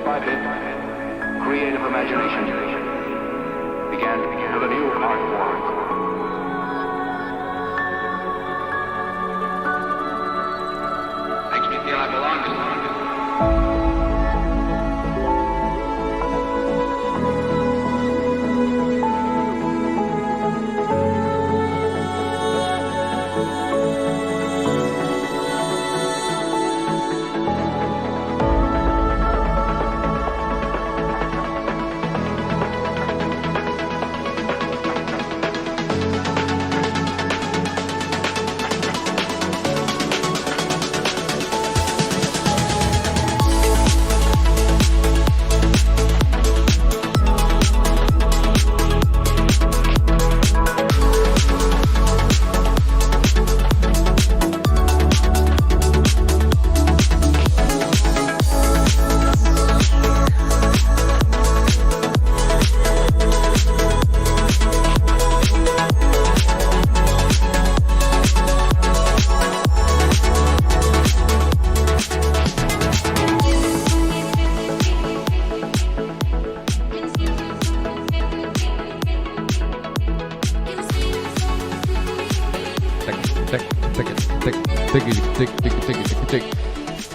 bit, creative imagination began with a new art form. Makes me feel I belong to something.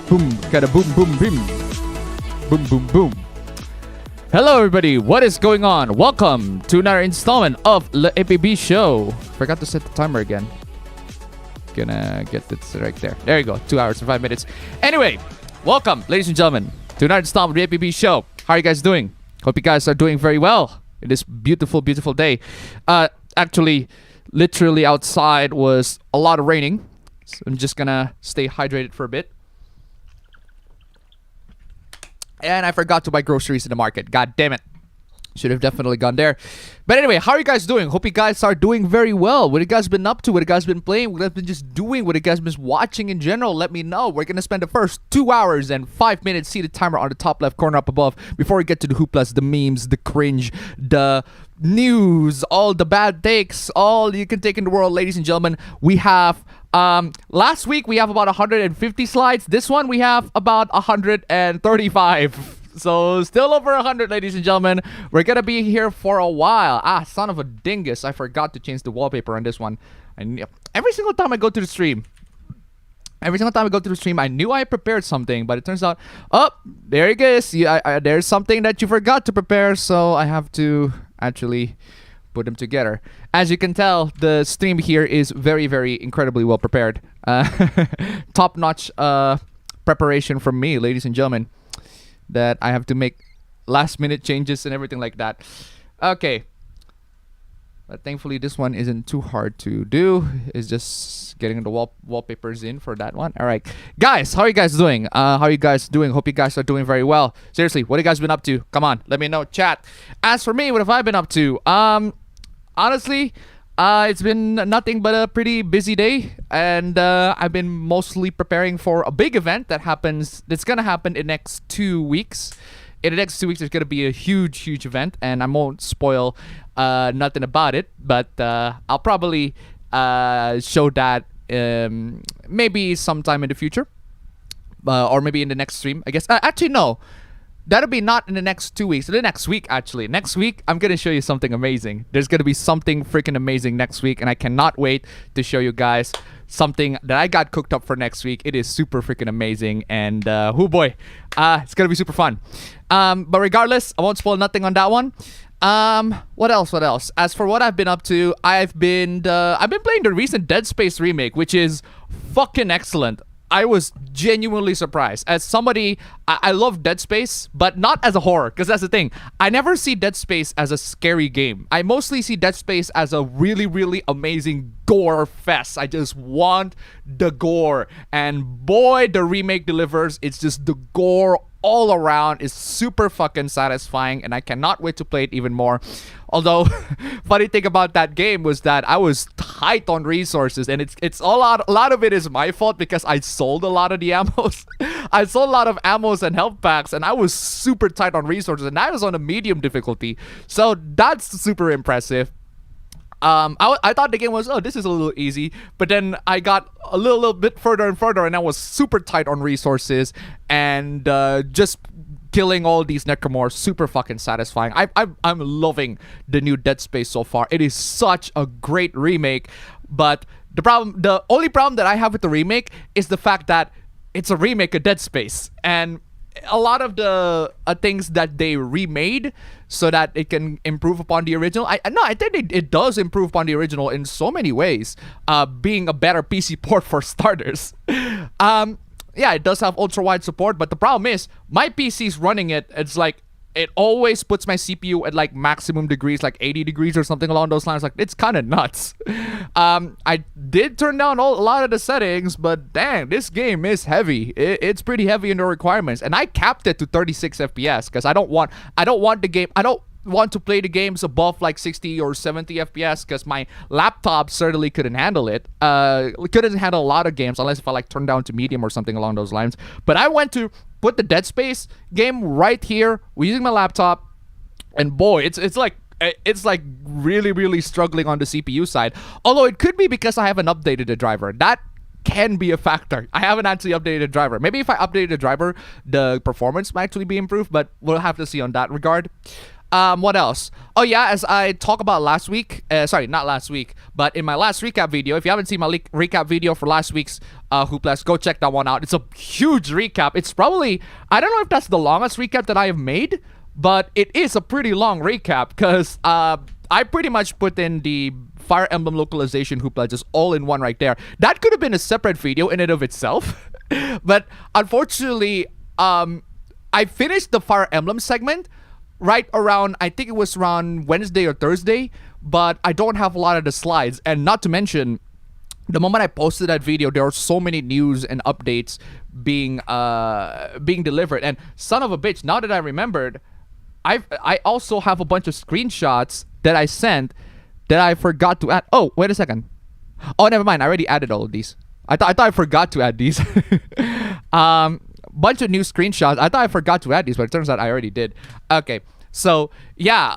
Boom, gotta boom, boom, boom. Boom, boom, boom. Hello, everybody. What is going on? Welcome to another installment of the APB show. Forgot to set the timer again. Gonna get this right there. There you go. 2 hours and 5 minutes. Anyway, welcome, ladies and gentlemen, to another installment of the APB show. How are you guys doing? Hope you guys are doing very well in this beautiful, beautiful day. Actually, literally outside was a lot of raining. So I'm just gonna stay hydrated for a bit. And I forgot to buy groceries in the market. God damn it. Should have definitely gone there. But anyway, how are you guys doing? Hope you guys are doing very well. What have you guys been up to? What have you guys been playing? What have you been just doing? What have you guys been watching in general? Let me know. We're going to spend the first 2 hours and 5 minutes. See the timer on the top left corner up above. Before we get to the hooplas, the memes, the cringe, the news, all the bad takes, all you can take in the world, ladies and gentlemen. We have... last week we have about 150 slides. This one we have about 135. So still over 100, ladies and gentlemen. We're gonna be here for a while. Ah, son of a dingus. I forgot to change the wallpaper on this one. Every single time I go to the stream, I knew I prepared something, but it turns out, oh, there it is. There's something that you forgot to prepare, so I have to actually put them together. As you can tell, the stream here is very, very incredibly well prepared. Top-notch preparation from me, ladies and gentlemen, that I have to make last-minute changes and everything like that. Okay. But thankfully, this one isn't too hard to do. It's just getting the wallpapers in for that one. All right. Guys, how are you guys doing? How are you guys doing? Hope you guys are doing very well. Seriously, what have you guys been up to? Come on, let me know. Chat. As for me, what have I been up to? Honestly, it's been nothing but a pretty busy day, and I've been mostly preparing for a big event that's gonna happen in the next 2 weeks. In the next 2 weeks, there's gonna be a huge event, and I won't spoil nothing about it, but I'll probably show that maybe sometime in the future, or maybe in the next stream, I guess. Actually, no. That'll be not in the next 2 weeks. The next week, actually. Next week, I'm going to show you something amazing. There's going to be something freaking amazing next week. And I cannot wait to show you guys something that I got cooked up for next week. It is super freaking amazing. And, oh boy. It's going to be super fun. But regardless, I won't spoil nothing on that one. What else? As for what I've been up to, I've been playing the recent Dead Space remake, which is fucking excellent. I was genuinely surprised. As somebody, I love Dead Space, but not as a horror, because that's the thing. I never see Dead Space as a scary game. I mostly see Dead Space as a really, really amazing gore fest. I just want the gore. And boy, the remake delivers. It's just the gore all around is super fucking satisfying, and I cannot wait to play it even more. Although, funny thing about that game was that I was tight on resources, and it's a lot of it is my fault because I sold a lot of the ammos. I sold a lot of ammos and health packs, and I was super tight on resources, and I was on a medium difficulty. So that's super impressive. I thought the game was, this is a little easy, but then I got a little bit further and further, and I was super tight on resources, and just killing all these necromorphs, super fucking satisfying. I'm loving the new Dead Space so far. It is such a great remake, but the only problem that I have with the remake is the fact that it's a remake of Dead Space, and a lot of the things that they remade so that it can improve upon the original. I think it does improve upon the original in so many ways, being a better PC port for starters. Yeah, it does have ultra wide support, but the problem is my PC's running it. It's like it always puts my CPU at like maximum degrees, like 80 degrees or something along those lines. Like, it's kind of nuts. I did turn down a lot of the settings, but dang, this game is heavy. It's pretty heavy in the requirements, and I capped it to 36 FPS because I don't want to play the games above like 60 or 70 FPS because my laptop certainly couldn't handle it. Couldn't handle a lot of games unless if I like turn down to medium or something along those lines. But I went to put the Dead Space game right here using my laptop, and boy, it's like really struggling on the CPU side. Although it could be because I haven't updated the driver. That can be a factor. I haven't actually updated the driver. Maybe if I updated the driver, the performance might actually be improved, but we'll have to see on that regard. What else? Oh yeah, as I talked about last week, sorry, not last week, but in my last recap video, if you haven't seen my recap video for last week's Hoopla, go check that one out. It's a huge recap. It's probably, I don't know if that's the longest recap that I have made, but it is a pretty long recap because I pretty much put in the Fire Emblem localization Hoopla just all in one right there. That could have been a separate video in and of itself, but unfortunately, I finished the Fire Emblem segment right around, I think it was around Wednesday or Thursday, but I don't have a lot of the slides. And not to mention, the moment I posted that video, there were so many news and updates being delivered. And son of a bitch, now that I remembered, I also have a bunch of screenshots that I sent that I forgot to add. Oh, wait a second. Oh, never mind. I already added all of these. I thought I forgot to add these. Bunch of new screenshots. I thought I forgot to add these, but it turns out I already did. Okay, so yeah,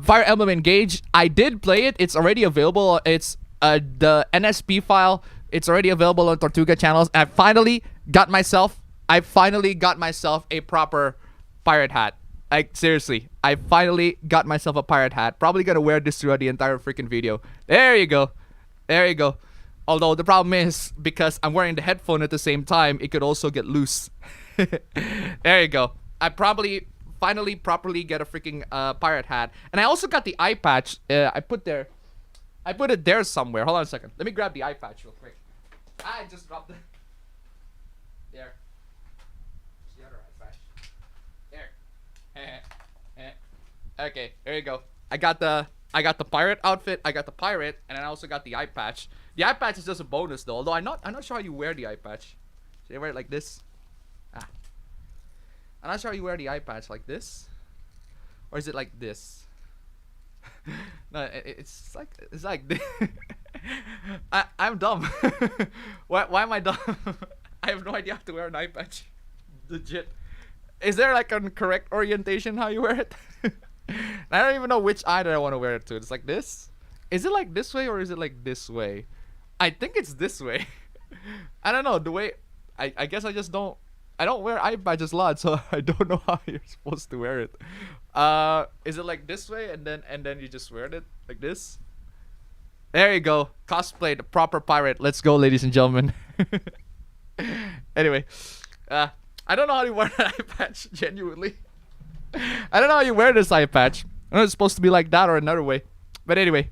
Fire Emblem Engage, I did play it. It's already available. It's the NSP file. It's already available on Tortuga channels. I finally got myself a proper pirate hat. Like, seriously, I finally got myself a pirate hat. Probably gonna wear this throughout the entire freaking video. There you go. There you go. Although the problem is, because I'm wearing the headphone at the same time, it could also get loose. There you go. I probably finally properly get a freaking pirate hat. And I also got the eye patch. I put it there somewhere. Hold on a second. Let me grab the eye patch real quick. I just dropped it. There. It's the other eye patch. There. Okay, there you go. I got the pirate outfit, I got the pirate, and I also got the eye patch. The eye patch is just a bonus though, although I'm not sure how you wear the eye patch. Should I wear it like this? I'm not sure how you wear the eye patch, like this? Or is it like this? No, it's like this. I'm dumb. Why am I dumb? I have no idea how to wear an eye patch. Legit. Is there like a correct orientation how you wear it? I don't even know which eye that I want to wear it to. It's like this? Is it like this way or is it like this way? I think it's this way. I don't know. The way I guess I don't wear eye patches a lot, so I don't know how you're supposed to wear it. Is it like this way and then you just wear it like this? There you go. Cosplay the proper pirate. Let's go, ladies and gentlemen. Anyway, I don't know how to wear an eye patch, genuinely. I don't know how you wear this eye patch. I don't know if it's supposed to be like that or another way. But anyway,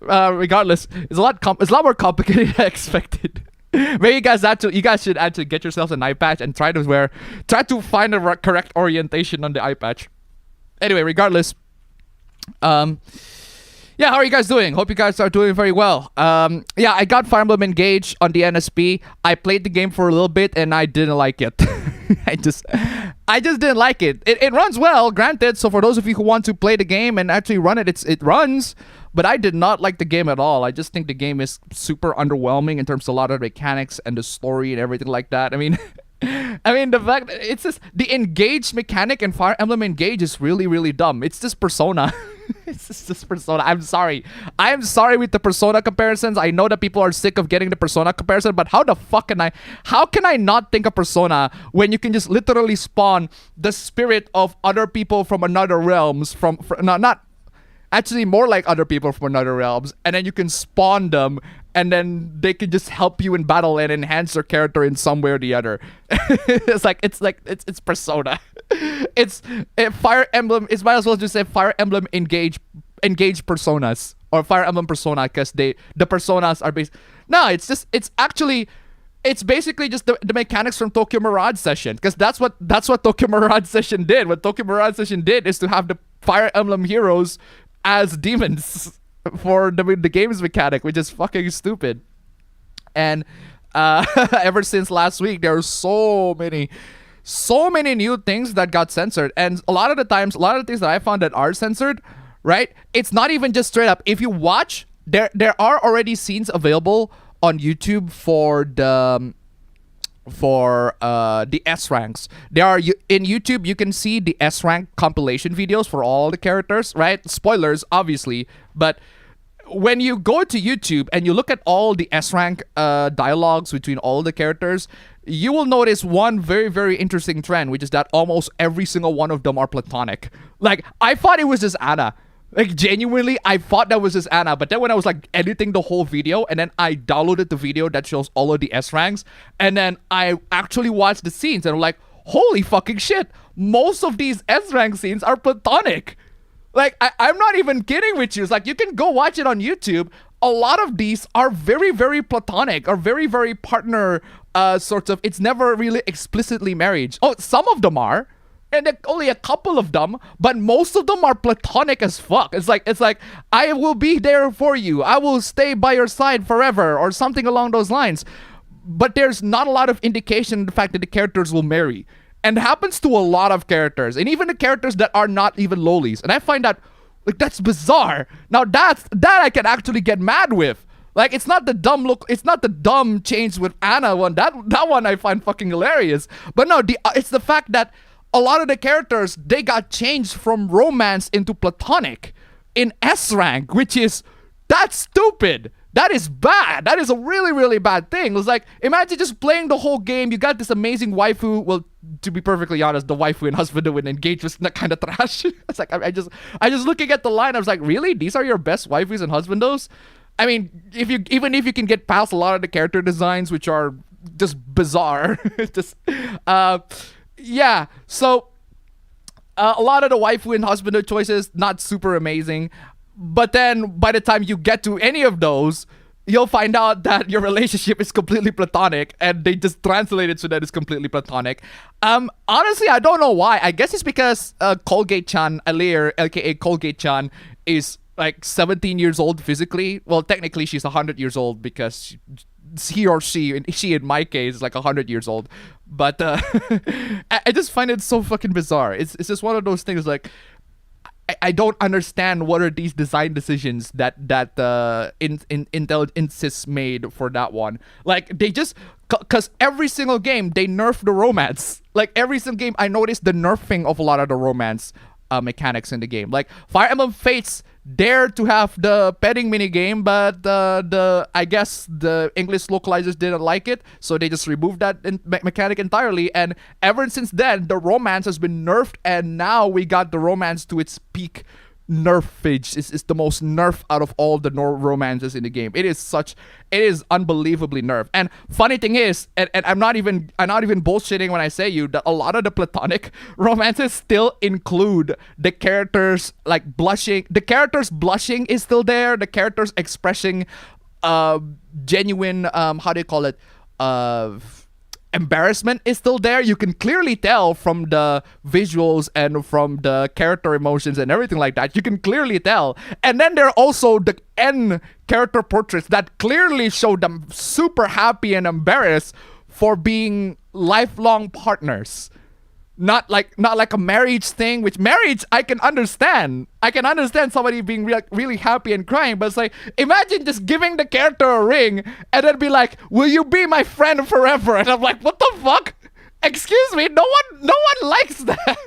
regardless, it's a lot more complicated than I expected. Maybe you guys should actually get yourselves an eye patch and try to find the correct orientation on the eye patch. Anyway, regardless, yeah, how are you guys doing? Hope you guys are doing very well. Yeah, I got Fire Emblem Engage on the NSP. I played the game for a little bit and I didn't like it. I just didn't like it. It runs well, granted. So for those of you who want to play the game and actually run it, it runs. But I did not like the game at all. I just think the game is super underwhelming in terms of a lot of mechanics and the story and everything like that. I mean, the fact that it's just the engage mechanic in Fire Emblem Engage is really, really dumb. It's just Persona. It's just Persona. I'm sorry. I am sorry with the Persona comparisons. I know that people are sick of getting the Persona comparison, but how can I not think of Persona when you can just literally spawn the spirit of other people from another realms not actually more like other people from another realms, and then you can spawn them, and then they can just help you in battle and enhance your character in some way or the other. It's Persona. It's Fire Emblem. It might as well just say Fire Emblem engage personas, or Fire Emblem Persona, because the personas are based. No, it's basically just the mechanics from Tokyo Mirage Session, because that's what Tokyo Mirage Session did. What Tokyo Mirage Session did is to have the Fire Emblem heroes as demons for the game's mechanic, which is fucking stupid. And ever since last week, there are so many new things that got censored, and a lot of the things that I found that are censored, right? It's not even just straight up. If you watch, there are already scenes available on YouTube for the S ranks. There are in YouTube, you can see the S rank compilation videos for all the characters, right? Spoilers, obviously, but when you go to YouTube and you look at all the S rank dialogues between all the characters, you will notice one very, very interesting trend, which is that almost every single one of them are platonic. Like, I thought it was just Anna. Like, genuinely, I thought that was just Anna. But then when I was, like, editing the whole video, and then I downloaded the video that shows all of the S ranks, and then I actually watched the scenes, and I'm like, holy fucking shit, most of these S rank scenes are platonic. Like, I'm not even kidding with you. It's like, you can go watch it on YouTube. A lot of these are very, very platonic, or very, very partner sorts of. It's never really explicitly marriage. Oh, some of them are. And only a couple of them, but most of them are platonic as fuck. It's like I will be there for you. I will stay by your side forever, or something along those lines. But there's not a lot of indication of the fact that the characters will marry. And it happens to a lot of characters, and even the characters that are not even lowlies. And I find that, like, that's bizarre. Now that I can actually get mad with. Like, it's not the dumb change with Anna one. That one I find fucking hilarious. But no, it's the fact that a lot of the characters, they got changed from romance into platonic in S rank, that's stupid. That is bad. That is a really, really bad thing. It's like, imagine just playing the whole game. You got this amazing waifu. Well, to be perfectly honest, the waifu and husband would engage was kind of trash. It's like, I just looking at the line, I was like, really? These are your best waifus and husbandos? I mean, even if you can get past a lot of the character designs, which are just bizarre, yeah, so a lot of the waifu and husband choices, not super amazing. But then by the time you get to any of those, you'll find out that your relationship is completely platonic, and they just translate it so that it's completely platonic. Honestly, I don't know why. I guess it's because Colgate-chan, Alir, aka Colgate-chan, is like 17 years old physically. Well, technically she's 100 years old because she in my case is like 100 years old. But I just find it so fucking bizarre. It's just one of those things, like, I don't understand what are these design decisions that Intel insists made for that one. Like, they just, because every single game they nerf the romance. Like, every single game I noticed the nerfing of a lot of the romance mechanics in the game. Like, Fire Emblem Fates dare to have the petting mini game, but I guess the English localizers didn't like it, so they just removed that mechanic entirely. And ever since then, the romance has been nerfed, and now we got the romance to its peak nerfage. It's the most nerf out of all the romances in the game. It is unbelievably nerfed. And funny thing is, and I'm not even bullshitting when I say you that a lot of the platonic romances still include the characters like blushing. The characters blushing is still there. The characters expressing genuine how do you call it, embarrassment is still there. You can clearly tell from the visuals and from the character emotions and everything like that. You can clearly tell. And then there are also the end character portraits that clearly show them super happy and embarrassed for being lifelong partners. Not like a marriage thing, which marriage I can understand. I can understand somebody being really happy and crying, but it's like, imagine just giving the character a ring and then be like, will you be my friend forever? And I'm like, what the fuck? Excuse me, no one likes that.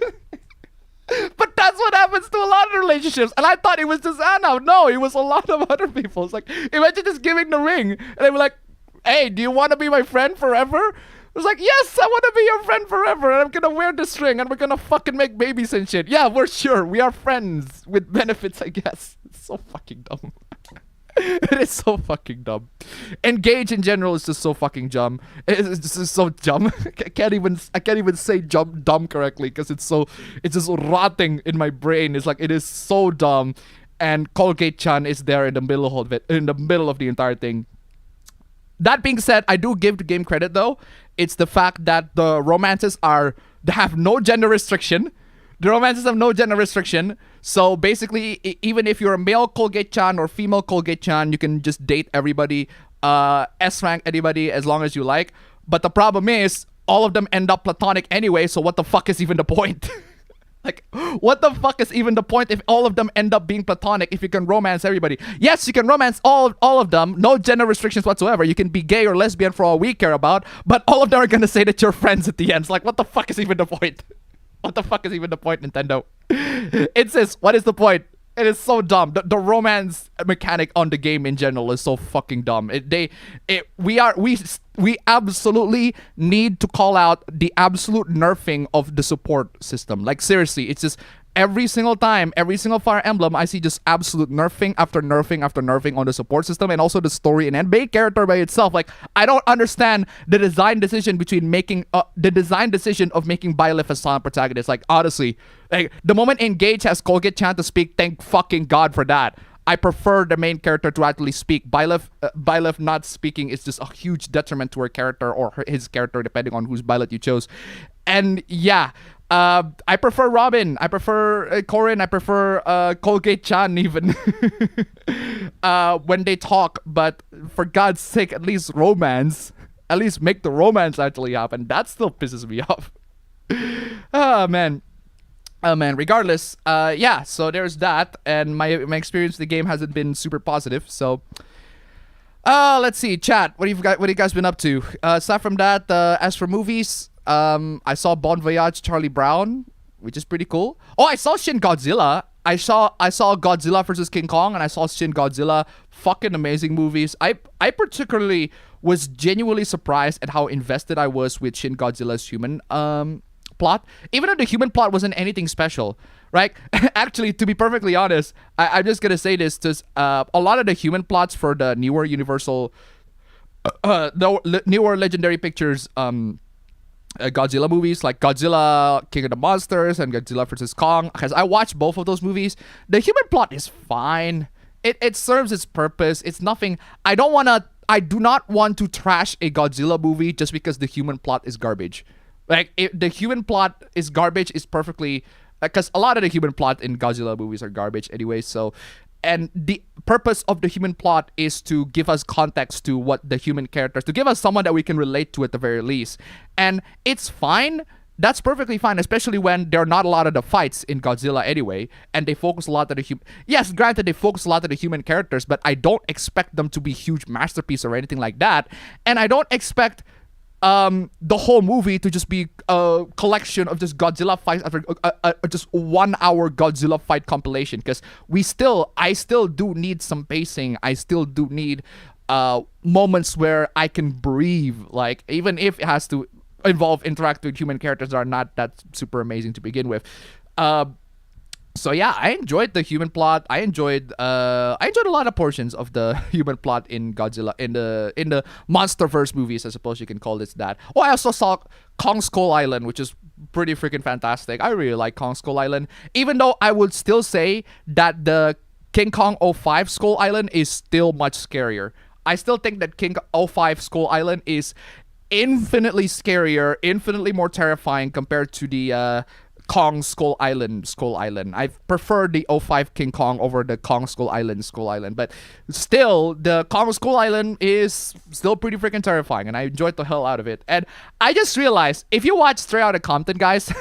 But that's what happens to a lot of relationships. And I thought it was just Anna. No, it was a lot of other people. It's like, imagine just giving the ring. And they were like, hey, do you want to be my friend forever? I was like, yes, I want to be your friend forever. And I'm going to wear this ring and we're going to fucking make babies and shit. Yeah, we're sure. We are friends with benefits, I guess. It's so fucking dumb. It is so fucking dumb. Engage in general is just so fucking dumb. It's just so dumb. I can't even say dumb correctly because it's just rotting in my brain. It's like it is so dumb. And Colgate-chan is there in the middle of it, in the middle of the entire thing. That being said, I do give the game credit though. It's the fact that the romances they have no gender restriction. The romances have no gender restriction. So basically, even if you're a male Colgate-chan or female Colgate-chan, you can just date everybody, S-rank anybody as long as you like. But the problem is, all of them end up platonic anyway, so what the fuck is even the point? Like, what the fuck is even the point if all of them end up being platonic if you can romance everybody? Yes, you can romance all of them. No gender restrictions whatsoever. You can be gay or lesbian for all we care about. But all of them are gonna say that you're friends at the end. It's like, what the fuck is even the point? What the fuck is even the point, Nintendo? It says, what is the point? It is so dumb. The romance mechanic on the game in general is so fucking dumb. We absolutely need to call out the absolute nerfing of the support system. Like seriously, it's just every single time, every single Fire Emblem, I see just absolute nerfing after nerfing after nerfing on the support system and also the story and main character by itself. Like, I don't understand the design decision between making the design decision of making Byleth a silent protagonist. Like, honestly, like the moment Engage has Colgate-chan to speak, thank fucking God for that. I prefer the main character to actually speak. Byleth not speaking is just a huge detriment to her character or his character, depending on whose Byleth you chose. And yeah, I prefer Robin. I prefer Corin. I prefer Colgate-chan even when they talk. But for God's sake, at least romance. At least make the romance actually happen. That still pisses me off. Oh man. Regardless, yeah, so there's that, and my experience with the game hasn't been super positive, so let's see, chat, what have you guys been up to? Aside from that, as for movies, I saw Bon Voyage Charlie Brown, which is pretty cool. Oh, I saw Shin Godzilla. I saw Godzilla versus King Kong, and I saw Shin Godzilla. Fucking amazing movies. I particularly was genuinely surprised at how invested I was with Shin Godzilla's human plot, even though the human plot wasn't anything special, right? Actually, to be perfectly honest, I'm just gonna say this, just a lot of the human plots for the newer Universal, the newer Legendary Pictures Godzilla movies, like Godzilla King of the Monsters and Godzilla vs. Kong, because I watched both of those movies, the human plot is fine. It serves its purpose. It's nothing. I do not want to trash a Godzilla movie just because the human plot is garbage. Like, if the human plot is garbage, is perfectly, because a lot of the human plot in Godzilla movies are garbage anyway, so, and the purpose of the human plot is to give us context to what the human characters, to give us someone that we can relate to at the very least, and it's fine. That's perfectly fine, especially when there are not a lot of the fights in Godzilla anyway, and they focus a lot on the human. Yes, granted, they focus a lot on the human characters, but I don't expect them to be huge masterpiece or anything like that, and I don't expect the whole movie to just be a collection of just Godzilla fights after just 1 hour Godzilla fight compilation, because I still do need some pacing. I still do need moments where I can breathe, like, even if it has to involve interacting with human characters that are not that super amazing to begin with. So yeah, I enjoyed the human plot. I enjoyed a lot of portions of the human plot in Godzilla, in the MonsterVerse movies, I suppose you can call this that. Oh, I also saw Kong Skull Island, which is pretty freaking fantastic. I really like Kong Skull Island, even though I would still say that the King Kong '05 Skull Island is still much scarier. I still think that King '05 Skull Island is infinitely scarier, infinitely more terrifying compared to the Kong Skull Island. I prefer the '05 King Kong over the Kong Skull Island, but still, the Kong Skull Island is still pretty freaking terrifying, and I enjoyed the hell out of it. And I just realized, if you watch Straight Outta Compton, guys,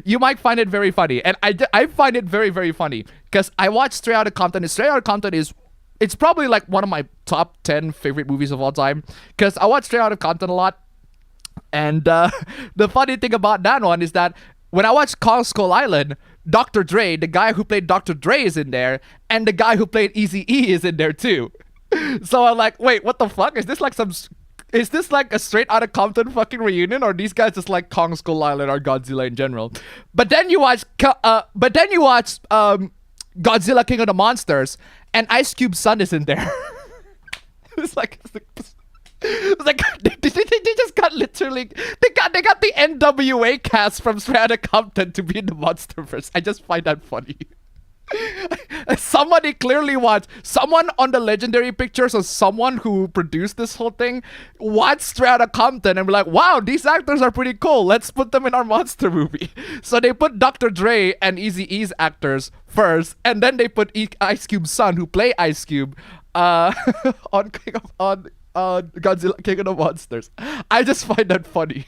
you might find it very funny, and I find it very, very funny, because I watched Straight Outta Compton, and Straight Outta Compton it's probably like one of my top 10 favorite movies of all time, because I watch Straight Outta Compton a lot, and the funny thing about that one is that when I watched Kong Skull Island, Dr. Dre, the guy who played Dr. Dre is in there, and the guy who played Eazy-E is in there too. So I'm like, wait, what the fuck? Is this like a straight out of Compton fucking reunion, or these guys just like Kong Skull Island or Godzilla in general? But then you watch Godzilla King of the Monsters, and Ice Cube's son is in there. it's like they just got literally they got the NWA cast from Straight Outta Compton to be in the Monsterverse. I just find that funny. Somebody clearly watched, someone on the Legendary Pictures or someone who produced this whole thing watched Straight Outta Compton and be like, wow, these actors are pretty cool, let's put them in our monster movie. So they put Dr. Dre and Eazy-E's actors first, and then they put Ice Cube's son, who play Ice Cube, on Godzilla King of the Monsters. I just find that funny.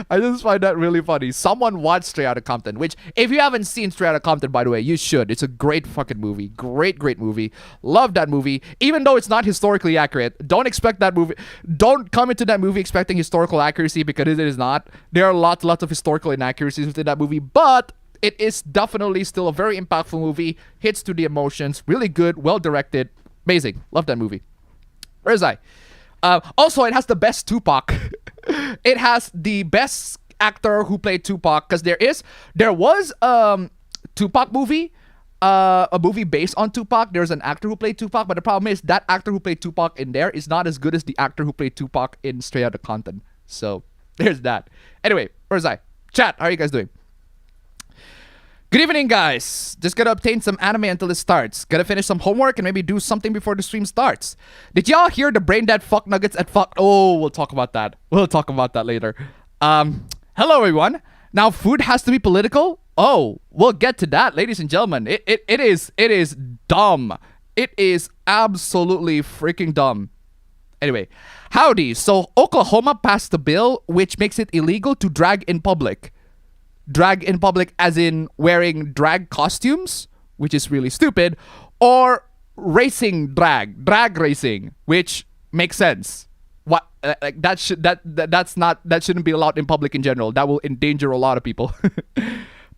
I just find that really funny. Someone watched Straight Outta Compton, which, if you haven't seen Straight Outta Compton, by the way, you should. It's a great fucking movie. Great movie. Love that movie. Even though it's not historically accurate, don't expect that movie. Don't come into that movie expecting historical accuracy, because it is not. There are lots of historical inaccuracies within that movie, but it is definitely still a very impactful movie. Hits to the emotions. Really good. Well directed. Amazing. Love that movie. Where is I? Also, it has the best Tupac. It has the best actor who played Tupac, because there was Tupac movie, a movie based on Tupac. There's an actor who played Tupac, but the problem is that actor who played Tupac in there is not as good as the actor who played Tupac in Straight Outta Compton. So there's that. Anyway, where's I? Chat, how are you guys doing? Good evening, guys. Just gotta obtain some anime until it starts. Gotta finish some homework and maybe do something before the stream starts. Did y'all hear the brain dead fuck nuggets at fuck? Oh, we'll talk about that. We'll talk about that later. Hello, everyone. Now, food has to be political? Oh, we'll get to that, ladies and gentlemen. It is dumb. It is absolutely freaking dumb. Anyway, howdy. So, Oklahoma passed a bill which makes it illegal to drag in public. Drag in public as in wearing drag costumes, which is really stupid, or racing drag racing, which makes sense. What like that shouldn't be allowed in public in general. That will endanger a lot of people.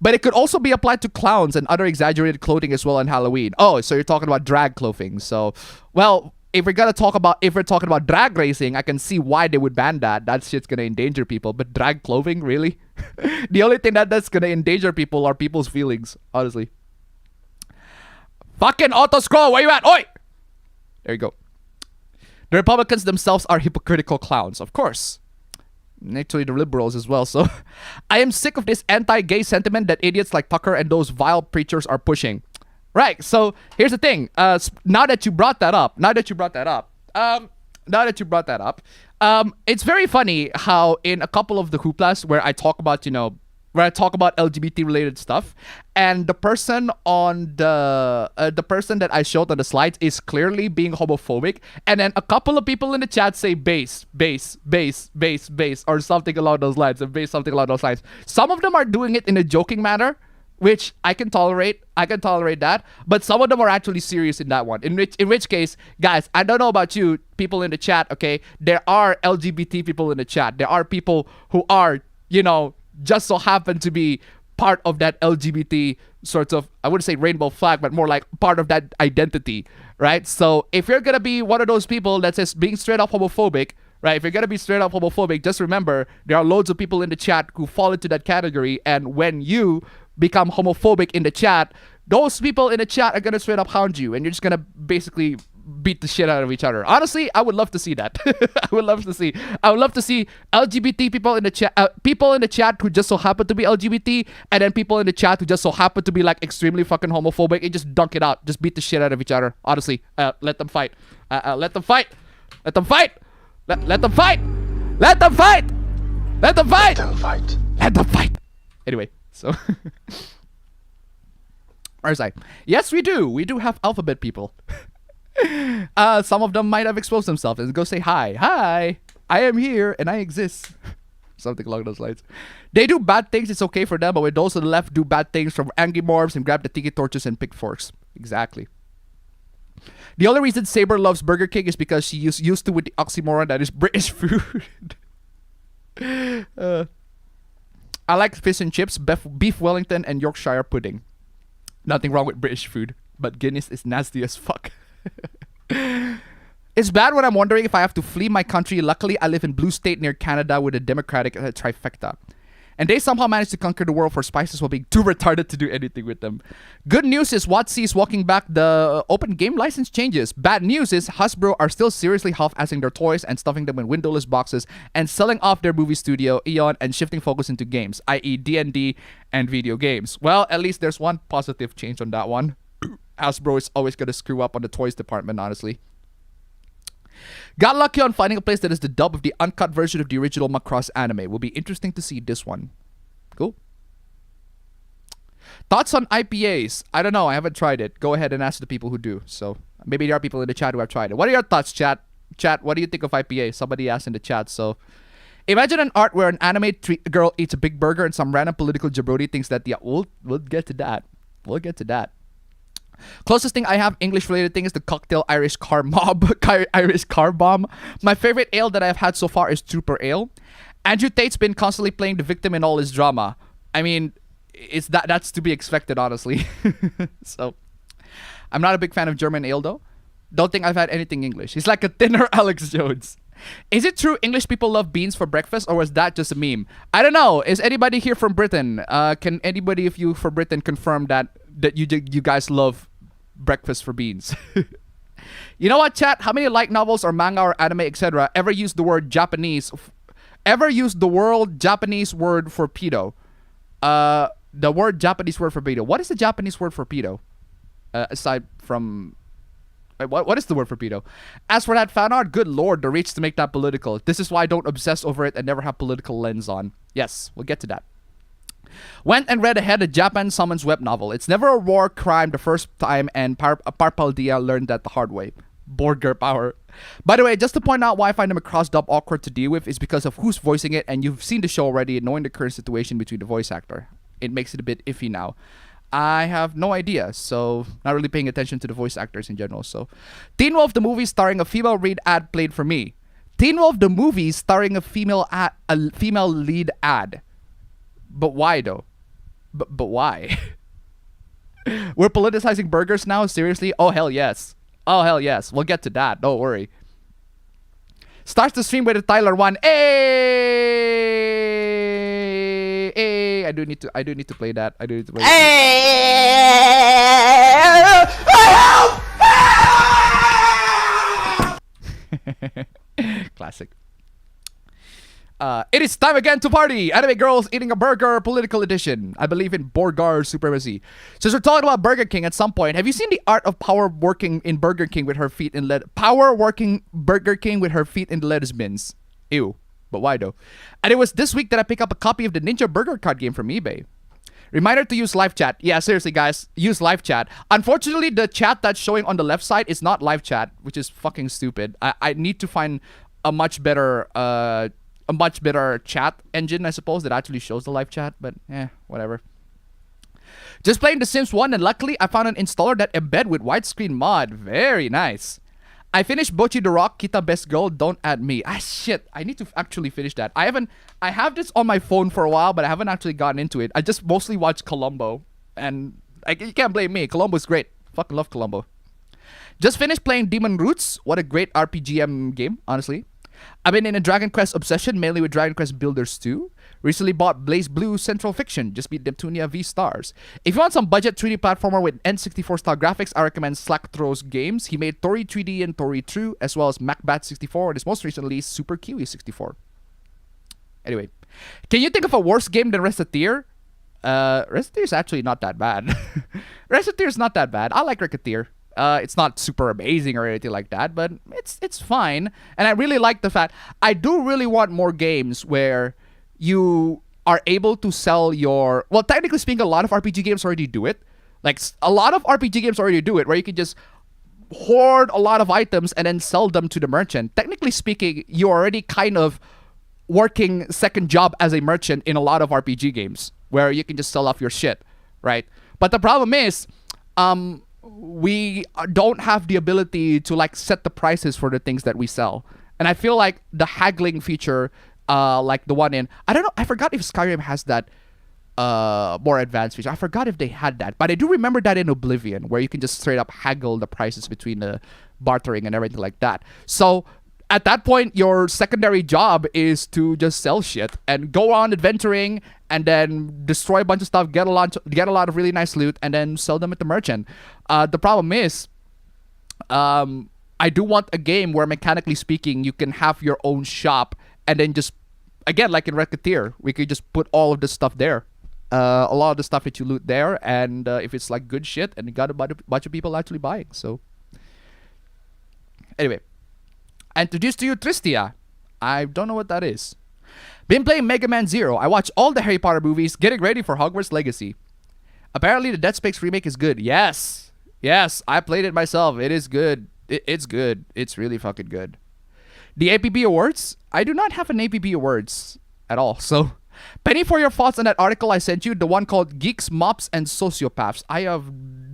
But it could also be applied to clowns and other exaggerated clothing as well on Halloween. Oh, so you're talking about drag clothing. So, well, if we're talking about drag racing, I can see why they would ban that. That shit's gonna endanger people. But drag clothing, really? The only thing that's gonna endanger people are people's feelings, honestly. Fucking auto scroll, where you at? Oi! There you go. The Republicans themselves are hypocritical clowns, of course. And actually, the liberals as well. So, I am sick of this anti-gay sentiment that idiots like Tucker and those vile preachers are pushing. Right, so here's the thing. Now that you brought that up, it's very funny how in a couple of the Hooplas where I talk about, LGBT related stuff, and the person on the person that I showed on the slides is clearly being homophobic, and then a couple of people in the chat say base, or something along those lines, Some of them are doing it in a joking manner, which I can tolerate that, but some of them are actually serious in that one. In which case, guys, I don't know about you, people in the chat, okay? There are LGBT people in the chat. There are people who are, just so happen to be part of that LGBT sort of, I wouldn't say rainbow flag, but more like part of that identity, right? So if you're gonna be one of those people that says being straight up homophobic, right? If you're gonna be straight up homophobic, just remember there are loads of people in the chat who fall into that category, and when you become homophobic in the chat, those people in the chat are gonna straight up hound you, and you're just gonna basically beat the shit out of each other. Honestly, I would love to see that. I would love to see LGBT people in the chat, who just so happen to be LGBT, and then people in the chat who just so happen to be like extremely fucking homophobic, and just dunk it out, just beat the shit out of each other. Honestly, let them fight. Let them fight. Let them fight. Let them fight. Let them fight. Let them fight. Let them fight. Let them fight. Anyway, so. Where's I? Yes, we do. We do have alphabet people. Some of them might have exposed themselves and go say hi. Hi, I am here and I exist. Something along those lines. They do bad things, it's okay for them, but when those on the left do bad things from angry morbs and grab the tiki torches and pitchforks. Exactly. The only reason Saber loves Burger King is because she used to with the oxymoron that is British food. I like fish and chips, beef Wellington, and Yorkshire pudding. Nothing wrong with British food, but Guinness is nasty as fuck. It's bad when I'm wondering if I have to flee my country. Luckily, I live in blue state near Canada with a democratic trifecta. And they somehow managed to conquer the world for spices while being too retarded to do anything with them. Good news is WotC is walking back the open game license changes. Bad news is Hasbro are still seriously half-assing their toys and stuffing them in windowless boxes and selling off their movie studio, Eon, and shifting focus into games, i.e. D&D and video games. Well, at least there's one positive change on that one. Hasbro is always going to screw up on the toys department, honestly. Got lucky on finding a place that is the dub of the uncut version of the original Macross anime. Will be interesting to see this one. Cool. Thoughts on IPAs? I don't know. I haven't tried it. Go ahead and ask the people who do. So maybe there are people in the chat who have tried it. What are your thoughts, chat? Chat, what do you think of IPA? Somebody asked in the chat. So imagine an art where an anime girl eats a big burger and some random political jabroni thinks that, yeah, we'll get to that. We'll get to that. Closest thing I have English related thing is the cocktail Irish car mob, Irish car bomb. My favorite ale that I've had so far is Trooper Ale. Andrew Tate's been constantly playing the victim in all his drama. I mean, that's to be expected, honestly. So, I'm not a big fan of German ale though. Don't think I've had anything English. He's like a thinner Alex Jones. Is it true English people love beans for breakfast, or was that just a meme? I don't know. Is anybody here from Britain? Can anybody of you from Britain confirm that you guys love breakfast for beans? You know what, chat? How many light novels or manga or anime, etc. ever used the word Japanese? Ever used the word Japanese word for pedo? The word Japanese word for pedo. What is the Japanese word for pedo? Aside from... What is the word for pedo? As for that fan art, good lord, the reach to make that political. This is why I don't obsess over it and never have political lens on. Yes, we'll get to that. Went and read ahead a Japan Summons web novel. It's never a war crime the first time, and Parpaldia learned that the hard way. Borger power. By the way, just to point out why I find them a cross-dub awkward to deal with is because of who's voicing it, and you've seen the show already, knowing the current situation between the voice actor. It makes it a bit iffy now. I have no idea, so not really paying attention to the voice actors in general. So, Teen Wolf the movie starring a female lead ad played for me. Teen Wolf the movie starring a female lead ad. But why though? But why? We're politicizing burgers now? Seriously? Oh hell yes. Oh hell yes. We'll get to that. Don't worry. Starts the stream with a Tyler 1. Hey! Hey! I do need to play that. I do need to play that. Classic. It is time again to party. Anime girls eating a burger, political edition. I believe in Borgar supremacy. Since we're talking about Burger King at some point, have you seen the art of Power working in Burger King with her feet in Power working Burger King with her feet in the lettuce bins? Ew. But why though? And it was this week that I picked up a copy of the Ninja Burger card game from eBay. Reminder to use live chat. Yeah, seriously guys, use live chat. Unfortunately, the chat that's showing on the left side is not live chat, which is fucking stupid. I need to find a much better chat engine, I suppose, that actually shows the live chat, but whatever. Just playing The Sims 1, and luckily I found an installer that embed with widescreen mod. Very nice. I finished Bochi the Rock, Kita Best Girl, Don't Add Me. Ah, shit. I need to actually finish that. I have this on my phone for a while, but I haven't actually gotten into it. I just mostly watch Columbo, and you can't blame me. Columbo's great. Fucking love Columbo. Just finished playing Demon Roots. What a great RPGM game, honestly. I've been in a Dragon Quest obsession, mainly with Dragon Quest Builders 2. Recently bought Blaze Blue Central Fiction. Just beat Neptunia V Stars. If you want some budget 3D platformer with N64 style graphics, I recommend Slack Throws Games. He made Tori 3D and Tori True, as well as MacBat 64, and his most recently Super Kiwi 64. Anyway, can you think of a worse game than Recettear? Recettear is actually not that bad. Recettear is not that bad. I like Recettear. It's not super amazing or anything like that, but it's fine. And I really like the fact I do really want more games where you are able to sell your... Well, technically speaking, a lot of RPG games already do it. Like, a lot of RPG games already do it, where you can just hoard a lot of items and then sell them to the merchant. Technically speaking, you're already kind of working second job as a merchant in a lot of RPG games, where you can just sell off your shit, right? But the problem is... we don't have the ability to like set the prices for the things that we sell. And I feel like the haggling feature like the one in, I don't know, I forgot if Skyrim has that more advanced feature. I forgot if they had that, but I do remember that in Oblivion, where you can just straight up haggle the prices between the bartering and everything like that. So at that point, your secondary job is to just sell shit and go on adventuring, and then destroy a bunch of stuff, get a lot of really nice loot, and then sell them at the merchant. The problem is, I do want a game where, mechanically speaking, you can have your own shop, and then just, again, like in Racketeer, we could just put all of this stuff there. A lot of the stuff that you loot there, and if it's like good shit, and you got a bunch of people actually buying. So anyway, introduced to you Tristia. I don't know what that is. Been playing Mega Man Zero. I watched all the Harry Potter movies, getting ready for Hogwarts Legacy. Apparently the Dead Space remake is good. Yes, I played it myself. It is good. It's good. It's really fucking good. The APB awards? I do not have an APB awards at all. So, Penny, for your thoughts on that article I sent you, the one called Geeks, Mops, and Sociopaths. I have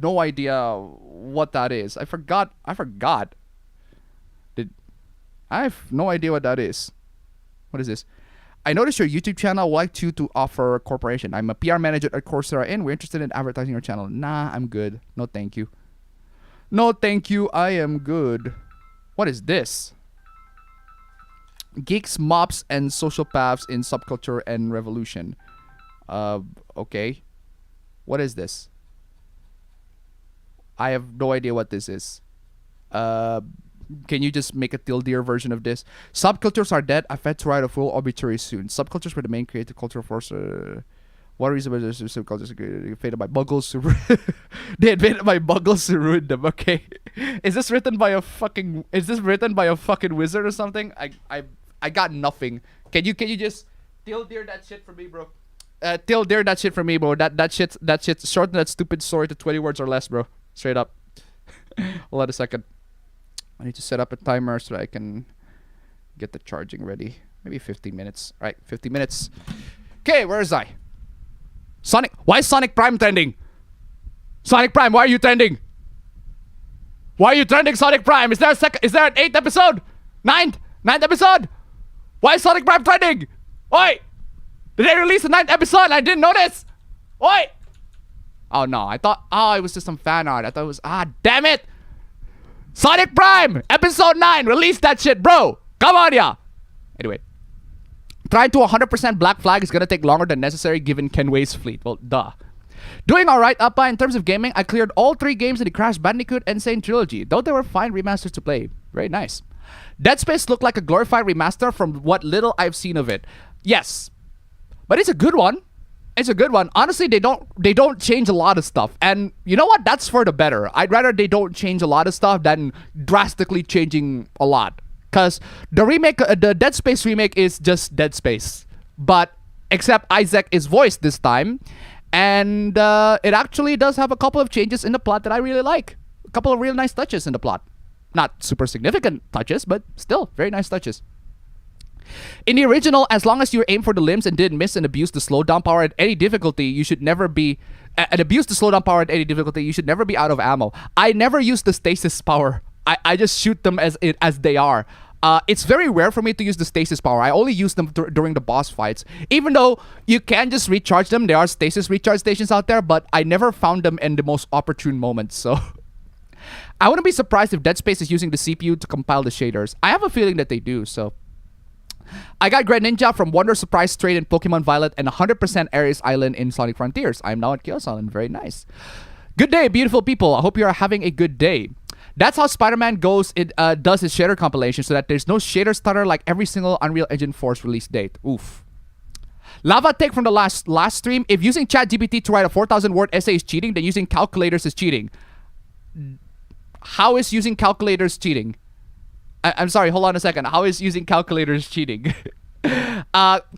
no idea what that is. I forgot. I have no idea what that is. What is this? I noticed your YouTube channel would like you to offer a corporation. I'm a PR manager at Coursera, and we're interested in advertising your channel. Nah, I'm good. No, thank you. No, thank you. I am good. What is this? Geeks, Mops, and Sociopaths in Subculture and Revolution. Okay. What is this? I have no idea what this is. Can you just make a Tildeer version of this? Subcultures are dead. I fed to write a full obituary soon. Subcultures were the main creative cultural force. What reason was this subcultures created by muggles? They invented by muggles to ruin them. Okay, is this written by a fucking wizard or something? I got nothing. Can you just Tildeer that shit for me, bro? Tildeer that shit for me, bro. That shit. Shorten that stupid story to 20 words or less, bro. Straight up. Hold on a second. I need to set up a timer so that I can get the charging ready. Maybe 15 minutes. All right, 15 minutes. Okay, where is I? Sonic. Why is Sonic Prime trending? Sonic Prime, why are you trending? Why are you trending, Sonic Prime? Is there an 8th episode? 9th episode? Why is Sonic Prime trending? Oi! Did they release the 9th episode? I didn't notice. Oi! Oh no, I thought, it was just some fan art. I thought it was, damn it! Sonic Prime, episode 9, release that shit, bro. Come on, yeah. Anyway, trying to 100% Black Flag is gonna take longer than necessary given Kenway's fleet. Well, duh. Doing alright, Appa. In terms of gaming, I cleared all 3 games in the Crash Bandicoot Insane Trilogy, though they were fine remasters to play. Very nice. Dead Space looked like a glorified remaster from what little I've seen of it. Yes, but it's a good one. It's a good one. Honestly, they don't change a lot of stuff. And you know what? That's for the better. I'd rather they don't change a lot of stuff than drastically changing a lot. Because the remake, the Dead Space remake is just Dead Space. But except Isaac is voiced this time. And it actually does have a couple of changes in the plot that I really like. A couple of real nice touches in the plot. Not super significant touches, but still very nice touches. In the original, as long as you aim for the limbs and didn't miss and abuse the slowdown power at any difficulty, you should never be out of ammo. I never use the stasis power. I just shoot them as they are. It's very rare for me to use the stasis power. I only use them during the boss fights. Even though you can just recharge them, there are stasis recharge stations out there, but I never found them in the most opportune moments. So I wouldn't be surprised if Dead Space is using the CPU to compile the shaders. I have a feeling that they do. So I got Greninja from Wonder Surprise Trade in Pokemon Violet and 100% Ares Island in Sonic Frontiers. I am now at Chaos Island. Very nice. Good day, beautiful people. I hope you are having a good day. That's how Spider-Man does his shader compilation, so that there's no shader stutter like every single Unreal Engine 4's release date. Oof. Lava take from the last stream. If using ChatGPT to write a 4,000-word essay is cheating, then using calculators is cheating. How is using calculators cheating? I'm sorry, hold on a second. How is using calculators cheating?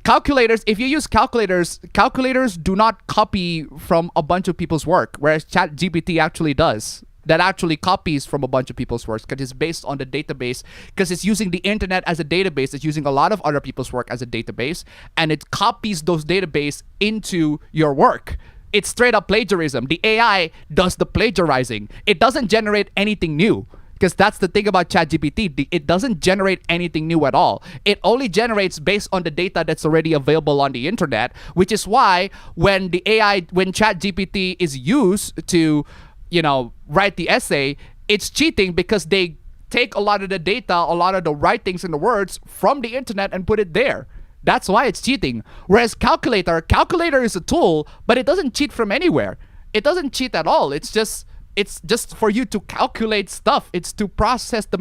Calculators, if you use calculators do not copy from a bunch of people's work, whereas ChatGPT actually does. That actually copies from a bunch of people's works because it's based on the database, because it's using the internet as a database. It's using a lot of other people's work as a database, and it copies those database into your work. It's straight up plagiarism. The AI does the plagiarizing. It doesn't generate anything new. Because that's the thing about ChatGPT. It doesn't generate anything new at all. It only generates based on the data that's already available on the internet, which is why when ChatGPT is used to, write the essay, it's cheating because they take a lot of the data, a lot of the writings and the words from the internet and put it there. That's why it's cheating. Whereas calculator is a tool, but it doesn't cheat from anywhere. It doesn't cheat at all. It's just for you to calculate stuff. It's to process the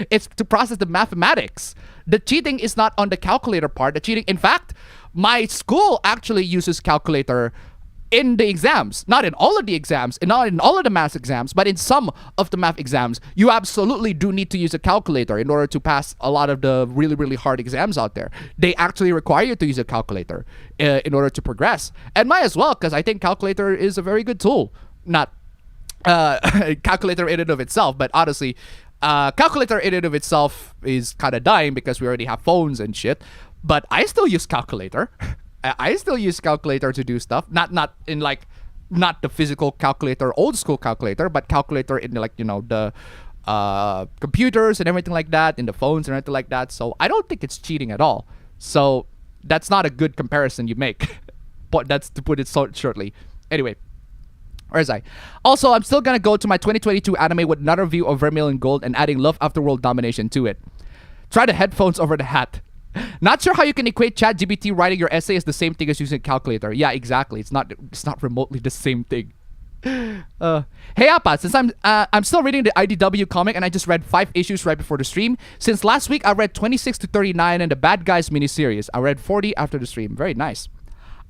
it's to process the mathematics. The cheating is not on the calculator part. The cheating, in fact, my school actually uses calculator in the exams. Not in all of the exams, and not in all of the math exams, but in some of the math exams, you absolutely do need to use a calculator in order to pass a lot of the really, really hard exams out there. They actually require you to use a calculator in order to progress. And might as well, because I think calculator is a very good tool. Not calculator in and of itself, but honestly, calculator in and of itself is kind of dying because we already have phones and shit. But I still use calculator. I still use calculator to do stuff. Not the physical calculator, old school calculator, but calculator in the computers and everything like that, in the phones and everything like that. So I don't think it's cheating at all. So that's not a good comparison you make. But that's to put it shortly. Anyway. Where is I? Also, I'm still gonna go to my 2022 anime with another view of Vermilion Gold and adding Love After World Domination to it. Try the headphones over the hat. Not sure how you can equate ChatGPT writing your essay as the same thing as using a calculator. Yeah, exactly. It's not remotely the same thing. Hey Appa, since I'm still reading the IDW comic and I just read 5 issues right before the stream. Since last week I read 26 to 39 in the Bad Guys miniseries. I read 40 after the stream. Very nice.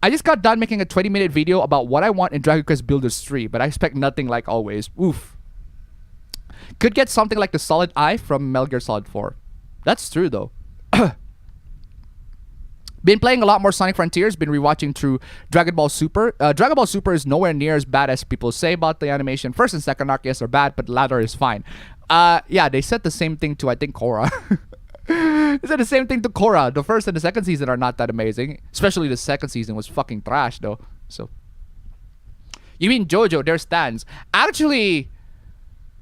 I just got done making a 20-minute video about what I want in Dragon Quest Builders 3, but I expect nothing like always. Oof. Could get something like the Solid Eye from Metal Gear Solid 4. That's true though. Been playing a lot more Sonic Frontiers, been rewatching through Dragon Ball Super. Dragon Ball Super is nowhere near as bad as people say about the animation. First and second arc, yes, are bad, but the latter is fine. Yeah, they said the same thing to, I think, Korra. They said the same thing to Korra. The first and the second season are not that amazing. Especially the second season was fucking trash, though. So, you mean JoJo? There's stands. Actually,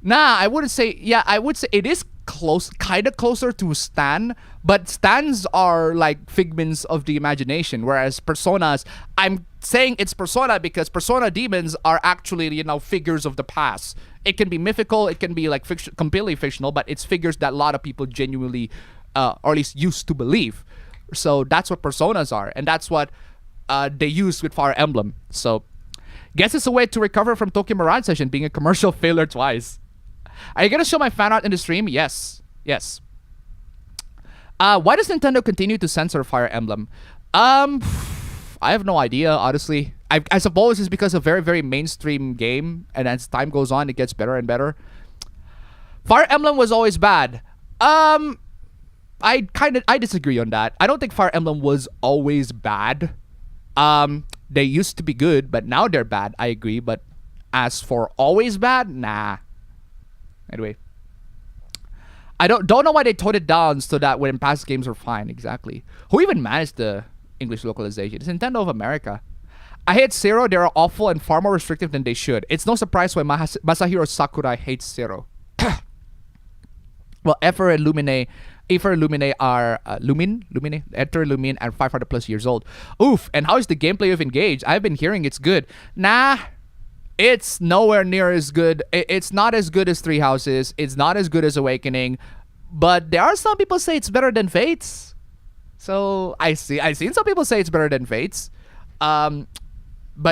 nah, I wouldn't say. Yeah, I would say it is close, kind of closer to Stan. But stands are like figments of the imagination, whereas personas, I'm saying it's persona because persona demons are actually, figures of the past. It can be mythical, it can be like completely fictional, but it's figures that a lot of people genuinely, or at least used to believe. So that's what personas are, and that's what they use with Fire Emblem. So, guess it's a way to recover from Tokyo Mirage Session being a commercial failure twice. Are you gonna show my fan art in the stream? Yes. Yes. Why does Nintendo continue to censor Fire Emblem? I have no idea, honestly. I suppose it's because of a very, very mainstream game, and as time goes on, it gets better and better. Fire Emblem was always bad. I disagree on that. I don't think Fire Emblem was always bad. They used to be good, but now they're bad. I agree, but as for always bad, nah. Anyway. I don't know why they toned it down so that when past games are fine. Exactly. Who even managed the English localization? It's Nintendo of America. I hate Zero. They are awful and far more restrictive than they should. It's no surprise why Masahiro Sakurai hates Zero. Well, Ether and Lumine are Lumine, Ether, Lumine, and 500 plus years old. Oof. And how is the gameplay of Engage? I've been hearing it's good. Nah. It's nowhere near as good. It's not as good as Three Houses. It's not as good as Awakening. But there are some people say it's better than Fates. So I've seen some people say it's better than Fates. But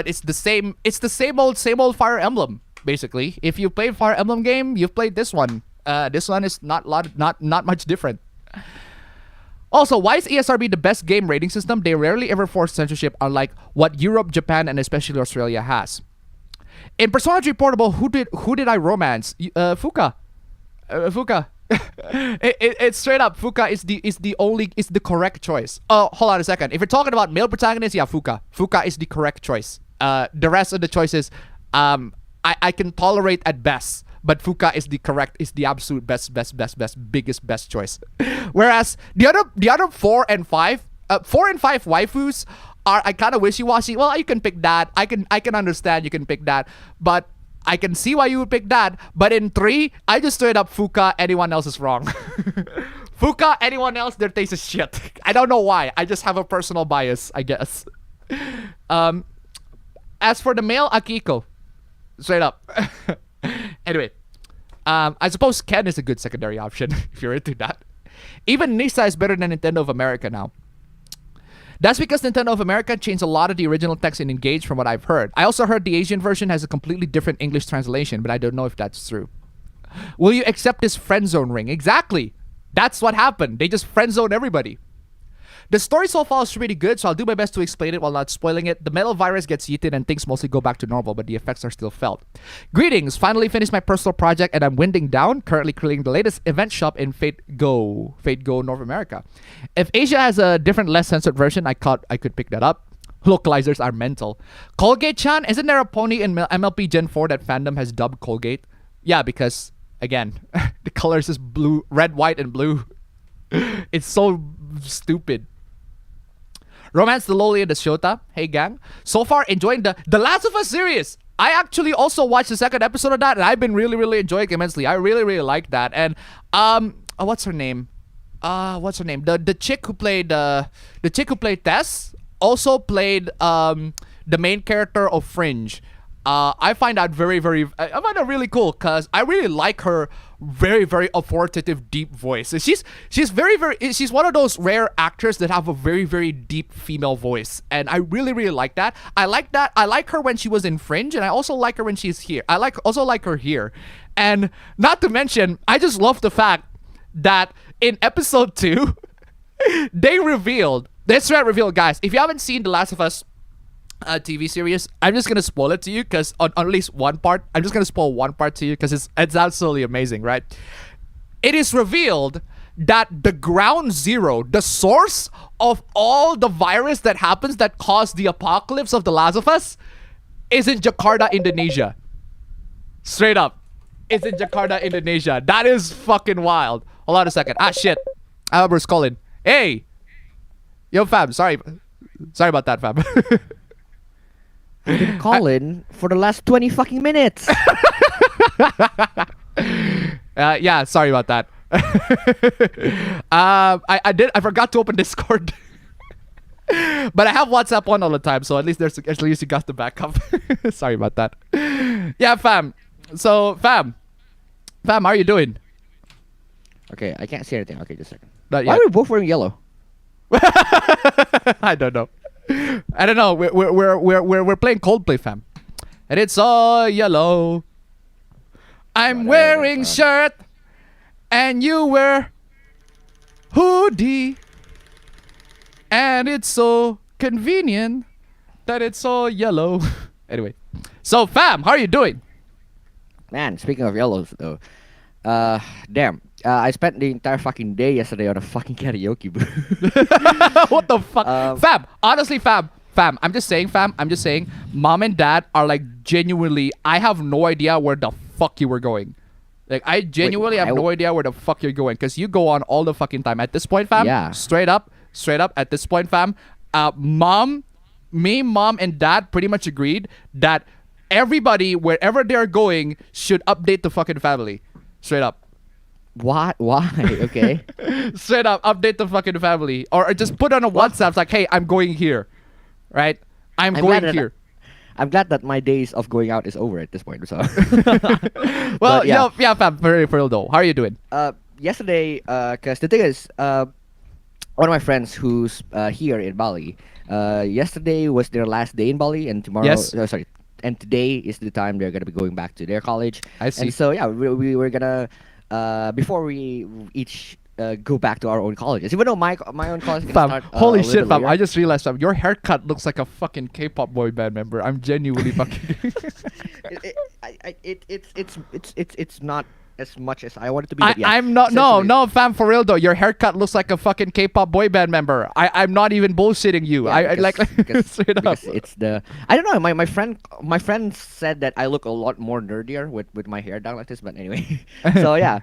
it's the same same old Fire Emblem, basically. If you played Fire Emblem game, you've played this one. This one is not much different. Also, why is ESRB the best game rating system? They rarely ever force censorship, unlike what Europe, Japan, and especially Australia has. In Persona 3 Portable, who did I romance? Fuka. Fuka. It's straight up. Fuka is the correct choice. Hold on a second. If you're talking about male protagonists, yeah, Fuka. Fuka is the correct choice. The rest of the choices, I can tolerate at best. But Fuka is the absolute best, biggest choice. Whereas the other 4 and 5 waifus are I kind of wishy-washy. Well, you can pick that. I can understand you can pick that, but I can see why you would pick that. But in 3, I just straight up Fuka. Anyone else is wrong. Fuka. Anyone else, their taste is shit. I don't know why. I just have a personal bias, I guess. As for the male, Akiko. Straight up. Anyway. I suppose Ken is a good secondary option if you're into that. Even Nisa is better than Nintendo of America now. That's because Nintendo of America changed a lot of the original text in Engage from what I've heard. I also heard the Asian version has a completely different English translation, but I don't know if that's true. Will you accept this friend zone ring? Exactly. That's what happened. They just friend zone everybody. The story so far is pretty good, so I'll do my best to explain it while not spoiling it. The metal virus gets yeeted and things mostly go back to normal, but the effects are still felt. Greetings! Finally finished my personal project and I'm winding down, currently creating the latest event shop in Fate Go North America. If Asia has a different, less censored version, I could pick that up. Localizers are mental. Colgate-chan, isn't there a pony in MLP Gen 4 that fandom has dubbed Colgate? Yeah, because, again, the colors is blue, red, white, and blue. It's so stupid. Romance the Loli and the Shota. Hey gang. So far enjoying the Last of Us series. I actually also watched the second episode of that and I've been really enjoying it immensely. I really like that. And what's her name? The chick who played Tess also played the main character of Fringe. I find that I find that really cool because I really like her very authoritative deep voice. She's she's one of those rare actors that have a very deep female voice, and I really like that. I like her when she was in Fringe, and I also like her when she's here. Also like her here. And not to mention, I just love the fact that in episode 2 they revealed, that's right, revealed, guys, if you haven't seen The Last of Us TV series, I'm just gonna spoil it to you because on at least one part, I'm just gonna spoil one part to you because it's absolutely amazing, right? It is revealed that the ground zero, the source of all the virus that happens that caused the apocalypse of The Last of Us, is in Jakarta, Indonesia. Straight up, it's in Jakarta, Indonesia. That is fucking wild. Hold on a second. Ah shit, Albert's calling. Hey, yo fam, sorry about that, fam. I've been calling for the last 20 fucking minutes. Yeah, sorry about that. I forgot to open Discord. But I have WhatsApp on all the time, so at least you got the backup. Sorry about that. Yeah, fam. So, fam, how are you doing? Okay, I can't see anything. Okay, just a second. Not Why yet. are we both wearing yellow? I don't know. We're playing Coldplay, fam, and it's all yellow. I'm wearing shirt, and you wear hoodie, and it's so convenient that it's all yellow. Anyway, so fam, how are you doing? Man, speaking of yellows though, damn. I spent the entire fucking day yesterday on a fucking karaoke booth. What the fuck? Fam, honestly, fam, I'm just saying, mom and dad are like genuinely, I have no idea where the fuck you were going. Like, I genuinely have no idea where the fuck you're going because you go on all the fucking time. At this point, fam, Yeah. straight up, at this point, fam, mom, and dad pretty much agreed that everybody, wherever they're going, should update the fucking family. Straight up. What? Why? Okay. Straight up, update the fucking family. Or just put on a WhatsApp, it's like, hey, I'm going here. Right? I'm going glad here. I'm glad that my days of going out is over at this point. So. Well, But, yeah. yeah, fam, for real though. How are you doing? Yesterday, because the thing is, one of my friends who's here in Bali, yesterday was their last day in Bali, and tomorrow, Yes. And today is the time they're gonna be going back to their college. I see. And so yeah, we were gonna before we each go back to our own colleges, even though my own college is gonna Fam, start. holy a shit, little fam. later. I just realized, fam, your haircut looks like a fucking K-pop boy band member. I'm genuinely fucking... It's not as much as I want it to be. But yeah, I'm not... essentially- No, fam, for real though. Your haircut looks like a fucking K-pop boy band member. I'm not even bullshitting you. Yeah, I like... straight up. because it's the I don't know. My friend said that I look a lot more nerdier with my hair down like this. But anyway, so yeah,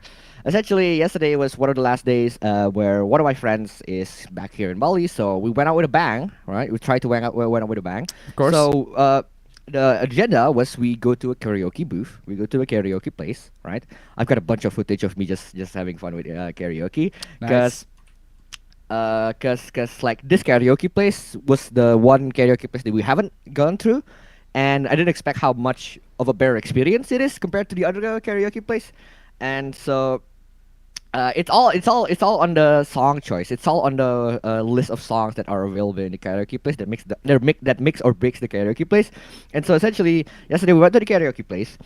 essentially yesterday was one of the last days where one of my friends is back here in Bali. So we went out with a bang, right? We tried to went out with a bang. Of course. So the agenda was we go to a karaoke booth, we go to a karaoke place, right? I've got a bunch of footage of me just having fun with karaoke, Nice. cause like this karaoke place was the one karaoke place that we haven't gone through, and I didn't expect how much of a better experience it is compared to the other karaoke place, and so it's all on the song choice. It's all on the list of songs that are available in the karaoke place that makes or breaks the karaoke place. And so essentially, yesterday we went to the karaoke place.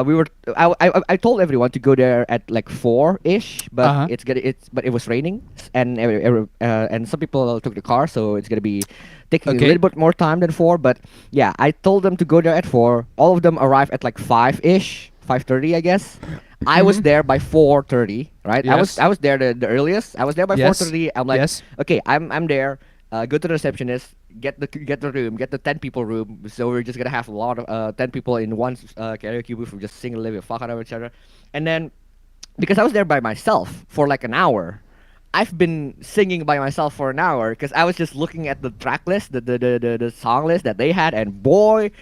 We were I told everyone to go there at like 4-ish, but Uh-huh. but it was raining and some people took the car, so it's gonna be taking a Okay. little bit more time than 4. But yeah, I told them to go there at 4. All of them arrived at like 5-ish, 5:30, I guess. I was there by 4:30, right? Yes. I was there the earliest. I was there by Yes. 4:30. I'm like, Yes. okay, I'm there. Go to the receptionist, get the room, get the 10 people room. So we're just gonna have a lot of 10 people in one karaoke booth. We just sing and live the fuck out of each other. And then because I was there by myself for like an hour. I've been singing by myself for an hour because I was just looking at the track list, the song list that they had, and boy,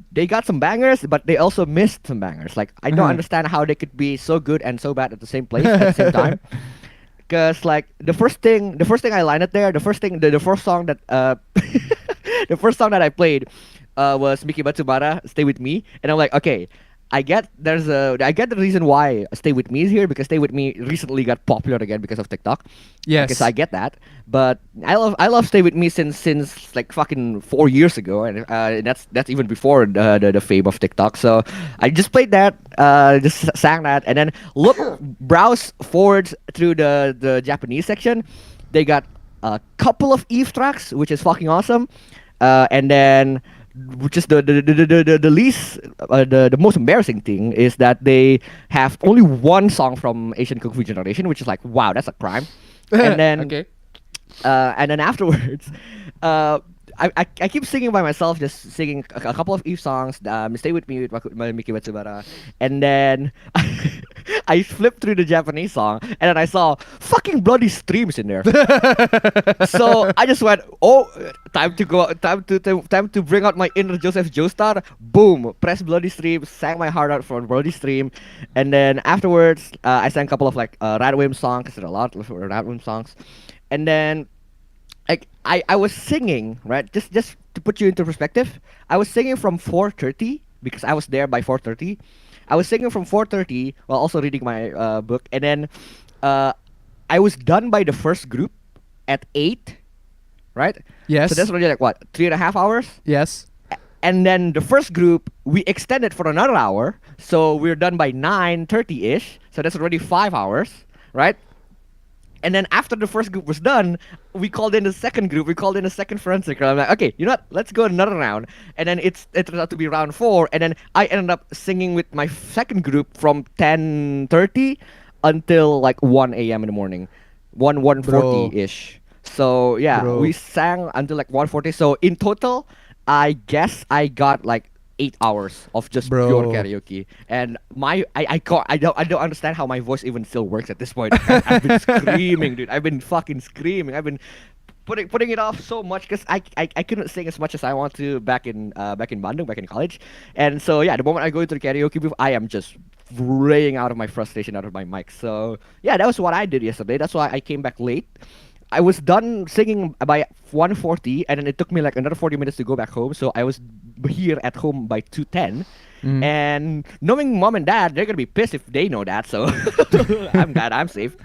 they got some bangers, but they also missed some bangers. Like I don't Uh-huh. understand how they could be so good and so bad at the same place at the same time. Cause like the first thing I lined up there, the first song that the first song that I played was Miki Matsubara, "Stay with Me," and I'm like, okay, I get the reason why "Stay with Me" is here because "Stay with Me" recently got popular again because of TikTok. Yes. I get that, but I love "Stay with Me" since like fucking 4 years ago, and that's even before the fame of TikTok. So I just played that, just sang that, and then browse forwards through the Japanese section. They got a couple of Eve tracks, which is fucking awesome, and then which is the least the most embarrassing thing is that they have only one song from Asian Kung Fu Generation, which is like wow, that's a crime. And then Okay. afterwards, uh, I keep singing by myself, just singing a couple of Eve songs. "Stay with Me" with Miki Matsubara, and then I flipped through the Japanese song, and then I saw fucking bloody streams in there. So I just went, oh, time to go, time to bring out my inner Joseph Joestar. Boom, press bloody stream, sang my heart out for bloody stream, and then afterwards, I sang a couple of like Radwim songs. 'Cause there are a lot of Radwim songs, and then like I was singing, right, just to put you into perspective, I was singing from 4:30 because I was there by 4:30. I was singing from 4:30 while also reading my book, and then uh, I was done by the first group at 8, right? Yes. So that's already like what, 3.5 hours. Yes. And then the first group we extended for another hour, so we're done by 9:30 ish. So that's already 5 hours, right? And then after the first group was done, we called in the second group. We called in a second forensic round. I'm like, okay, you know what? Let's go another round. And then it turned out to be round 4. And then I ended up singing with my second group from 10:30 until like 1 a.m. in the morning, 1:40 ish. So yeah, Bro. we sang until like 1:40. So in total, I guess I got like 8 hours of just pure Bro. karaoke, and I don't understand how my voice even still works at this point. I've been screaming, dude. I've been fucking screaming. I've been putting it off so much because I couldn't sing as much as I want to back in Bandung, back in college, and so yeah, the moment I go into the karaoke booth, I am just raying out of my frustration out of my mic. So yeah, that was what I did yesterday. That's why I came back late. I was done singing by 1:40, and then it took me like another 40 minutes to go back home. So I was here at home by 2:10. Mhm. And knowing mom and dad, they're gonna be pissed if they know that. So I'm glad I'm safe.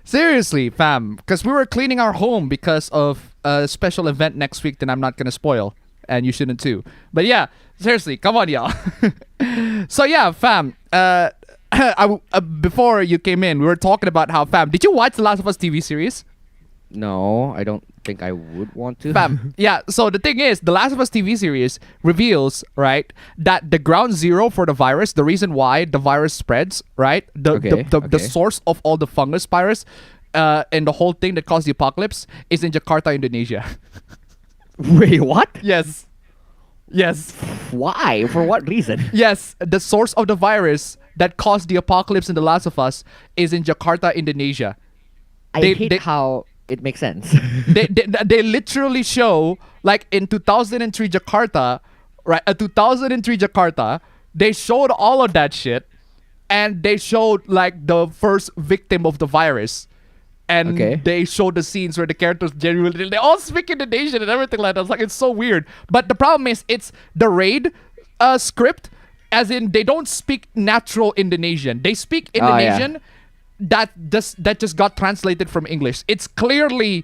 Seriously, fam, because we were cleaning our home because of a special event next week that I'm not gonna spoil, and you shouldn't too. But yeah, seriously, come on, y'all. So yeah, fam. Before you came in, we were talking about how, fam. Did you watch the Last of Us TV series? No, I don't think I would want to. Fam. Yeah, so the thing is, the Last of Us TV series reveals, right, that the ground zero for the virus, the reason why the virus spreads, right, the Okay. source of all the fungus virus, and the whole thing that caused the apocalypse is in Jakarta, Indonesia. Wait, what? Yes. Yes. Why? For what reason? Yes, the source of the virus that caused the apocalypse in The Last of Us is in Jakarta, Indonesia. I They- hate they- how it makes sense. they literally show, like, in 2003 Jakarta, right? A 2003 Jakarta. They showed all of that shit, and they showed like the first victim of the virus. And Okay. they showed the scenes where the characters genuinely, they all speak Indonesian and everything like that. It's like, it's so weird. But the problem is, it's the raid script, as in they don't speak natural Indonesian. They speak Oh, yeah. Indonesian that just got translated from English. It's clearly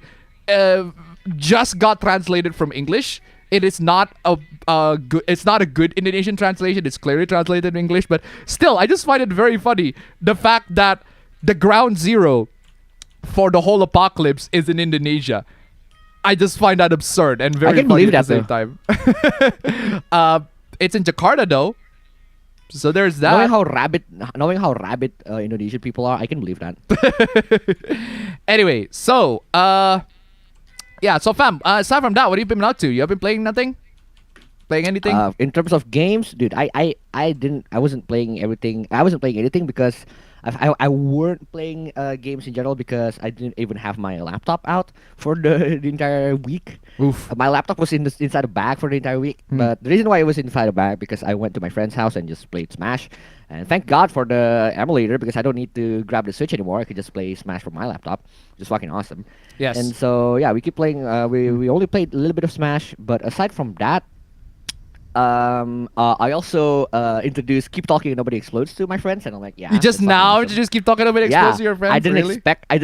just got translated from English. It is not a good. It's not a good Indonesian translation. It's clearly translated in English. But still, I just find it very funny the fact that the ground zero for the whole apocalypse is in Indonesia. I just find that absurd and very can funny believe at the that, same time. It's in Jakarta though, so there's that. Knowing how rabid Indonesian people are, I can believe that. Anyway, so yeah. So fam, aside from that, what have you been up to? You have been playing nothing? Playing anything? In terms of games, dude, I wasn't playing everything. I wasn't playing anything because I weren't playing games in general because I didn't even have my laptop out for the entire week. Oof. My laptop was inside a bag for the entire week. But the reason why it was inside a bag because I went to my friend's house and just played Smash. And thank God for the emulator because I don't need to grab the Switch anymore. I could just play Smash from my laptop, which is fucking awesome. Yes. And so yeah, we keep playing. We only played a little bit of Smash, but aside from that, I also introduced Keep Talking and Nobody Explodes to my friends, and I'm like, yeah. You just it's fucking now awesome. to just keep talking about it, Yeah, expose to your friends. I didn't really? I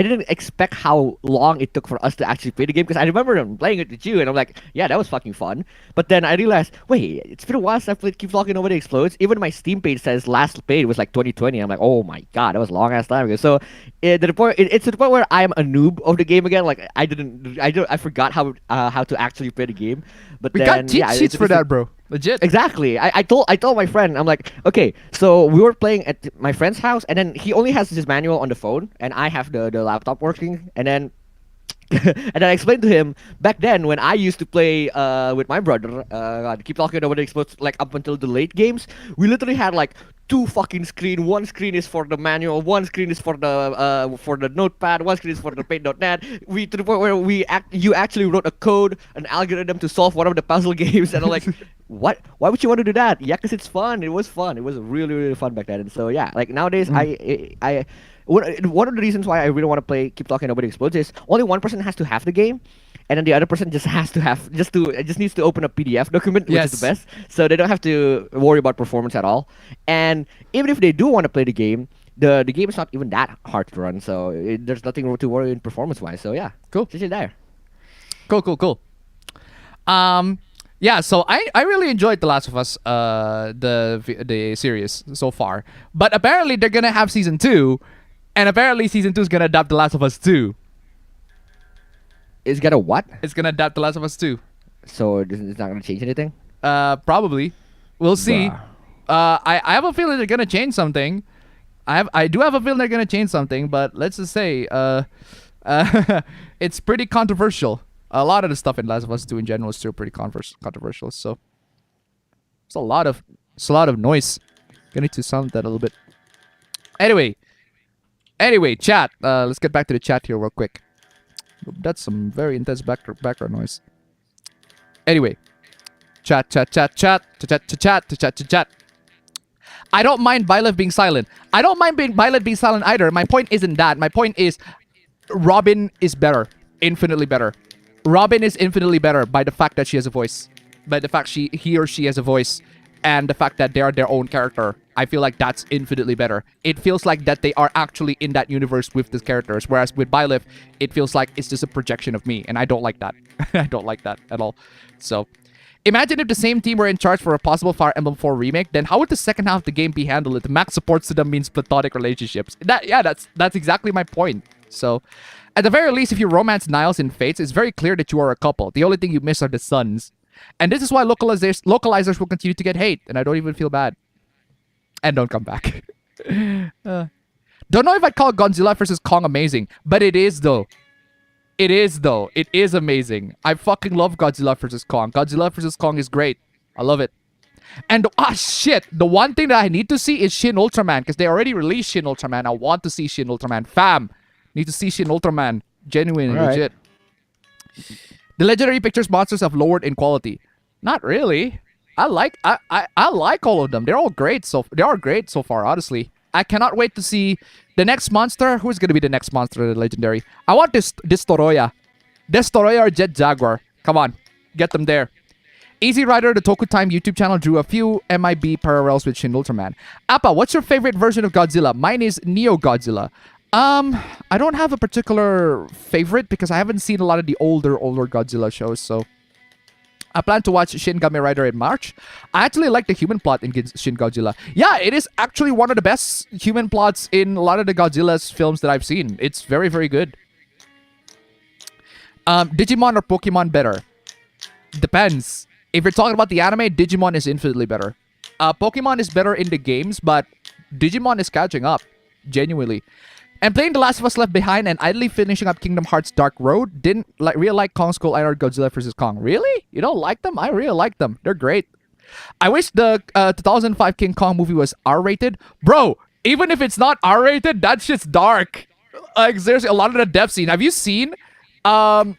didn't expect how long it took for us to actually play the game because I remember them playing it with you, and I'm like, yeah, that was fucking fun. But then I realized, wait, it's been a while since I played Keep Talking Nobody Explodes. Even my Steam page says last played was like 2020. I'm like, oh my god, that was a long ass time ago. So it's to the point where I'm a noob of the game again. Like I forgot how to actually play the game. But We then, got cheat yeah, sheets for that, bro. Legit. Exactly. I told my friend, I'm like, okay, so we were playing at my friend's house, and then he only has his manual on the phone, and I have the laptop working, and then and then I explained to him back then when I used to play with my brother, Keep Talking Nobody Explodes, like up until the late games, we literally had like two fucking screen. One screen is for the manual, one screen is for the notepad, one screen is for the paint.net. We to the point where you actually wrote a code, an algorithm to solve one of the puzzle games, and I'm like, what? Why would you want to do that? Yeah, because it's fun. It was fun. It was really really fun back then. And so yeah, like nowadays I one of the reasons why I really want to play Keep Talking Nobody Explodes is only one person has to have the game, and then the other person just needs to open a PDF document, which is the best, so they don't have to worry about performance at all. And even if they do want to play the game is not even that hard to run, so there's nothing to worry in performance wise. So yeah, Cool. just there. Cool. Yeah, so I really enjoyed The Last of Us, the series so far. But apparently they're gonna have season 2, and apparently season 2 is gonna adapt The Last of Us 2. It's got a what? It's gonna adapt The Last of Us 2. So it's not gonna change anything. Probably. We'll see. Bruh. I have a feeling they're gonna change something. I do have a feeling they're gonna change something, but let's just say it's pretty controversial. A lot of the stuff in Last of Us 2 in general is still pretty controversial. So it's a lot of noise. Gonna need to sound that a little bit. Anyway, chat. Let's get back to the chat here real quick. That's some very intense background noise. Anyway, chat. I don't mind Byleth being silent. I don't mind Byleth being silent either. My point isn't that. My point is Robin is better. Infinitely better. Robin is infinitely better by the fact that she has a voice. By the fact he or she has a voice. And the fact that they are their own character. I feel like that's infinitely better. It feels like that they are actually in that universe with the characters. Whereas with Byleth, it feels like it's just a projection of me. And I don't like that. I don't like that at all. So imagine if the same team were in charge for a possible Fire Emblem 4 remake, then how would the second half of the game be handled if the max supports to them means platonic relationships? That's exactly my point. So, at the very least, if you romance Niles in Fates, it's very clear that you are a couple. The only thing you miss are the sons. And this is why localizers will continue to get hate, and I don't even feel bad. And don't come back. Don't know if I'd call Godzilla vs. Kong amazing, but it is though. It is amazing. I fucking love Godzilla vs. Kong. Godzilla vs. Kong is great. I love it. And shit, the one thing that I need to see is Shin Ultraman, because they already released Shin Ultraman. I want to see Shin Ultraman. Fam, need to see Shin Ultraman. Genuine and All right. legit. The legendary pictures monsters have lowered in quality. Not really. I like all of them. They're all great. They are great so far. Honestly, I cannot wait to see the next monster. Who's gonna be the next monster? The legendary. I want this Destoroya or Jet Jaguar. Come on, get them there. Easy Rider, the Toku Time YouTube channel, drew a few MIB parallels with Shin Ultraman. Appa, what's your favorite version of Godzilla? Mine is Neo Godzilla. I don't have a particular favorite because I haven't seen a lot of the older Godzilla shows, so I plan to watch Shin Kamen Rider in March. I actually like the human plot in Shin Godzilla. Yeah, it is actually one of the best human plots in a lot of the Godzilla's films that I've seen. It's very, very good. Digimon or Pokemon better? Depends. If you're talking about the anime, Digimon is infinitely better. Pokemon is better in the games, but Digimon is catching up. Genuinely. And playing The Last of Us Left Behind and idly finishing up Kingdom Hearts Dark Road, didn't really like Kong Skull Island Godzilla vs. Kong. Really? You don't like them? I really like them. They're great. I wish the 2005 King Kong movie was R-rated. Bro, even if it's not R-rated, that shit's dark. Like, seriously, a lot of the death scene. Have you seen the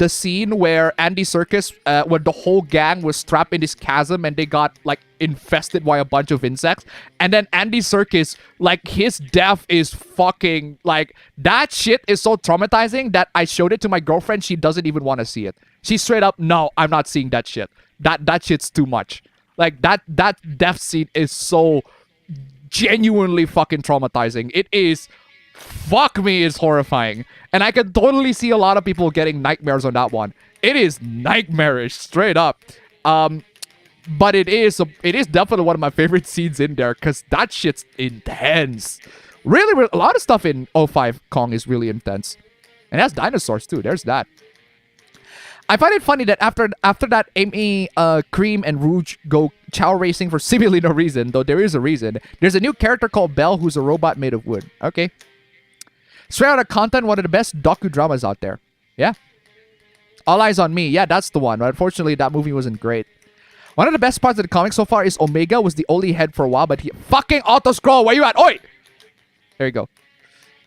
scene where Andy Serkis, when the whole gang was trapped in this chasm and they got like infested by a bunch of insects, and then Andy Serkis, like, his death is fucking like, that shit is so traumatizing that I showed it to my girlfriend. She doesn't even want to see it. She's straight up, no, I'm not seeing that shit. That shit's too much. Like, that death scene is so genuinely fucking traumatizing. It is. Fuck me, is horrifying. And I can totally see a lot of people getting nightmares on that one. It is nightmarish, straight up. But it is definitely one of my favorite scenes in there, because that shit's intense. Really, a lot of stuff in 05 Kong is really intense. And that's dinosaurs too, there's that. I find it funny that after that Amy, Cream, and Rouge go chow racing for seemingly no reason, though there is a reason. There's a new character called Belle who's a robot made of wood. Okay. Straight Outta Content, one of the best docudramas out there. Yeah. All Eyes on Me. Yeah, that's the one. But unfortunately, that movie wasn't great. One of the best parts of the comic so far is Omega was the only head for a while, but he fucking auto-scroll. Where you at? Oi! There you go.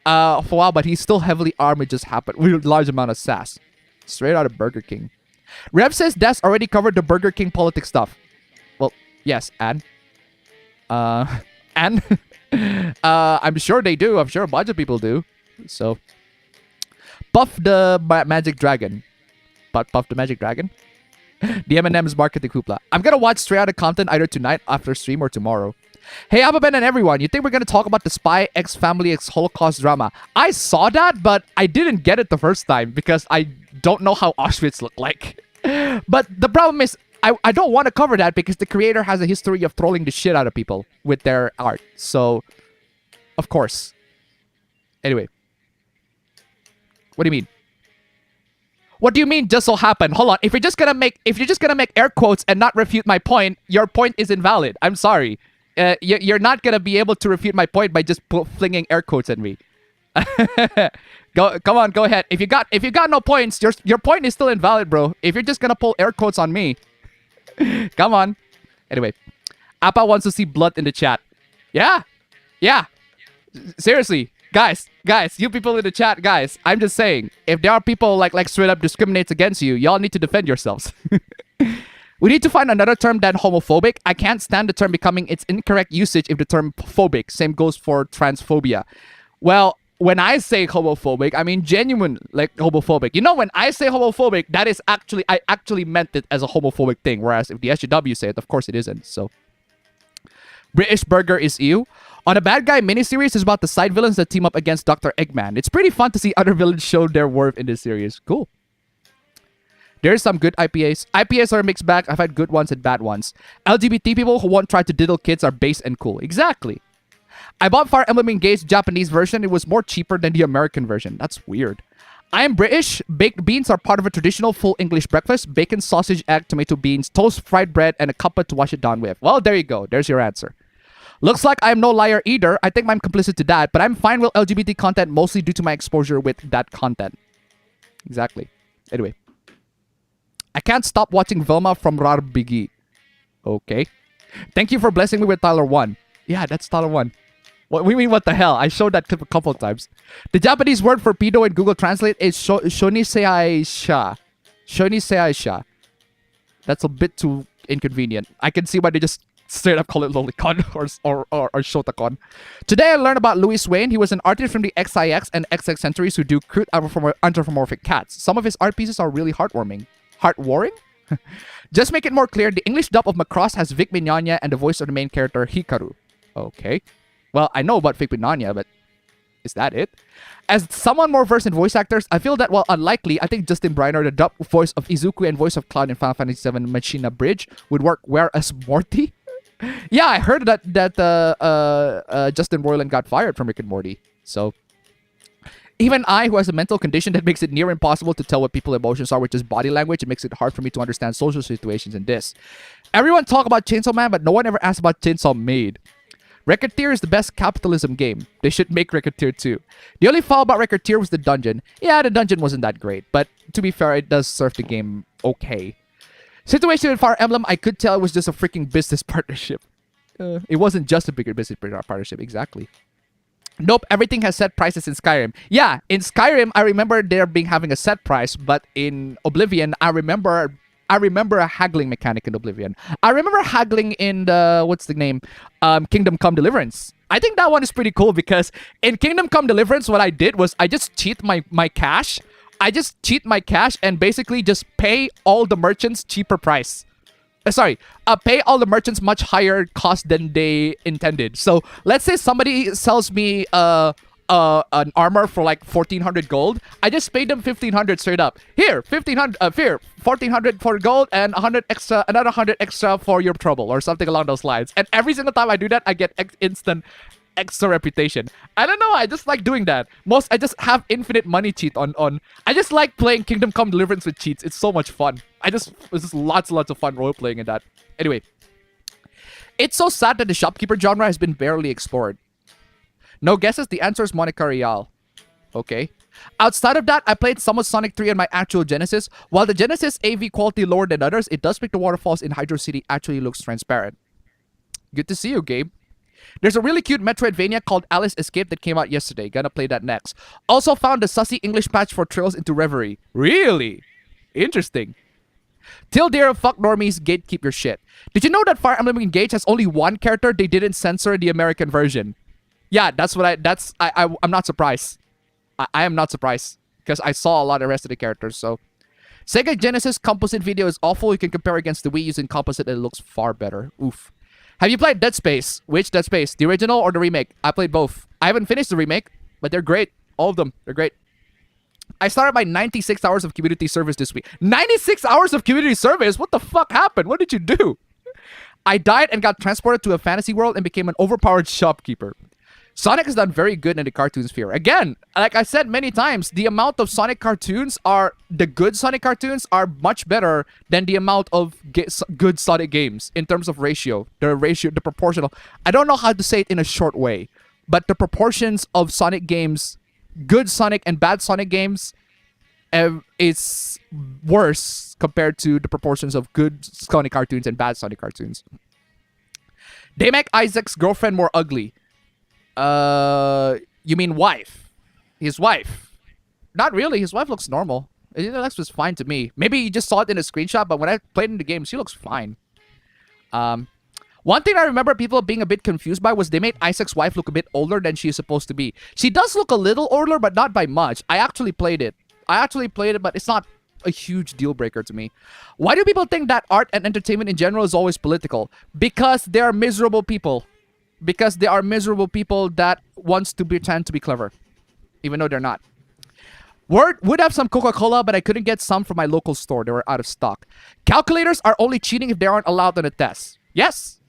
For a while, but he's still heavily armed. It just happened with a large amount of sass. Straight out of Burger King. Rev says Des already covered the Burger King politics stuff. Well, yes, and I'm sure they do. I'm sure a bunch of people do. So, Puff the Magic Dragon. Puff the Magic Dragon? The M&M's marketing hoopla. I'm gonna watch Straight Outta Content either tonight after stream or tomorrow. Hey, Appaben and everyone, you think we're gonna talk about the Spy X Family X Holocaust drama? I saw that, but I didn't get it the first time because I don't know how Auschwitz looked like. But the problem is, I don't want to cover that because the creator has a history of trolling the shit out of people with their art. So, of course. Anyway. What do you mean? What do you mean just so happened? Hold on. If you're just gonna make air quotes and not refute my point, your point is invalid. I'm sorry. You're not gonna be able to refute my point by just flinging air quotes at me. Come on, go ahead. If you got no points, your point is still invalid, bro. If you're just gonna pull air quotes on me, come on. Anyway, Appa wants to see blood in the chat. Yeah. Seriously, guys, you people in the chat, guys. I'm just saying, if there are people like straight up discriminates against you, y'all need to defend yourselves. We need to find another term than homophobic. I can't stand the term becoming its incorrect usage if the term phobic. Same goes for transphobia. Well, when I say homophobic, I mean genuine, like, homophobic. You know, when I say homophobic, that is actually, I actually meant it as a homophobic thing. Whereas if the SJW say it, of course it isn't. So, British Burger is EU. On a Bad Guy miniseries is about the side villains that team up against Dr. Eggman. It's pretty fun to see other villains show their worth in this series. Cool. There's some good IPAs. IPAs are a mixed bag. I've had good ones and bad ones. LGBT people who won't try to diddle kids are base and cool. Exactly. I bought Fire Emblem Engage Japanese version. It was more cheaper than the American version. That's weird. I am British. Baked beans are part of a traditional full English breakfast. Bacon, sausage, egg, tomato beans, toast, fried bread, and a cuppa to wash it down with. Well, there you go. There's your answer. Looks like I'm no liar either. I think I'm complicit to that, but I'm fine with LGBT content mostly due to my exposure with that content. Exactly. Anyway. I can't stop watching Velma from Rarbigi. Okay. Thank you for blessing me with Tyler 1. Yeah, that's Tyler 1. What we mean, what the hell? I showed that clip a couple of times. The Japanese word for pedo in Google Translate is shoniseaisha. Shoniseaisha. That's a bit too inconvenient. I can see why they just straight up call it lolicon or shotacon. Today I learned about Louis Wayne. He was an artist from the XIX and XX centuries who do crude anthropomorphic cats. Some of his art pieces are really heartwarming. Heartwarming? Just make it more clear, the English dub of Macross has Vic Mignogna and the voice of the main character Hikaru. Okay. Well, I know about Vic Mignogna, but is that it? As someone more versed in voice actors, I feel that while unlikely, I think Justin Briner, the dub voice of Izuku and voice of Cloud in Final Fantasy VII Machina Bridge, would work whereas Morty. Yeah, I heard that Justin Roiland got fired from Rick and Morty. So even I, who has a mental condition that makes it near impossible to tell what people's emotions are with just body language, it makes it hard for me to understand social situations in this. Everyone talk about Chainsaw Man, but no one ever asks about Chainsaw Maid. Racketeer is the best capitalism game. They should make Racketeer 2. The only flaw about Racketeer was the dungeon. Yeah, the dungeon wasn't that great, but to be fair, it does serve the game okay. Situation with Fire Emblem, I could tell it was just a freaking business partnership. It wasn't just a bigger business partnership, exactly. Nope, everything has set prices in Skyrim. Yeah, in Skyrim, I remember there having a set price, but in Oblivion, I remember a haggling mechanic in Oblivion. I remember haggling in the, what's the name? Kingdom Come Deliverance. I think that one is pretty cool because in Kingdom Come Deliverance, what I did was I just cheat my cash. I just cheat my cash and basically just pay all the merchants cheaper price. Pay all the merchants much higher cost than they intended. So let's say somebody sells me an armor for like 1,400 gold. I just paid them 1,500 straight up. Here, 1,400 for gold and 100 extra, another 100 extra for your trouble or something along those lines. And every single time I do that, I get instant extra reputation. I don't know, I just like doing that. I just have infinite money cheat on. I just like playing Kingdom Come Deliverance with cheats. It's so much fun. It's just lots of fun role playing in that. Anyway, it's so sad that the shopkeeper genre has been barely explored. No guesses? The answer is Monica Real. Okay. Outside of that, I played some of Sonic 3 on my actual Genesis. While the Genesis AV quality lower than others, it does make the waterfalls in Hydro City actually looks transparent. Good to see you, Gabe. There's a really cute Metroidvania called Alice Escape that came out yesterday. Gonna play that next. Also found the sussy English patch for Trails into Reverie. Really? Interesting. Till there, fuck normies, gatekeep your shit. Did you know that Fire Emblem Engage has only one character? They didn't censor the American version. Yeah, I'm not surprised. I am not surprised because I saw a lot of the rest of the characters. So, Sega Genesis composite video is awful. You can compare against the Wii using composite and it looks far better. Oof. Have you played Dead Space? Which Dead Space? The original or the remake? I played both. I haven't finished the remake, but they're great. All of them. They're great. I started my 96 hours of community service this week. 96 hours of community service? What the fuck happened? What did you do? I died and got transported to a fantasy world and became an overpowered shopkeeper. Sonic has done very good in the cartoon sphere. Again, like I said many times, the amount of Sonic cartoons the good Sonic cartoons are much better than the amount of good Sonic games in terms of ratio. The proportional. I don't know how to say it in a short way, but the proportions of Sonic games, good Sonic and bad Sonic games, is worse compared to the proportions of good Sonic cartoons and bad Sonic cartoons. They make Isaac's girlfriend more ugly. You mean wife? His wife? Not really. His wife looks normal. It looks just fine to me. Maybe you just saw it in a screenshot, but when I played in the game, she looks fine. One thing I remember people being a bit confused by was they made Isaac's wife look a bit older than she is supposed to be. She does look a little older, but not by much. I actually played it, but it's not a huge deal breaker to me. Why do people think that art and entertainment in general is always political? Because they are miserable people. Because they are miserable people that wants to pretend to be clever, even though they're not. Would have some Coca-Cola, but I couldn't get some from my local store. They were out of stock. Calculators are only cheating if they aren't allowed on a test. Yes.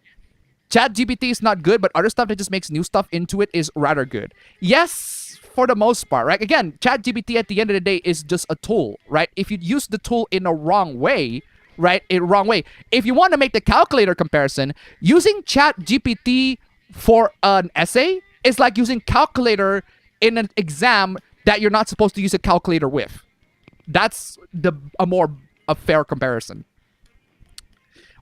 ChatGPT is not good, but other stuff that just makes new stuff into it is rather good. Yes, for the most part, right? Again, ChatGPT at the end of the day is just a tool, right? If you use the tool in a wrong way, right? In a wrong way. If you want to make the calculator comparison, using ChatGPT for an essay is like using calculator in an exam that you're not supposed to use a calculator with. That's a fair comparison.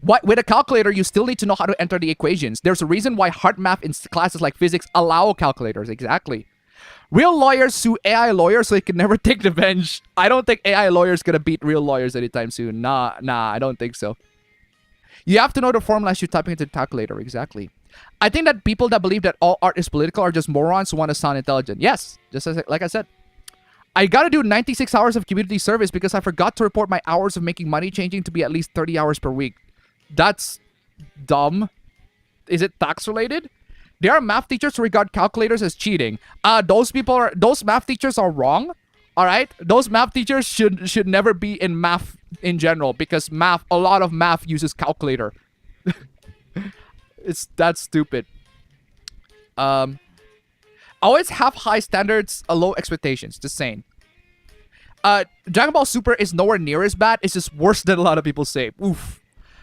With a calculator, you still need to know how to enter the equations. There's a reason why hard math in classes like physics allow calculators. Exactly. Real lawyers sue AI lawyers so they can never take revenge. I don't think AI lawyers gonna beat real lawyers anytime soon. Nah, I don't think so. You have to know the formula as you're typing into the calculator. Exactly. I think that people that believe that all art is political are just morons who want to sound intelligent. Yes, just as like I said. I gotta do 96 hours of community service because I forgot to report my hours of making money changing to be at least 30 hours per week. That's dumb. Is it tax related? There are math teachers who regard calculators as cheating. Those math teachers are wrong. All right, those math teachers should never be in math in general because a lot of math uses calculator. That's stupid. Always have high standards, low expectations. Just saying. Dragon Ball Super is nowhere near as bad. It's just worse than a lot of people say. Oof.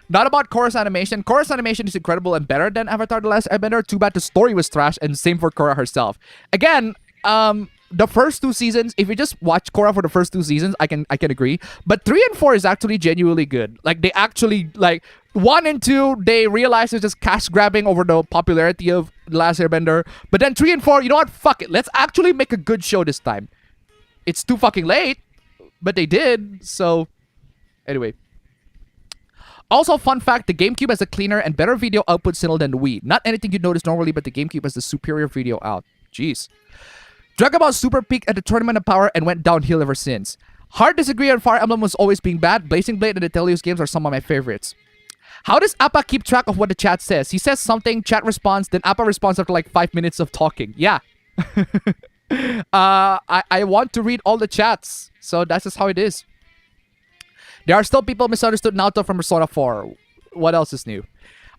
Not about chorus animation. Chorus animation is incredible and better than Avatar: The Last Airbender. Too bad the story was trash, and same for Korra herself. Again, the first 2 seasons, if you just watch Korra for the first 2 seasons, I can agree. But 3 and 4 is actually genuinely good. Like they actually 1 and 2, they realized it's just cash grabbing over the popularity of The Last Airbender. But then 3 and 4, you know what? Fuck it. Let's actually make a good show this time. It's too fucking late, but they did. So anyway. Also, fun fact, the GameCube has a cleaner and better video output signal than the Wii. Not anything you'd notice normally, but the GameCube has the superior video out. Jeez. Dragon Ball Super peaked at the Tournament of Power and went downhill ever since. Hard disagree on Fire Emblem was always being bad. Blazing Blade and the Telios games are some of my favorites. How does Appa keep track of what the chat says? He says something, chat responds, then Appa responds after like 5 minutes of talking. Yeah. I want to read all the chats, so that's just how it is. There are still people misunderstood Naruto from Persona 4. What else is new?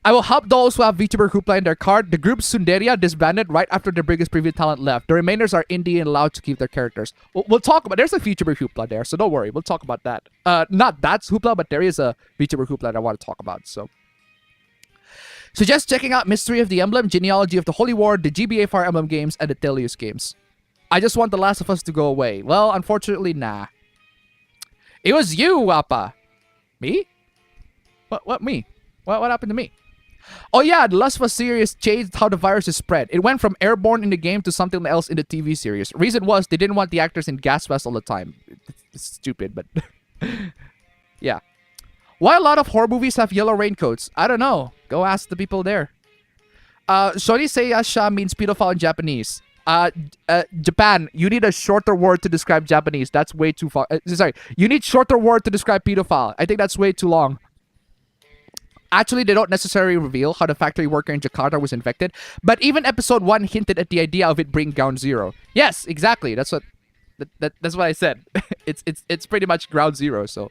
I will help those who have VTuber Hoopla in their card. The group Sundaria disbanded right after their biggest preview talent left. The remainers are indie and allowed to keep their characters. We'll talk about... There's a VTuber Hoopla there, so don't worry. We'll talk about that. Not that's Hoopla, but there is a VTuber Hoopla that I want to talk about, so... Suggest checking out Mystery of the Emblem, Genealogy of the Holy War, the GBA Fire Emblem games, and the Telios games. I just want The Last of Us to go away. Well, unfortunately, nah. It was you, Appa. Me? What me? What happened to me? Oh yeah, the Last of Us series changed how the virus is spread. It went from airborne in the game to something else in the TV series. Reason was they didn't want the actors in gas masks all the time. It's stupid, but... yeah. Why a lot of horror movies have yellow raincoats? I don't know. Go ask the people there. Shoni Seiyasha means pedophile in Japanese. Japan, you need a shorter word to describe Japanese. That's way too far. Sorry, you need shorter word to describe pedophile. I think that's way too long. Actually, they don't necessarily reveal how the factory worker in Jakarta was infected, but even episode 1 hinted at the idea of it being ground zero. Yes, exactly. That's what I said. it's pretty much ground zero. So,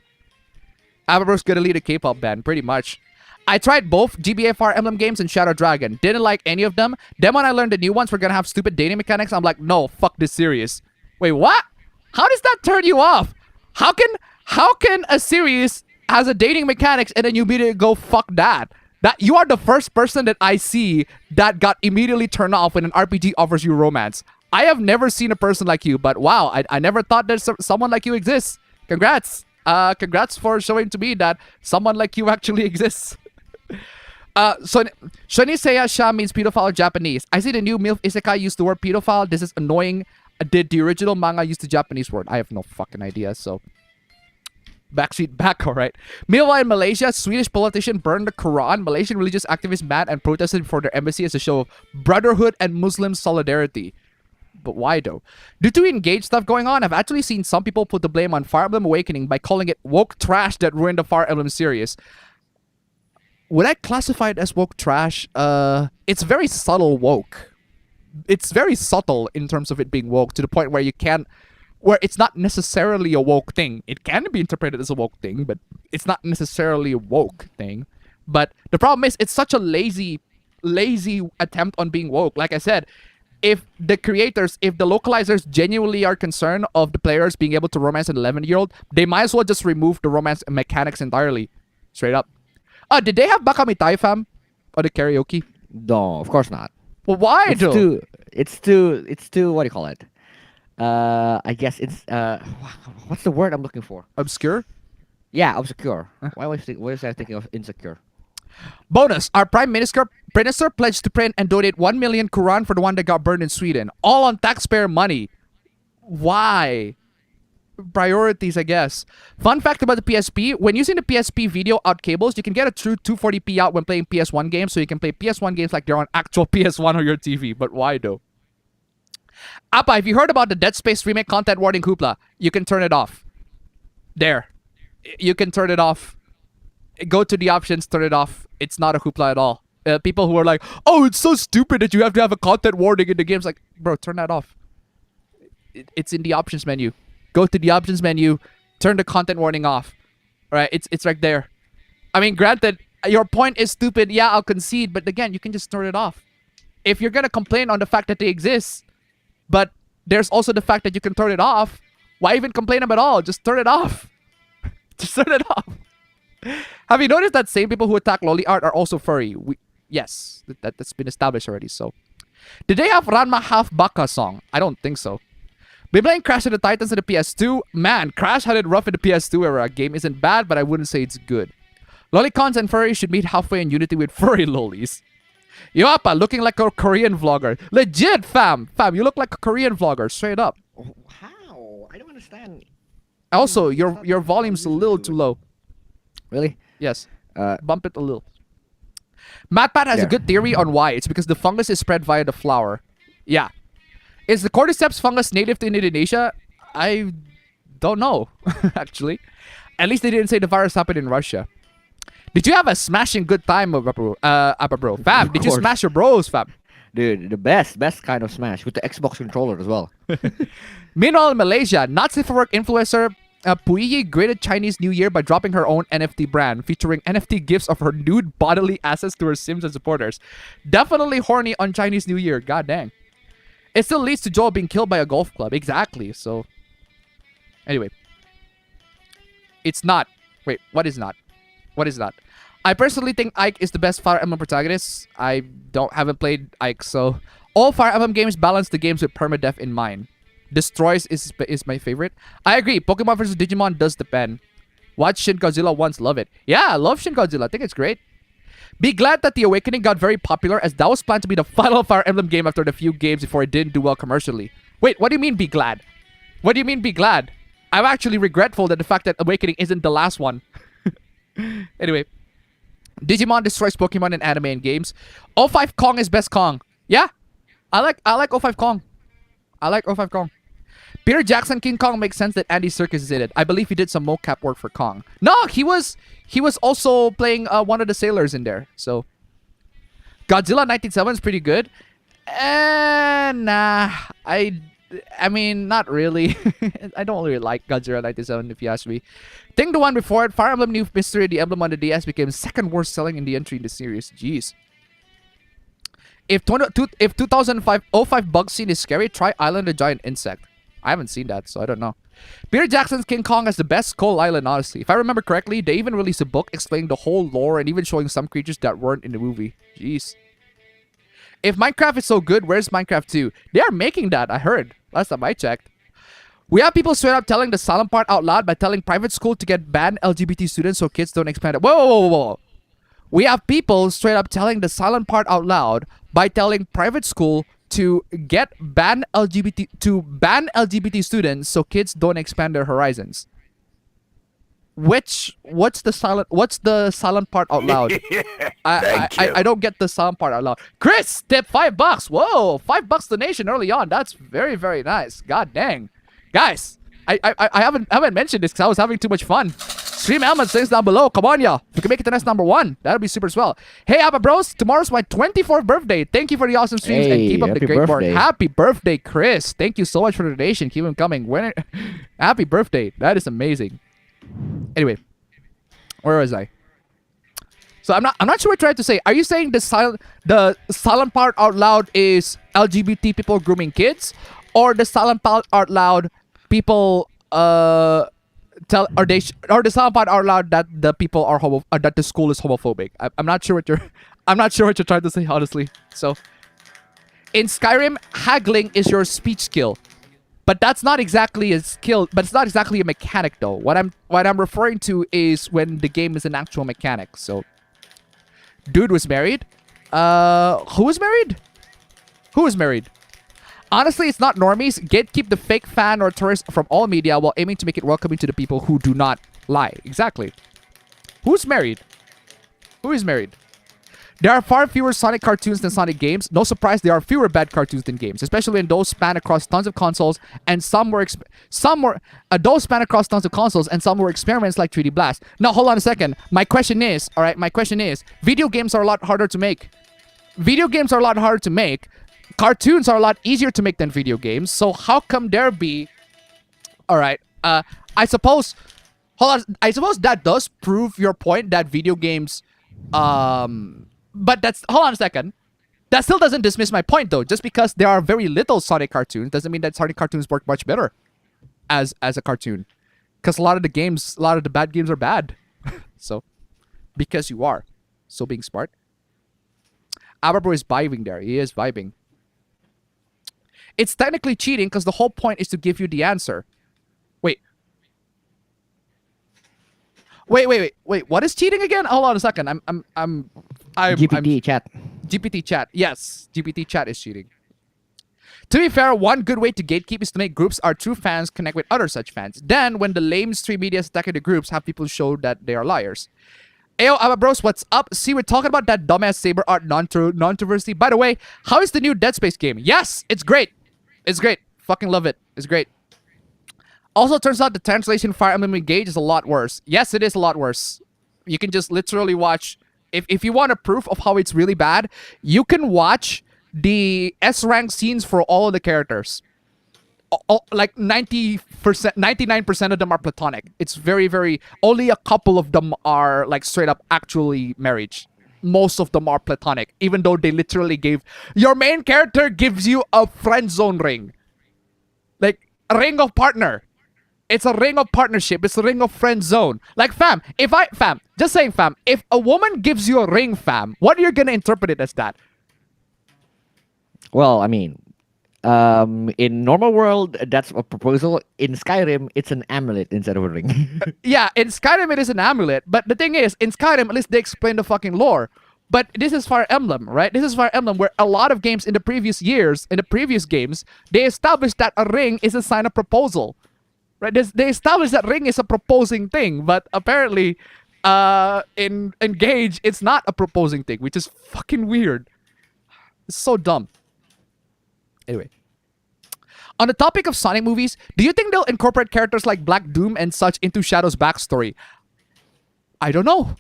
Avaro's gonna lead a K-pop band, pretty much. I tried both GBA Fire Emblem games and Shadow Dragon. Didn't like any of them. Then when I learned the new ones were gonna have stupid dating mechanics, I'm like, no, fuck this series. Wait, what? How does that turn you off? How can a series has a dating mechanics and then you immediately go fuck that? That you are the first person that I see that got immediately turned off when an RPG offers you romance. I have never seen a person like you, but wow, I never thought there's someone like you exists. Congrats. Congrats for showing to me that someone like you actually exists. So Shoniseya Sha means pedophile in Japanese. I see the new MILF Isekai used the word pedophile. This is annoying. Did the original manga use the Japanese word? I have no fucking idea, so... Backseat back, alright. Meanwhile, in Malaysia, Swedish politician burned the Quran. Malaysian religious activists mad and protested before their embassy as a show of brotherhood and Muslim solidarity. But why though? Due to engaged stuff going on, I've actually seen some people put the blame on Fire Emblem Awakening by calling it woke trash that ruined the Fire Emblem series. Would I classify it as woke trash? It's very subtle woke. It's very subtle in terms of it being woke to the point where you can't... Where it's not necessarily a woke thing. It can be interpreted as a woke thing, but it's not necessarily a woke thing. But the problem is, it's such a lazy attempt on being woke. Like I said, if the creators, if the localizers genuinely are concerned of the players being able to romance an 11-year-old, they might as well just remove the romance mechanics entirely. Straight up. Did they have Baka Mitai, fam? Or the karaoke? No, of course not. Well, why though? It's too, what do you call it? I guess it's, what's the word I'm looking for? Obscure? Yeah, obscure. Why was I thinking of insecure? Bonus: Our Prime Minister pledged to print and donate 1 million Quran for the one that got burned in Sweden, all on taxpayer money. Why? Priorities, I guess. Fun fact about the PSP: when using the PSP video out cables, you can get a true 240p out when playing PS1 games, so you can play PS1 games like they're on actual PS1 or your TV. But why though? Appa, if you heard about the Dead Space remake content warning Hoopla, you can turn it off. There. You can turn it off. Go to the options, turn it off. It's not a Hoopla at all. People who are like, oh, it's so stupid that you have to have a content warning in the games. Like, bro, turn that off. It's in the options menu. Go to the options menu, turn the content warning off. Alright, it's right there. I mean, granted, your point is stupid. Yeah, I'll concede. But again, you can just turn it off. If you're gonna complain on the fact that they exist, but there's also the fact that you can turn it off, why even complain about it all? Just turn it off. Just turn it off. Have you noticed that same people who attack lolly art are also furry? Yes, that's been established already. So, did they have Ranma Half Baka song? I don't think so. Been playing Crash of the Titans in the PS2. Man, Crash had it rough in the PS2 era. Game isn't bad, but I wouldn't say it's good. Lolicons and furries should meet halfway in unity with furry lollies. Yo, Appa, looking like a Korean vlogger. Legit, fam. Fam, you look like a Korean vlogger, straight up. How? I don't understand. Also, your volume's a little too low. Really? Yes. Bump it a little. MatPat has a good theory on why. It's because the fungus is spread via the flower. Yeah. Is the cordyceps fungus native to Indonesia? I don't know, actually. At least they didn't say the virus happened in Russia. Did you have a smashing good time, Appa bro? Fam, did you smash your bros, fam? Dude, the best kind of smash with the Xbox controller as well. Meanwhile, in Malaysia, not safe for work influencer Puyi greeted Chinese New Year by dropping her own NFT brand, featuring NFT gifts of her nude bodily assets to her Sims and supporters. Definitely horny on Chinese New Year, god dang. It still leads to Joel being killed by a golf club. Exactly, so... Anyway. It's not. Wait, what is not? What is not? I personally think Ike is the best Fire Emblem protagonist. I haven't played Ike, so... All Fire Emblem games balance the games with permadeath in mind. Destroys is my favorite. I agree, Pokemon vs. Digimon does depend. Watch Shin Godzilla once, love it. Yeah, I love Shin Godzilla, I think it's great. Be glad that The Awakening got very popular, as that was planned to be the final Fire Emblem game after the few games before it didn't do well commercially. Wait, what do you mean be glad? What do you mean be glad? I'm actually regretful that the fact that Awakening isn't the last one. Anyway. Digimon destroys Pokemon in anime and games. O5 Kong is best Kong. Yeah. I like O5 Kong. I like O5 Kong. Peter Jackson King Kong makes sense that Andy Serkis is in it. I believe he did some mocap work for Kong. No, he was also playing one of the sailors in there. So Godzilla 1997 is pretty good. Nah, I mean, not really. I don't really like Godzilla 1997 if you ask me. Think the one before it, Fire Emblem New Mystery, the emblem on the DS became second worst selling in the entry in the series. Jeez. If 2005 05 bug scene is scary, try Island of Giant Insect. I haven't seen that, so I don't know. Peter Jackson's King Kong has the best Skull Island, honestly. If I remember correctly, they even released a book explaining the whole lore and even showing some creatures that weren't in the movie. Jeez. If Minecraft is so good, where's Minecraft 2? They are making that, I heard. Last time I checked. We have people straight up telling the silent part out loud by telling private school to get banned LGBT students so kids don't expand it. Whoa. We have people straight up telling the silent part out loud by telling private school to ban LGBT students so kids don't expand their horizons. What's the silent part out loud? I don't get the silent part out loud. Chris, tip $5. Whoa, $5 donation early on. That's very, very nice. God dang. Guys, I haven't mentioned this because I was having too much fun. Stream Elements, links down below. Come on, y'all. We can make it to next #1. That'll be super swell. Hey, Appa Bros. Tomorrow's my 24th birthday. Thank you for the awesome streams and keep up the great work. Happy birthday, Chris. Thank you so much for the donation. Keep them coming. Happy birthday. That is amazing. Anyway, where was I? So I'm not sure what I tried to say. Are you saying the silent part out loud is LGBT people grooming kids, or the silent part out loud people the silent part out loud that the people are that the school is homophobic? I'm not sure what you're trying to say, honestly. So in Skyrim, haggling is your speech skill. But that's not exactly a skill, but it's not exactly a mechanic though. What I'm referring to is when the game is an actual mechanic. So Dude was married. Who was married? Who was married? Honestly, it's not normies. Gatekeep the fake fan or tourist from all media while aiming to make it welcoming to the people who do not lie. Exactly. Who's married? Who is married? There are far fewer Sonic cartoons than Sonic games. No surprise, there are fewer bad cartoons than games, especially when those span across tons of consoles and some were those span across tons of consoles and some were experiments like 3D Blast. Now, hold on a second. My question is, all right, video games are a lot harder to make. Cartoons are a lot easier to make than video games. So how come there be, all right, I suppose that does prove your point that video games, but that's, hold on a second. That still doesn't dismiss my point though. Just because there are very little Sonic cartoons doesn't mean that Sonic cartoons work much better as a cartoon. Because a lot of the bad games are bad. So, because you are. So being smart. Aberbro is vibing there. He is vibing. It's technically cheating because the whole point is to give you the answer. Wait. What is cheating again? Hold on a second. I'm GPT chat. GPT chat. Yes, GPT chat is cheating. To be fair, one good way to gatekeep is to make groups our true fans connect with other such fans. Then, when the lamestream media is attacking the groups, have people show that they are liars. Ayo, Ababros, what's up? See, we're talking about that dumbass saber art non-controversy. By the way, how is the new Dead Space game? Yes, it's great. It's great. Fucking love it. It's great. Also, turns out the translation Fire Emblem Engage is a lot worse. Yes, it is a lot worse. You can just literally watch... If you want a proof of how it's really bad, you can watch the S-rank scenes for all of the characters. Like 90%, 99% of them are platonic. It's very, very... Only a couple of them are like straight up actually marriage. Most of them are platonic. Even though they literally gave... Your main character gives you a friend zone ring. Like, a ring of partner. It's a ring of partnership. It's a ring of friend zone. Like, fam, just saying, fam, if a woman gives you a ring, fam, what are you gonna interpret it as that? Well, I mean, in normal world, that's a proposal. In Skyrim, it's an amulet instead of a ring. Yeah, in Skyrim, it is an amulet. But the thing is, in Skyrim, at least they explain the fucking lore. But this is Fire Emblem, right? This is Fire Emblem where a lot of games in the previous games, they established that a ring is a sign of proposal. Right? They established that ring is a proposing thing, but apparently, in Engage, it's not a proposing thing, which is fucking weird. It's so dumb. Anyway. On the topic of Sonic movies, do you think they'll incorporate characters like Black Doom and such into Shadow's backstory? I don't know.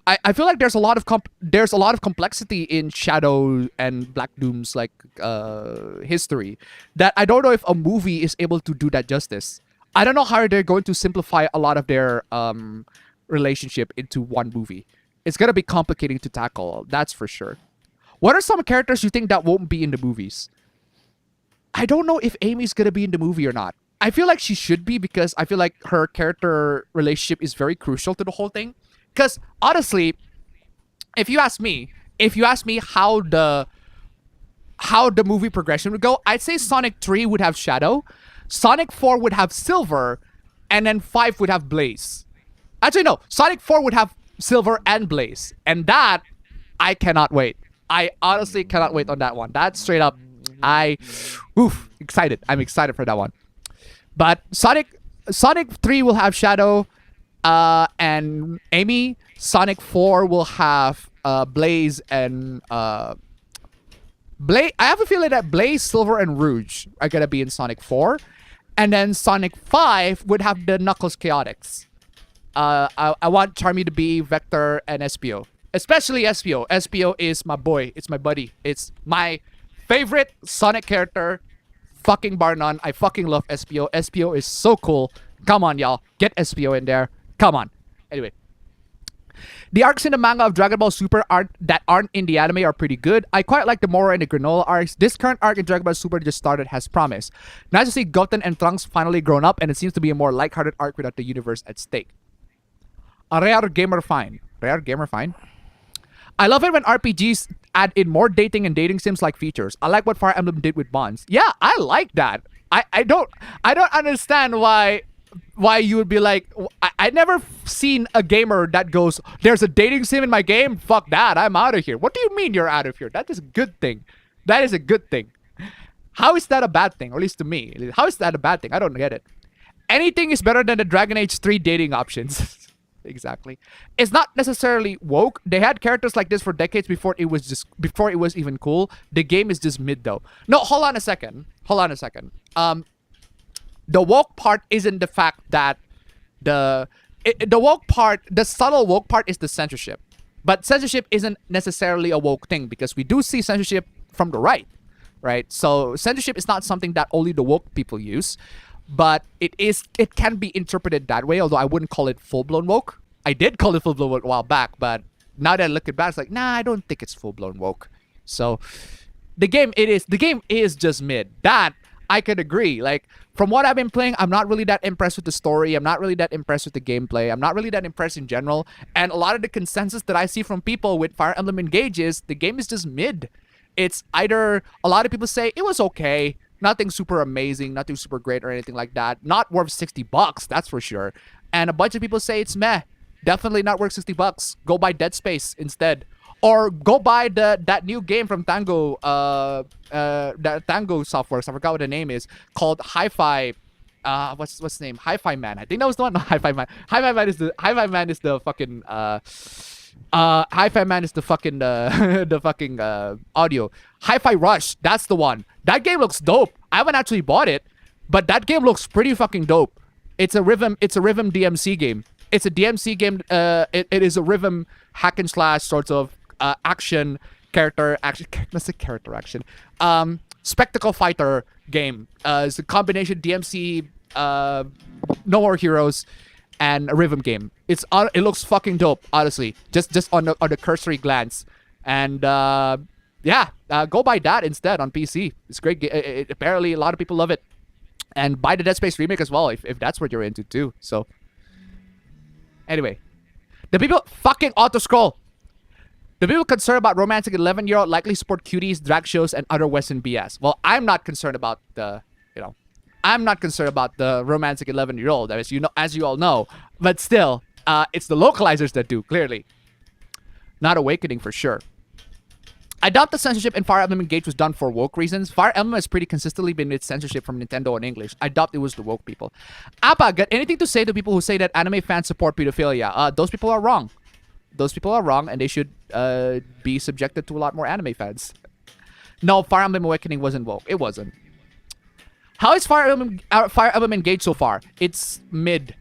I feel like there's a lot of complexity in Shadow and Black Doom's like history that I don't know if a movie is able to do that justice. I don't know how they're going to simplify a lot of their relationship into one movie. It's gonna be complicating to tackle, that's for sure. What are some characters you think that won't be in the movies? I don't know if Amy's gonna be in the movie or not. I feel like she should be because I feel like her character relationship is very crucial to the whole thing. Because honestly, if you ask me how the movie progression would go, I'd say Sonic 3 would have Shadow, Sonic 4 would have Silver, and then 5 would have Blaze. Actually, no, Sonic 4 would have Silver and Blaze, and that I cannot wait. I honestly cannot wait on that one. That's straight up, excited. I'm excited for that one. But Sonic 3 will have Shadow, and Amy. Sonic 4 will have Blaze and Blaze. I have a feeling that Blaze, Silver, and Rouge are gonna be in Sonic 4, and then Sonic 5 would have the Knuckles Chaotix. I want Charmy to be Vector and Espio, especially Espio. Espio is my boy. It's my buddy. It's my favorite Sonic character. Fucking bar none. I fucking love Espio. Espio is so cool. Come on, y'all. Get Espio in there. Come on. Anyway. The arcs in the manga of Dragon Ball Super that aren't in the anime are pretty good. I quite like the Moro and the Granola arcs. This current arc in Dragon Ball Super just started has promise. Nice to see Goten and Trunks finally grown up, and it seems to be a more lighthearted arc without the universe at stake. A rare gamer fine. Rare gamer fine? I love it when RPGs add in more dating and dating sims like features. I like what Fire Emblem did with bonds. Yeah, I like that. I don't understand why why you would be like, I never seen a gamer that goes, there's a dating sim in my game. Fuck that. I'm out of here. What do you mean you're out of here? That is a good thing. That is a good thing. How is that a bad thing? Or at least to me. How is that a bad thing? I don't get it. Anything is better than the Dragon Age 3 dating options. Exactly. It's not necessarily woke. They had characters like this for decades before it was even cool. The game is just mid though. No, hold on a second. The woke part isn't the fact that the woke part, the subtle woke part is the censorship. But censorship isn't necessarily a woke thing because we do see censorship from the right? So censorship is not something that only the woke people use, but it can be interpreted that way, although I wouldn't call it full-blown woke. I did call it full-blown woke a while back, but now that I look at it back, it's like, nah, I don't think it's full-blown woke. So the game is just mid. That I could agree. Like, from what I've been playing, I'm not really that impressed with the story. I'm not really that impressed with the gameplay. I'm not really that impressed in general. And a lot of the consensus that I see from people with Fire Emblem Engage is the game is just mid. It's either, a lot of people say it was okay, nothing super amazing, nothing super great or anything like that. Not worth $60, that's for sure. And a bunch of people say it's meh. Definitely not worth $60. Go buy Dead Space instead. Or go buy that new game from Tango, that Tango Softworks. I forgot what the name is. Called Hi-Fi. What's the name? Hi-Fi Man. I think that was the one. No, Hi-Fi Man. Hi-Fi Man is the fucking. Hi-Fi Man is the fucking the fucking audio. Hi-Fi Rush. That's the one. That game looks dope. I haven't actually bought it, but that game looks pretty fucking dope. It's a rhythm DMC game. It's a DMC game. It is a rhythm hack and slash sort of action character action. Let's say character action. Spectacle fighter game. It's a combination DMC, No More Heroes, and a rhythm game. It looks fucking dope, honestly. Just on the cursory glance, and go buy that instead on PC. It's great. Apparently, a lot of people love it, and buy the Dead Space remake as well if that's what you're into too. So. Anyway, the people fucking auto-scroll. The people concerned about romantic 11-year-old likely support cuties, drag shows, and other Western BS. Well, I'm not concerned about the romantic 11-year-old, as you all know. But still, it's the localizers that do, clearly. Not Awakening for sure. I doubt the censorship in Fire Emblem Engage was done for woke reasons. Fire Emblem has pretty consistently been with censorship from Nintendo in English. I doubt it was the woke people. Appa, got anything to say to people who say that anime fans support pedophilia? Those people are wrong. Those people are wrong, and they should be subjected to a lot more anime fans. No, Fire Emblem Awakening wasn't woke. It wasn't. How is Fire Emblem Engage so far? It's mid.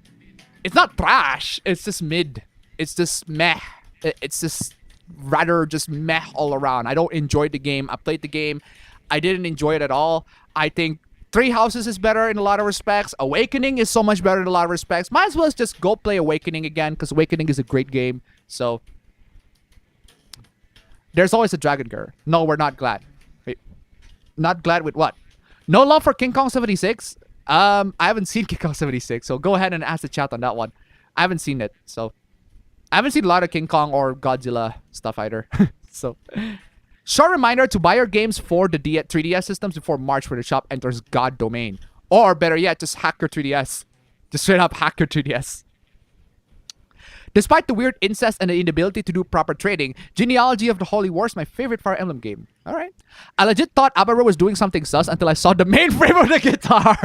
It's not trash. It's just mid. It's just meh. It's just rather just meh all around. I don't enjoy the game. I played the game. I didn't enjoy it at all. I think Three Houses is better in a lot of respects. Awakening is so much better in a lot of respects. Might as well just go play Awakening again, because Awakening is a great game. So there's always a dragon girl. No, we're not glad. Wait, not glad with what? No love for King Kong 76? I haven't seen King Kong 76, so go ahead and ask the chat on that one. I haven't seen it, so I haven't seen a lot of King Kong or Godzilla stuff either. So, short reminder to buy your games for the 3DS systems before March when the shop enters God domain. Or better yet, just hack your 3DS. Just straight up hack your 3DS. Despite the weird incest and the inability to do proper trading, Genealogy of the Holy War is my favorite Fire Emblem game. Alright. I legit thought Abaro was doing something sus until I saw the main frame of the guitar.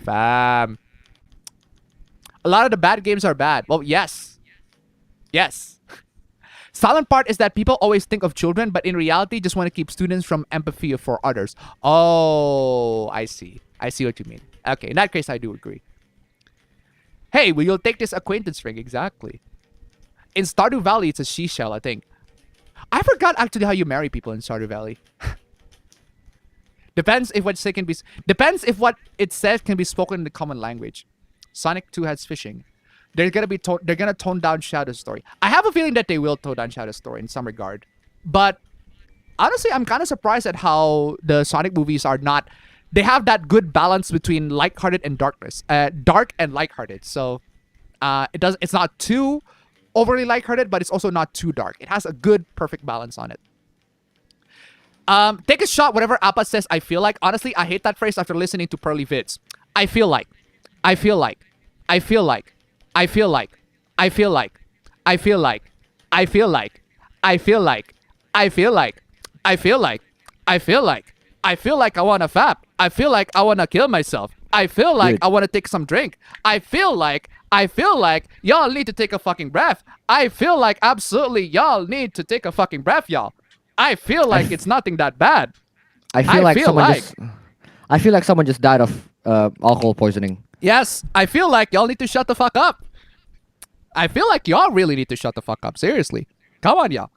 Fam. A lot of the bad games are bad. Well, yes. Yes. Silent part is that people always think of children, but in reality, just want to keep students from empathy for others. Oh, I see. I see what you mean. Okay, in that case, I do agree. Hey, will you take this acquaintance ring? Exactly. In Stardew Valley, it's a she shell, I think. I forgot actually how you marry people in Stardew Valley. Depends if what it says can be spoken in the common language. Sonic 2 has fishing. They're gonna tone down Shadow's story. I have a feeling that they will tone down Shadow's story in some regard. But honestly, I'm kind of surprised at how the Sonic movies are not. They have that good balance between lighthearted and darkness, dark and lighthearted. So it's not too overly lighthearted, but it's also not too dark. It has a good, perfect balance on it. Take a shot, whatever Appa says. I feel like honestly, I hate that phrase after listening to Pearly Vids. I feel like, I feel like, I feel like, I feel like, I feel like, I feel like, I feel like, I feel like, I feel like, I feel like, I feel like, I feel like I wanna fap. I feel like I wanna kill myself. I feel like Dude. I wanna take some drink. I feel like y'all need to take a fucking breath. I feel like absolutely y'all need to take a fucking breath, y'all. I feel like it's nothing that bad. I feel like feel someone like- just. I feel like someone just died of alcohol poisoning. Yes, I feel like y'all need to shut the fuck up. I feel like y'all really need to shut the fuck up. Seriously. Come on, y'all.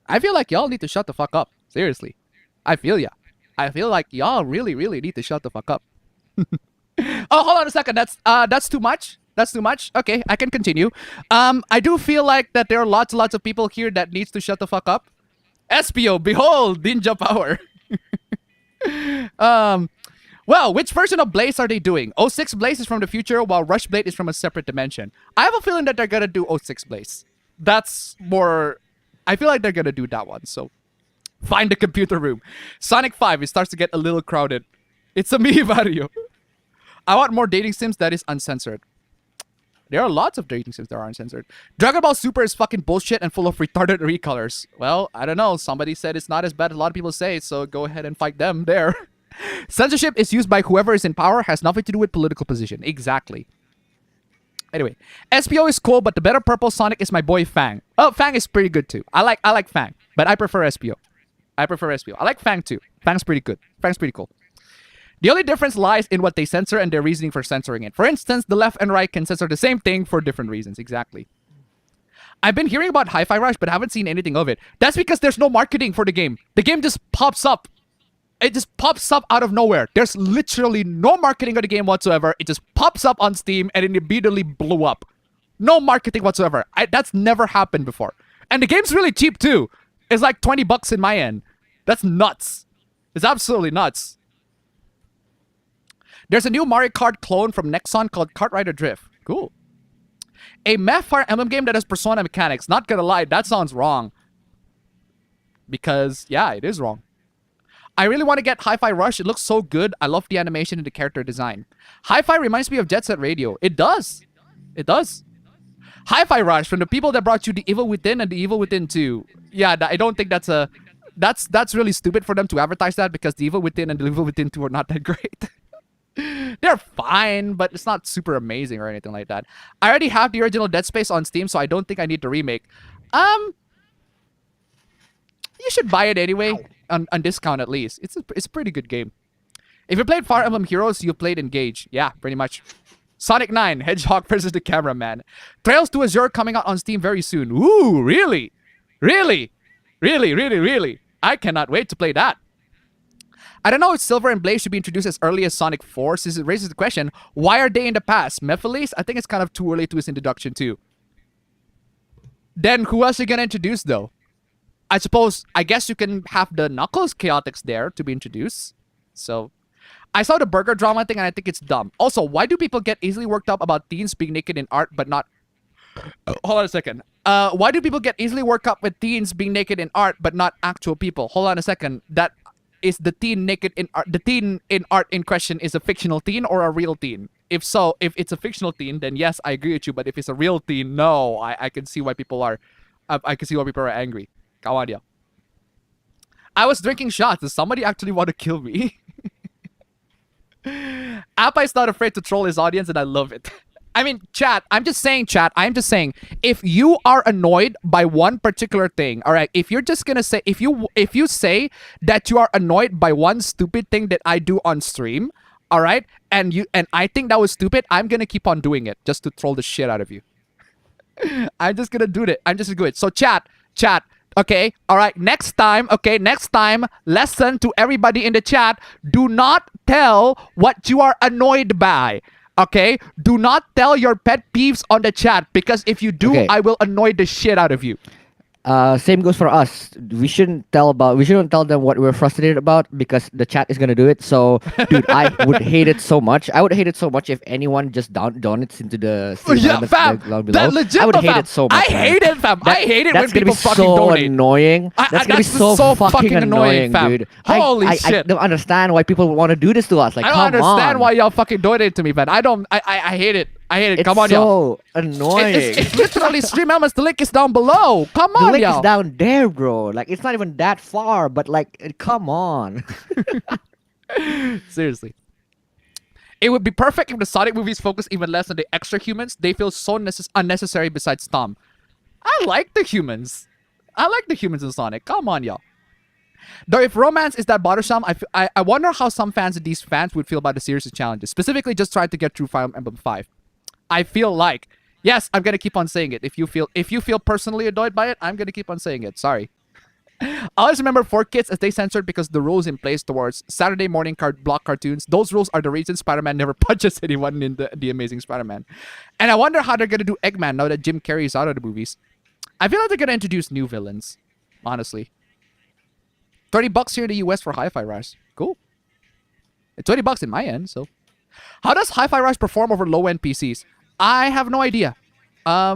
I feel like y'all need to shut the fuck up. Seriously. I feel ya. I feel like y'all really, really need to shut the fuck up. Oh, hold on a second. That's too much. That's too much. Okay, I can continue. I do feel like that there are lots and lots of people here that needs to shut the fuck up. SPO, behold, ninja power. Well, which version of Blaze are they doing? 06 Blaze is from the future, while Rush Blade is from a separate dimension. I have a feeling that they're gonna do 06 Blaze. That's more. I feel like they're gonna do that one. So, find the computer room. Sonic 5. It starts to get a little crowded. It's a me, Mario. I want more dating sims that is uncensored. There are lots of dating sims that are uncensored. Dragon Ball Super is fucking bullshit and full of retarded recolors. Well, I don't know. Somebody said it's not as bad as a lot of people say, so go ahead and fight them there. Censorship is used by whoever is in power, has nothing to do with political position. Exactly. Anyway, SPO is cool, but the better purple Sonic is my boy Fang. Oh, Fang is pretty good too. I like Fang, but I prefer SPO. I like Fang too. Fang's pretty good. Fang's pretty cool. The only difference lies in what they censor and their reasoning for censoring it. For instance, the left and right can censor the same thing for different reasons. Exactly. I've been hearing about Hi-Fi Rush, but haven't seen anything of it. That's because there's no marketing for the game. The game just pops up. It just pops up out of nowhere. There's literally no marketing of the game whatsoever. It just pops up on Steam and it immediately blew up. No marketing whatsoever. That's never happened before. And the game's really cheap too. It's like 20 bucks in my end. That's nuts. It's absolutely nuts. There's a new Mario Kart clone from Nexon called Kart Rider Drift. Cool. A meth Fire Emblem game that has Persona mechanics. Not gonna lie, that sounds wrong. Because, yeah, it is wrong. I really want to get Hi-Fi Rush. It looks so good. I love the animation and the character design. Hi-Fi reminds me of Jet Set Radio. It does. It does. Hi-Fi Rush, from the people that brought you The Evil Within and The Evil Within 2. Yeah, I don't think that's a... That's really stupid for them to advertise that because The Evil Within and The Evil Within 2 are not that great. They're fine, but it's not super amazing or anything like that. I already have the original Dead Space on Steam, so I don't think I need the remake. You should buy it anyway, on discount at least. It's a pretty good game. If you played Fire Emblem Heroes, you played Engage. Yeah, pretty much. Sonic 9, Hedgehog versus the Cameraman. Trails to Azure coming out on Steam very soon. Ooh, really? Really? Really, really, really? I cannot wait to play that. I don't know if Silver and Blaze should be introduced as early as Sonic 4, since it raises the question, why are they in the past? Mephiles? I think it's kind of too early to his introduction too. Then who else are you gonna introduce though? I guess you can have the Knuckles Chaotix there to be introduced. So, I saw the burger drama thing and I think it's dumb. Also, why do people get easily worked up about teens being naked in art but not... Hold on a second. Why do people get easily worked up with teens being naked in art but not actual people? Hold on a second. That is the teen naked in art. The teen in art in question is a fictional teen or a real teen? If so, if it's a fictional teen, then yes, I agree with you. But if it's a real teen, no, I can see why people are... I can see why people are angry. Come on, yeah. I was drinking shots. Does somebody actually want to kill me? Appa is not afraid to troll his audience, and I love it. I mean, chat. I'm just saying, if you are annoyed by one particular thing, all right. If you're just gonna say, if you say that you are annoyed by one stupid thing that I do on stream, all right, and I think that was stupid, I'm gonna keep on doing it just to troll the shit out of you. I'm just gonna do it. I'm just gonna do it. So chat. Okay, all right, next time, lesson to everybody in the chat, do not tell what you are annoyed by, okay? Do not tell your pet peeves on the chat, because if you do, Okay. I will annoy the shit out of you. Same goes for us. We shouldn't tell them what we're frustrated about because the chat is gonna do it. So, dude, I would hate it so much. I would hate it so much if anyone just donates into the stream Yeah, elements fam. down below. That legit, I would hate fam. it so I much. man. hate it, fam. I hate it when That's gonna people be fucking so donate. annoying. That's gonna be so fucking annoying, fam. dude. Holy I shit. don't understand why people want to do this to us. Like, I don't come understand on. why y'all fucking donate to me, man. I hate it. I hate it. It's Come on, y'all. so annoying. It's literally stream elements. The link is down below. Come The on, link y'all. is down there, bro. Like, it's not even that far, but like, come on. Seriously. It would be perfect if the Sonic movies focus even less on the extra humans. They feel so unnecessary besides Tom. I like the humans. I like the humans in Sonic. Come on, y'all. Though if romance is that bothersome, I wonder how some fans of these fans would feel about the series' challenges. Specifically, just trying to get through Fire Emblem 5. I feel like, yes, I'm gonna keep on saying it. If you feel personally annoyed by it, I'm gonna keep on saying it. Sorry. I always remember 4Kids as they censored because the rules in place towards Saturday morning block cartoons. Those rules are the reason Spider-Man never punches anyone in the Amazing Spider-Man. And I wonder how they're gonna do Eggman now that Jim Carrey is out of the movies. I feel like they're gonna introduce new villains. Honestly. $30 here in the US for Hi-Fi Rush. Cool. It's $20 in my end, so. How does Hi-Fi Rush perform over low-end PCs? I have no idea. I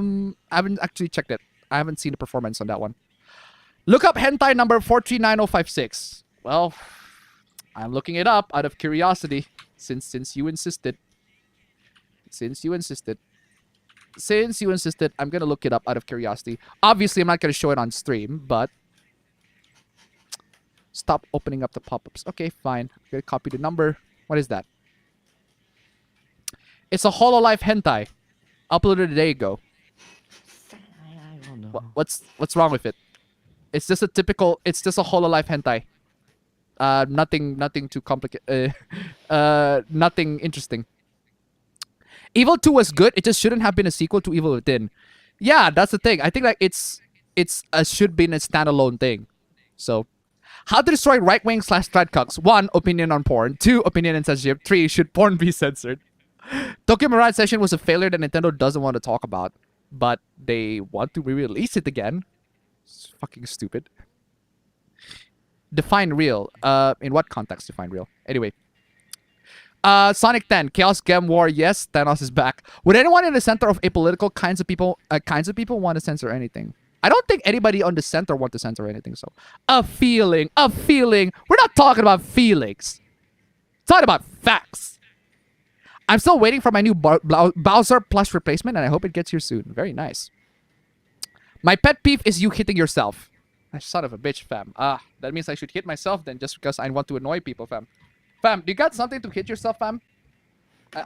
haven't actually checked it. I haven't seen the performance on that one. Look up hentai number 439056. Well, I'm looking it up out of curiosity since you insisted. Since you insisted, I'm gonna look it up out of curiosity. Obviously, I'm not gonna show it on stream, but stop opening up the pop-ups. Okay, fine. I'm gonna copy the number. What is that? It's a Hololive hentai. Uploaded a day ago. I don't know. What's wrong with it? It's just a Hololive hentai. Nothing too complicated. Nothing interesting. Evil 2 was good. It just shouldn't have been a sequel to Evil Within. Yeah, that's the thing. I think like it's should be a standalone thing. So, how to destroy right-wing / threadcucks. 1, opinion on porn. 2, opinion on censorship. 3, should porn be censored? Tokyo Mirage Session was a failure that Nintendo doesn't want to talk about, but they want to re-release it again. It's fucking stupid. Define real. In what context define real? Anyway. Sonic 10, Chaos Gem War. Yes, Thanos is back. Would anyone in the center of apolitical kinds of people want to censor anything? I don't think anybody on the center want to censor anything. So, a feeling. We're not talking about feelings. It's not about facts. I'm still waiting for my new Bowser plush replacement, and I hope it gets here soon. Very nice. My pet peeve is you hitting yourself. Son of a bitch, fam. That means I should hit myself then, just because I want to annoy people, fam. Fam, do you got something to hit yourself, fam?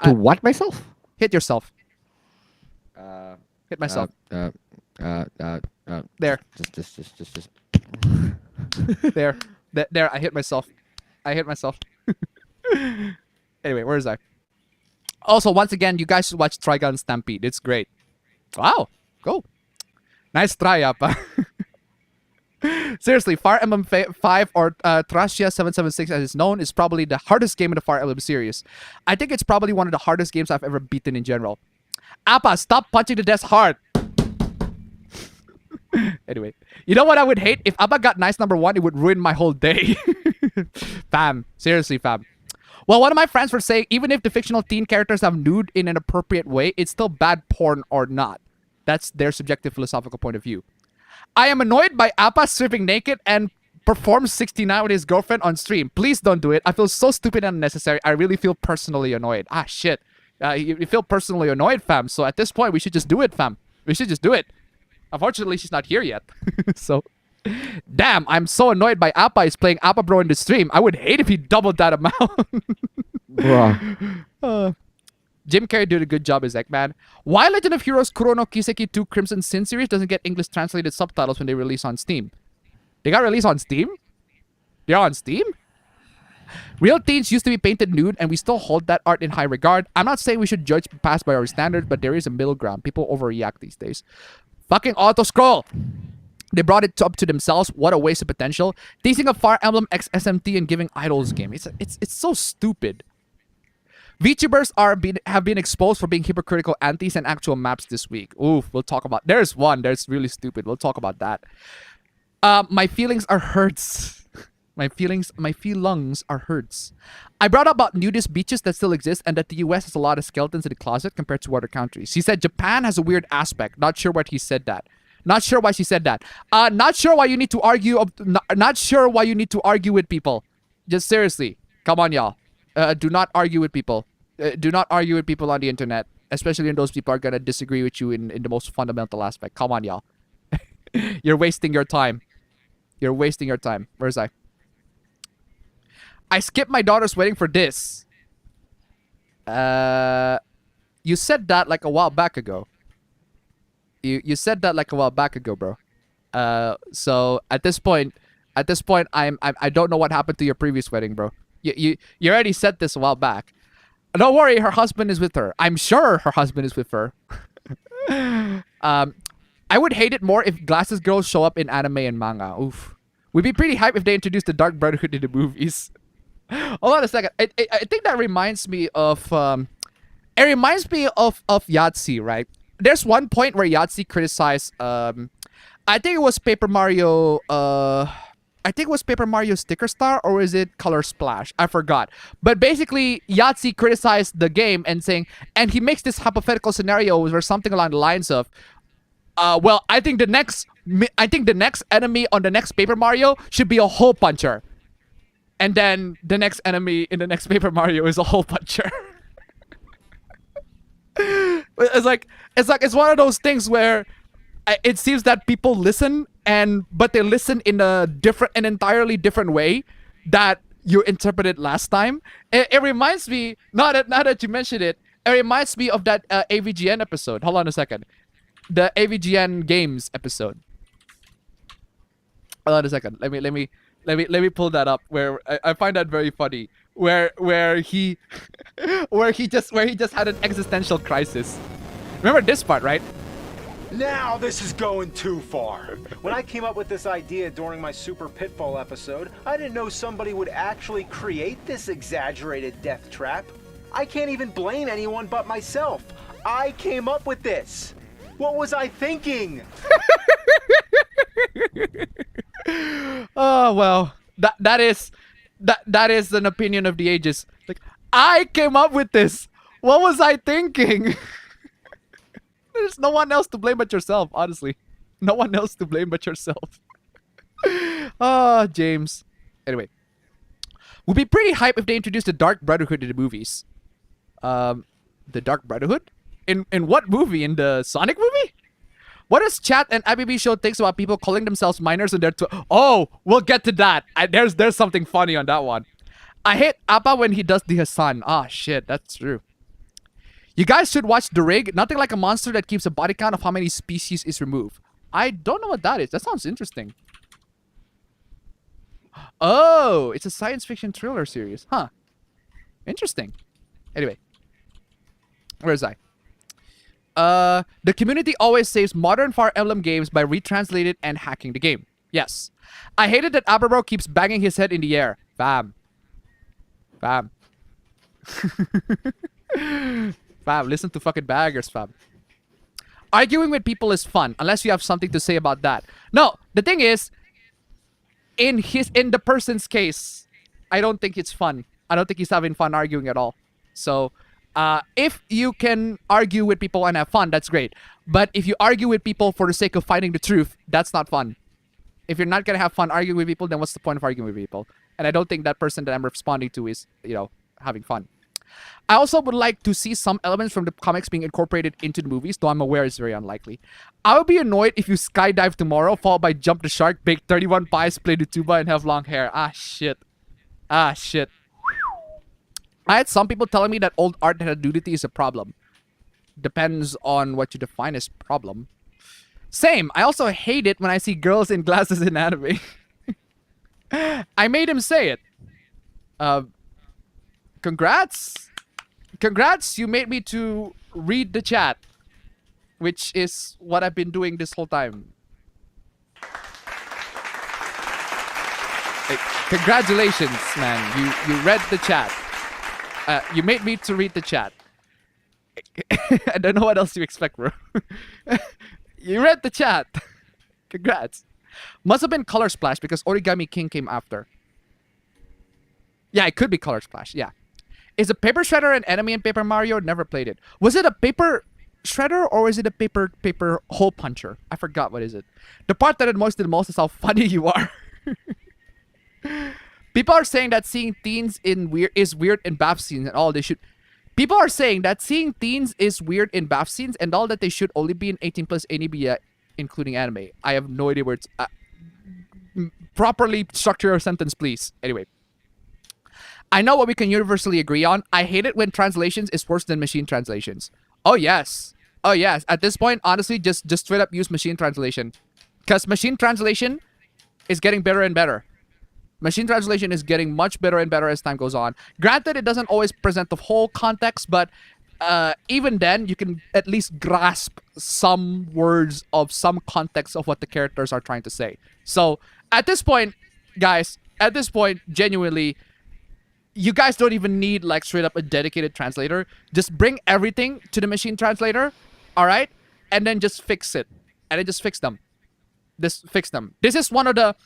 To what myself? Hit yourself. Hit myself. There. Just. There. There, I hit myself. Anyway, where is I? Also, once again, you guys should watch Trigun Stampede. It's great. Wow. Cool. Nice try, Appa. Seriously, Fire Emblem 5 or Terracia 776 as it's known is probably the hardest game in the Fire Emblem series. I think it's probably one of the hardest games I've ever beaten in general. Appa, stop punching the desk hard. Anyway, you know what I would hate? If Appa got nice number 1, it would ruin my whole day. Fam. Seriously, fam. Well, one of my friends were saying, even if the fictional teen characters have nude in an appropriate way, it's still bad porn or not. That's their subjective philosophical point of view. I am annoyed by Appa stripping naked and performs 69 with his girlfriend on stream. Please don't do it. I feel so stupid and unnecessary. I really feel personally annoyed. Shit. You feel personally annoyed, fam. So at this point, we should just do it, fam. We should just do it. Unfortunately, she's not here yet. So, damn, I'm so annoyed by Appa is playing Appa Bro in the stream. I would hate if he doubled that amount. Bruh. Jim Carrey did a good job as Eggman. Why Legend of Heroes Kurono Kiseki 2 Crimson Sin series doesn't get English translated subtitles when they release on Steam? They got released on Steam? They're on Steam? Real teens used to be painted nude, and we still hold that art in high regard. I'm not saying we should judge past by our standards, but there is a middle ground. People overreact these days. Fucking auto-scroll! They brought it up to themselves. What a waste of potential. Teasing a Fire Emblem X SMT and giving idols game. It's so stupid. VTubers have been exposed for being hypocritical antis and actual maps this week. Oof, we'll talk about. There's one. There's really stupid. We'll talk about that. My feelings are hurts. My feelings are hurts. I brought up about nudist beaches that still exist and that the US has a lot of skeletons in the closet compared to other countries. He said Japan has a weird aspect. Not sure what he said that. Not sure why she said that. Not sure why you need to argue. Not sure why you need to argue with people. Just seriously, come on, y'all. Do not argue with people. Do not argue with people on the internet, especially when those people are gonna disagree with you in the most fundamental aspect. Come on, y'all. You're wasting your time. You're wasting your time. Where's I? I skipped my daughter's wedding for this. You said that like a while back ago. You said that like a while back ago, bro. So at this point, I don't know what happened to your previous wedding, bro. You already said this a while back. Don't worry, her husband is with her. I'm sure her husband is with her. I would hate it more if glasses girls show up in anime and manga. Oof. We'd be pretty hyped if they introduced the Dark Brotherhood in the movies. Hold on a second. I think that reminds me of it reminds me of Yahtzee, right? There's one point where Yahtzee criticized I think it was Paper Mario I think it was Paper Mario Sticker Star, or is it Color Splash? I forgot. But basically, Yahtzee criticized the game and saying, and he makes this hypothetical scenario where something along the lines of, well, I think the next enemy on the next Paper Mario should be a hole puncher. And then the next enemy in the next Paper Mario is a hole puncher. It's one of those things where it seems that people listen, but they listen in an entirely different way that you interpreted last time. It reminds me, now that you mentioned it, it reminds me of that AVGN episode. Hold on a second. The AVGN games episode. Hold on a second. Let me pull that up. Where I find that very funny. Where he just had an existential crisis. Remember this part, right? Now this is going too far. When I came up with this idea during my Super Pitfall episode, I didn't know somebody would actually create this exaggerated death trap. I can't even blame anyone but myself. I came up with this. What was I thinking? Oh well, that is an opinion of the ages. Like, I came up with this. What was I thinking? There's no one else to blame but yourself, honestly. No one else to blame but yourself. Ah, James. Anyway. Would be pretty hype if they introduced the Dark Brotherhood in the movies. The Dark Brotherhood? In what movie? In the Sonic movie? What does chat and APB show thinks about people calling themselves minors and they're oh, we'll get to that. There's something funny on that one. I hate Appa when he does the Hassan. Ah, shit, that's true. You guys should watch The Rig. Nothing like a monster that keeps a body count of how many species is removed. I don't know what that is. That sounds interesting. Oh, it's a science fiction thriller series. Huh. Interesting. Anyway. Where's I? The community always saves modern Fire Emblem games by retranslating and hacking the game. Yes. I hated that Aberbro keeps banging his head in the air. Fam. Fam, listen to fucking baggers, fam. Arguing with people is fun, unless you have something to say about that. No, the thing is, in the person's case, I don't think it's fun. I don't think he's having fun arguing at all. So, if you can argue with people and have fun, that's great. But if you argue with people for the sake of finding the truth, that's not fun. If you're not gonna have fun arguing with people, then what's the point of arguing with people? And I don't think that person that I'm responding to is, having fun. I also would like to see some elements from the comics being incorporated into the movies, though I'm aware it's very unlikely. I would be annoyed if you skydive tomorrow, followed by jump the shark, bake 31 pies, play the tuba, and have long hair. Ah, shit. I had some people telling me that old art that had nudity is a problem. Depends on what you define as problem. Same. I also hate it when I see girls in glasses in anime. I made him say it. Congrats, you made me to read the chat, which is what I've been doing this whole time. Hey, congratulations, man, you read the chat. You made me to read the chat. I don't know what else you expect, bro. You read the chat. Congrats. Must have been Color Splash because Origami King came after. Yeah, it could be Color Splash. Yeah. Is a paper shredder an enemy in Paper Mario? Never played it. Was it a paper shredder or is it a paper hole puncher? I forgot what is it. The part that annoys me the most is how funny you are. People are saying that seeing teens is weird in bath scenes and all they should. People are saying that seeing teens is weird in bath scenes and all that they should only be in 18 plus anime, including anime. I have no idea where it's. Properly structure your sentence, please. Anyway. I know what we can universally agree on. I hate it when translations is worse than machine translations. Oh yes. Oh yes. At this point, honestly, just straight up use machine translation. Because machine translation is getting better and better. Machine translation is getting much better and better as time goes on. Granted, it doesn't always present the whole context, but even then, you can at least grasp some words of some context of what the characters are trying to say. So, at this point, guys, genuinely, you guys don't even need like straight up a dedicated translator. Just bring everything to the machine translator, all right? And then just fix it. And then just fix them. This is one of the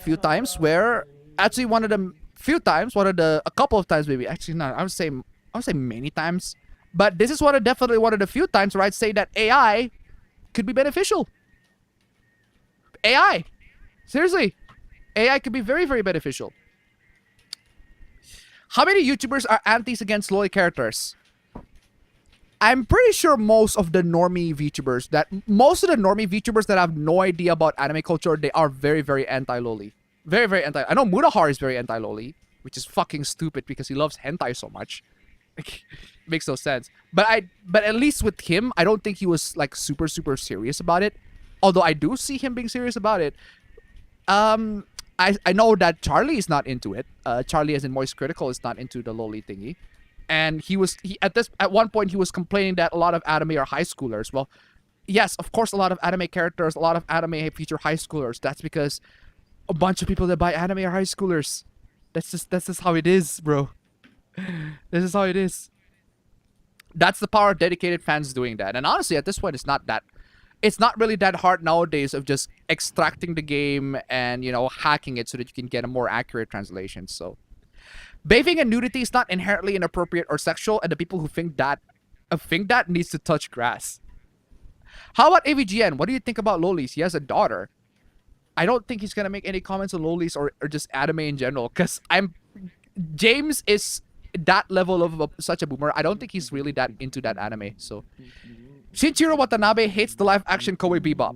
few times where actually a couple of times maybe. Actually no, I would say many times. But this is definitely one of the few times where I'd say that AI could be beneficial. AI. Seriously. AI could be very, very beneficial. How many YouTubers are antis against loli characters? I'm pretty sure most of the normie VTubers that have no idea about anime culture, they are very, very anti-loli. Very, very anti. I know Mudahar is very anti-loli, which is fucking stupid because he loves hentai so much. Makes no sense. But at least with him, I don't think he was like super, super serious about it. Although I do see him being serious about it. I know that Charlie is not into it. Charlie, as in Moist Critical, is not into the loli thingy, and at one point he was complaining that a lot of anime are high schoolers. Well, yes, of course, a lot of anime characters, a lot of anime feature high schoolers. That's because a bunch of people that buy anime are high schoolers. That's just how it is, bro. This is how it is. That's the power of dedicated fans doing that. And honestly, at this point, it's not really that hard nowadays of just extracting the game and, hacking it so that you can get a more accurate translation. So, bathing and nudity is not inherently inappropriate or sexual, and the people who think that needs to touch grass. How about AVGN? What do you think about lolis? He has a daughter. I don't think he's gonna make any comments on lolis or just anime in general, because James is that level of such a boomer. I don't think he's really that into that anime. So. Shinichiro Watanabe hates the live-action Cowboy Bebop.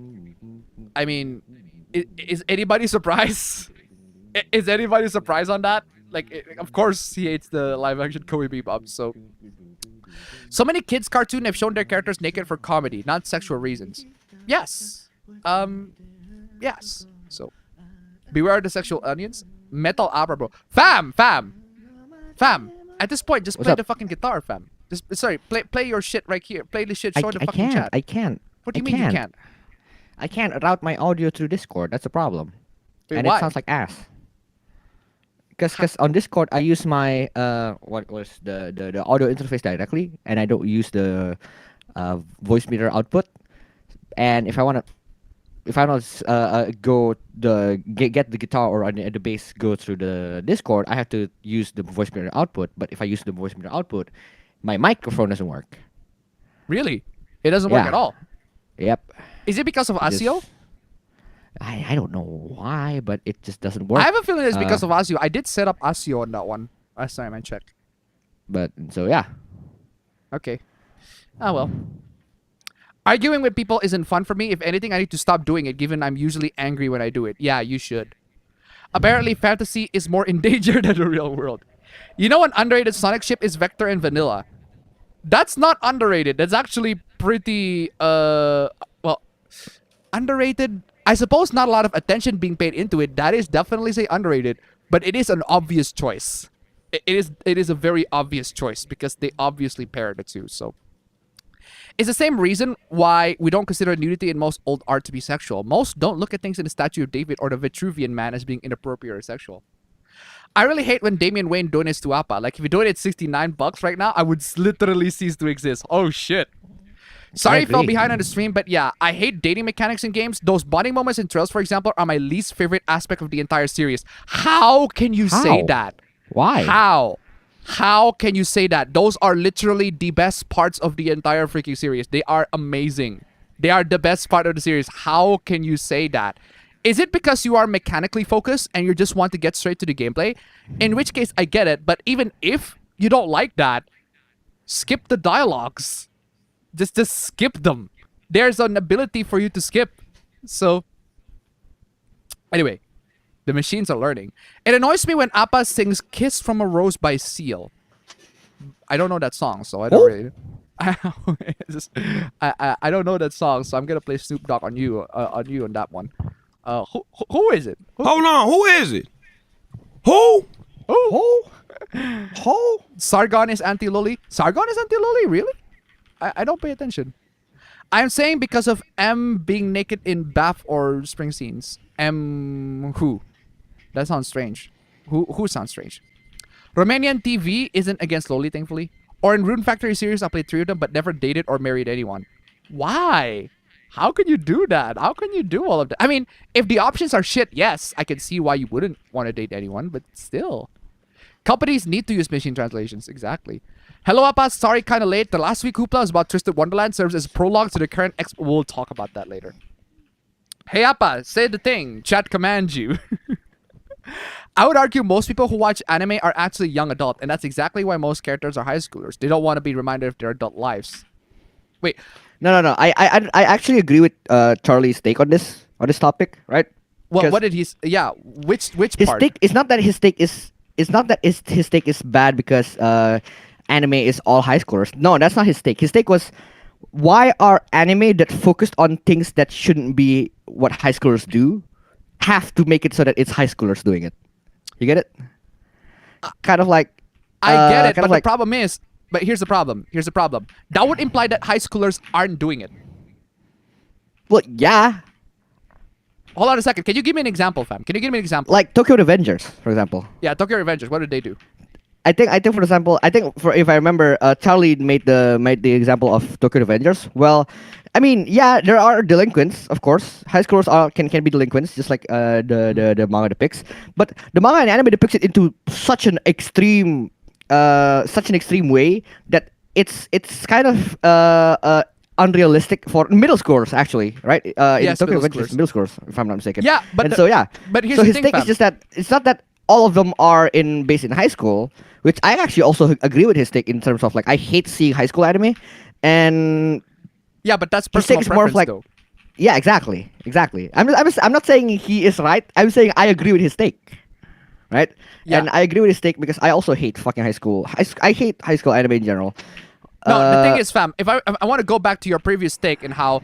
I mean, is anybody surprised? Is anybody surprised on that? Like, of course he hates the live-action Cowboy Bebop. So many kids' cartoons have shown their characters naked for comedy, not sexual reasons. Yes. Yes. So, beware the sexual onions. Metal Abra, bro. Fam. At this point, just play the fucking guitar, fam. Play your shit right here. Play the shit. Show the fucking chat. I can't. What do you mean you can't? I can't route my audio through Discord. That's a problem. Wait, and why? It sounds like ass. Because on Discord I use my what was the audio interface directly, and I don't use the voice meter output. And if I want to get the guitar or the bass go through the Discord, I have to use the voice meter output. But if I use the voice meter output, my microphone doesn't work. Really? It doesn't work at all? Yep. Is it because of ASIO? I don't know why, but it just doesn't work. I have a feeling it's because of ASIO. I did set up ASIO on that one last time I checked. But, so yeah. Okay. Oh well. Arguing with people isn't fun for me. If anything, I need to stop doing it, given I'm usually angry when I do it. Yeah, you should. Apparently, fantasy is more in danger than the real world. You know, an underrated Sonic ship is Vector and Vanilla. That's not underrated. That's actually pretty, underrated. I suppose not a lot of attention being paid into it. That is definitely say underrated, but it is an obvious choice. It is a very obvious choice because they obviously pair the two. So, it's the same reason why we don't consider nudity in most old art to be sexual. Most don't look at things in the Statue of David or the Vitruvian Man as being inappropriate or sexual. I really hate when Damian Wayne donates to Appa. Like if you donate $69 right now, I would literally cease to exist. Oh shit. Sorry, I fell agree. behind on the stream, but yeah, I hate dating mechanics in games. Those bonding moments in Trails, for example, are my least favorite aspect of the entire series. How can you say How? that? Why? How? How can you say that? Those are literally the best parts of the entire freaking series. They are amazing. They are the best part of the series. How can you say that? Is it because you are mechanically focused and you just want to get straight to the gameplay? In which case, I get it. But even if you don't like that, skip the dialogues. Just skip them. There's an ability for you to skip. So, anyway, the machines are learning. It annoys me when Appa sings "Kiss from a Rose" by Seal. I don't know that song, so I don't really. I don't know that song, so I'm gonna play Snoop Dogg on you on that one. Who is it? Hold on, who is it? Who? Ho? Sargon is anti-loli. Sargon is anti-loli, really? I don't pay attention. I'm saying because of M being naked in bath or spring scenes. M who? That sounds strange. Who sounds strange? Romanian TV isn't against loli, thankfully. Or in Rune Factory series, I played 3 of them, but never dated or married anyone. Why? How can you do that? How can you do all of that? I mean, if the options are shit, yes, I can see why you wouldn't want to date anyone, but still. Companies need to use machine translations, exactly. Hello, Appa. Sorry, kind of late. The last week Hoopla was about Twisted Wonderland serves as a prologue to the current We'll talk about that later. Hey, Appa, say the thing. Chat commands you. I would argue most people who watch anime are actually young adult, and that's exactly why most characters are high schoolers. They don't want to be reminded of their adult lives. Wait, No. I actually agree with Charlie's take on this topic, right? what did he? Yeah, which His part? take is not that his take is. It's not that his take is bad because anime is all high schoolers. No, that's not his take. His take was, why are anime that focused on things that shouldn't be what high schoolers do have to make it so that it's high schoolers doing it? You get it? Kind of like. I get it, kind but of like, the problem is. But here's the problem. That would imply that high schoolers aren't doing it. well, yeah, Hold on a second. Can you give me an example, fam? Can you give me an example? like Tokyo Revengers, for example. Yeah, Tokyo Revengers. What did they do? I think for example, if I remember, Charlie made the example of Tokyo Revengers. Well, I mean, yeah, there are delinquents, of course. High schoolers can be delinquents, just like the manga depicts. But the manga and anime depicts it into such an extreme way that it's kind of unrealistic for middle schoolers, actually, right? Yes, In Tokyo middle Revengers, middle schoolers, if I'm not mistaken. Yeah, but and the- so yeah. but here's so the his thing, take is fam. just that it's not that all of them are based in high school, which I actually also agree with his take in terms of like I hate seeing high school anime, and Yeah, but that's his personal take is more of preference, like though. yeah, exactly. I'm not saying he is right. I'm saying I agree with his take, right? Yeah. And I agree with his take because I also hate fucking high school. I hate high school anime in general. No, the thing Uh, is, fam, if I want to go back to your previous take and how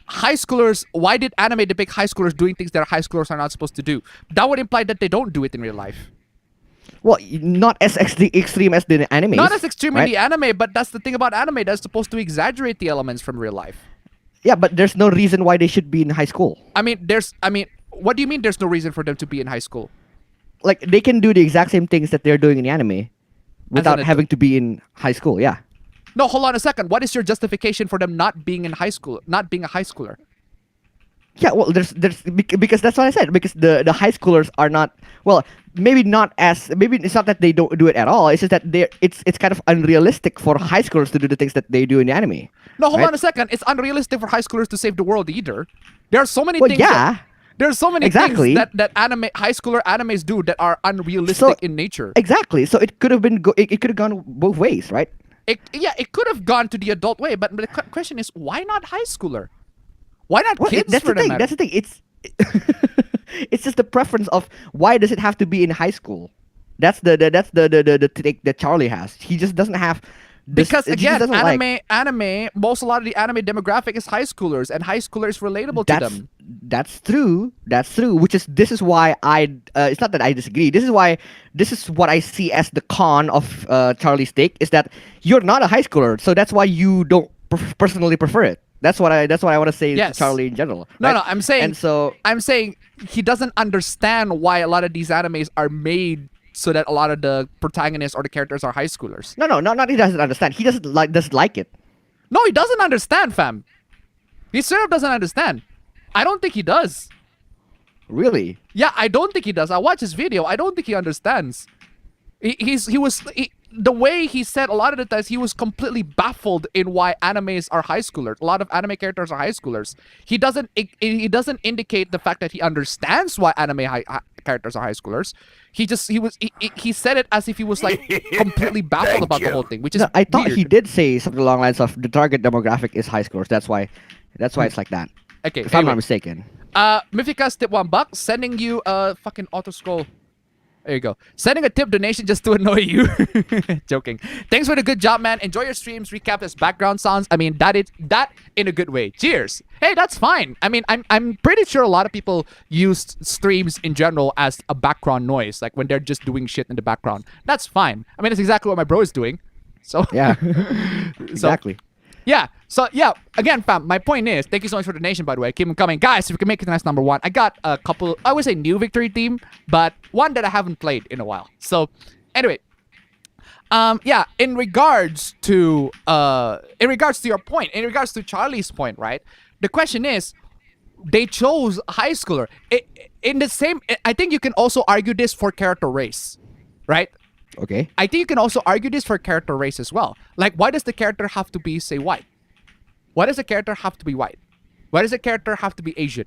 high schoolers, why did anime depict high schoolers doing things that high schoolers are not supposed to do? That would imply that they don't do it in real life. well, not as extreme as the anime. Not as extreme in right? the anime, but that's the thing about anime. That's supposed to exaggerate the elements from real life. Yeah, but there's no reason why they should be in high school. I mean, what do you mean there's no reason for them to be in high school? Like they can do the exact same things that they're doing in the anime without an having to be in high school. Yeah. No, hold on a second. What is your justification for them not being in high school, not being a high schooler? Yeah, well, because that's what I said. Because the high schoolers are not, well, maybe it's not that they don't do it at all. It's just that it's kind of unrealistic for high schoolers to do the things that they do in the anime. No, hold right? on a second. It's unrealistic for high schoolers to save the world either. There are so many Well, things. yeah. There's so many Exactly. things that high schooler animes do that are unrealistic in nature. Exactly. So it could have been it could have gone both ways, right? It could have gone to the adult way, but the question is, why not high schooler? Why not Well, kids? that's for the thing. that That's matter? the thing. It's it's just the preference of why does it have to be in high school? That's the take that Charlie has. He just doesn't have. Because he just again, doesn't like- anime, a lot of the anime demographic is high schoolers, and high schoolers relatable to them. That's true. This is why it's not that I disagree. This is what I see as the con of Charlie's take is that you're not a high schooler, so that's why you don't personally prefer it. That's what I want to say Yes. to Charlie in general. No, right? no, I'm saying. And so I'm saying he doesn't understand why a lot of these animes are made so that a lot of the protagonists or the characters are high schoolers. no, not he doesn't understand. He doesn't like it. No, he doesn't understand, fam. He straight up doesn't understand. I don't think he does. Really? Yeah, I don't think he does. I watched his video. I don't think he understands. The way he said a lot of the times, he was completely baffled in why animes are high schoolers. A lot of anime characters are high schoolers. He doesn't indicate the fact that he understands why characters are high schoolers. He said it as if he was like completely baffled about the whole thing, which is No, I thought weird. he did say something along the lines of the target demographic is high schoolers. That's why it's like that. Okay, If I'm not anyway. mistaken. Mythicus tip $1, sending you a fucking auto scroll. There you go. Sending a tip donation just to annoy you. Joking. Thanks for the good job, man. Enjoy your streams. Recap as background sounds. I mean, that in a good way. Cheers. Hey, that's fine. I mean, I'm pretty sure a lot of people use streams in general as a background noise, like when they're just doing shit in the background. That's fine. I mean, that's exactly what my bro is doing. So Yeah. Exactly. yeah. So yeah, again, fam, my point is, thank you so much for the donation, by the way. Keep them coming. Guys, if we can make it nice number one. I got a couple, I would say new victory theme, but one that I haven't played in a while. So anyway, yeah, in regards to your point, in regards to Charlie's point, right? The question is, they chose high schooler. I think you can also argue this for character race, right? Okay. I think you can also argue this for character race as well. Like, why does the character have to be, say, white? Why does the character have to be white? Why does the character have to be Asian,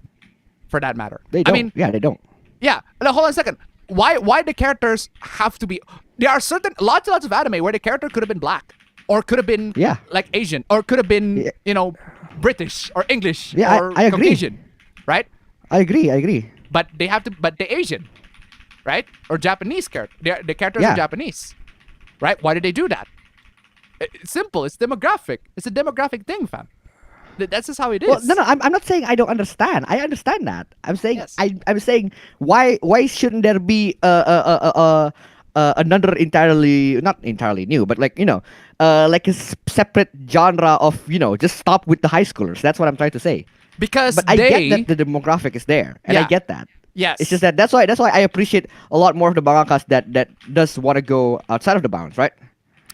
for that matter? They don't. I mean, yeah, they don't. yeah. No, hold on a second. Why the characters have to be? There are lots and lots of anime where the character could have been black, or could have been Yeah. like Asian, or could have been Yeah. British or English Yeah, or I agree. Caucasian, right? I agree. But they have to. But they're Asian, right? Or Japanese character. The characters Yeah. are Japanese, right? Why did they do that? It's simple. It's demographic. It's a demographic thing, fam. That's just how it is. Well, no, I'm not saying I don't understand. I understand that. I'm saying Yes. I'm saying why shouldn't there be another not entirely new, but like like a separate genre of just stop with the high schoolers. That's what I'm trying to say. Because But I they, get that the demographic is there, and I Yeah. get that. yes, It's just that's why I appreciate a lot more of the mangakas that does want to go outside of the bounds, right?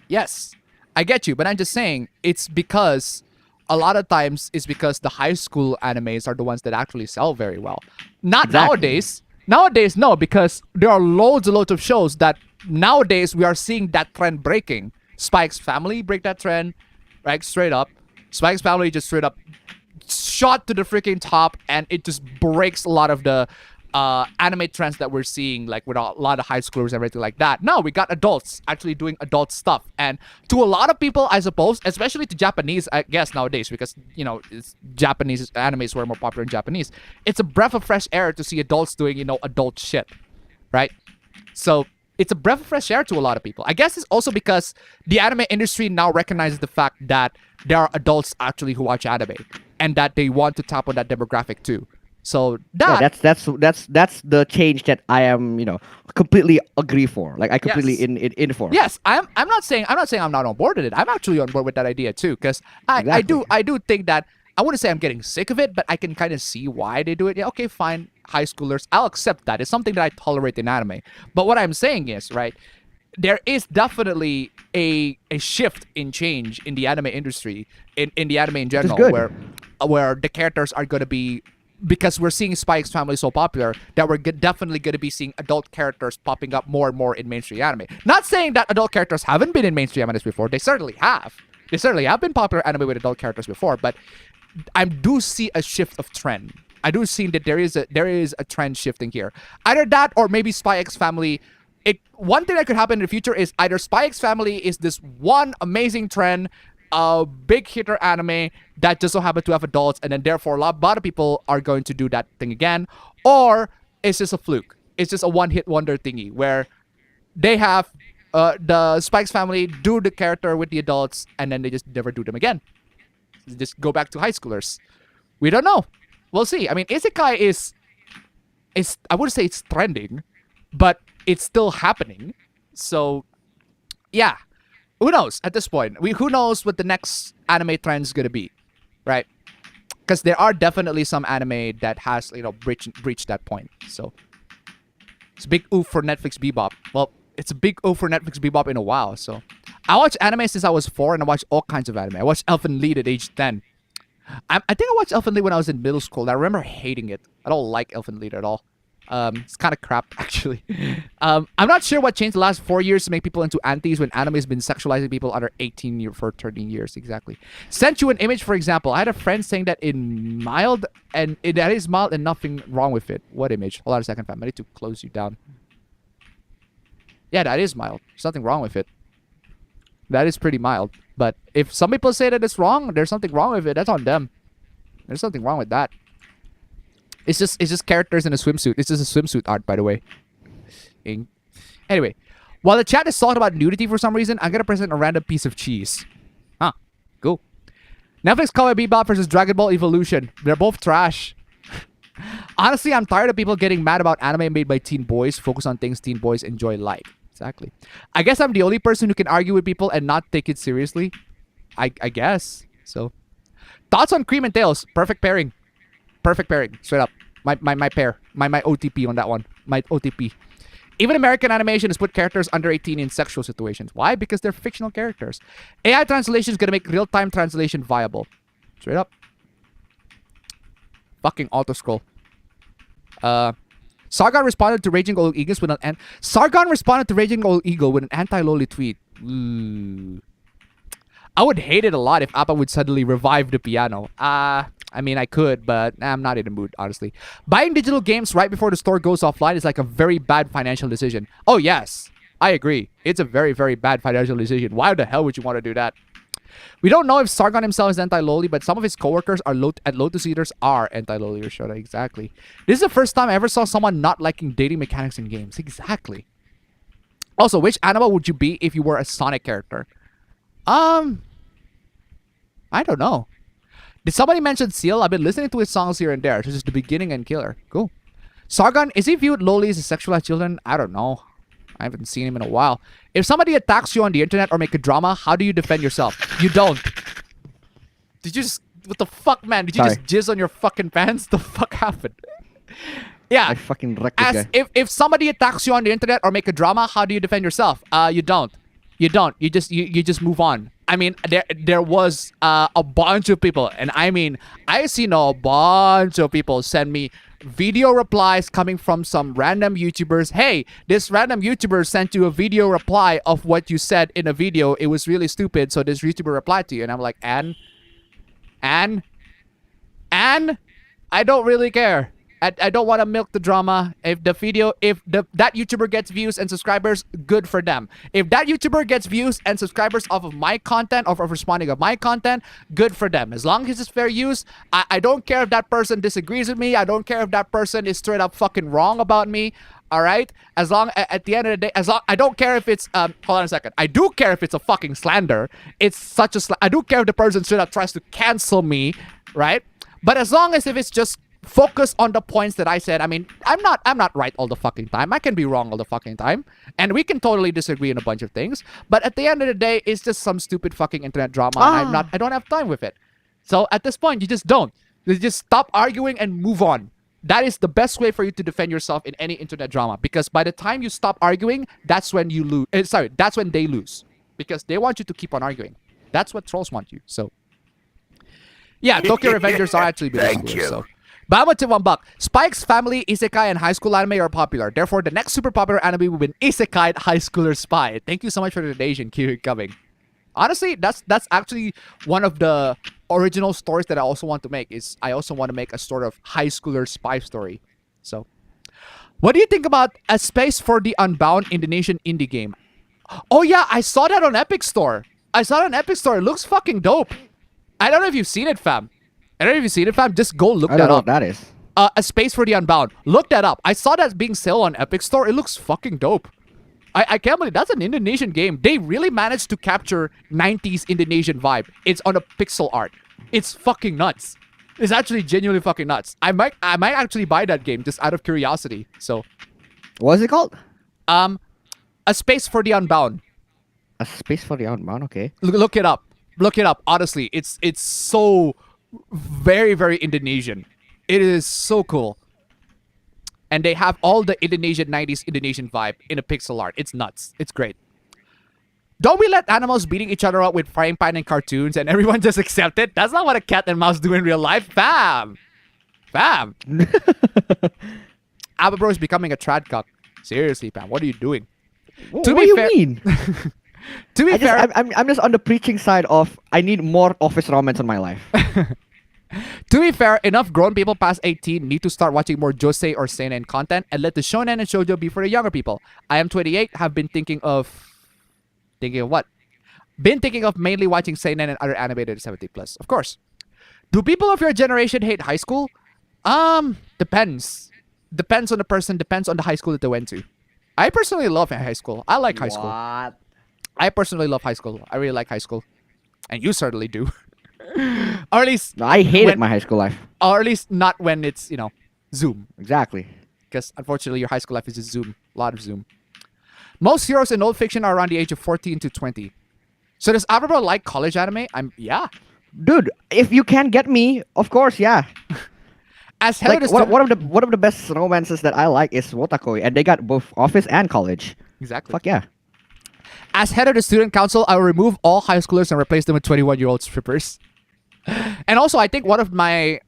yes, I get you. But I'm just saying it's because a lot of times it's because the high school animes are the ones that actually sell very well. Not Exactly. nowadays. Nowadays, no, because there are loads and loads of shows that nowadays we are seeing that trend breaking. Spike's Family break that trend, right? Straight up. Spike's Family just straight up shot to the freaking top, and it just breaks a lot of the anime trends that we're seeing, like with a lot of high schoolers and everything like that. No, we got adults actually doing adult stuff, and to a lot of people, I suppose, especially to Japanese, I guess nowadays, because it's Japanese animes were more popular in Japanese. It's a breath of fresh air to see adults doing adult shit, right? So it's a breath of fresh air to a lot of people. I guess it's also because the anime industry now recognizes the fact that there are adults actually who watch anime, and that they want to tap on that demographic too. So Yeah, that's the change that I am completely agree for. Like I completely Yes. in for. Yes, I'm not saying I'm not on board with it. I'm actually on board with that idea too, because I do think that I wouldn't say I'm getting sick of it, but I can kind of see why they do it. Yeah, okay, fine, high schoolers, I'll accept that. It's something that I tolerate in anime. But what I'm saying is, right, there is definitely a shift in change in the anime industry, in the anime in general, good. where the characters are going to be, because we're seeing Spike's Family so popular that we're definitely going to be seeing adult characters popping up more and more in mainstream anime. Not saying that adult characters haven't been in mainstream animes before. They certainly have. They certainly have been popular anime with adult characters before, but I do see a shift of trend. I do see that there is a trend shifting here. Either that, or maybe Spy X Family. One thing that could happen in the future is either Spy X Family is this one amazing trend, a big hitter anime that just so happen to have adults, and then therefore a lot of people are going to do that thing again, or it's just a fluke. It's just a one-hit wonder thingy where they have the Spike's Family do the character with the adults, and then they just never do them again. Just go back to high schoolers. We don't know. We'll see. I mean, isekai is I wouldn't say it's trending, but it's still happening. So yeah, who knows at this point? Who knows what the next anime trend is gonna be, right? because there are definitely some anime that has breached that point. So it's a big oof for Netflix Bebop. Well, it's a big oof for Netflix Bebop in a while. So I watched anime since I was 4, and I watched all kinds of anime. I watched Elfen Lied at age 10. I think I watched Elfen Lied when I was in middle school. I remember hating it. I don't like Elfen Lied at all. It's kind of crap, actually. I'm not sure what changed the last 4 years to make people into antis when anime has been sexualizing people under 18 for 13 years. Exactly. Sent you an image, for example. I had a friend saying that that is mild and nothing wrong with it. What image? Hold on a second, fam. I need to close you down. Yeah, that is mild. There's nothing wrong with it. That is pretty mild. But if some people say that it's wrong, there's something wrong with it. That's on them. There's something wrong with that. It's just characters in a swimsuit. It's just a swimsuit art, by the way. Anyway, while the chat is talking about nudity for some reason, I'm gonna present a random piece of cheese. Huh. Cool. Netflix Cowboy Bebop versus Dragon Ball Evolution. They're both trash. Honestly, I'm tired of people getting mad about anime made by teen boys. Focus on things teen boys enjoy like. Exactly. I guess I'm the only person who can argue with people and not take it seriously. I guess. So, thoughts on Cream and Tails? Perfect pairing. Perfect pairing. Straight up. My pair. My OTP on that one. My OTP. Even American animation has put characters under 18 in sexual situations. Why? Because they're fictional characters. AI translation is going to make real-time translation viable. Straight up. Fucking auto-scroll. Sargon responded to Raging Old Eagles with an anti-loli tweet. Ooh. I would hate it a lot if Appa would suddenly revive the piano. I mean, I could, but I'm not in the mood, honestly. Buying digital games right before the store goes offline is like a very bad financial decision. Oh, yes. I agree. It's a very, very bad financial decision. Why the hell would you want to do that? We don't know if Sargon himself is anti-loli, but some of his coworkers at Lotus Eaters are anti-loli or Shota. Exactly. This is the first time I ever saw someone not liking dating mechanics in games. Exactly. Also, which animal would you be if you were a Sonic character? I don't know. Did somebody mention Seal? I've been listening to his songs here and there. This is the beginning and killer. Cool. Sargon, is he viewed lolis as sexualized children? I don't know. I haven't seen him in a while. If somebody attacks you on the internet or make a drama, how do you defend yourself? You don't. Did you just... What the fuck, man? Did you just jizz on your fucking pants? The fuck happened? Yeah. I fucking wrecked this guy. If somebody attacks you on the internet or make a drama, how do you defend yourself? You don't. You don't. You just move on. I mean, there was a bunch of people, and I mean, I seen a bunch of people send me video replies coming from some random YouTubers. Hey, this random YouTuber sent you a video reply of what you said in a video. It was really stupid, so this YouTuber replied to you, and I'm like, and I don't really care. I don't want to milk the drama. If that YouTuber gets views and subscribers, good for them. If that YouTuber gets views and subscribers off of my content, or of responding of my content, good for them. As long as it's fair use, I don't care if that person disagrees with me. I don't care if that person is straight up fucking wrong about me. All right? As long, at the end of the day, I don't care if it's, hold on a second. I do care if it's a fucking slander. It's such a I do care if the person straight up tries to cancel me, right? But as long as if it's just focus on the points that I said. I mean, I'm not right all the fucking time. I can be wrong all the fucking time. And we can totally disagree on a bunch of things. But at the end of the day, it's just some stupid fucking internet drama. And I don't have time with it. So at this point, you just don't. You just stop arguing and move on. That is the best way for you to defend yourself in any internet drama. Because by the time you stop arguing, that's when you lose. That's when they lose. Because they want you to keep on arguing. That's what trolls want you. So, yeah, Tokyo Revengers are actually being Thank you. So. But I'm gonna tip $1. Spike's family, isekai, and high school anime are popular. Therefore, the next super popular anime will be an isekai high schooler spy. Thank you so much for the donation. Keep it coming. Honestly, that's actually one of the original stories that I also want to make. Is I also want to make a sort of high schooler spy story. So, what do you think about A Space for the Unbound Indonesian indie game? Oh yeah, I saw that on Epic Store. It looks fucking dope. I don't know if you've seen it, fam. Just go look that up. I don't know what that is. A Space for the Unbound. Look that up. I saw that being sold on Epic Store. It looks fucking dope. I can't believe that's an Indonesian game. They really managed to capture 90s Indonesian vibe. It's on a pixel art. It's fucking nuts. It's actually genuinely fucking nuts. I might actually buy that game just out of curiosity. So, What is it called? A Space for the Unbound. A Space for the Unbound. Okay. Look it up. Honestly, it's so very, very Indonesian. It is so cool. And they have all the Indonesian 90s Indonesian vibe in a pixel art. It's nuts. It's great. Don't we let animals beating each other up with frying pan and cartoons and everyone just accept it? That's not what a cat and mouse do in real life. Fam. Abba is becoming a trad cuck. Seriously, Pam, what are you doing? What To do be you fair- mean? To be fair, I'm just on the preaching side of I need more office romance in my life. To be fair, enough grown people past 18 need to start watching more josei or seinen content and let the shonen and shoujo be for the younger people. I am 28, have been thinking of what? Been thinking of mainly watching seinen and other animated 70 plus. Of course. Do people of your generation hate high school? Depends. Depends on the person, depends on the high school that they went to. I personally love high school. I like high school. What? I personally love high school. I really like high school. And you certainly do. Or at least No, I hated when- my high school life. or at least not when it's, Zoom. Exactly. Because unfortunately, your high school life is just Zoom. A lot of Zoom. Most heroes in old fiction are around the age of 14 to 20. So does Abra like college anime? Yeah. Dude, if you can get me, of course, yeah. As hell Like one of the best romances that I like is Wotakoi, and they got both office and college. Exactly. Fuck yeah. As head of the student council, I will remove all high schoolers and replace them with 21-year-old strippers. And also, I think one of my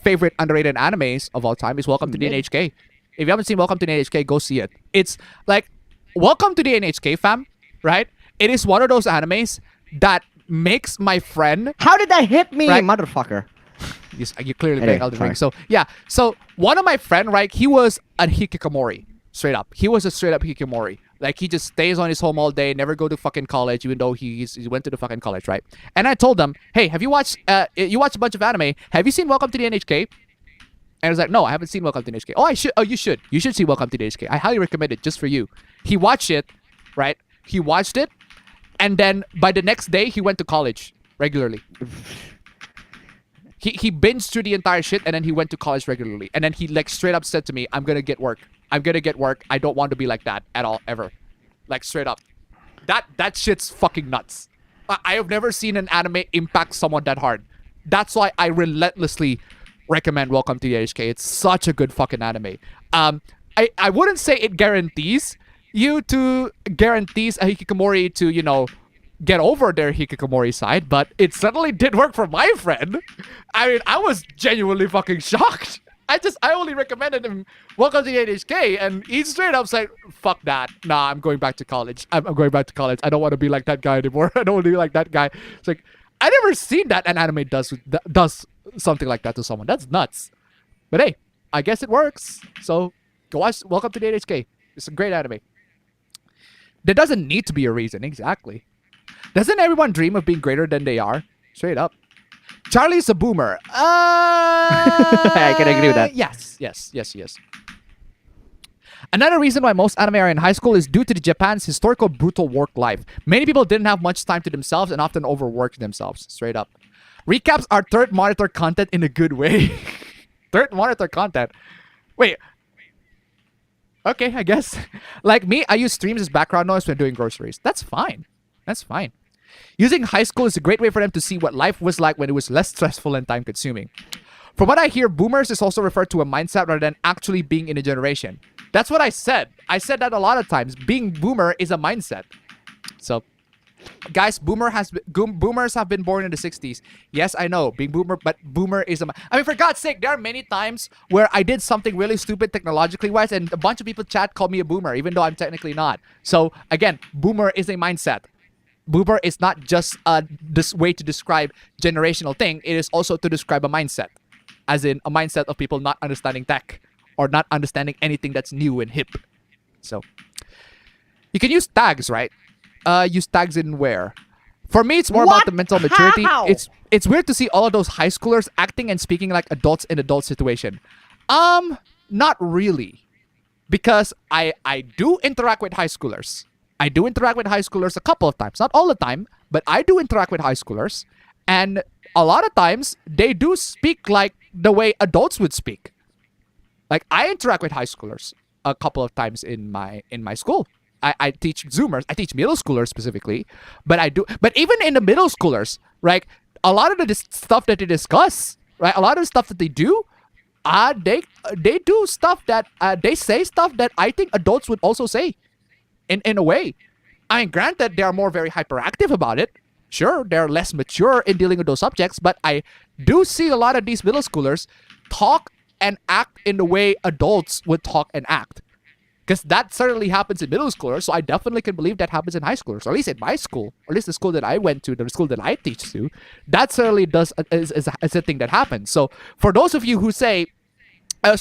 favorite underrated animes of all time is Welcome to the NHK. If you haven't seen Welcome to the NHK, go see it. It's like Welcome to the NHK, fam. Right? It is one of those animes that makes my friend. How did that hit me, Right. motherfucker? You clearly Anyway, playing Elden Ring. sorry. So yeah. So one of my friend, right? He was a hikikomori. Straight up. He was a straight up hikikomori. Like he just stays on his home all day, never go to fucking college, even though he went to the fucking college, right? And I told him, hey, have you watched you watched a bunch of anime? Have you seen Welcome to the NHK? And I was like, no, I haven't seen Welcome to the NHK. Oh, I should. Oh, you should. You should see Welcome to the NHK. I highly recommend it just for you. He watched it, right? He watched it, and then by the next day, he went to college regularly. He binged through the entire shit, and then he went to college regularly. And then he like straight up said to me, I'm gonna get work. I'm gonna get work. I don't want to be like that at all, ever. Like straight up. That shit's fucking nuts. I have never seen an anime impact someone that hard. That's why I relentlessly recommend Welcome to the HK. It's such a good fucking anime. I wouldn't say it guarantees a hikikomori to, get over their hikikomori side, but it certainly did work for my friend. I mean, I was genuinely fucking shocked. I only recommended him Welcome to the NHK, and he straight up said, fuck that. Nah, I'm going back to college. I'm going back to college. I don't want to be like that guy anymore. I don't want to be like that guy. It's like, I never seen that an anime does something like that to someone. That's nuts. But hey, I guess it works. So go watch Welcome to the NHK. It's a great anime. There doesn't need to be a reason. Exactly. Doesn't everyone dream of being greater than they are? Straight up. Charlie's a boomer. I can agree with that. Yes. Another reason why most anime are in high school is due to Japan's historical brutal work life. Many people didn't have much time to themselves and often overworked themselves. Straight up. Recaps are third monitor content in a good way. Third monitor content. Wait. Okay, I guess. Like me, I use streams as background noise when doing groceries. That's fine. Using high school is a great way for them to see what life was like when it was less stressful and time consuming. From what I hear, boomers is also referred to a mindset rather than actually being in a generation. That's what I said. I said that a lot of times. Being boomer is a mindset. So, guys, boomers have been born in the 60s. Yes, I know, being boomer, but boomer is I mean, for God's sake, there are many times where I did something really stupid technologically wise, and a bunch of people chat call me a boomer, even though I'm technically not. So, again, boomer is a mindset. Boomer is not just this way to describe generational thing. It is also to describe a mindset, as in a mindset of people not understanding tech or not understanding anything that's new and hip. So you can use tags, right? Use tags in where? For me, it's more about the mental maturity. How? It's weird to see all of those high schoolers acting and speaking like adults in adult situation. Not really, because I do interact with high schoolers. I do interact with high schoolers a couple of times. Not all the time, but I do interact with high schoolers. And a lot of times, they do speak like the way adults would speak. Like, I interact with high schoolers a couple of times in my school. I teach Zoomers. I teach middle schoolers specifically. But even in the middle schoolers, right? a lot of the stuff that they discuss, right? A lot of the stuff that they do, they do stuff that they say stuff that I think adults would also say, in a way. I mean, granted, they are more very hyperactive about it. Sure, they're less mature in dealing with those subjects, but I do see a lot of these middle schoolers talk and act in the way adults would talk and act. Because that certainly happens in middle schoolers, so I definitely can believe that happens in high schoolers, or at least in my school, or at least the school that I went to, the school that I teach to. That certainly is a thing that happens. So for those of you who say,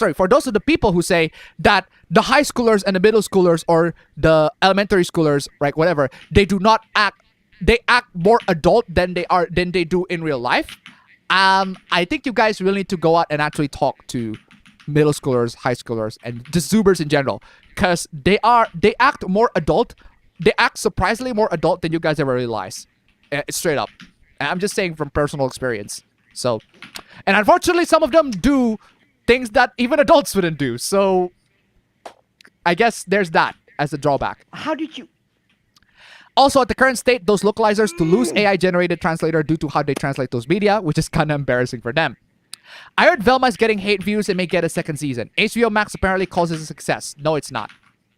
for those of the people who say that the high schoolers and the middle schoolers or the elementary schoolers, right, whatever, they act more adult than they do in real life. I think you guys really need to go out and actually talk to middle schoolers, high schoolers, and just Zoomers in general, because they act more adult. They act surprisingly more adult than you guys ever realize. Straight up. And I'm just saying from personal experience. So, and unfortunately, some of them do things that even adults wouldn't do. So, I guess there's that as a drawback. How did you? Also, at the current state, those localizers to lose AI-generated translator due to how they translate those media, which is kind of embarrassing for them. I heard Velma is getting hate views and may get a second season. HBO Max apparently calls it a success. No, it's not.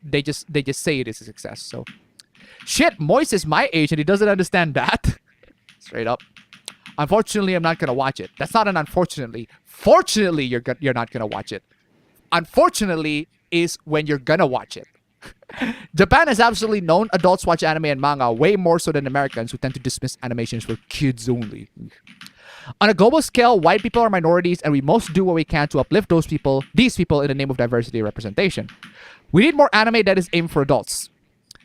They just say it is a success. So, shit, Moise is my age and he doesn't understand that. Straight up. Unfortunately, I'm not gonna watch it. That's not an unfortunately. Fortunately, you're not gonna watch it. Unfortunately, is when you're gonna watch it. Japan has absolutely known adults watch anime and manga way more so than Americans, who tend to dismiss animations for kids only. On a global scale, white people are minorities, and we must do what we can to uplift these people in the name of diversity and representation. We need more anime that is aimed for adults.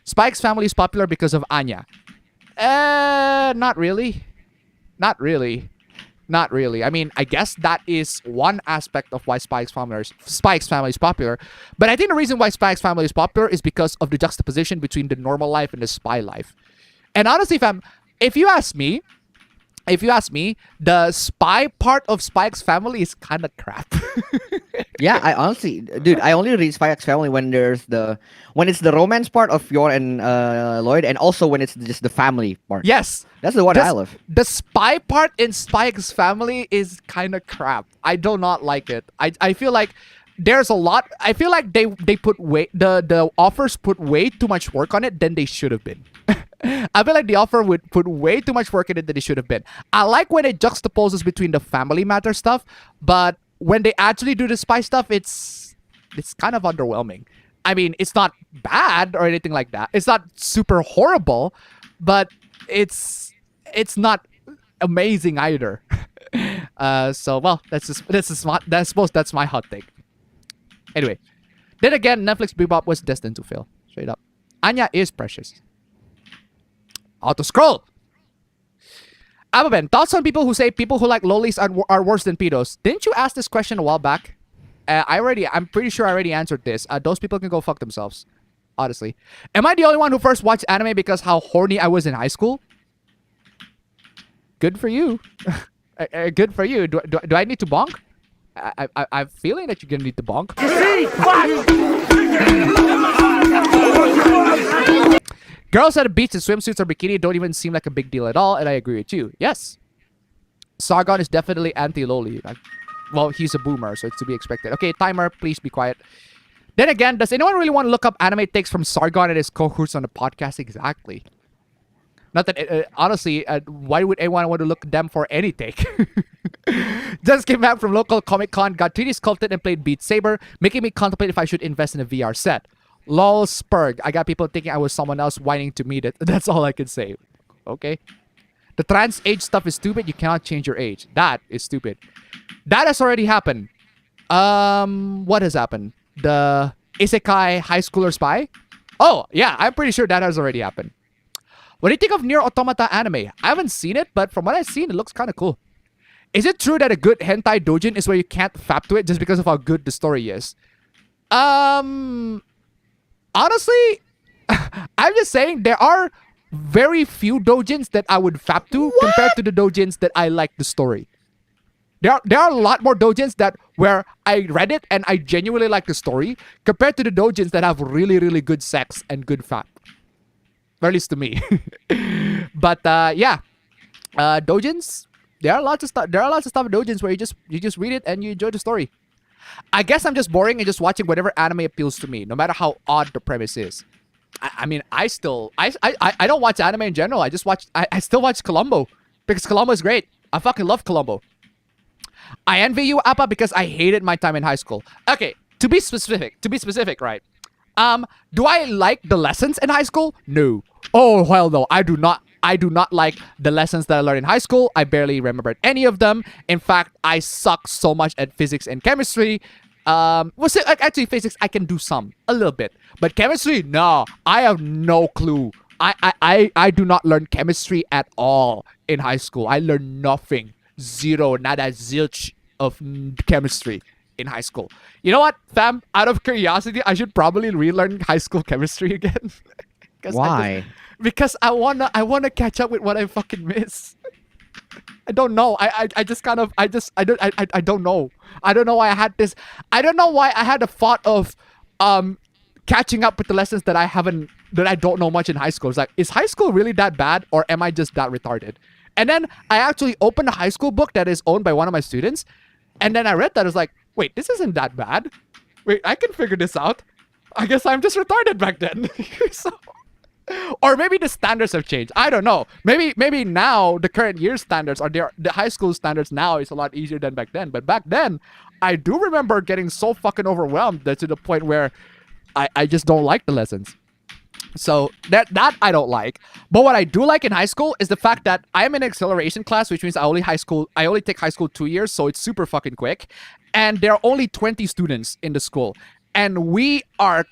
Spike's family is popular because of Anya. Not really. Not really. Not really. I mean, I guess that is one aspect of why Spike's family is popular. But I think the reason why Spike's family is popular is because of the juxtaposition between the normal life and the spy life. And honestly, if you ask me, the spy part of Spike's family is kind of crap. Yeah, I honestly, dude, I only read Spy X Family when it's the romance part of Yor and Lloyd, and also when it's just the family part. Yes, that's the one I love. The spy part in Spy X Family is kind of crap. I do not like it. I feel like there's a lot. I feel like they put the authors put way too much work on it than they should have been. I feel like the author would put way too much work in it than it should have been. I like when it juxtaposes between the family matter stuff, but when they actually do the spy stuff, it's kind of underwhelming. I mean, it's not bad or anything like that. It's not super horrible, but it's not amazing either. So well, I suppose that's my hot take. Anyway, then again, Netflix Bebop was destined to fail. Straight up. Anya is precious. Auto scroll. Ababen, thoughts on people who say people who like lolis are worse than pedos? Didn't you ask this question a while back? I'm pretty sure I already answered this. Those people can go fuck themselves. Honestly. Am I the only one who first watched anime because how horny I was in high school? Good for you. Good for you. Do I need to bonk? I'm feeling that you're gonna need to bonk. Girls at the beach in swimsuits or bikini don't even seem like a big deal at all, and I agree with you. Yes. Sargon is definitely anti-loli. Well, he's a boomer, so it's to be expected. Okay, timer, please be quiet. Then again, does anyone really want to look up anime takes from Sargon and his co-hosts on the podcast? Exactly. Not that, honestly, why would anyone want to look at them for any take? Just came back from local Comic-Con, got 3D sculpted and played Beat Saber, making me contemplate if I should invest in a VR set. Lol spurg. I got people thinking I was someone else whining to meet it. That's all I can say. Okay. The trans age stuff is stupid. You cannot change your age. That is stupid. That has already happened. What has happened? The Isekai high schooler spy? Oh, yeah. I'm pretty sure that has already happened. What do you think of Nier Automata anime? I haven't seen it, but from what I've seen, it looks kind of cool. Is it true that a good hentai doujin is where you can't fap to it just because of how good the story is? Honestly, I'm just saying there are very few doujins that I would fap to compared to the doujins that I like the story. There are a lot more doujins where I read it and I genuinely like the story compared to the doujins that have really, really good sex and good fap. Or at least to me. But yeah, doujins, There are lots of stuff. There are lots of stuff in Dojins where you just read it and you enjoy the story. I guess I'm just boring and just watching whatever anime appeals to me, no matter how odd the premise is. I mean, I don't watch anime in general. I still watch Columbo because Columbo is great. I fucking love Columbo. I envy you, Appa, because I hated my time in high school. Okay, to be specific, right? Do I like the lessons in high school? No. Oh hell no, I do not. I do not like the lessons that I learned in high school. I barely remembered any of them. In fact, I suck so much at physics and chemistry. Actually, physics I can do a little bit, but chemistry, no, I have no clue. I do not learn chemistry at all in high school. I learned nothing, zero, nada, zilch of chemistry in high school. You know what, fam? Out of curiosity, I should probably relearn high school chemistry again. Why? Because I wanna catch up with what I fucking miss. I don't know. I don't know. I don't know why I had this. I don't know why I had the thought of catching up with the lessons that I don't know much in high school. It's like, is high school really that bad, or am I just that retarded? And then I actually opened a high school book that is owned by one of my students, and then I read that. I was like, wait, this isn't that bad. Wait, I can figure this out. I guess I'm just retarded back then. So, or maybe the standards have changed. I don't know. Maybe now the current year standards or the high school standards now is a lot easier than back then. But back then, I do remember getting so fucking overwhelmed that to the point where I just don't like the lessons. So that I don't like. But what I do like in high school is the fact that I am in an acceleration class, which means I only take high school 2 years, so it's super fucking quick. And there are only 20 students in the school. And we are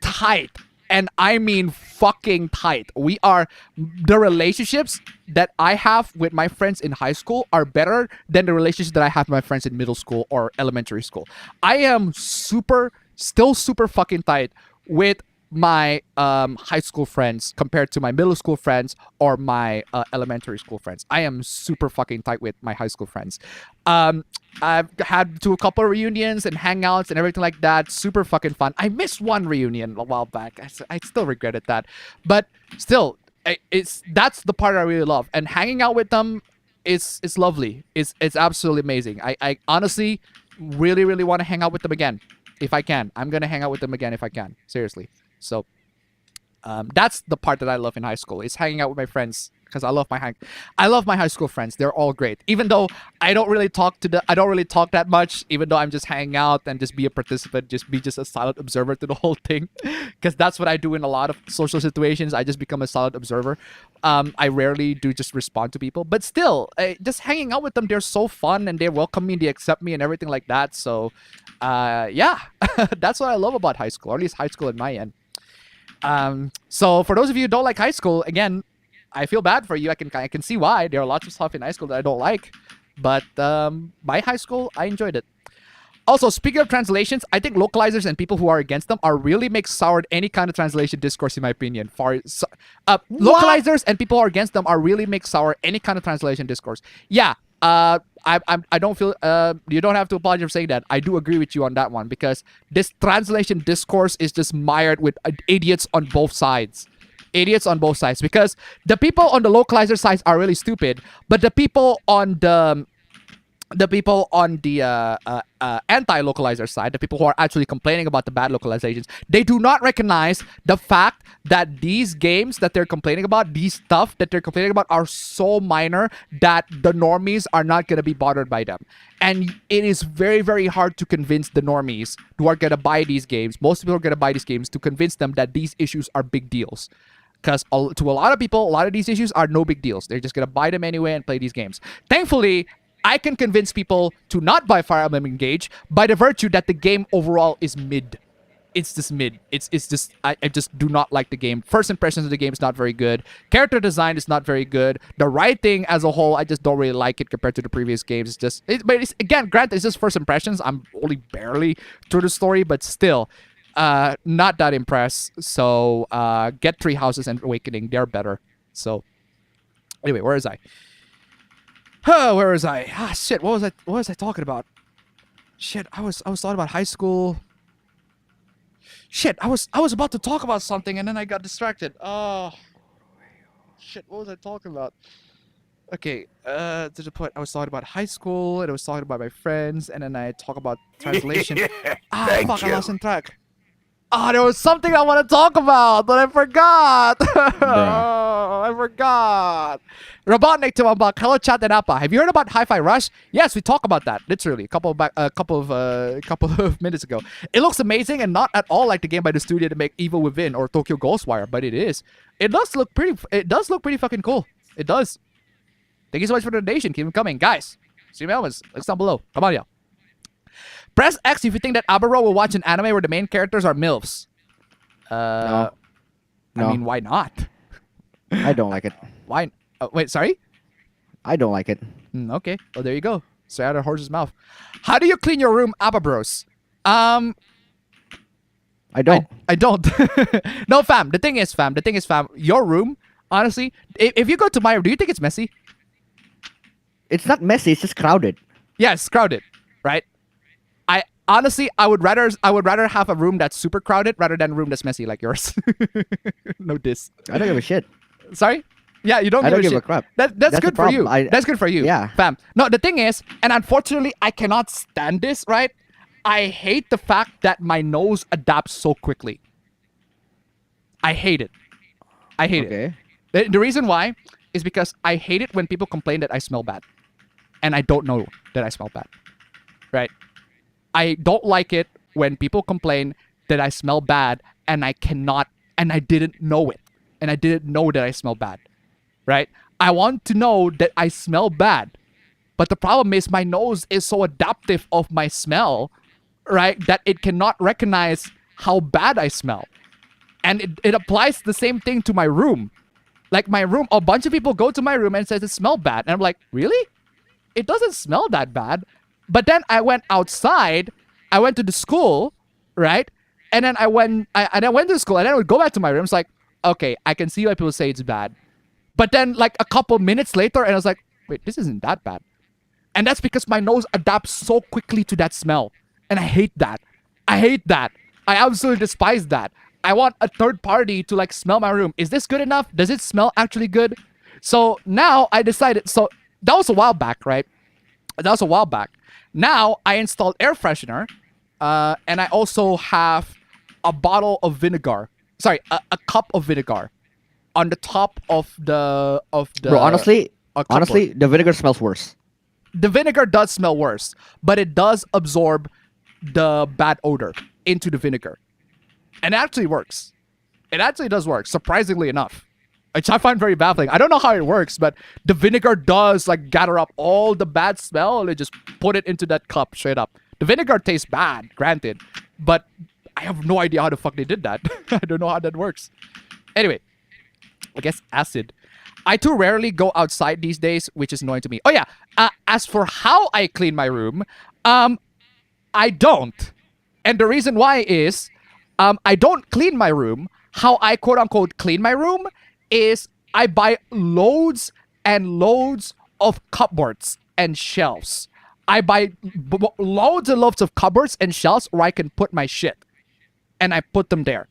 tight. And I mean fucking tight. The relationships that I have with my friends in high school are better than the relationships that I have with my friends in middle school or elementary school. I am still super fucking tight with my high school friends compared to my middle school friends or my elementary school friends. I am super fucking tight with my high school friends. I've had a couple of reunions and hangouts and everything like that. Super fucking fun. I missed one reunion a while back. I still regretted that, but still, that's the part I really love. And hanging out with them is lovely. It's absolutely amazing. I honestly really really want to hang out with them again if I can. I'm gonna hang out with them again if I can. Seriously. So that's the part that I love in high school, is hanging out with my friends, because I love my high school friends. They're all great. Even though I don't really talk that much, even though I'm just hanging out and just be a participant, just a silent observer to the whole thing, because that's what I do in a lot of social situations. I just become a silent observer. I rarely do just respond to people, but still, just hanging out with them, they're so fun and they welcome me, they accept me and everything like that. So yeah, that's what I love about high school, or at least high school at my end. So for those of you who don't like high school, again, I feel bad for you. I can see why. There are lots of stuff in high school that I don't like, but my high school, I enjoyed it. Also, speaking of translations, I think localizers and people who are against them are really make soured any kind of translation discourse, in my opinion. Localizers and people who are against them are really make sour any kind of translation discourse. Yeah. I don't feel you don't have to apologize for saying that. I do agree with you on that one, because this translation discourse is just mired with idiots on both sides. Because the people on the localizer sides are really stupid, but the people on the anti-localizer side, the people who are actually complaining about the bad localizations, they do not recognize the fact that these games that they're complaining about, these stuff that they're complaining about, are so minor that the normies are not going to be bothered by them. And it is very, very hard to convince the normies who are going to buy these games, most people are going to buy these games, to convince them that these issues are big deals. Because to a lot of people, a lot of these issues are no big deals. They're just going to buy them anyway and play these games. Thankfully, I can convince people to not buy Fire Emblem Engage by the virtue that the game overall is mid. It's just mid. It's just, I just do not like the game. First impressions of the game is not very good. Character design is not very good. The writing as a whole, I just don't really like it compared to the previous games. But again, granted, it's just first impressions. I'm only barely through the story, but still, not that impressed. So, get Three Houses and Awakening. They're better. So, anyway, where is I? Where was I? Ah, shit. What was I talking about? Shit, I was talking about high school. Shit, I was about to talk about something and then I got distracted. Oh, shit. What was I talking about? Okay, to the point I was talking about high school, and I was talking about my friends, and then I talk about translation. Thank Fuck, I you. lost in track. There was something I want to talk about, but I forgot. I forgot. Robotnik to unblock. Hello, chat and Appa. Have you heard about Hi-Fi Rush? Yes, we talked about that literally a couple of minutes ago. It looks amazing and not at all like the game by the studio to make Evil Within or Tokyo Ghostwire, but it is. It does look pretty. It does look pretty fucking cool. It does. Thank you so much for the donation. Keep them coming, guys. See you elements. Links down below. Come on, y'all. Press X if you think that Abaro will watch an anime where the main characters are MILFs. No. I mean, why not? I don't like it. Why? Wait, sorry? I don't like it. Okay. Well, there you go. Straight out of the horse's mouth. How do you clean your room, Ababros? I don't. I don't. No, fam. The thing is, fam. Your room, honestly, if you go to my room, do you think it's messy? It's not messy. It's just crowded. Yeah, it's crowded, right? Honestly, I would rather have a room that's super crowded rather than a room that's messy like yours. No diss. I don't give a shit. Sorry? Yeah, you don't I give don't a give shit. a crap. That's That's good the for you. problem. That's good for you. Yeah. Fam. No, the thing is, and unfortunately, I cannot stand this, right? I hate the fact that my nose adapts so quickly. I hate it. I hate Okay. it. The reason why is because I hate it when people complain that I smell bad. And I don't know that I smell bad. Right? I don't like it when people complain that I smell bad and I didn't know it. And I didn't know that I smell bad. Right? I want to know that I smell bad. But the problem is my nose is so adaptive of my smell, right, that it cannot recognize how bad I smell. And it applies the same thing to my room. Like my room, a bunch of people go to my room and says it smells bad. And I'm like, really? It doesn't smell that bad. But then I went outside, I went to the school, right? And then I went to the school and then I would go back to my room. It's like, okay, I can see why people say it's bad. But then like a couple minutes later, and I was like, wait, this isn't that bad. And that's because my nose adapts so quickly to that smell. And I hate that. I hate that. I absolutely despise that. I want a third party to like smell my room. Is this good enough? Does it smell actually good? So now I decided, so that was a while back, right? That was a while back. Now I installed air freshener, and I also have a bottle of vinegar. Sorry, a cup of vinegar on the top of the Bro, honestly, cupboard. the vinegar smells worse. The vinegar does smell worse, but it does absorb the bad odor into the vinegar. And it actually works. It actually does work, surprisingly enough. Which I find very baffling. I don't know how it works, but the vinegar does like gather up all the bad smell and just put it into that cup straight up. The vinegar tastes bad, granted, but I have no idea how the fuck they did that. I don't know how that works. Anyway, I guess acid. I too rarely go outside these days, which is annoying to me. Oh yeah, as for how I clean my room, I don't. And the reason why is, I don't clean my room. How I quote unquote clean my room is I buy loads and loads of cupboards and shelves. I buy loads and loads of cupboards and shelves where I can put my shit. And I put them there.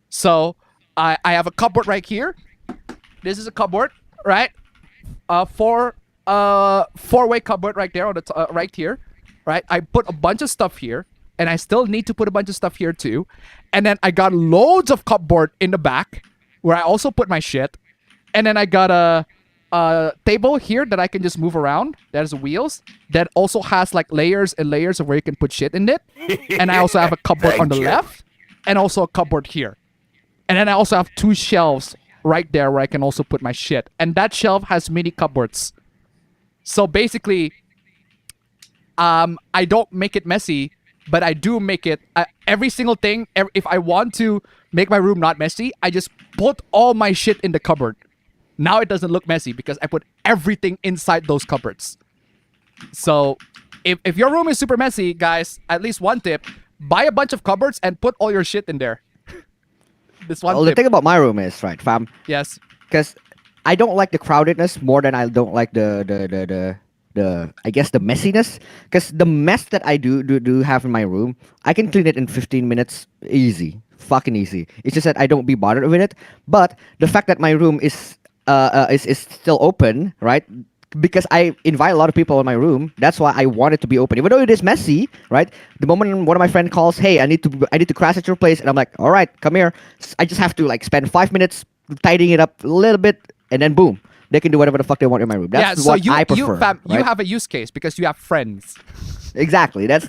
So I have a cupboard right here. This is a cupboard, right? Four-way cupboard right there on the right here, right? I put a bunch of stuff here, and I still need to put a bunch of stuff here too. And then I got loads of cupboard in the back where I also put my shit. And then I got a table here that I can just move around. There's wheels that also has like layers and layers of where you can put shit in it. And I also have a cupboard on the left and also a cupboard here. And then I also have two shelves right there where I can also put my shit. And that shelf has mini cupboards. So basically, I don't make it messy, but I do make it every single thing. If I want to make my room not messy, I just put all my shit in the cupboard. Now it doesn't look messy because I put everything inside those cupboards. So if your room is super messy, guys, at least one tip, buy a bunch of cupboards and put all your shit in there. This one Well, the tip. thing about my room is, right, fam, Yes. because I don't like the crowdedness more than I don't like the I guess the messiness. Because the mess that I do have in my room, I can clean it in 15 minutes, easy, fucking easy. It's just that I don't be bothered with it. But the fact that my room is is still open, right? Because I invite a lot of people in my room. That's why I want it to be open, even though it is messy, right? The moment one of my friend calls, "Hey, I need to crash at your place," and I'm like, "All right, come here." I just have to like spend 5 minutes tidying it up a little bit, and then boom, they can do whatever the fuck they want in my room. That's yeah, so what I prefer. you right? have a use case because you have friends. Exactly. That's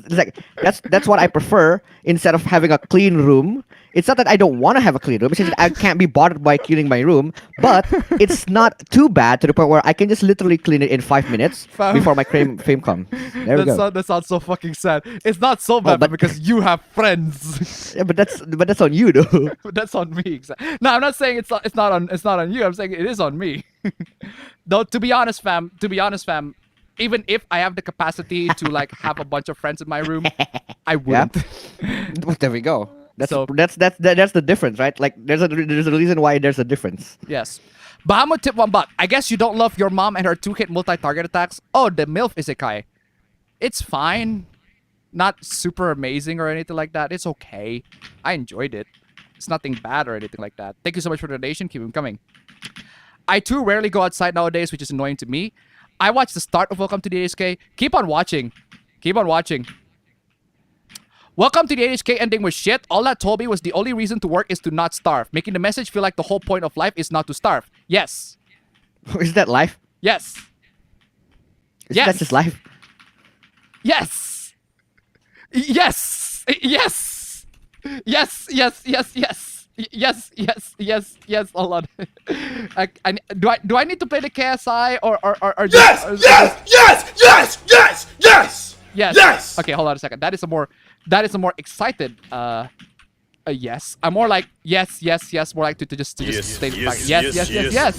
what I prefer instead of having a clean room. It's not that I don't want to have a clean room. It's just that I can't be bothered by cleaning my room. But it's not too bad to the point where I can just literally clean it in 5 minutes Fam. before my fame comes. There we go. That sounds so fucking sad. It's not so bad, but- because you have friends. Yeah, but that's on you though. That's on me. No, I'm not saying it's not on you. I'm saying it is on me. Though to be honest, fam, even if I have the capacity to like have a bunch of friends in my room, I wouldn't. Well, there we go. That's So- that's the difference, right? Like there's a reason why there's a difference. Yes. Bahamut tip 1 baht. I guess you don't love your mom and her 2-hit multi-target attacks. Oh, the MILF Isekai. It's fine. Not super amazing or anything like that. It's okay. I enjoyed it. It's nothing bad or anything like that. Thank you so much for the donation. Keep them coming. I too rarely go outside nowadays, which is annoying to me. I watched the start of Welcome to the HK. Keep on watching. Keep on watching. Welcome to the HK ending was shit. All that told me was the only reason to work is to not starve, making the message feel like the whole point of life is not to starve. Yes. Is that life? Yes. That's just life. Yes. Yes. Yes. Yes. Yes. Yes. Yes. Yes. Hold on. Do I need to play the KSI or Yes! Yes. Yes! Okay, hold on a second. That is a more excited yes. I'm more like yes. More like to just state the fact. Yes. Yes.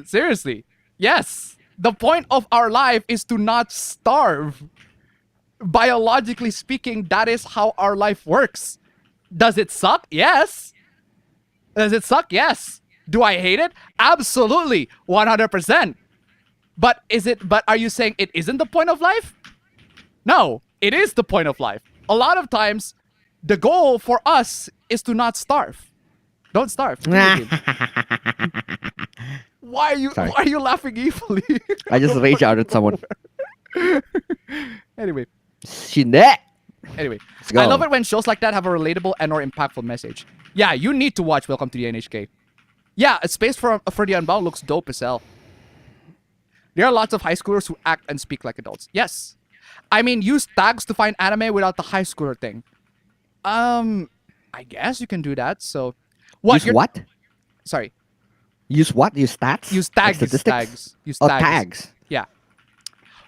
Seriously. Yes. The point of our life is to not starve. Biologically speaking, that is how our life works. Does it suck? Yes. Does it suck? Yes. Do I hate it? Absolutely. 100%. But are you saying it isn't the point of life? No, it is the point of life. A lot of times, the goal for us is to not starve. Don't starve. Why are you laughing evilly? I just rage out at someone. Anyway. Shine. Anyway, go. I love it when shows like that have a relatable and or impactful message. Yeah, you need to watch Welcome to the NHK. Yeah, A Space for the Unbound looks dope as hell. There are lots of high schoolers who act and speak like adults. Yes. I mean, use tags to find anime without the high schooler thing. I guess you can do that. So, Use what? Sorry. Use what? Use stats? Use tags. Like statistics? Tags. Use Oh, tags. tags. Yeah.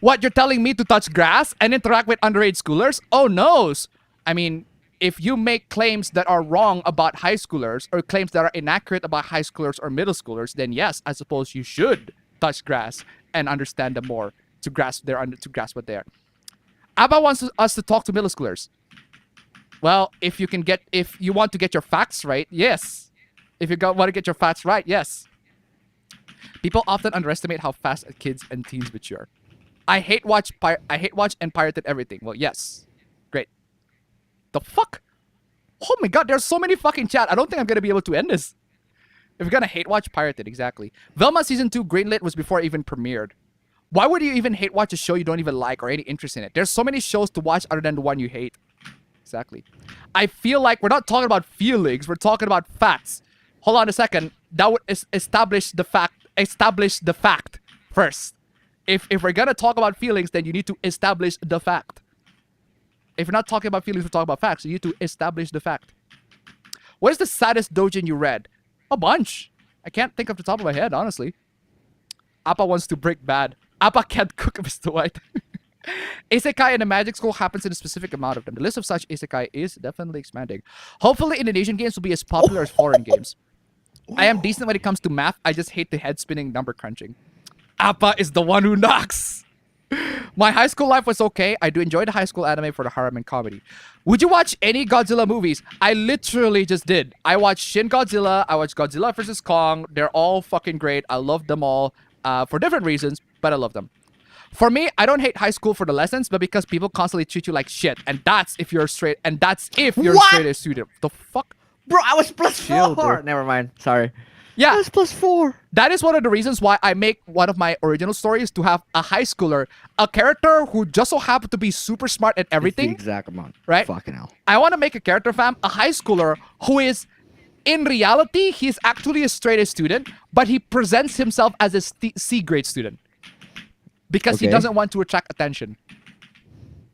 What, you're telling me to touch grass and interact with underage schoolers? Oh, no. I mean, if you make claims that are wrong about high schoolers or claims that are inaccurate about high schoolers or middle schoolers, then yes, I suppose you should touch grass and understand them more to grasp what they are. Abba wants us to talk to middle schoolers. Well, if you want to get your facts right, yes. If you want to get your facts right, yes. People often underestimate how fast kids and teens mature. I hate watch and pirated everything. Well, yes. Great. The fuck? Oh my god, there's so many fucking chat. I don't think I'm gonna be able to end this. If you're gonna hate watch, pirated, exactly. Velma Season 2 greenlit was before it even premiered. Why would you even hate watch a show you don't even like or any interest in it? There's so many shows to watch other than the one you hate. Exactly. I feel like we're not talking about feelings, we're talking about facts. Hold on a second. That would establish the fact first. If we're gonna talk about feelings, then you need to establish the fact. If you're not talking about feelings, we're talking about facts. You need to establish the fact. What is the saddest doujin you read? A bunch. I can't think off the top of my head, honestly. Appa wants to break bad. Appa can't cook, Mr. White. Isekai in a magic school happens in a specific amount of them. The list of such isekai is definitely expanding. Hopefully Indonesian games will be as popular as foreign games. I am decent when it comes to math. I just hate the head spinning number crunching. Appa is the one who knocks. My high school life was okay. I do enjoy the high school anime for the harem and comedy. Would you watch any Godzilla movies? I literally just did. I watched Shin Godzilla. I watched Godzilla vs. Kong. They're all fucking great. I love them all. for different reasons, but I love them. For me, I don't hate high school for the lessons, but because people constantly treat you like shit, and that's if you're straight, and that's if you're What? a straight A student. The fuck? Bro, I was plus Chill, 4. bro. Never mind. Sorry. I Yeah, was plus 4. that is one of the reasons why I make one of my original stories to have a high schooler, a character who just so happened to be super smart at It's the everything. exact amount. Right? Fucking hell. I want to make a character, fam, a high schooler who is, in reality, he's actually a straight A student, but he presents himself as a C grade student because he Okay. doesn't want to attract attention.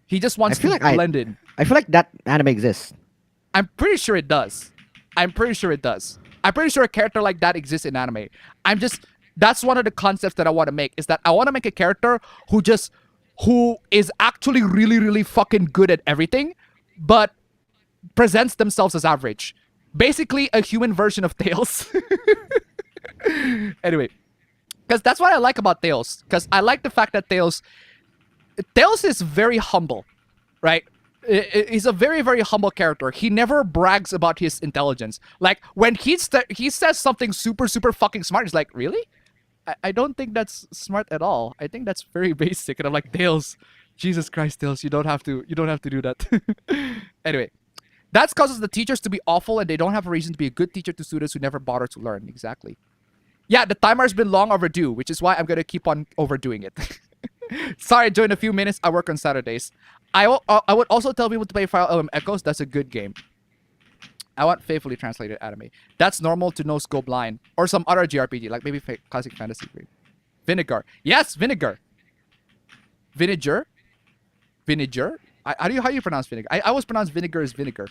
He just wants feel to like I- blend in. I feel like that anime exists. I'm pretty sure it does. I'm pretty sure it does. I'm pretty sure a character like that exists in anime. That's one of the concepts that I want to make, is that I want to make a character who is actually really, really fucking good at everything, but presents themselves as average. Basically a human version of Tails. Anyway, because that's what I like about Tails. Because I like the fact that Tails is very humble, right? He's a very, very humble character. He never brags about his intelligence. Like, when he says something super, super fucking smart, he's like, really? I don't think that's smart at all. I think that's very basic. And I'm like, Tails, Jesus Christ, Tails, you don't have to do that. Anyway, that causes the teachers to be awful, and they don't have a reason to be a good teacher to students who never bother to learn. Exactly. Yeah, the timer has been long overdue, which is why I'm gonna keep on overdoing it. Sorry, join a few minutes. I work on Saturdays. I would also tell people to play Fire Emblem Echoes. That's a good game. I want faithfully translated anime. That's normal to no scope line. Or some other JRPG, like maybe classic fantasy. Vinegar. Yes, vinegar. Vinegar? Vinegar? How do you pronounce vinegar? I always pronounce vinegar as vinegar.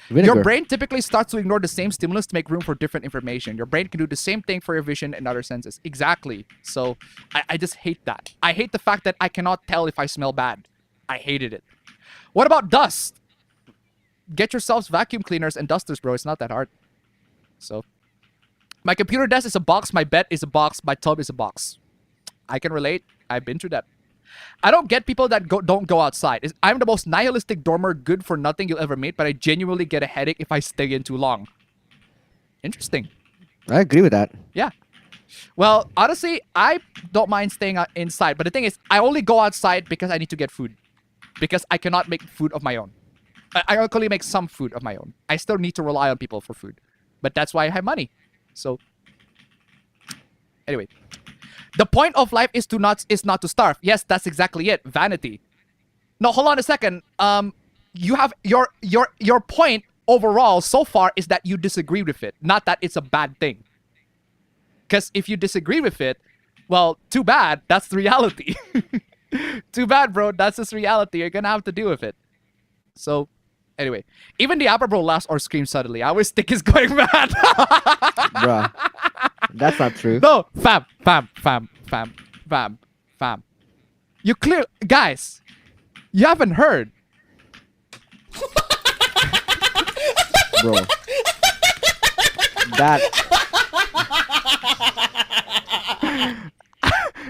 Vinegar. Your brain typically starts to ignore the same stimulus to make room for different information. Your brain can do the same thing for your vision and other senses. Exactly. So I just hate that. I hate the fact that I cannot tell if I smell bad. I hated it. What about dust? Get yourselves vacuum cleaners and dusters, bro. It's not that hard. So, my computer desk is a box. My bed is a box. My tub is a box. I can relate. I've been through that. I don't get people that don't go outside. I'm the most nihilistic dormer, good for nothing you'll ever meet, but I genuinely get a headache if I stay in too long. Interesting. I agree with that. Yeah. Well, honestly, I don't mind staying inside, but the thing is, I only go outside because I need to get food. Because I cannot make food of my own. I can only make some food of my own. I still need to rely on people for food. But that's why I have money. So, anyway. The point of life is not to starve. Yes, that's exactly it. Vanity. No, hold on a second. You have your point overall so far is that you disagree with it, not that it's a bad thing. Because if you disagree with it, well, too bad. That's the reality. Too bad, bro. That's just reality. You're gonna have to deal with it. So, anyway, even the APB laughs or screams suddenly. I always think he's going mad. Bruh. That's not true. No, fam. You clear, guys. You haven't heard. Bro. That.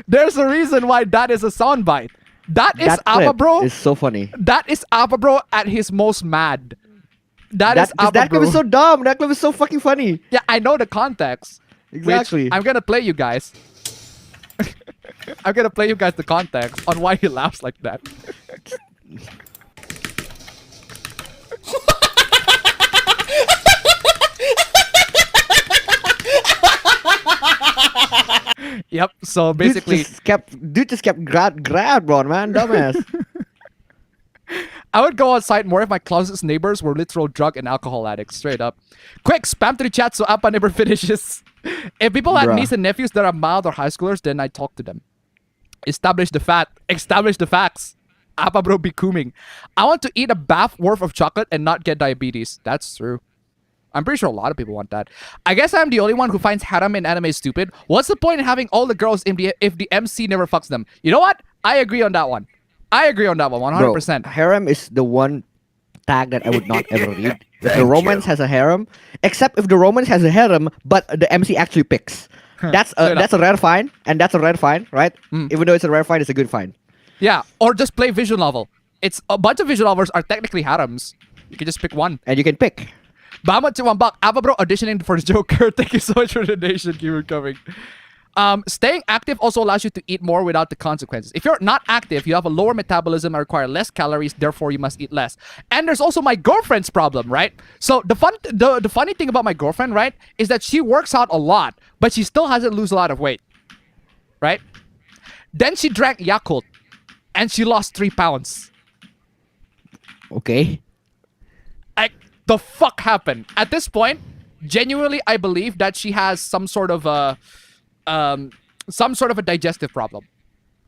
There's a reason why that is a soundbite. That is That Appa clip Bro. is so funny. That is Appa Bro at his most mad. That is 'Cause Appa that clip Bro. is so dumb. That clip is so fucking funny. Yeah, I know the context. which Exactly. I'm gonna play you guys. I'm gonna play you guys the context on why he laughs like that. Yep. So basically, Dude just kept grab, bro, man. Dumbass. I would go outside more if my closet's neighbors were literal drug and alcohol addicts. Straight up. Quick, spam to the chat so Appa never finishes. If people had Bruh. nieces and nephews that are mild or high schoolers, then I talk to them. Establish the facts. Appa bro be cooming. I want to eat a bath worth of chocolate and not get diabetes. That's true. I'm pretty sure a lot of people want that. I guess I'm the only one who finds harem in anime stupid. What's the point in having all the girls if the MC never fucks them? You know what? I agree on that one. 100%. Bro, harem is the one tag that I would not ever read. If the romance has a harem, except if the romance has a harem, but the MC actually picks. That's a rare find, and that's a rare find, right? Even though it's a rare find, it's a good find. Yeah, or just play visual novel. It's a bunch of visual novels are technically harems. You can just pick one. And you can pick. Bama to $1. Appa bro auditioning for the Joker. Thank you so much for the donation. Keep it coming. Staying active also allows you to eat more without the consequences. If you're not active, you have a lower metabolism and require less calories, therefore you must eat less. And there's also my girlfriend's problem, right? So the funny thing about my girlfriend, right, is that she works out a lot, but she still hasn't lose a lot of weight, right? Then she drank Yakult, and she lost 3 pounds. Okay. Like, the fuck happened? At this point, genuinely, I believe that she has some sort of a digestive problem,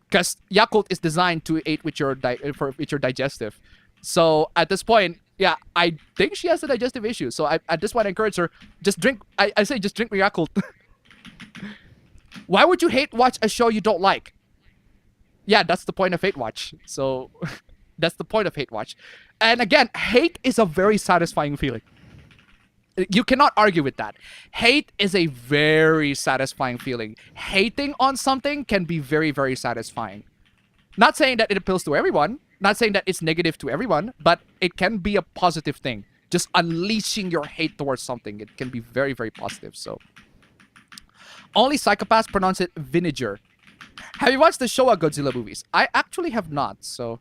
because Yakult is designed to aid with your digestive. So at this point, yeah, I think she has a digestive issue. So at this point, I encourage her, just drink. I say just drink Yakult. Why would you hate watch a show you don't like? Yeah, that's the point of hate watch. So that's the point of hate watch. And again, hate is a very satisfying feeling. You cannot argue with that. Hate is a very satisfying feeling. Hating on something can be very, very satisfying. Not saying that it appeals to everyone. Not saying that it's negative to everyone. But it can be a positive thing. Just unleashing your hate towards something. It can be very, very positive. So, only psychopaths pronounce it vinegar. Have you watched the Showa Godzilla movies? I actually have not. So,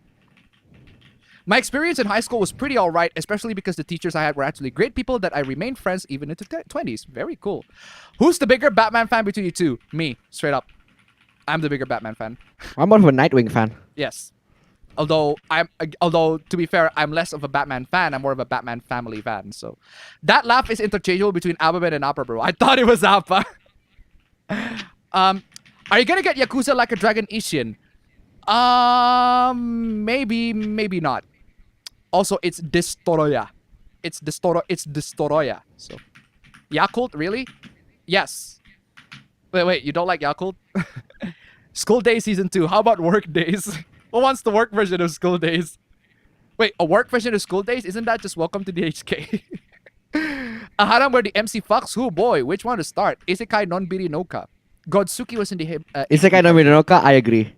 my experience in high school was pretty alright, especially because the teachers I had were actually great people that I remained friends even into 20s. Very cool. Who's the bigger Batman fan between you two? Me, straight up. I'm the bigger Batman fan. I'm more of a Nightwing fan. Yes. Although to be fair, I'm less of a Batman fan. I'm more of a Batman family fan. So that laugh is interchangeable between Appabendyt and Appa, bro. I thought it was Appa. Are you gonna get Yakuza Like a Dragon Ishin? Maybe not. Also, it's Destoroya. It's Destoroya. So, Yakult, really? Yes. Wait, you don't like Yakult? School Days Season 2. How about Work Days? Who wants the work version of School Days? Wait, a work version of School Days? Isn't that just Welcome to the HK? A harem where the MC fucks? Who, boy? Which one to start? Isekai non-biri noka. Godsuki was in the... Isekai no Mironoka, I agree.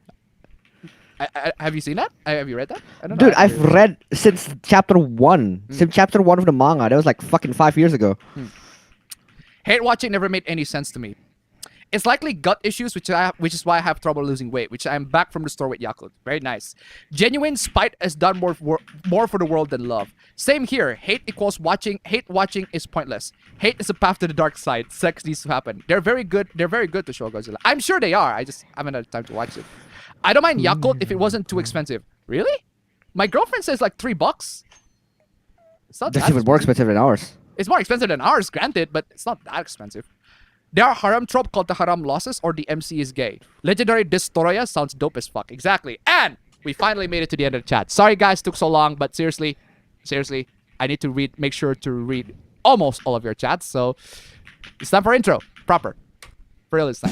Have you seen that? Have you read that? I don't Dude, know. I've read since chapter 1. Since chapter 1 of the manga. That was like fucking 5 years ago. Hate watching never made any sense to me. It's likely gut issues, which is why I have trouble losing weight, which I'm back from the store with Yakult. Very nice. Genuine spite has done more for the world than love. Same here. Hate equals watching. Hate watching is pointless. Hate is a path to the dark side. Sex needs to happen. They're very good to show Godzilla. I'm sure they are. I just haven't had time to watch it. I don't mind Yakult if it wasn't too expensive. Really? My girlfriend says like $3. It's not That's that even more expensive than ours. It's more expensive than ours, granted, but it's not that expensive. There are harem trope called the harem losses or the MC is gay. Legendary Destoroya sounds dope as fuck. Exactly. And we finally made it to the end of the chat. Sorry guys, took so long, but seriously, I need to make sure to read almost all of your chats. So it's time for intro. Proper. For real this time.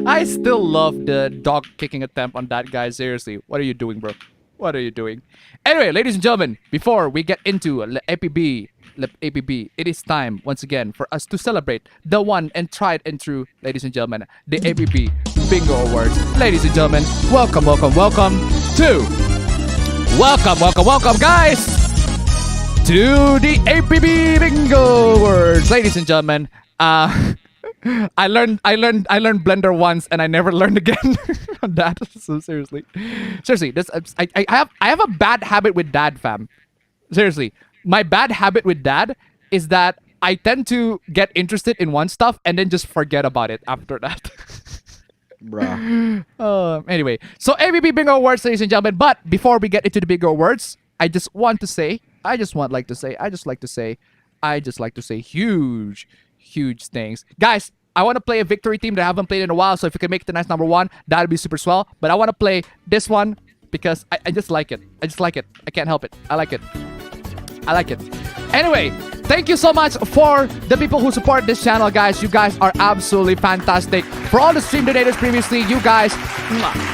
I still love the dog kicking attempt on that guy. Seriously, what are you doing, bro? What are you doing? Anyway, ladies and gentlemen, before we get into APB, it is time once again for us to celebrate the one and tried and true, ladies and gentlemen, the APB Bingo Awards. Ladies and gentlemen, welcome, guys. to the APB bingo words, ladies and gentlemen. I learned Blender once, and I never learned again on that. So seriously, this I have a bad habit with dad, fam. Seriously, my bad habit with dad is that I tend to get interested in one stuff and then just forget about it after that. Bruh. Anyway, so ABB bingo words, ladies and gentlemen. But before we get into the bingo words, I just like to say huge things, guys. I want to play a victory theme that I haven't played in a while. So if you can make it the nice number one, that'd be super swell. But I want to play this one because I just like it. I can't help it. I like it. Anyway, thank you so much for the people who support this channel, guys. You guys are absolutely fantastic. For all the stream donators previously, you guys,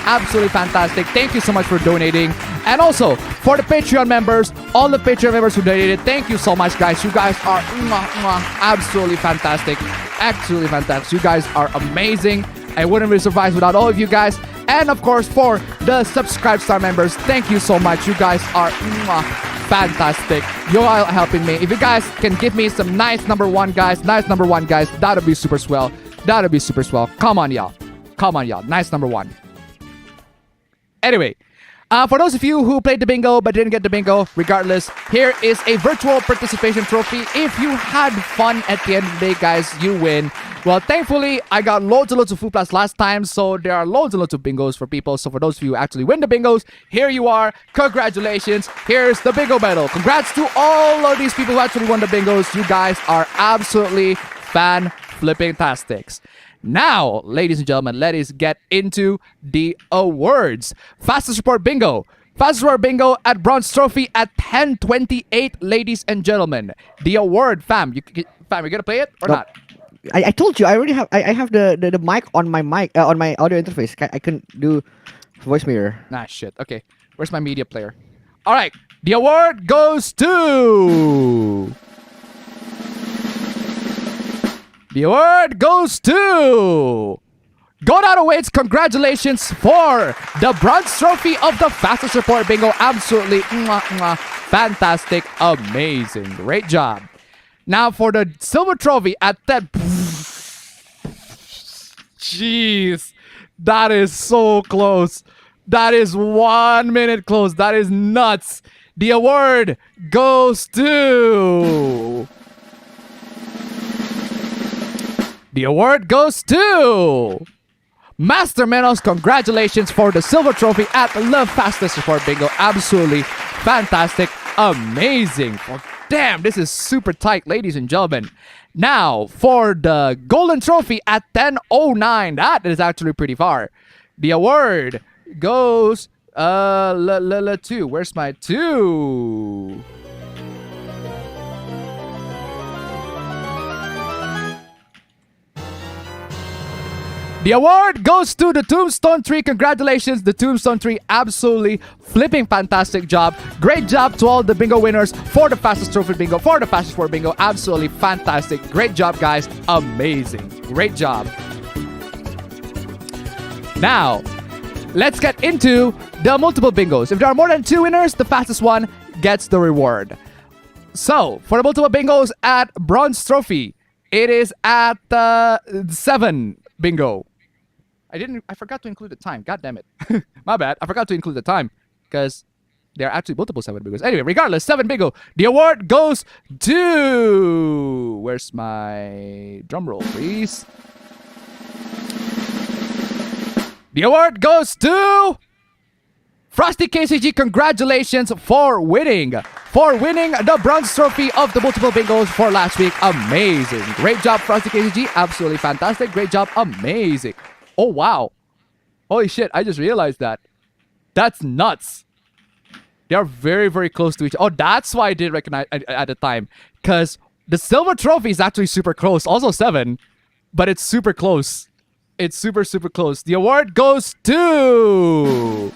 absolutely fantastic. Thank you so much for donating. And also, for the Patreon members, all the Patreon members who donated, thank you so much, guys. You guys are absolutely fantastic. Absolutely fantastic. You guys are amazing. I wouldn't be surprised without all of you guys. And of course, for the Subscribe Star members, thank you so much. You guys are fantastic. You're all helping me. If you guys can give me some nice number one guys, that'll be super swell. Come on, y'all. Nice number one. Anyway, for those of you who played the bingo but didn't get the bingo, regardless, here is a virtual participation trophy. If you had fun at the end of the day, guys, you win. Well, thankfully, I got loads and loads of Hooplas last time, so there are loads and loads of bingos for people. So for those of you who actually win the bingos, here you are. Congratulations. Here's the bingo medal. Congrats to all of these people who actually won the bingos. You guys are absolutely fan-flipping-tastics. Now, ladies and gentlemen, let us get into the awards. Fastest report bingo. Fastest report bingo at Bronze Trophy at 10:28, ladies and gentlemen. The award, fam, you gonna play it or not? I told you I already have I have the mic on my on my audio interface. I couldn't do voice mirror. Nah, shit. Okay, where's my media player? All right, the award goes to. The award goes to. Go down awaits. Congratulations for the Bronze Trophy of the Fastest Report Bingo. Absolutely fantastic, amazing, great job. Now for the Silver Trophy at that. Jeez, that is so close. That is 1 minute close. That is nuts. The award goes to. The award goes to Master Menos. Congratulations for the Silver Trophy at the Fastest Report Bingo. Absolutely fantastic, amazing. Well, damn, this is super tight, ladies and gentlemen. Now, for the Golden Trophy at 10:09. That is actually pretty far. The award goes to. Where's my 2? The award goes to the Tombstone Tree. Congratulations, the Tombstone Tree. Absolutely flipping fantastic job. Great job to all the bingo winners for the Fastest Trophy Bingo, for the Fastest Four Bingo. Absolutely fantastic. Great job, guys. Amazing. Great job. Now, let's get into the multiple bingos. If there are more than 2 winners, the fastest one gets the reward. So, for the multiple bingos at Bronze Trophy, it is at 7 bingo. I forgot to include the time. God damn it. My bad. I forgot to include the time because there are actually multiple 7 bingos. Anyway, regardless, 7 bingo. The award goes to. Where's my drum roll, please? The award goes to Frosty KCG. Congratulations for winning the Bronze Trophy of the multiple bingos for last week. Amazing. Great job, Frosty KCG. Absolutely fantastic. Great job. Amazing. Oh, wow. Holy shit. I just realized that. That's nuts. They are very, very close to each other. Oh, that's why I didn't recognize at the time. Because the Silver Trophy is actually super close. Also 7. But it's super close. It's super, super close. The award goes to.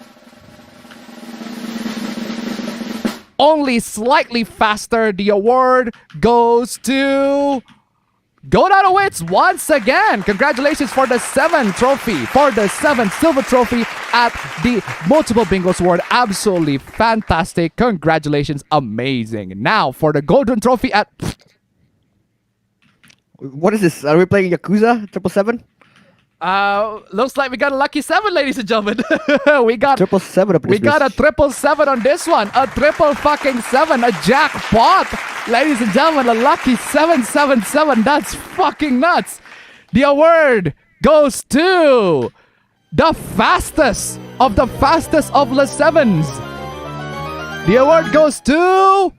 Only slightly faster. The award goes to Go down to wits once again. Congratulations for the 7th trophy, for the 7th silver trophy at the Multiple Bingos Award. Absolutely fantastic. Congratulations. Amazing. Now for the golden trophy at... What is this? Are we playing Yakuza 777? Looks like we got a lucky 7, ladies and gentlemen. we got 777 up in we this got a bitch. triple 7 on this one. A triple fucking 7. A jackpot. Ladies and gentlemen, a lucky 777. That's fucking nuts. The award goes to the fastest of the sevens. The award goes to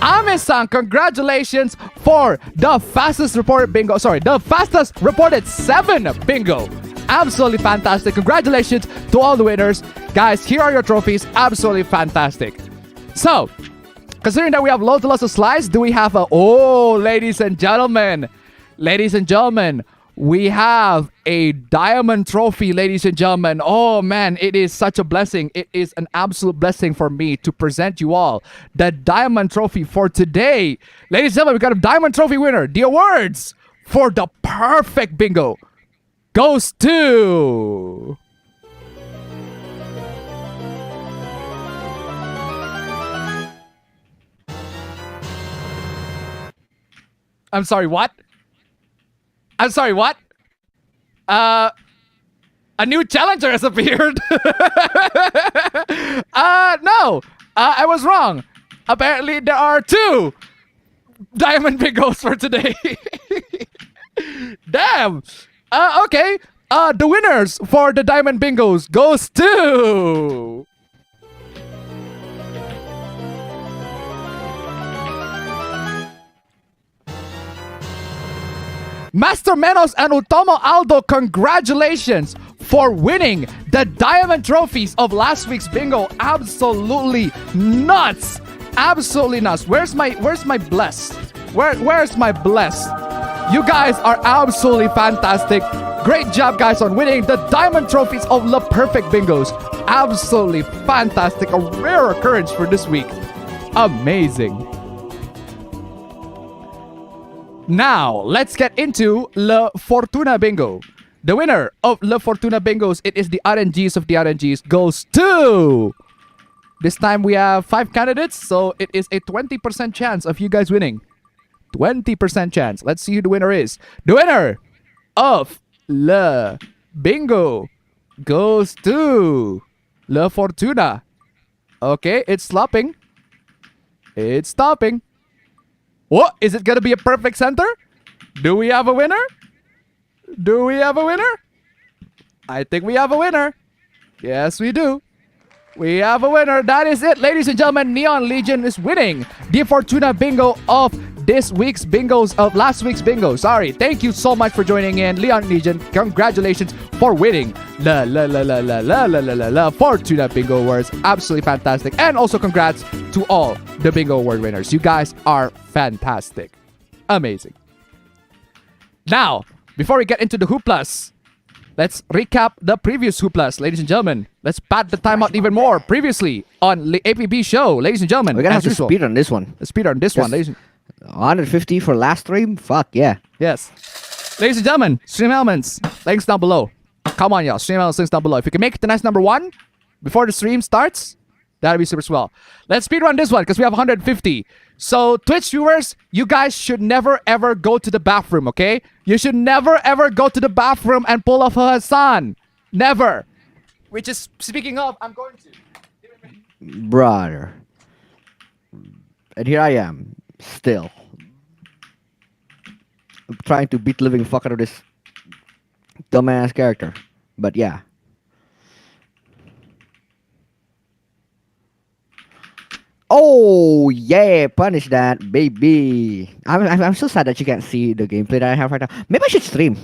Ame-san. Congratulations for the fastest reported bingo. Sorry, the fastest reported 7 bingo. Absolutely fantastic. Congratulations to all the winners. Guys, here are your trophies. Absolutely fantastic. So, considering that we have loads and lots of slides, do we have a... Oh, ladies and gentlemen, we have a diamond trophy, ladies and gentlemen. Oh man, it is such a blessing. It is an absolute blessing for me to present you all the diamond trophy for today. Ladies and gentlemen, we got a diamond trophy winner. The awards for the perfect bingo goes to... I'm sorry, what? A new challenger has appeared. No. I was wrong. Apparently, there are 2 diamond bingos for today. Damn. Okay. The winners for the diamond bingos goes to... Master Menos and Utomo Aldo, congratulations for winning the diamond trophies of last week's bingo. Absolutely nuts. Absolutely nuts. Where's my bless? Where's my bless? You guys are absolutely fantastic. Great job, guys, on winning the diamond trophies of the perfect bingos. Absolutely fantastic. A rare occurrence for this week. Amazing. Now, let's get into La Fortuna Bingo. The winner of La Fortuna Bingos, it is the RNGs of the RNGs, goes to... This time we have 5 candidates, so it is a 20% chance of you guys winning. 20% chance. Let's see who the winner is. The winner of La Bingo goes to La Fortuna. Okay, it's stopping. It's stopping. What? Is it going to be a perfect center? Do we have a winner? Do we have a winner? I think we have a winner. Yes, we do. We have a winner. That is it, ladies and gentlemen. Neon Legion is winning the Fortuna Bingo of this week's bingos, of last week's bingo. Sorry. Thank you so much for joining in. Neon Legion, congratulations for winning La Fortuna Bingo Awards. Absolutely fantastic. And also congrats to all the Bingo Award winners. You guys are fantastic. Amazing. Now, before we get into the Hooplas, let's recap the previous Hooplas, ladies and gentlemen. Let's pad the time out even more. Previously on the APB show, ladies and gentlemen. We're gonna have to usual. speed on this one. Let's speed on this one, ladies. 150 for last stream? Fuck yeah. Yes. Ladies and gentlemen, stream elements, links down below. Come on, y'all. Stream elements, links down below. If you can make it to nice number 1 before the stream starts, that'd be super swell. Let's speedrun this one because we have 150. So, Twitch viewers, you guys should never ever go to the bathroom, okay? You should never ever go to the bathroom and pull off a Hassan. Never. Which is, speaking of, I'm going to. Brother. And here I am, still. I'm trying to beat the living fuck out of this dumbass character. But yeah. Oh yeah, punish that, baby. I'm so sad that you can't see the gameplay that I have right now. Maybe I should stream.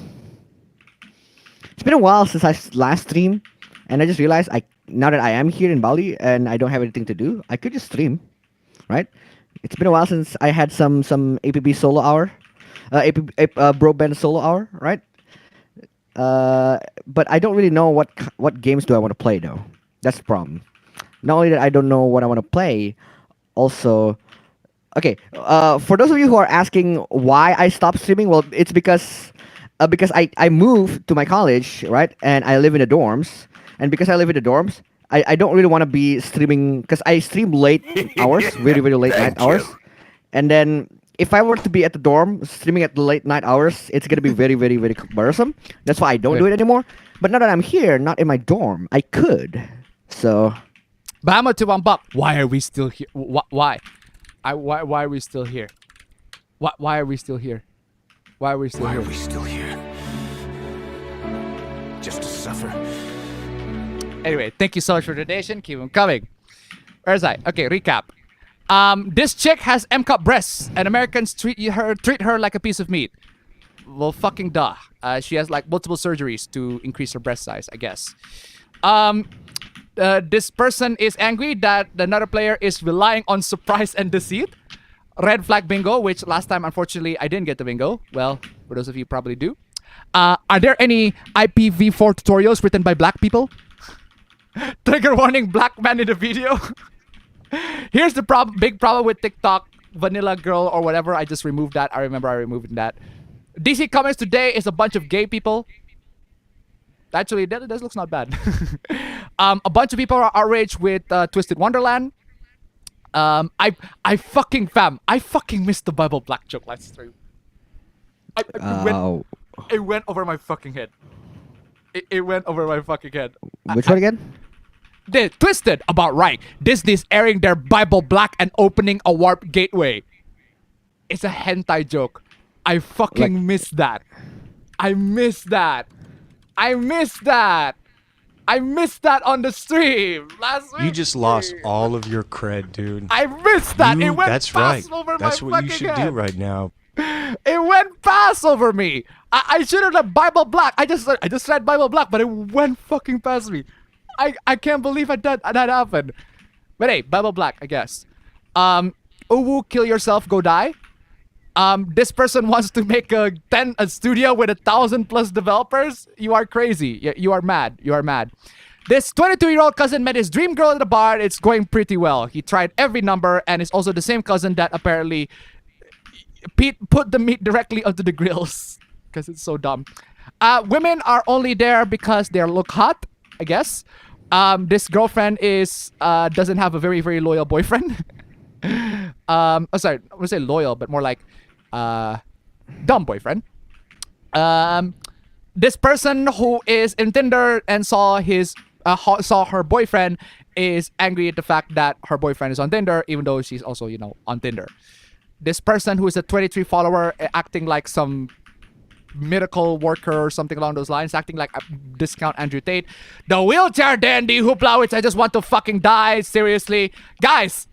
It's been a while since I last streamed, and I just realized now that I am here in Bali and I don't have anything to do, I could just stream, right? It's been a while since I had some APB solo hour, bro band solo hour, right? But I don't really know what games do I want to play though. That's the problem. Not only that I don't know what I want to play, also Okay. For those of you who are asking why I stopped streaming, well, it's because I moved to my college, right, and I live in the dorms, and because I live in the dorms, I don't really want to be streaming because I stream late hours, very very late night hours, and then if I were to be at the dorm streaming at the late night hours, it's gonna be very very very cumbersome. That's why I don't do it anymore. But now that I'm here, not in my dorm, I could. So. Bama to Bambap. Why are we still here? Why? Why are we still here? Why are we still here? Why are we still here? Why are we still here? Just to suffer. Anyway, thank you so much for the donation. Keep them coming. Where's I? Okay, recap. This chick has M-cup breasts, and Americans treat her like a piece of meat. Well, fucking duh. She has like multiple surgeries to increase her breast size, I guess. This person is angry that another player is relying on surprise and deceit. Red flag bingo, which last time, unfortunately, I didn't get the bingo. Well, for those of you probably do. Are there any IPv4 tutorials written by black people? Trigger warning, black man in the video. Here's the big problem with TikTok, vanilla girl or whatever. I just removed that. I remember I removed that. DC comments today is a bunch of gay people. Actually, that looks not bad. A bunch of people are outraged with Twisted Wonderland. I fucking missed the Bible Black joke last stream. It went over my fucking head. It went over my fucking head. Which one again? They Twisted about right. Disney's airing their Bible Black and opening a warp gateway. It's a hentai joke. I fucking missed that. I missed that on the stream last week. You just lost all of your cred, dude. I missed that. It went That's past right. over That's my what you fucking should head. do right now. It went past over me. I should have done Bible Black. I just read Bible Black, but it went fucking past me. I can't believe that happened. But hey, Bible Black, I guess. Uwu, kill yourself, go die. This person wants to make a studio with 1,000+ developers. You are crazy. You are mad. You are mad. This 22-year-old cousin met his dream girl at a bar. It's going pretty well. He tried every number, and it's also the same cousin that apparently put the meat directly onto the grills because it's so dumb. Women are only there because they look hot, I guess. This girlfriend doesn't have a very very loyal boyfriend. Sorry, I would say loyal, but more like dumb boyfriend. This person who is in Tinder and saw her boyfriend is angry at the fact that her boyfriend is on Tinder, even though she's also, on Tinder. This person who is a 23 follower acting like some miracle worker or something along those lines, acting like a discount Andrew Tate. The wheelchair dandy Hoopla, which I just want to fucking die, seriously. Guys,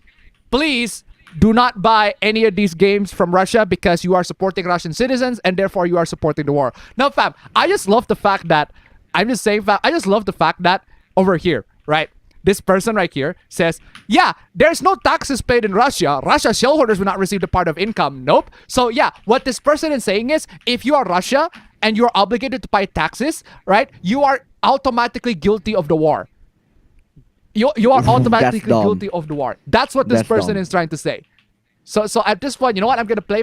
please do not buy any of these games from Russia because you are supporting Russian citizens and therefore you are supporting the war. No, fam, I just love the fact that, over here, right? This person right here says, yeah, there's no taxes paid in Russia. Russia shareholders will not receive the part of income. Nope. So yeah, what this person is saying is, if you are Russia and you're obligated to pay taxes, right, you are automatically guilty of the war. You are automatically guilty of the war. That's what this person is trying to say. So at this point, you know what? I'm gonna play.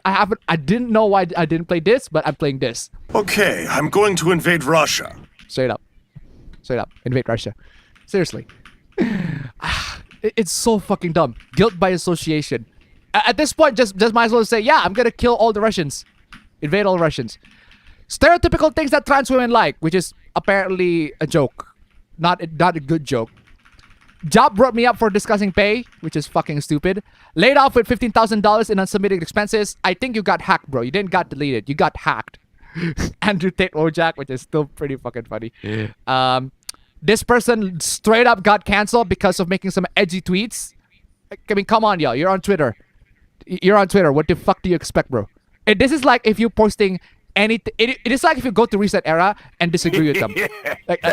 I didn't know why I didn't play this, but I'm playing this. Okay, I'm going to invade Russia. Straight up, invade Russia. Seriously, it's so fucking dumb. Guilt by association. At this point, just might as well say, yeah, I'm gonna kill all the Russians, invade all Russians. Stereotypical things that trans women like, which is apparently a joke, not a good joke. Job brought me up for discussing pay, which is fucking stupid. Laid off with $15,000 in unsubmitted expenses. I think you got hacked, bro. You didn't got deleted. You got hacked. Andrew Tate Wojak, which is still pretty fucking funny. This person straight up got canceled because of making some edgy tweets. I mean, come on, yo. You're on Twitter. What the fuck do you expect, bro? This is like if you're posting anything. It is like if you go to Reset Era and disagree with them.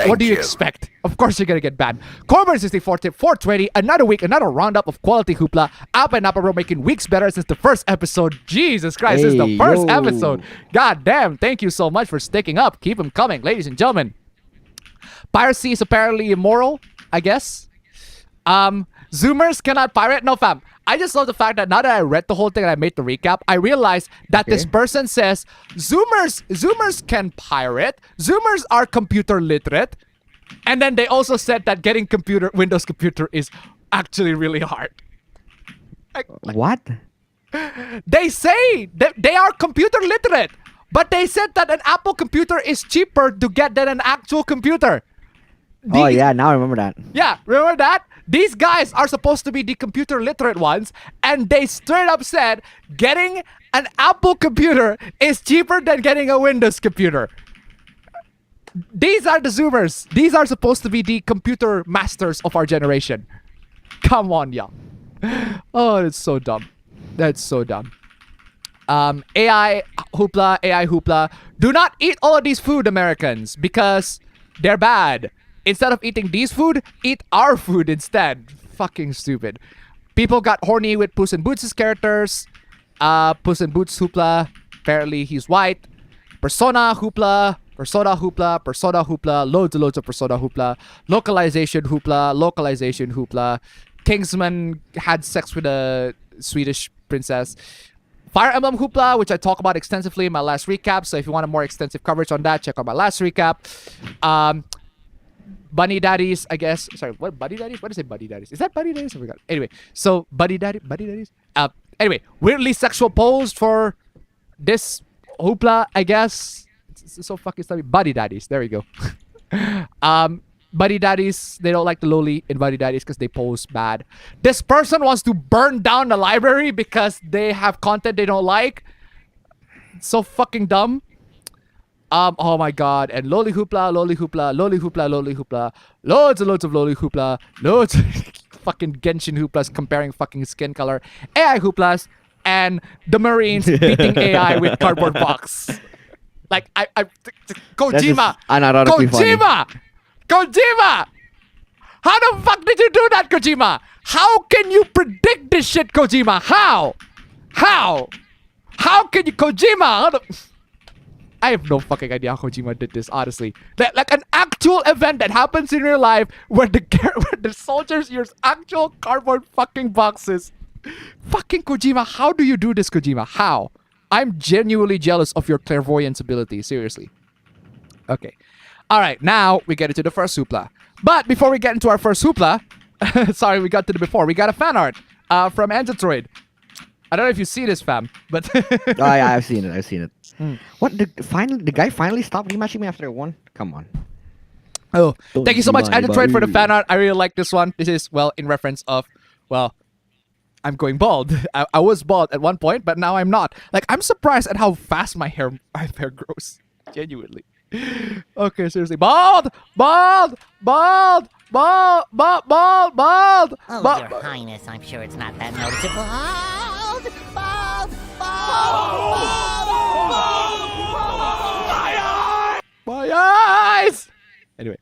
What do you expect? Of course you're gonna get banned. Corbin 64 tip 420. Another week, another roundup of quality Hoopla. App and Appa making weeks better since the first episode. Jesus Christ, this is the first episode. God damn. Thank you so much for sticking up. Keep them coming, ladies and gentlemen. Piracy is apparently immoral, I guess. Zoomers cannot pirate. No, fam. I just love the fact that now that I read the whole thing and I made the recap, I realized that this person says Zoomers can pirate. Zoomers are computer literate. And then they also said that getting Windows computer is actually really hard. What? They say that they are computer literate, but they said that an Apple computer is cheaper to get than an actual computer. Oh yeah, now I remember that. Yeah, remember that? These guys are supposed to be the computer literate ones, and they straight up said getting an Apple computer is cheaper than getting a Windows computer. These are the Zoomers. These are supposed to be the computer masters of our generation. Come on, y'all. Oh, it's so dumb. That's so dumb. AI Hoopla. Do not eat all of these food, Americans, because they're bad. Instead of eating these food, eat our food instead. Fucking stupid. People got horny with Puss in Boots' characters. Puss in Boots Hoopla. Apparently he's white. Persona Hoopla. Loads and loads of Persona Hoopla. Localization Hoopla. Kingsman had sex with a Swedish princess. Fire Emblem Hoopla, which I talk about extensively in my last recap. So if you want a more extensive coverage on that, check out my last recap. Bunny Daddies, I guess. Sorry, what Buddy Daddies? What is it, Buddy Daddies? Is that Buddy Daddies? I forgot. Anyway, so Buddy Daddies. Anyway, weirdly sexual pose for this Hoopla, I guess. It's so fucking stupid. Buddy Daddies. There we go. Buddy Daddies, they don't like the lowly in Buddy Daddies because they pose bad. This person wants to burn down the library because they have content they don't like. It's so fucking dumb. Oh my god. And Loli Hoopla. Loads and loads of Loli Hoopla. Loads of fucking Genshin Hooplas comparing fucking skin color. AI Hooplas. And the Marines beating AI with cardboard box. Like, Kojima! Kojima! How the fuck did you do that, Kojima? How can you predict this shit, Kojima? How can you, Kojima? I have no fucking idea how Kojima did this, honestly. Like an actual event that happens in real life where the soldiers use actual cardboard fucking boxes. Fucking Kojima, how do you do this, Kojima? How? I'm genuinely jealous of your clairvoyance ability, seriously. Okay. Alright, now we get into the first Hoopla. But before we get into our first Hoopla, sorry, we got to the before. We got a fan art from Android. I don't know if you see this, fam, but Oh yeah, I've seen it. What the guy finally stopped rematching me after one? Come on. Oh, Don't thank you so much, see Android, for the anybody. fan art. I really like this one. This is, well, in reference of, well, I'm going bald. I was bald at one point, but now I'm not. Like, I'm surprised at how fast my hair grows. Genuinely. Okay, seriously. Bald! Oh, Your Highness, I'm sure it's not that noticeable. My eyes! Anyway.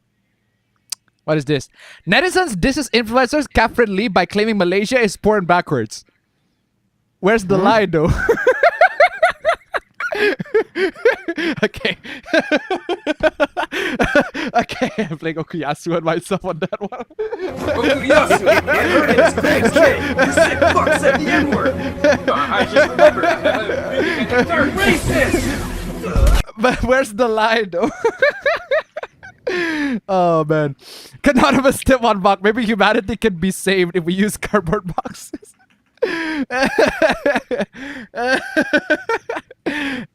What is this? Netizens disses influencers Catherine Lee by claiming Malaysia is porn backwards. Where's the lie, though? Okay. Okay, I'm playing Okuyasu on myself on that one. Okuyasu! I heard it is Craig's kid! You said fuck said the N-word! I just remembered! They're racist! But where's the lie, though? Oh, man. Canonymous tip one buck. Maybe humanity can be saved if we use cardboard boxes.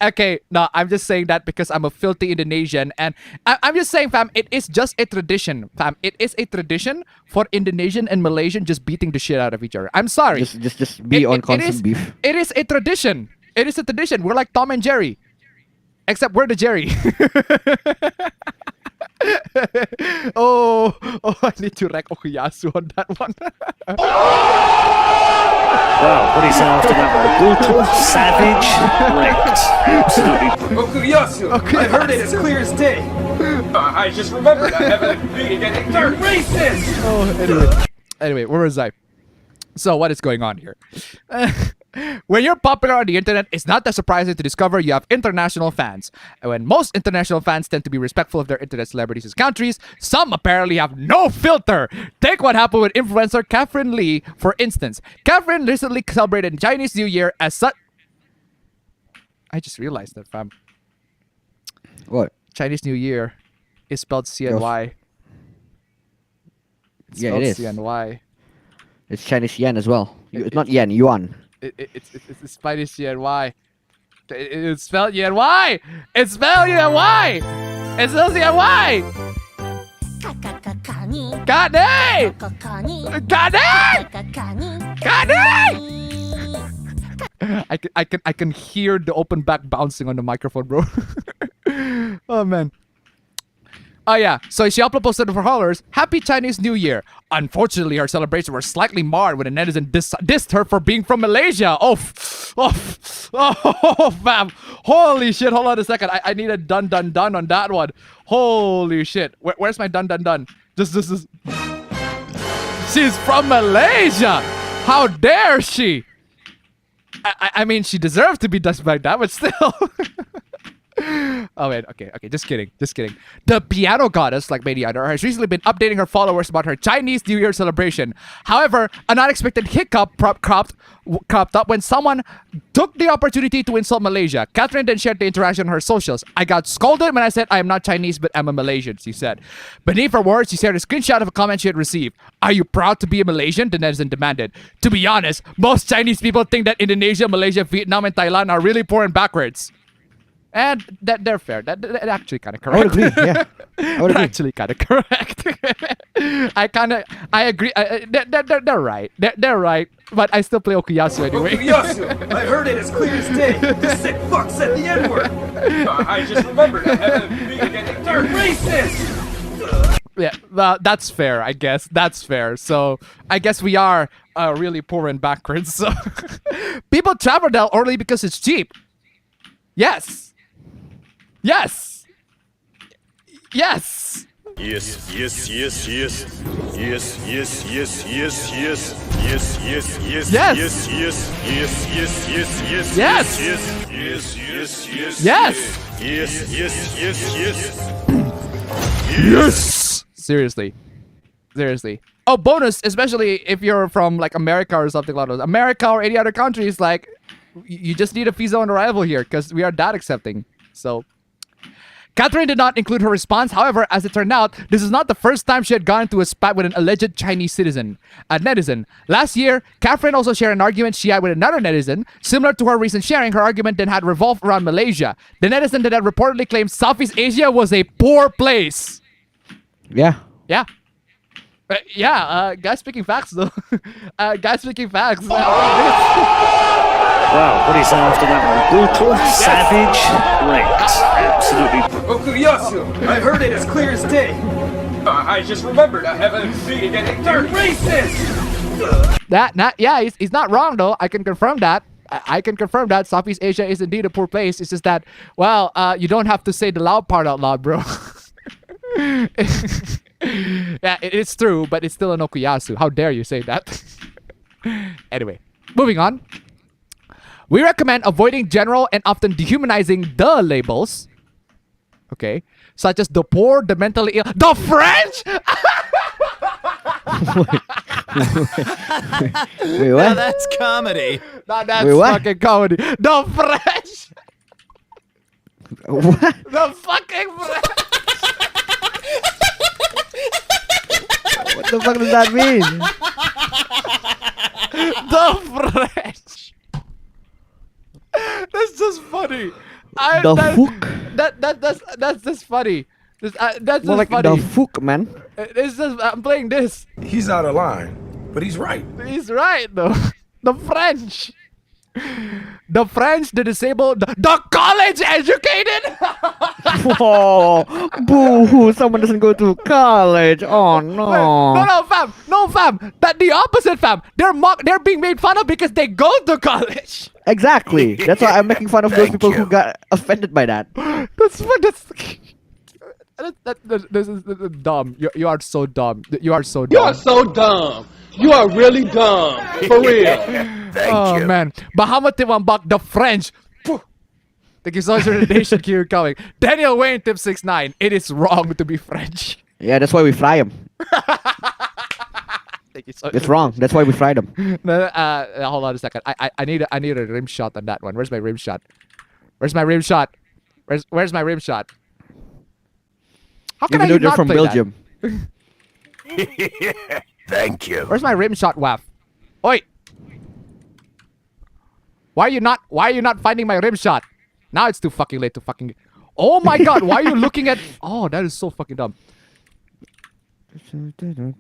Okay, no, I'm just saying that because I'm a filthy Indonesian, and I'm just saying, fam, it is just a tradition, fam. It is a tradition for Indonesian and Malaysian just beating the shit out of each other. I'm sorry. Just be on constant beef. It is a tradition. It is a tradition. We're like Tom and Jerry, except we're the Jerry. Oh, I need to wreck Okuyasu on that one. Wow, what is after that? Brutal, savage, wrecked. Okuyasu! I heard it as clear as day! I just remembered I have a meeting and they're racist! Oh, anyway, where was I? So what is going on here? When you're popular on the internet, it's not that surprising to discover you have international fans. And when most international fans tend to be respectful of their internet celebrities' countries, some apparently have no filter. Take what happened with influencer Catherine Lee, for instance. Catherine recently celebrated Chinese New Year as such. I just realized that, fam. What? Chinese New Year is spelled CNY. Yeah, it is. CNY. It's Chinese yen as well. It's not yen, yuan. It's Spanish CNY. It's spelled CNY. It's spelled CNY. It's spelled CNY. God dang! God dang! God dang! I can hear the open back bouncing on the microphone, bro. Oh man. Oh yeah, so she posted to her followers, Happy Chinese New Year. Unfortunately, her celebrations were slightly marred when a netizen dissed her for being from Malaysia. Oh, fam. Holy shit, hold on a second. I need a dun on that one. Holy shit. Where's my dun? Just. She's from Malaysia. How dare she? I mean, she deserves to be dissed like that, but still. Oh wait, okay, just kidding. The piano goddess, like many other, has recently been updating her followers about her Chinese New Year celebration. However, an unexpected hiccup cropped up when someone took the opportunity to insult Malaysia. Catherine then shared the interaction on her socials. I got scolded when I said I am not Chinese, but I'm a Malaysian, she said. Beneath her words, she shared a screenshot of a comment she had received. Are you proud to be a Malaysian? The netizen demanded. To be honest, most Chinese people think that Indonesia, Malaysia, Vietnam, and Thailand are really poor and backwards. And they're fair. That actually kind of correct. I would agree. Yeah, I would agree. Actually kind of correct. I agree. They're right. They're right. But I still play Okuyasu anyway. Okuyasu! I heard it as clear as day. The sick fuck said the N-word. I just remembered they're racist. Yeah, well, that's fair. I guess that's fair. So I guess we are really poor and backwards. So people travel there only because it's cheap. Yes. Yes. Yes. Yes, yes, yes, yes. Yes, yes, yes, yes, yes. Yes, yes, yes, Yes. yes, yes. Yes, yes, yes, yes. Yes. Yes, yes, yes, yes. Yes. Yes, yes, yes, yes. Yes. Seriously. Oh, bonus, especially if you're from like America or something like that. America or any other countries, like you just need a visa on arrival here because we are that accepting. So Catherine did not include her response. However, as it turned out, this is not the first time she had gone into a spat with an alleged Chinese netizen. Last year, Catherine also shared an argument she had with another netizen. Similar to her recent sharing, her argument then had revolved around Malaysia. The netizen that had reportedly claimed Southeast Asia was a poor place. Yeah. Yeah. Guys speaking facts though. Guys speaking facts. Wow, what is after that one? Brutal, savage, wrecked. Absolutely. Okuyasu! I heard it as clear as day. I just remembered I haven't seen it. They're racist. He's not wrong though. I can confirm that. I can confirm that Southeast Asia is indeed a poor place. It's just that, well, you don't have to say the loud part out loud, bro. Yeah, it's true, but it's still an Okuyasu. How dare you say that? Anyway, moving on. We recommend avoiding general and often dehumanizing the labels. Okay, such as the poor, the mentally ill, the French. Wait, what? Now that's comedy. Nah, that's Wait, what? fucking comedy. The French. What? The fucking French. What the fuck does that mean? The French. That's just funny. That's just funny. That's More just like funny. the fuck, man. It's just I'm playing this. He's out of line, but he's right. He's right though. The French. The French, the disabled, the college educated. Oh, boo! Someone doesn't go to college. Oh no! No, fam. That the opposite, fam. They're being made fun of because they go to college. Exactly. That's why I'm making fun of those people who got offended by that. This is dumb. You are so dumb. You are so dumb. You're so dumb. You are really dumb. For real. Oh man, Bahama Tiwambak, the French. Thank you so much for the donation. Keep coming. Daniel Wayne, tip 6'9". It is wrong to be French. Yeah, that's why we fry them. Thank you so much. It's wrong. That's why we fried them. Hold on a second. I need a rim shot on that one. Where's my rim shot? Where's my rim shot? Where's my rim shot? How can Even I though they're not from play Belgium. Thank you. Where's my rim shot, Waff? Oi! Why are you not finding my rim shot? Now it's too fucking late to fucking. Oh my god! Why are you looking at? Oh, that is so fucking dumb.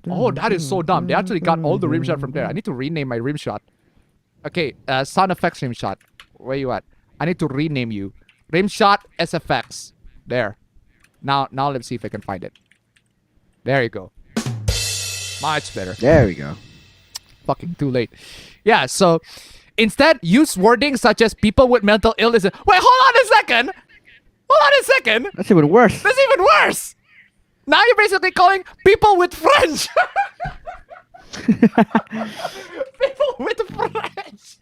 Oh, that is so dumb. They actually got all the rim shot from there. I need to rename my rim shot. Okay, sound effects rim shot. Where you at? I need to rename you. Rim shot SFX. There. Now let's see if I can find it. There you go. Much better. There we go. Fucking too late. Yeah, so instead use wording such as people with mental illness. Wait, hold on a second. Hold on a second. That's even worse. That's even worse. Now you're basically calling people with French. People with French.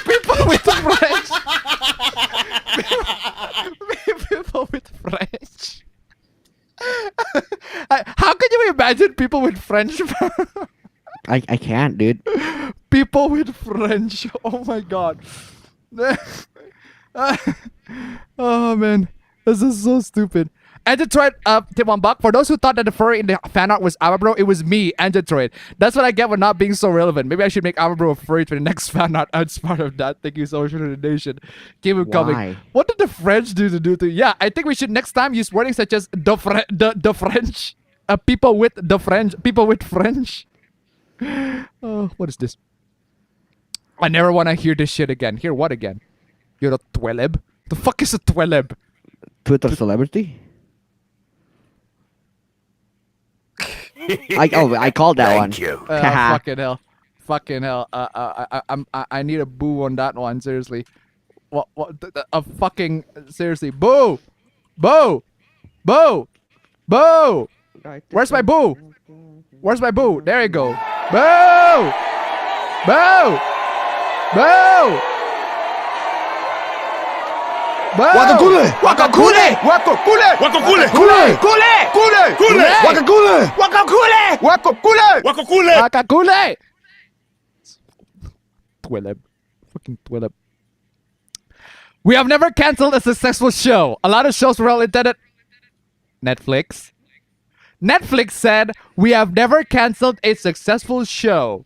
People with French. People with French. How can you imagine people with French? I can't, dude. People with French. Oh my god. Oh man, this is so stupid. Android, Tim1Buck. For those who thought that the furry in the fan art was Avabro, it was me, Android. That's what I get for not being so relevant. Maybe I should make Avabro a furry for the next fan art. As part of that, thank you so much for the donation. Keep it coming. What did the French do to? Yeah, I think we should next time use wording such as the French, people with the French, people with French. Oh, what is this? I never want to hear this shit again. Hear what again? You're a tweleb? The fuck is a tweleb? Twitter celebrity? I called that one. Thank you. Fucking hell. Fucking hell. I need a boo on that one. Seriously. What? A fucking seriously. Boo! Boo! Boo! Boo! Where's my boo? Where's my boo? There you go. Boo! Boo! Boo! Wakakule! Wakakule! Wakakule! Wakakule! Kule! Kule! Kule! Kule! Wakakule! Wakakule! Wakakule! Wakakule! Wakakule! Twilib. Fucking Twilib. We have never canceled a successful show. A lot of shows were well intended. Netflix. Netflix said we have never canceled a successful show.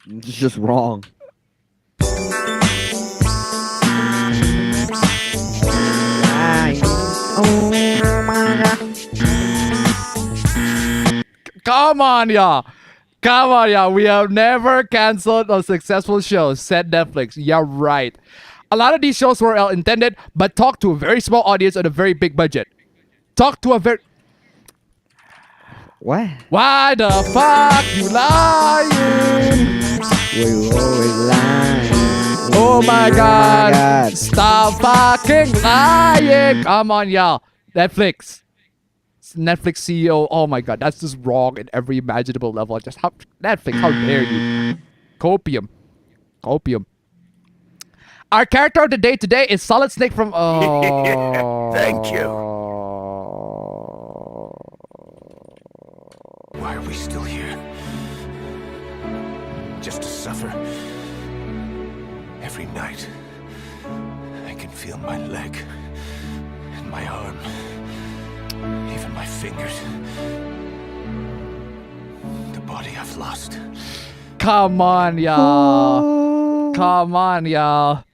It's just wrong. Come on, y'all. Come on, y'all. We have never canceled a successful show, said Netflix. Yeah, right. A lot of these shows were well intended, but talk to a very small audience on a very big budget. Talk to a very... What? Why the fuck you lying? We always lying. Oh my god. Stop fucking lying. Come on, y'all. Netflix. Netflix CEO. Oh my god. That's just wrong at every imaginable level. Just how Netflix, how dare you? Copium. Copium. Our character of the day today is Solid Snake from... Oh. Thank you. Why are we still here? Just to suffer? Every night, I can feel my leg and my arm, even my fingers. The body I've lost. Come on, y'all. Come on, y'all.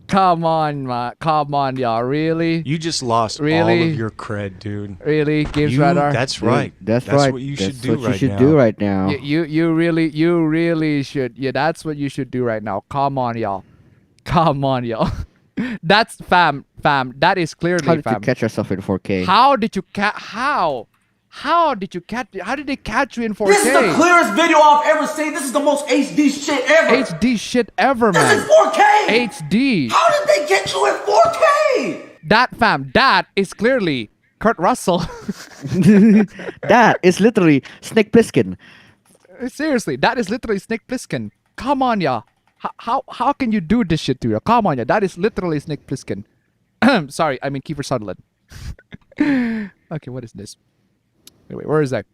Come on, come on, y'all. Really? You just lost all Really? of your cred, dude. Really? Games You, Radar? that's right. That's right. what you That's should do what right you should now. do right now. You really should. Yeah, that's what you should do right now. Come on, y'all. Come on, y'all. That's fam. That is clearly How did fam. you catch yourself in 4K? How did you catch? How did you catch? How did they catch you in 4K? This is the clearest video I've ever seen. This is the most HD shit ever. HD shit ever, This man. is 4K. HD. How did they get you in 4K? That fam. That is clearly Kurt Russell. That is literally Snake Plissken. Seriously, that is literally Snake Plissken. Come on, ya. How can you do this shit to you? Come on, ya. That is literally Snake Plissken. Sorry, I mean Kiefer Sutherland. Okay, what is this? Wait, where is that?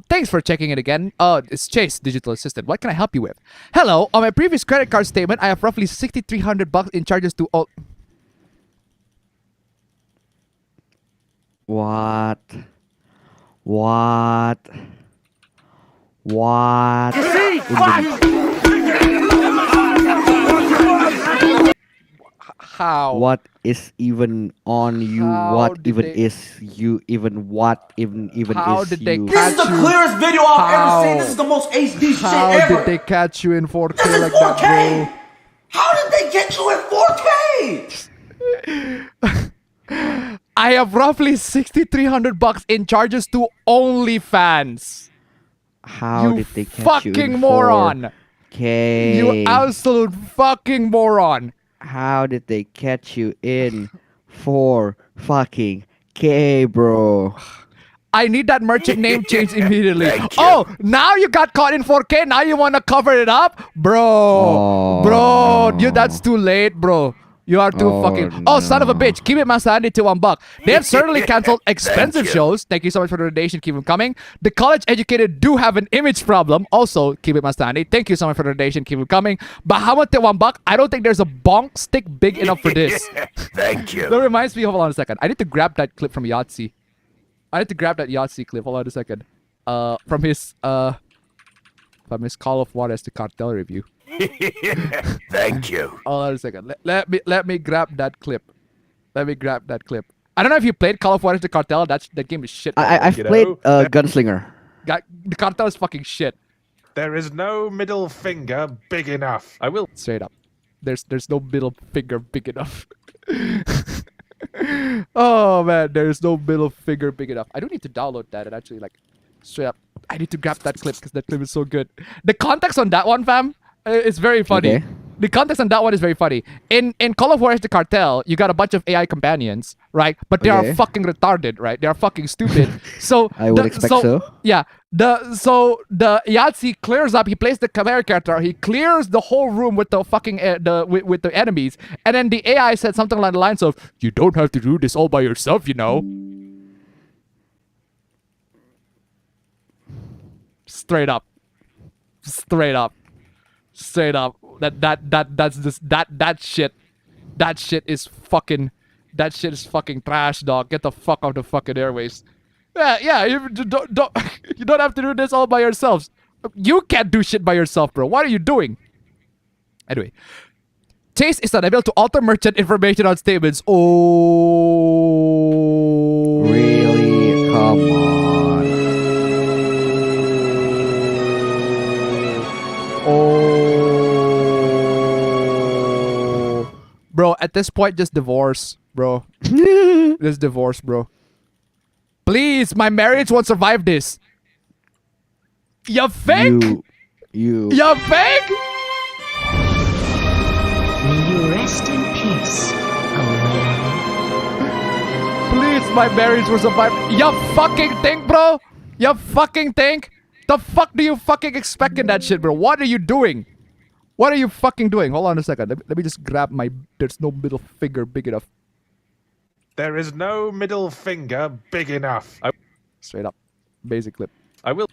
Thanks for checking it again. It's Chase, digital assistant. What can I help you with? Hello. On my previous credit card statement, I have roughly $6,300 in charges to all. What? What? What? How? What is even on you? How What did even they- is you? Even what? Even How is did they you? catch This is the you? clearest video I've How? ever seen. This is the most HD shit How ever. did they catch you in 4K This is like 4K. that, How did they get you in 4K? bro? I have roughly $6,300 in charges to OnlyFans. How You did they catch you fucking in moron. 4K? You absolute fucking moron. How did they catch you in 4 fucking K, bro? I need that merchant name changed immediately. Oh, now you got caught in 4K. Now you want to cover it up? Bro. Bro, no. that's too late, bro. You are too Oh, fucking... Oh, son of a no. bitch. Keep it Master Andy to $1. They have certainly canceled expensive shows. Thank you so much for the donation. Keep them coming. The college educated do have an image problem. Also, keep it Master Andy. Thank you so much for the donation. Keep them coming. But how much $1? I don't think there's a bonk stick big enough for this. Thank you. That reminds me, hold on a second. I need to grab that clip from Yahtzee. I need to grab that Yahtzee clip. Hold on a second. From his Call of Juarez to Cartel review. Thank you. Hold on a second. Let me grab that clip. Let me grab that clip. I don't know if you played Call of Juarez to Cartel. That game is shit. I've played Gunslinger. The Cartel is fucking shit. There is no middle finger big enough. I will. Straight up. There's no middle finger big enough. Oh man, there's no middle finger big enough. I don't need to download that and actually like straight up. I need to grab that clip because that clip is so good. The context on that one, fam, it's very funny. Okay. The context on that one is very funny. In Call of Juarez the Cartel, you got a bunch of AI companions, right? But they Okay. are fucking retarded, right? They are fucking stupid. So I would expect so. Yeah. The Yahtzee clears up. He plays the camera character. He clears the whole room with the fucking with the enemies. And then the AI said something along the lines of, "You don't have to do this all by yourself, you know." Straight up. Straight up. Straight up. That's just that shit. That shit is fucking trash, dog. Get the fuck out of the fucking airways. Yeah, you don't you don't have to do this all by yourselves. You can't do shit by yourself, bro. What are you doing? Anyway, Chase is unable to alter merchant information on statements. Oh, Really? Come on. Oh, bro. At this point, just divorce, bro. Just divorce, bro. Please, my marriage won't survive this. You think? You. You think? May you rest in peace, Owen. Please, my marriage will survive. You fucking think, bro? You fucking think? The fuck do you fucking expect in that shit, bro? What are you doing? What are you fucking doing? Hold on a second. Let me just grab my... There's no middle finger big enough. There is no middle finger big enough. Straight up. Basic clip. I will.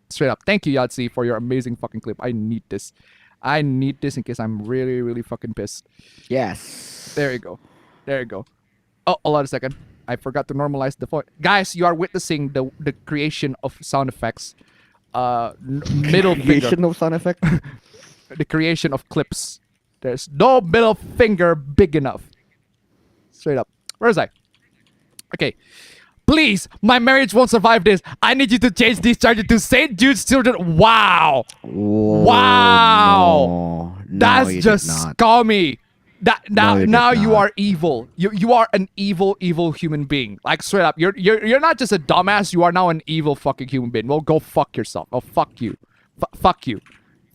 Straight up. Thank you, Yahtzee, for your amazing fucking clip. I need this. I need this in case I'm really, really fucking pissed. Yes. There you go. There you go. Oh, hold on a second. I forgot to normalize the font. Guys, you are witnessing the creation of sound effects. Middle finger. Creation of sound effect. The creation of clips. There's no middle finger big enough. Straight up. Where is I? Okay. Please, my marriage won't survive this. I need you to change these charges to St. Jude's Children. Wow. Wow. No. That's you just did not. scummy. Now you did you not. are evil. You are an evil human being. Like straight up. You're not just a dumbass, you are now an evil fucking human being. Well, go fuck yourself. Oh, fuck you. Fuck you.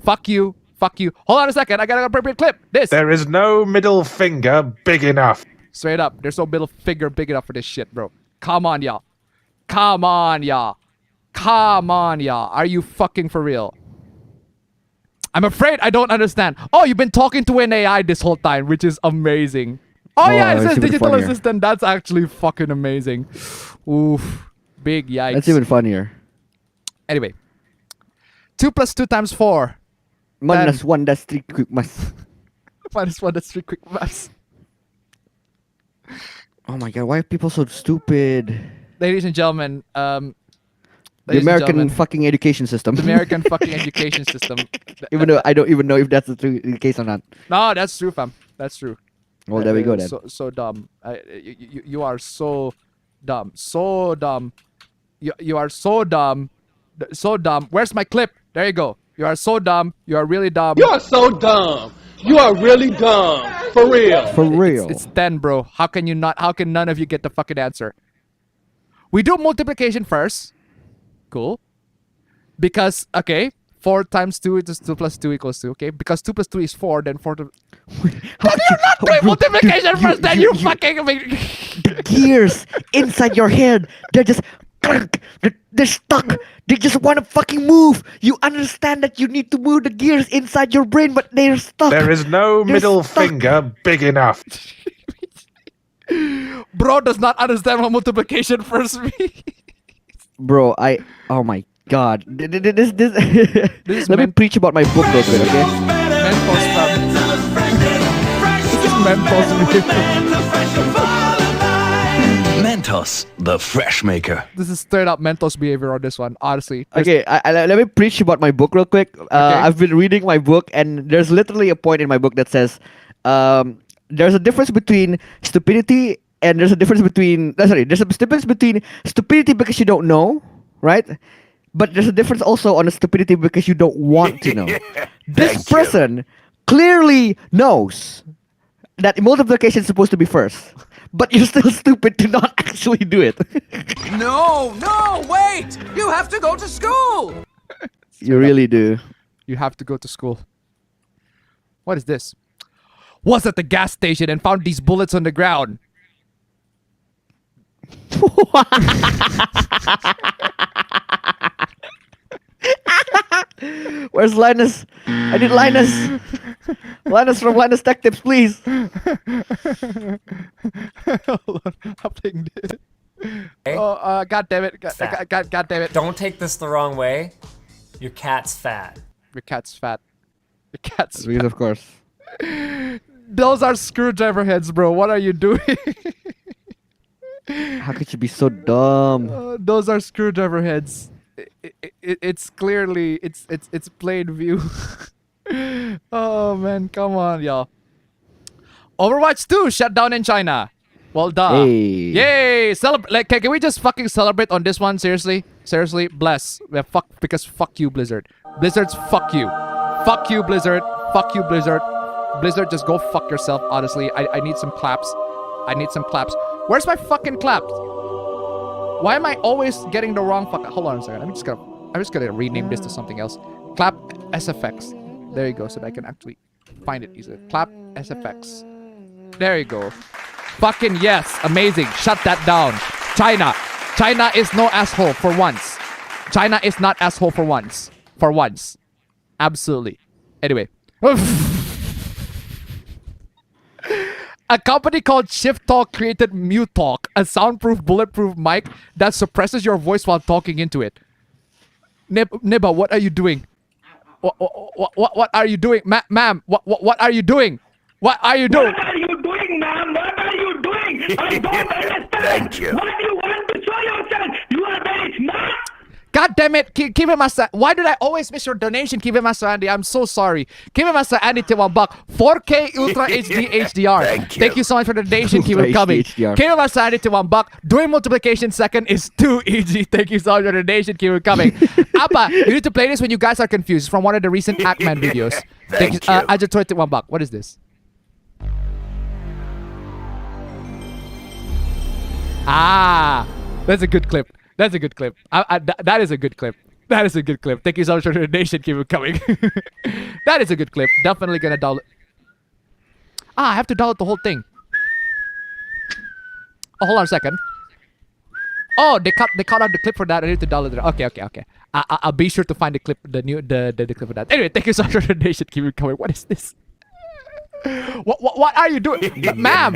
Fuck you. Fuck you. Hold on a second. I got an appropriate clip. This. There is no middle finger big enough. Straight up. There's no middle finger big enough for this shit, bro. Come on, y'all. Come on, y'all. Come on, y'all. Are you fucking for real? I'm afraid I don't understand. Oh, you've been talking to an AI this whole time, which is amazing. Oh yeah, it says digital assistant. That's actually fucking amazing. Oof. Big yikes. That's even funnier. Anyway. 2 plus 2 times 4. Minus 1, that's 3 quick maths. Minus 1, that's 3 quick maths. Oh my god, why are people so stupid? Ladies and gentlemen, the American fucking education system. The American fucking education system. Even though I don't even know if that's the case or not. No, that's true, fam. That's true. Well, there we go then. So dumb. You are so dumb. So dumb. You are so dumb. So dumb. Where's my clip? There you go. You are so dumb. You are really dumb. You are so dumb. You are really dumb. For real. For real. It's 10, bro. How can you not? How can none of you get the fucking answer? We do multiplication first. Cool. Because, okay, 4 times 2 is 2 plus 2 equals 2, okay? Because 2 plus 2 is 4, then 4 to... Then you're not doing multiplication first, then you fucking... The gears inside your head, they're just... They're stuck. They just want to fucking move. You understand that you need to move the gears inside your brain, but they're stuck. There is no middle finger big enough. Bro does not understand what multiplication first means. Bro, oh my god. This Let me preach about my book real quick, okay? Mentos, fam. This is Mentos. Mentos, the fresh maker. This is straight up Mentos behavior on this one, honestly. Okay, let me preach about my book real quick. I've been reading my book, and there's literally a point in my book that says there's a difference between stupidity and there's a difference between... there's a difference between stupidity because you don't know, right? But there's a difference also on the stupidity because you don't want to know. This person clearly knows that multiplication is supposed to be first. But you're still stupid to not actually do it. No, wait! You have to go to school! You really do. You have to go to school. What is this? Was at the gas station and found these bullets on the ground. Where's Linus? I need Linus. Linus from Linus Tech Tips, please. Hold on, I'm playing this. Oh, god damn it! God damn it! Don't take this the wrong way. Your cat's fat. Your cat's fat. Your cat's fat. Of course. Those are screwdriver heads, bro. What are you doing? How could you be so dumb? Those are screwdriver heads. It's clearly it's plain view. Oh man, come on, y'all. Overwatch 2 shut down in China. Well done. Hey. Yay! Like, can we just fucking celebrate on this one? Seriously, bless. Yeah, fuck you, Blizzard. Blizzard's fuck you. Fuck you, Blizzard. Fuck you, Blizzard. Blizzard, just go fuck yourself. Honestly, I need some claps. I need some claps. Where's my fucking claps? Why am I always getting the wrong fuck? Hold on a second. I'm just gonna rename this to something else. Clap SFX. There you go, so that I can actually find it easily. Clap SFX. There you go. Fucking yes. Amazing. Shut that down. China is no asshole for once. China is not asshole for once. For once. Absolutely. Anyway. A company called Shift Talk created Mute Talk, a soundproof, bulletproof mic that suppresses your voice while talking into it. Niba, what are you doing? What are you doing? Ma'am, what are you doing? What are you doing? What are you doing, ma'am? What are you doing? I don't understand. Thank you. What do you want to show yourself? You are very smart. God damn it, Kivimasa. Why did I always miss your donation, Kivimasa Andy? I'm so sorry. Kivimasa Andy to $1. 4K Ultra HD HDR. Thank you so much for the donation. Keep it coming. Kivimasa Andy to $1. Doing multiplication second is too easy. Thank you so much for the donation. Keep it coming. Appa, you need to play this when you guys are confused. From one of the recent Hackman videos. Thank you. I just tweeted $1. What is this? Ah, that's a good clip. That's a good clip. That is a good clip. That is a good clip. Thank you so much for the donation. Keep it coming. That is a good clip. Definitely gonna download. I have to download the whole thing. hold on a second. Oh, they cut out the clip for that. I need to download it. Okay. I'll be sure to find the clip, the clip of that. Anyway, thank you so much for the donation. Keep it coming. What is this? What are you doing, ma'am?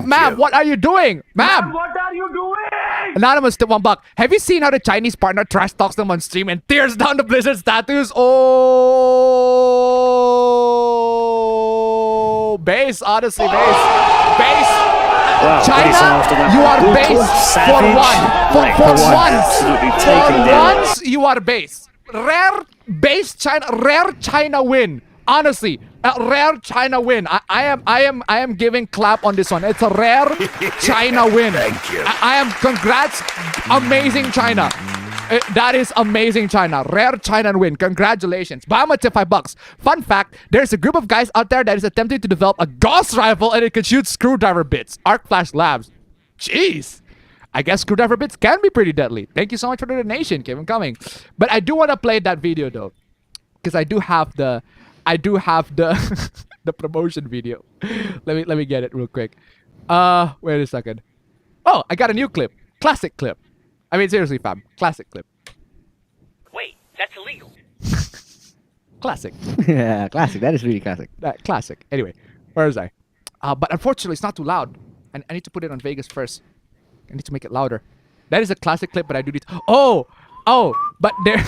Ma'am, what are you doing, ma'am? What are you doing? Anonymous to $1. Have you seen how the Chinese partner trash talks them on stream and tears down the Blizzard statues? Oh, base, honestly, base. Well, China, you are base for once. You are base. Rare base China. Rare China win. Honestly, a rare China win. I am giving clap on this one. It's a rare China win. Thank you. I am congrats. Amazing China. That is amazing China. Rare China win. Congratulations. Buy much at $5. Fun fact, there's a group of guys out there that is attempting to develop a Gauss rifle and it can shoot screwdriver bits. Arc Flash Labs. Jeez. I guess screwdriver bits can be pretty deadly. Thank you so much for the donation. Keep them coming. But I do want to play that video though. Because I do have the the promotion video. Let me get it real quick. Wait a second. Oh, I got a new clip. Classic clip. I mean, seriously, fam. Classic clip. Wait, that's illegal. Classic. Yeah, classic. That is really classic. Classic. Anyway, where was I? But unfortunately, it's not too loud. And I need to put it on Vegas first. I need to make it louder. That is a classic clip, but I do need to... Oh, but there...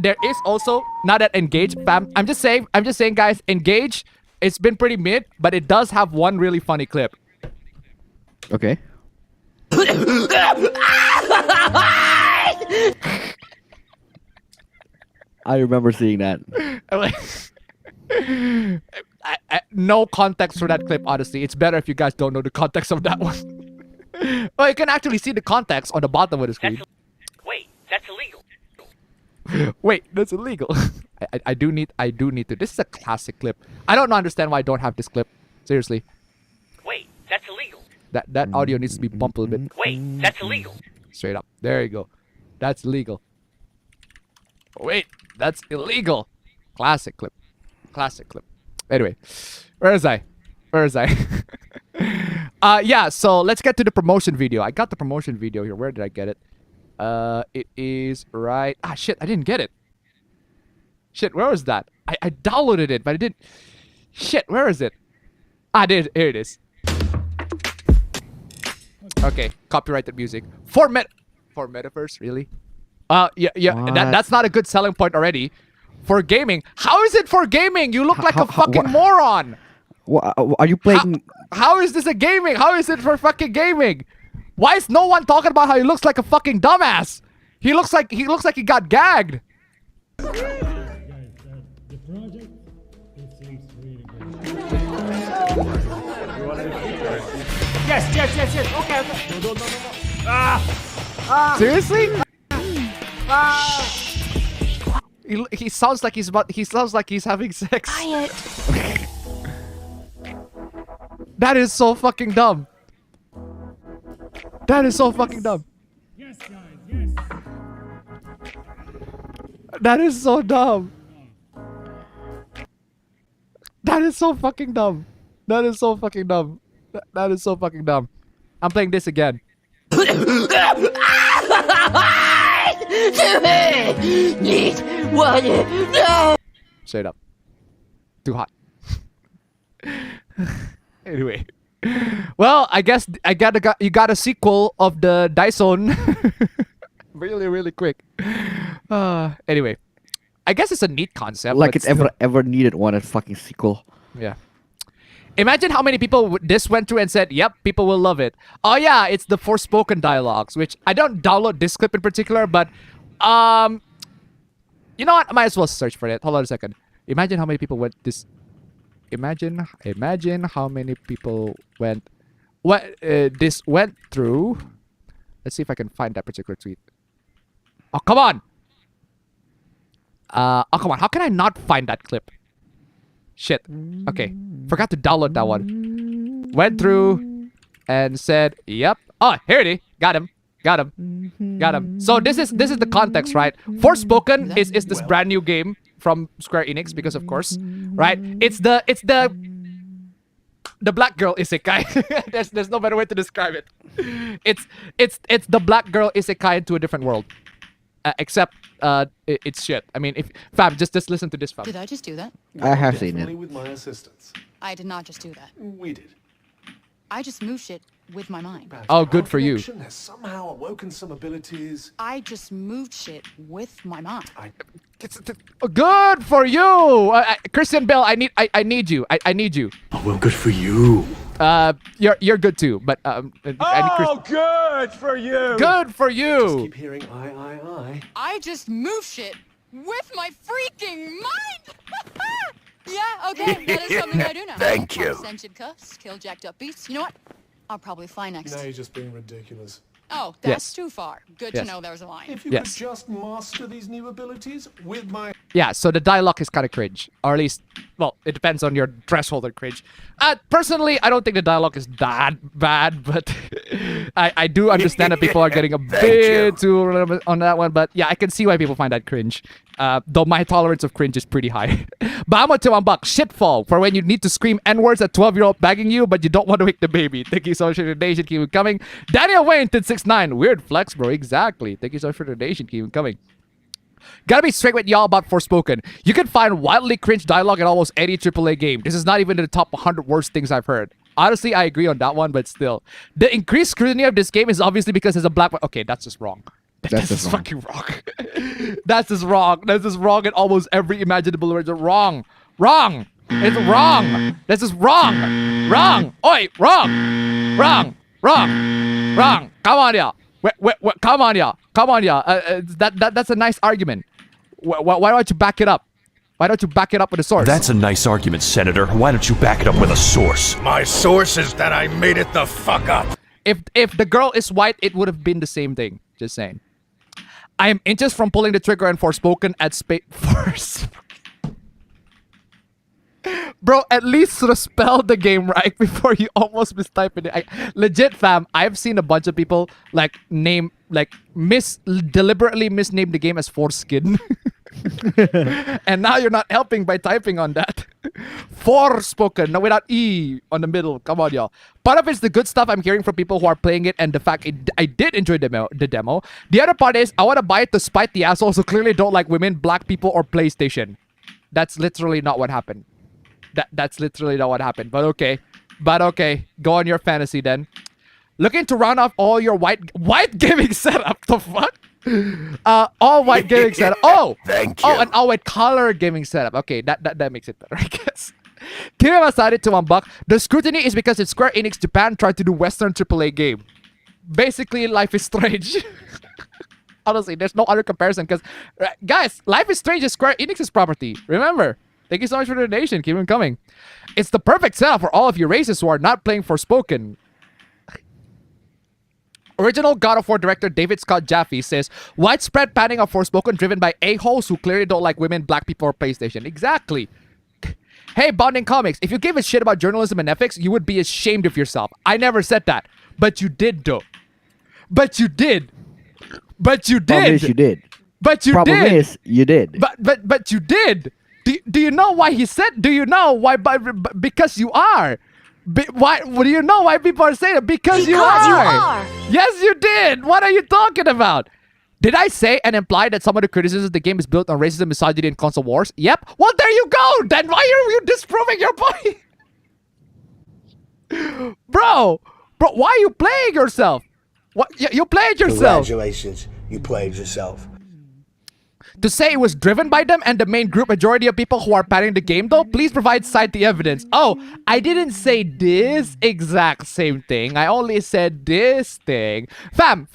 there is also not that Engage, fam. I'm just saying, guys. Engage. It's been pretty mid, but it does have one really funny clip. Okay. I remember seeing that. No context for that clip, honestly. It's better if you guys don't know the context of that one. Oh, you can actually see the context on the bottom of the screen. Wait, that's illegal. Wait, that's illegal. I do need to. This is a classic clip. I don't understand why I don't have this clip. Seriously. Wait, that's illegal. That audio needs to be bumped a little bit. Wait, that's illegal. Straight up. There you go. That's legal. Wait, that's illegal. Classic clip. Classic clip. Anyway, where is I? Yeah, so let's get to the promotion video. I got the promotion video here. Where did I get it? It is right... Ah, shit, I didn't get it. Shit, where was that? I downloaded it, but I didn't... Shit, where is it? Ah, here it is. Okay, copyrighted music. For Metaverse, really? Yeah, that's not a good selling point already. For gaming. How is it for gaming? You look like a fucking moron. Are you playing... How is this a gaming? How is it for fucking gaming? Why is no one talking about how he looks like a fucking dumbass? He looks like he got gagged. Yes. Okay. No. Seriously? He sounds like he's having sex. Quiet. That is so fucking dumb. That is so fucking dumb. Yes, guys. Yes. That is so dumb. That is so fucking dumb. That is so fucking dumb. That is so fucking dumb. I'm playing this again. Straight up. Too hot. Anyway. Well, I guess you got a sequel of the Dyson really quick. Anyway. I guess it's a neat concept. Like it's ever needed one, a fucking sequel. Yeah. Imagine how many people this went through and said, yep, people will love it. Oh yeah, it's the Forspoken dialogues, which I don't download this clip in particular, but you know what? I might as well search for it. Hold on a second. Imagine how many people went this. Imagine how many people went this went through. Let's see if I can find that particular tweet. Oh, come on. Oh, come on. How can I not find that clip? Shit. Okay. Forgot to download that one. Went through and said, yep. Oh, here it is. Got him. So this is the context, right? Forspoken is this brand new game from Square Enix, because of course, right? It's the the black girl isekai. There's no better way to describe it. It's the black girl isekai to a different world. Except it's shit. I mean, if fam, just listen to this, fam. Did I just do that? I have seen Definitely it. with my assistance. I did not just do that. We did. I just moved shit with my mind. Oh, good for you. Malfunction has somehow awoken some abilities. I just moved shit with my mind. Good for you, Christian Bale. I need you. I need you. Oh, well, good for you. You're good too, but I need Good for you. good for you. Just keep hearing I. I just moved shit with my freaking mind. Yeah, okay, that is something I do now. Thank you. Hunt sentient cuss, kill jacked up beasts. You know what? I'll probably fly next. Now you're just being ridiculous. Oh, that's Yes. too far. Good Yes. to know there was a line. If you Yes. could just master these new abilities with my... Yeah, so the dialogue is kind of cringe, or at least, well, it depends on your threshold of cringe. Personally, I don't think the dialogue is that bad, but I do understand that people are getting a bit too on that one. But yeah, I can see why people find that cringe. Though my tolerance of cringe is pretty high. Bamo to $1, shitfall for when you need to scream N-words at 12-year-old begging you, but you don't want to wake the baby. Thank you so much for the donation. Keep it coming. Daniel Wayne 1069. Weird flex, bro. Exactly. Thank you so much for the donation. Keep it coming. Gotta be straight with y'all about Forspoken. You can find wildly cringe dialogue in almost any AAA game. This is not even in the top 100 worst things I've heard. Honestly, I agree on that one, but still. The increased scrutiny of this game is obviously because there's a black... Okay, that's just wrong. That's just fucking wrong. That's just wrong. That's just wrong in almost every imaginable way. Wrong. Wrong. It's wrong. This is wrong. Wrong. Oi, wrong. Wrong. Wrong. Wrong. Come on, y'all. Come on, y'all. Come on, y'all. That's a nice argument. Why don't you back it up? Why don't you back it up with a source? That's a nice argument, Senator. Why don't you back it up with a source? My source is that I made it the fuck up. If the girl is white, it would have been the same thing. Just saying. I am inches from pulling the trigger and Forspoken at space. Bro, at least spell the game right before you almost mistype it. Legit, fam, I've seen a bunch of people deliberately misname the game as Foreskin. And now you're not helping by typing on that. Forspoken, no, without E on the middle. Come on, y'all. Part of it's the good stuff I'm hearing from people who are playing it and the fact I did enjoy the demo. The other part is I want to buy it to spite the assholes who clearly don't like women, black people, or PlayStation. That's literally not what happened. That's literally not what happened. But okay. Go on your fantasy then. Looking to round off all your white gaming setup. The fuck? All white gaming setup. Oh! Thank you. Oh, an all white color gaming setup. Okay, that makes it better, I guess. Keep him aside to $1. The scrutiny is because it's Square Enix Japan tried to do Western AAA game. Basically, Life is Strange. Honestly, there's no other comparison because, guys, Life is Strange is Square Enix's property. Remember. Thank you so much for the donation. Keep them coming. It's the perfect setup for all of you races who are not playing Forspoken. Original God of War director David Scott Jaffe says, widespread panning of Forspoken driven by a-holes who clearly don't like women, black people, or PlayStation. Exactly. Hey, Bonding Comics, if you gave a shit about journalism and ethics, you would be ashamed of yourself. I never said that. But you did, though. But you did. But you did. Problem is you did. But you Problem did. is you did. But you did. Do you know why he said? Do you know why? Because you are. Why? Do you know why people are saying it? Because you are. Yes, you did. What are you talking about? Did I say and imply that some of the criticisms of the game is built on racism, misogyny, and console wars? Yep. Well, there you go. Then why are you disproving your point? Bro, why are you playing yourself? What? You played yourself. Congratulations, you played yourself. To say it was driven by them and the main group majority of people who are panning the game though, please provide cite the evidence. Oh, I didn't say this exact same thing. I only said this thing. Fam,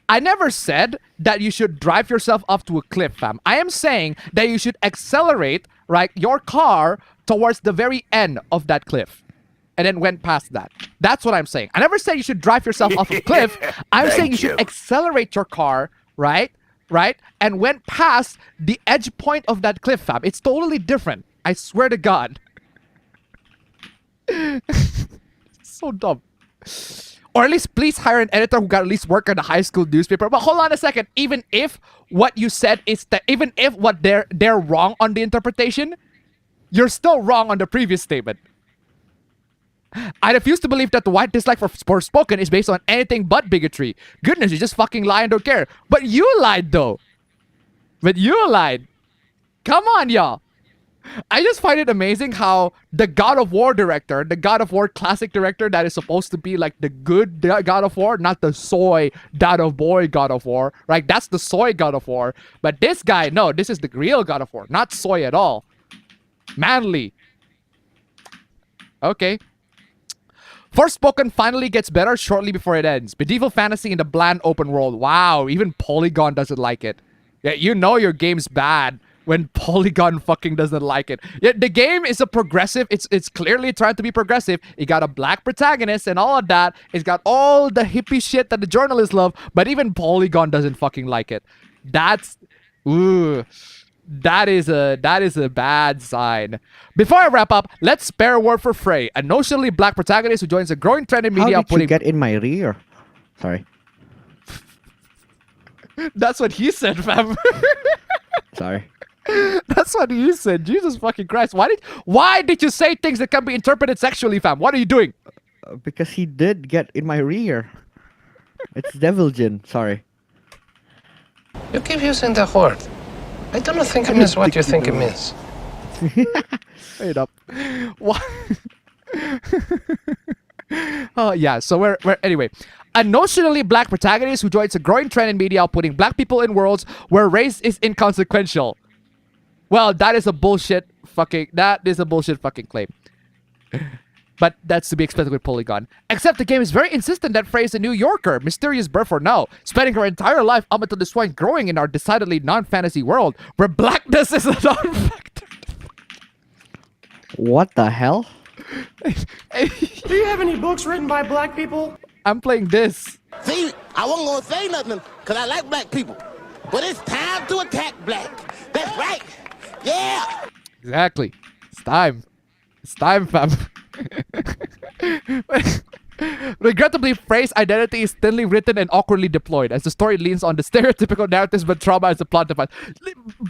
I never said that you should drive yourself up to a cliff, fam. I am saying that you should accelerate, right, your car towards the very end of that cliff. And then went past that. That's what I'm saying. I never said you should drive yourself off a cliff. I'm saying you should accelerate your car, right? And went past the edge point of that cliff, fam. It's totally different. I swear to God. So dumb. Or at least please hire an editor who got at least work at a high school newspaper. But hold on a second. Even if what you said is that, even if what they're wrong on the interpretation, you're still wrong on the previous statement. I refuse to believe that the white dislike for Forspoken is based on anything but bigotry. Goodness, you just fucking lie and don't care. But you lied though. Come on, y'all. I just find it amazing how the God of War director, the God of War classic director that is supposed to be like the good God of War, not the soy dad of boy God of War, right? That's the soy God of War. But this guy, no, this is the real God of War, not soy at all. Manly. Okay. Forspoken finally gets better shortly before it ends. Medieval fantasy in the bland open world. Wow, even Polygon doesn't like it. Yeah, you know your game's bad when Polygon fucking doesn't like it. Yeah, the game is a progressive. It's clearly trying to be progressive. It got a black protagonist and all of that. It's got all the hippie shit that the journalists love, but even Polygon doesn't fucking like it. That's that is a bad sign. Before I wrap up, let's spare a word for Frey, a notionally black protagonist who joins a growing trend in media. How did you get in my rear? Sorry. That's what he said, fam. Sorry. That's what you said. Jesus fucking Christ. Why did you say things that can be interpreted sexually, fam? What are you doing? Because he did get in my rear. It's Devil Jin. Sorry. You keep using the word. I don't think it means what you think it means. Wait up. What? Oh yeah, so we're anyway. A notionally black protagonist who joins a growing trend in media putting black people in worlds where race is inconsequential. Well, that is a bullshit fucking claim. But that's to be expected with Polygon. Except the game is very insistent that Frey is a New Yorker, mysterious birth for now, spending her entire life up until this point growing in our decidedly non-fantasy world, where blackness is a non-factor. What the hell? Do you have any books written by black people? I'm playing this. See, I wasn't gonna say nothing, because I like black people. But it's time to attack black. That's right. Yeah. Exactly. It's time. It's time, fam. Regrettably, Frey's identity is thinly written and awkwardly deployed as the story leans on the stereotypical narratives but trauma as a plot device.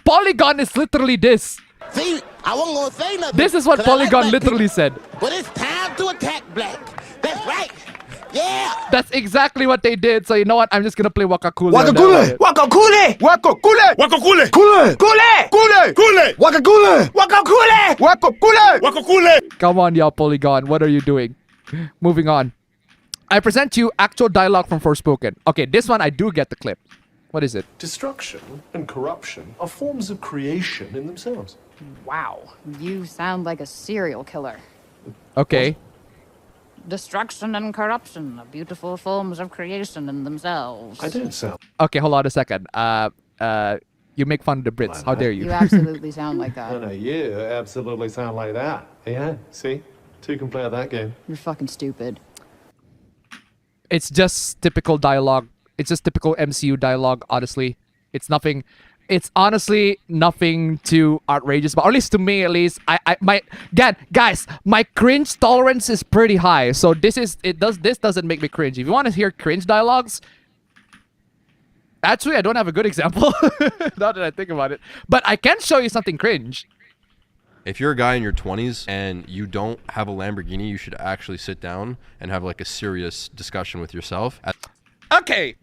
Polygon is literally this. See, I wasn't gonna say nothing. This is what Polygon literally said. But it's time to attack black. That's right. Yeah. That's exactly what they did. So you know what? I'm just gonna play Wakakule. Wakakule! Wakakule! Wakakule! Wakakule! Kule! Kule! Kule! Kule! Wakakule! Wakakule! Wakakule! Wakakule! Come on, y'all, Polygon. What are you doing? Moving on. I present you actual dialogue from Forspoken. Okay, this one I do get the clip. What is it? Destruction and corruption are forms of creation in themselves. Wow, you sound like a serial killer. Okay. Destruction and corruption are beautiful forms of creation in themselves. I don't sound. Okay, hold on a second. You make fun of the Brits. How dare you? You absolutely sound like that. No, you absolutely sound like that. Yeah, see? Two can play at that game. You're fucking stupid. It's just typical dialogue. It's just typical MCU dialogue, honestly. It's nothing. It's honestly nothing too outrageous, but at least to me, guys, my cringe tolerance is pretty high. So this doesn't make me cringe. If you want to hear cringe dialogues, actually, I don't have a good example. Now that I think about it, but I can show you something cringe. If you're a guy in your 20s and you don't have a Lamborghini, you should actually sit down and have like a serious discussion with yourself. Okay,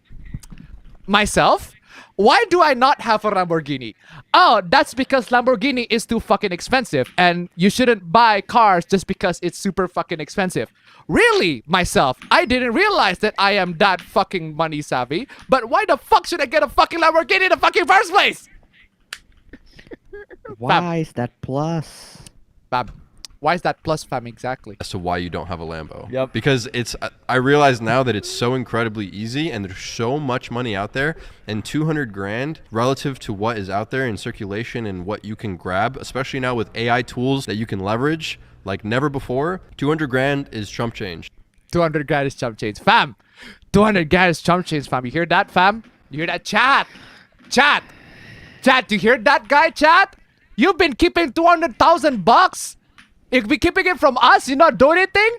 myself. Why do I not have a Lamborghini? Oh, that's because Lamborghini is too fucking expensive and you shouldn't buy cars just because it's super fucking expensive. Really, myself, I didn't realize that I am that fucking money savvy, but why the fuck should I get a fucking Lamborghini in the fucking first place? Why is that plus? Fam. Why is that plus, fam, exactly? As to why you don't have a Lambo. Yep. Because I realize now that it's so incredibly easy and there's so much money out there, and 200 grand relative to what is out there in circulation and what you can grab, especially now with AI tools that you can leverage like never before, 200 grand is chump change. 200 grand is chump change. Fam, 200 grand is chump change, fam. You hear that, fam? You hear that, chat? Chat, you hear that, guy, chat? You've been keeping 200,000 bucks? If we keeping it from us, you're not doing anything?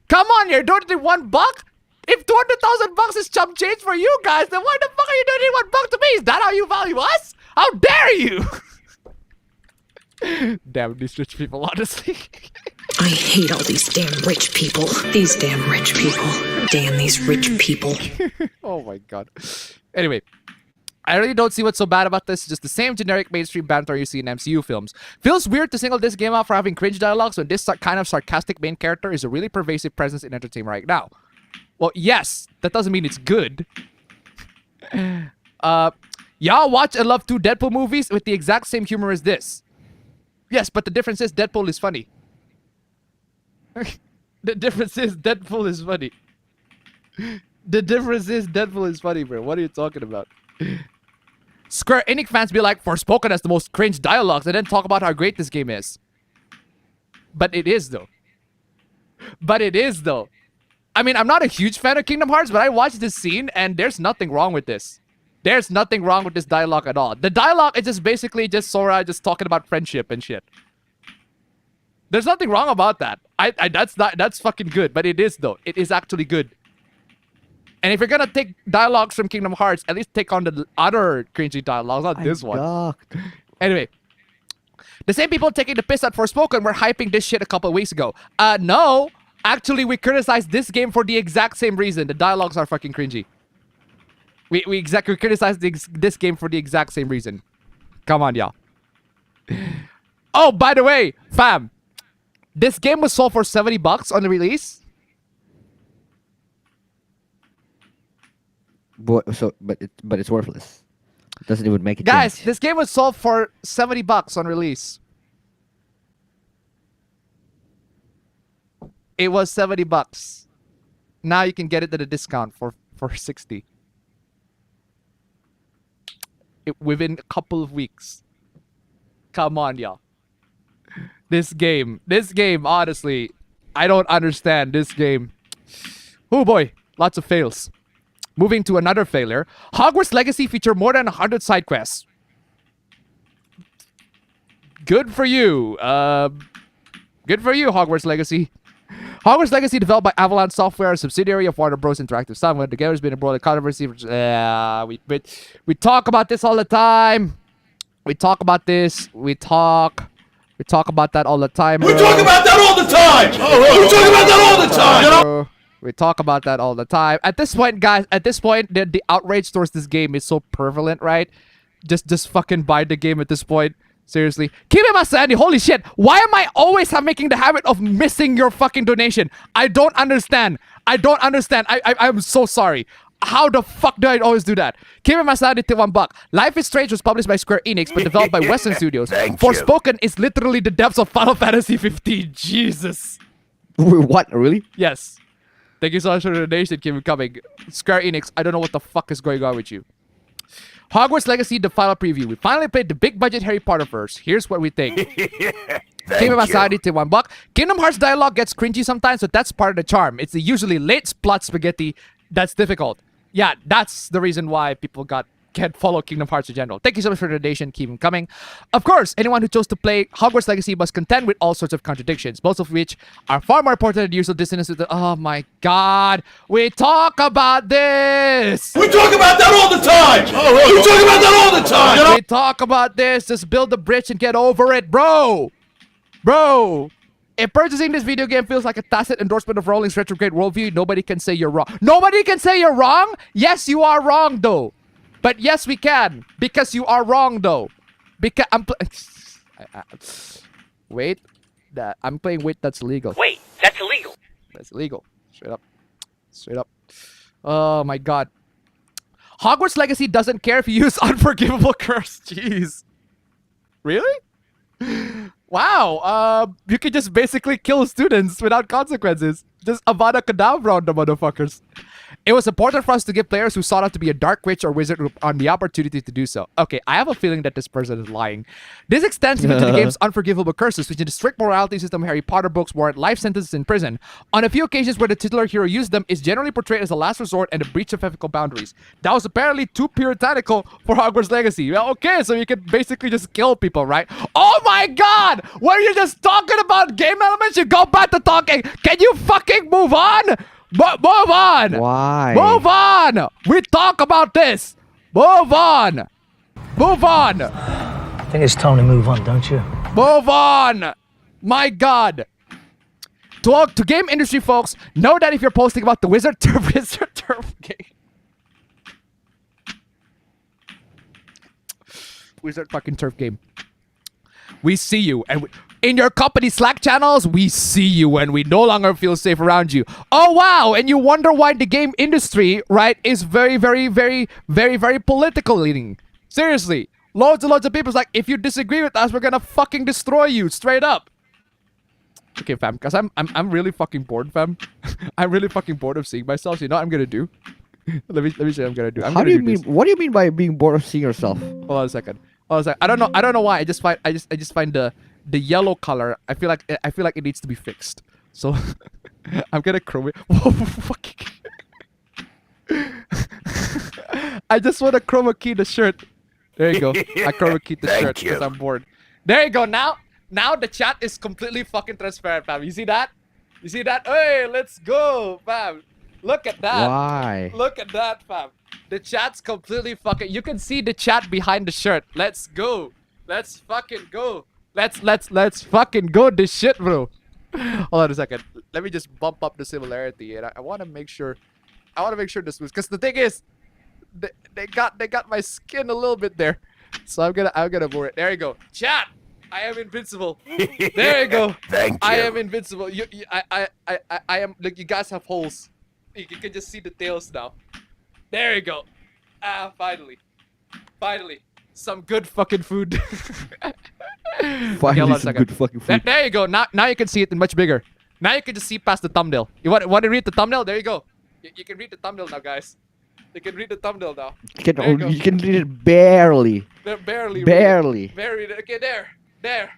Come on, you're donating $1? If 200,000 bucks is chump change for you guys, then why the fuck are you donating $1 to me? Is that how you value us? How dare you? Damn these rich people, honestly. I hate all these damn rich people. These damn rich people. Damn these rich people. Oh my god. Anyway, I really don't see what's so bad about this. It's just the same generic mainstream banter you see in MCU films. Feels weird to single this game out for having cringe dialogues when this kind of sarcastic main character is a really pervasive presence in entertainment right now. Well, yes, that doesn't mean it's good. Y'all watch and love 2 Deadpool movies with the exact same humor as this. Yes, but the difference is Deadpool is funny. The difference is Deadpool is funny. The difference is Deadpool is funny, bro. What are you talking about? Square Enix fans be like, Forspoken has the most cringe dialogues and then talk about how great this game is. But it is, though. I mean, I'm not a huge fan of Kingdom Hearts, but I watched this scene and there's nothing wrong with this. There's nothing wrong with this dialogue at all. The dialogue is just basically just Sora just talking about friendship and shit. There's nothing wrong about that. That's fucking good, but it is, though. It is actually good. And if you're gonna take dialogues from Kingdom Hearts, at least take on the other cringy dialogues, not this one. Anyway, the same people taking the piss at Forspoken were hyping this shit a couple of weeks ago. No. Actually, we criticized this game for the exact same reason. The dialogues are fucking cringy. We criticized this game for the exact same reason. Come on, y'all. Oh, by the way, fam. This game was sold for $70 on the release. But it's worthless. It doesn't even make it. Guys, this game was sold for $70 on release. It was $70. Now you can get it at a discount for $60. Within a couple of weeks. Come on, y'all. This game, honestly, I don't understand this game. Oh boy, lots of fails. Moving to another failure. Hogwarts Legacy featured more than 100 side quests. Good for you. Good for you, Hogwarts Legacy. Hogwarts Legacy, developed by Avalanche Software, a subsidiary of Warner Bros. Interactive Software. Together has been a broader controversy. We talk about this all the time. We talk about this. We talk about that all the time. We talk about that all the time. We talk about that all the time. We talk about that all the time. At this point, guys, the outrage towards this game is so prevalent, right? Just fucking buy the game at this point. Seriously. Kimi Masani, holy shit. Why am I always making the habit of missing your fucking donation? I don't understand. I'm so sorry. How the fuck do I always do that? Kimi Masani to $1. Life is Strange was published by Square Enix but developed by Western Studios. Forspoken is literally the depths of Final Fantasy 15. Jesus. What? Really? Yes. Thank you so much for the donation, Kim coming. Square Enix, I don't know what the fuck is going on with you. Hogwarts Legacy, the final preview. We finally played the big budget Harry Potter verse. Here's what we think. Kimi Masadi to $1. Kingdom Hearts dialogue gets cringy sometimes, but that's part of the charm. It's the usually late plot spaghetti that's difficult. Yeah, that's the reason why people can't follow Kingdom Hearts in general. Thank you so much for the donation. Keep them coming. Of course, anyone who chose to play Hogwarts Legacy must contend with all sorts of contradictions, most of which are far more important than usual dissonance with the... Oh my god. We talk about this. We talk about that all the time. We talk about that all the time. We talk about this. Just build the bridge and get over it, bro. Bro. If purchasing this video game feels like a tacit endorsement of Rowling's retrograde worldview, nobody can say you're wrong. Nobody can say you're wrong? Yes, you are wrong, though. But yes, we can. Because you are wrong, though. Because I'm wait. I'm playing wait, that's illegal. Wait, that's illegal. That's illegal. Straight up. Oh, my God. Hogwarts Legacy doesn't care if you use Unforgivable Curse. Jeez. Really? Wow, you can just basically kill students without consequences. Just Avada Kedavra on the motherfuckers. It was important for us to give players who sought out to be a dark witch or wizard on the opportunity to do so. Okay, I have a feeling that this person is lying. This extends even to the game's unforgivable curses, which in the strict morality system of Harry Potter books warrant life sentences in prison. On a few occasions where the titular hero used them, is generally portrayed as a last resort and a breach of ethical boundaries. That was apparently too puritanical for Hogwarts Legacy. Well, okay, so you can basically just kill people, right? Oh my god! When you're just talking about game elements, you go back to talking. Can you fucking move on? Move on! Why? Move on! We talk about this! Move on! Move on! I think it's time to move on, don't you? Move on! My god! to game industry folks, know that if you're posting about the wizard turf game, wizard fucking turf game, we see you, and in your company Slack channels, we see you, and we no longer feel safe around you. Oh wow! And you wonder why the game industry, right, is very, very, very, very, very political leaning. Seriously, loads and loads of people's like, if you disagree with us, we're gonna fucking destroy you straight up. Okay, fam, because I'm really fucking bored, fam. I'm really fucking bored of seeing myself. So you know what I'm gonna do? let me say what I'm gonna do. How do you mean? What do you mean by being bored of seeing yourself? Hold on a second. I don't know why. I just find the yellow color. I feel like it needs to be fixed. So I'm gonna chroma. Whoa, fucking. I just want to chroma key the shirt. There you go. I chroma keyed the shirt because I'm bored. There you go. Now the chat is completely fucking transparent, fam. You see that? You see that? Hey, let's go, fam. Look at that. Why? Look at that, fam. The chat's completely fucking... You can see the chat behind the shirt. Let's go. Let's fucking go. Let's fucking go this shit, bro. Hold on a second. Let me just bump up the similarity, and I want to make sure... this was... Because the thing is... They got my skin a little bit there. So I'm gonna bore it. There you go. Chat! I am invincible. There you go. Thank you. I am invincible. I am... Look, you guys have holes. You can just see the tails now. There you go. Ah, finally. Some good fucking food. Finally, some good fucking food. There you go. Now you can see it in much bigger. Now you can just see past the thumbnail. You want to read the thumbnail? There you go. You can read the thumbnail now, guys. You can read the thumbnail now. You can read it barely. Barely. Barely. Okay, there.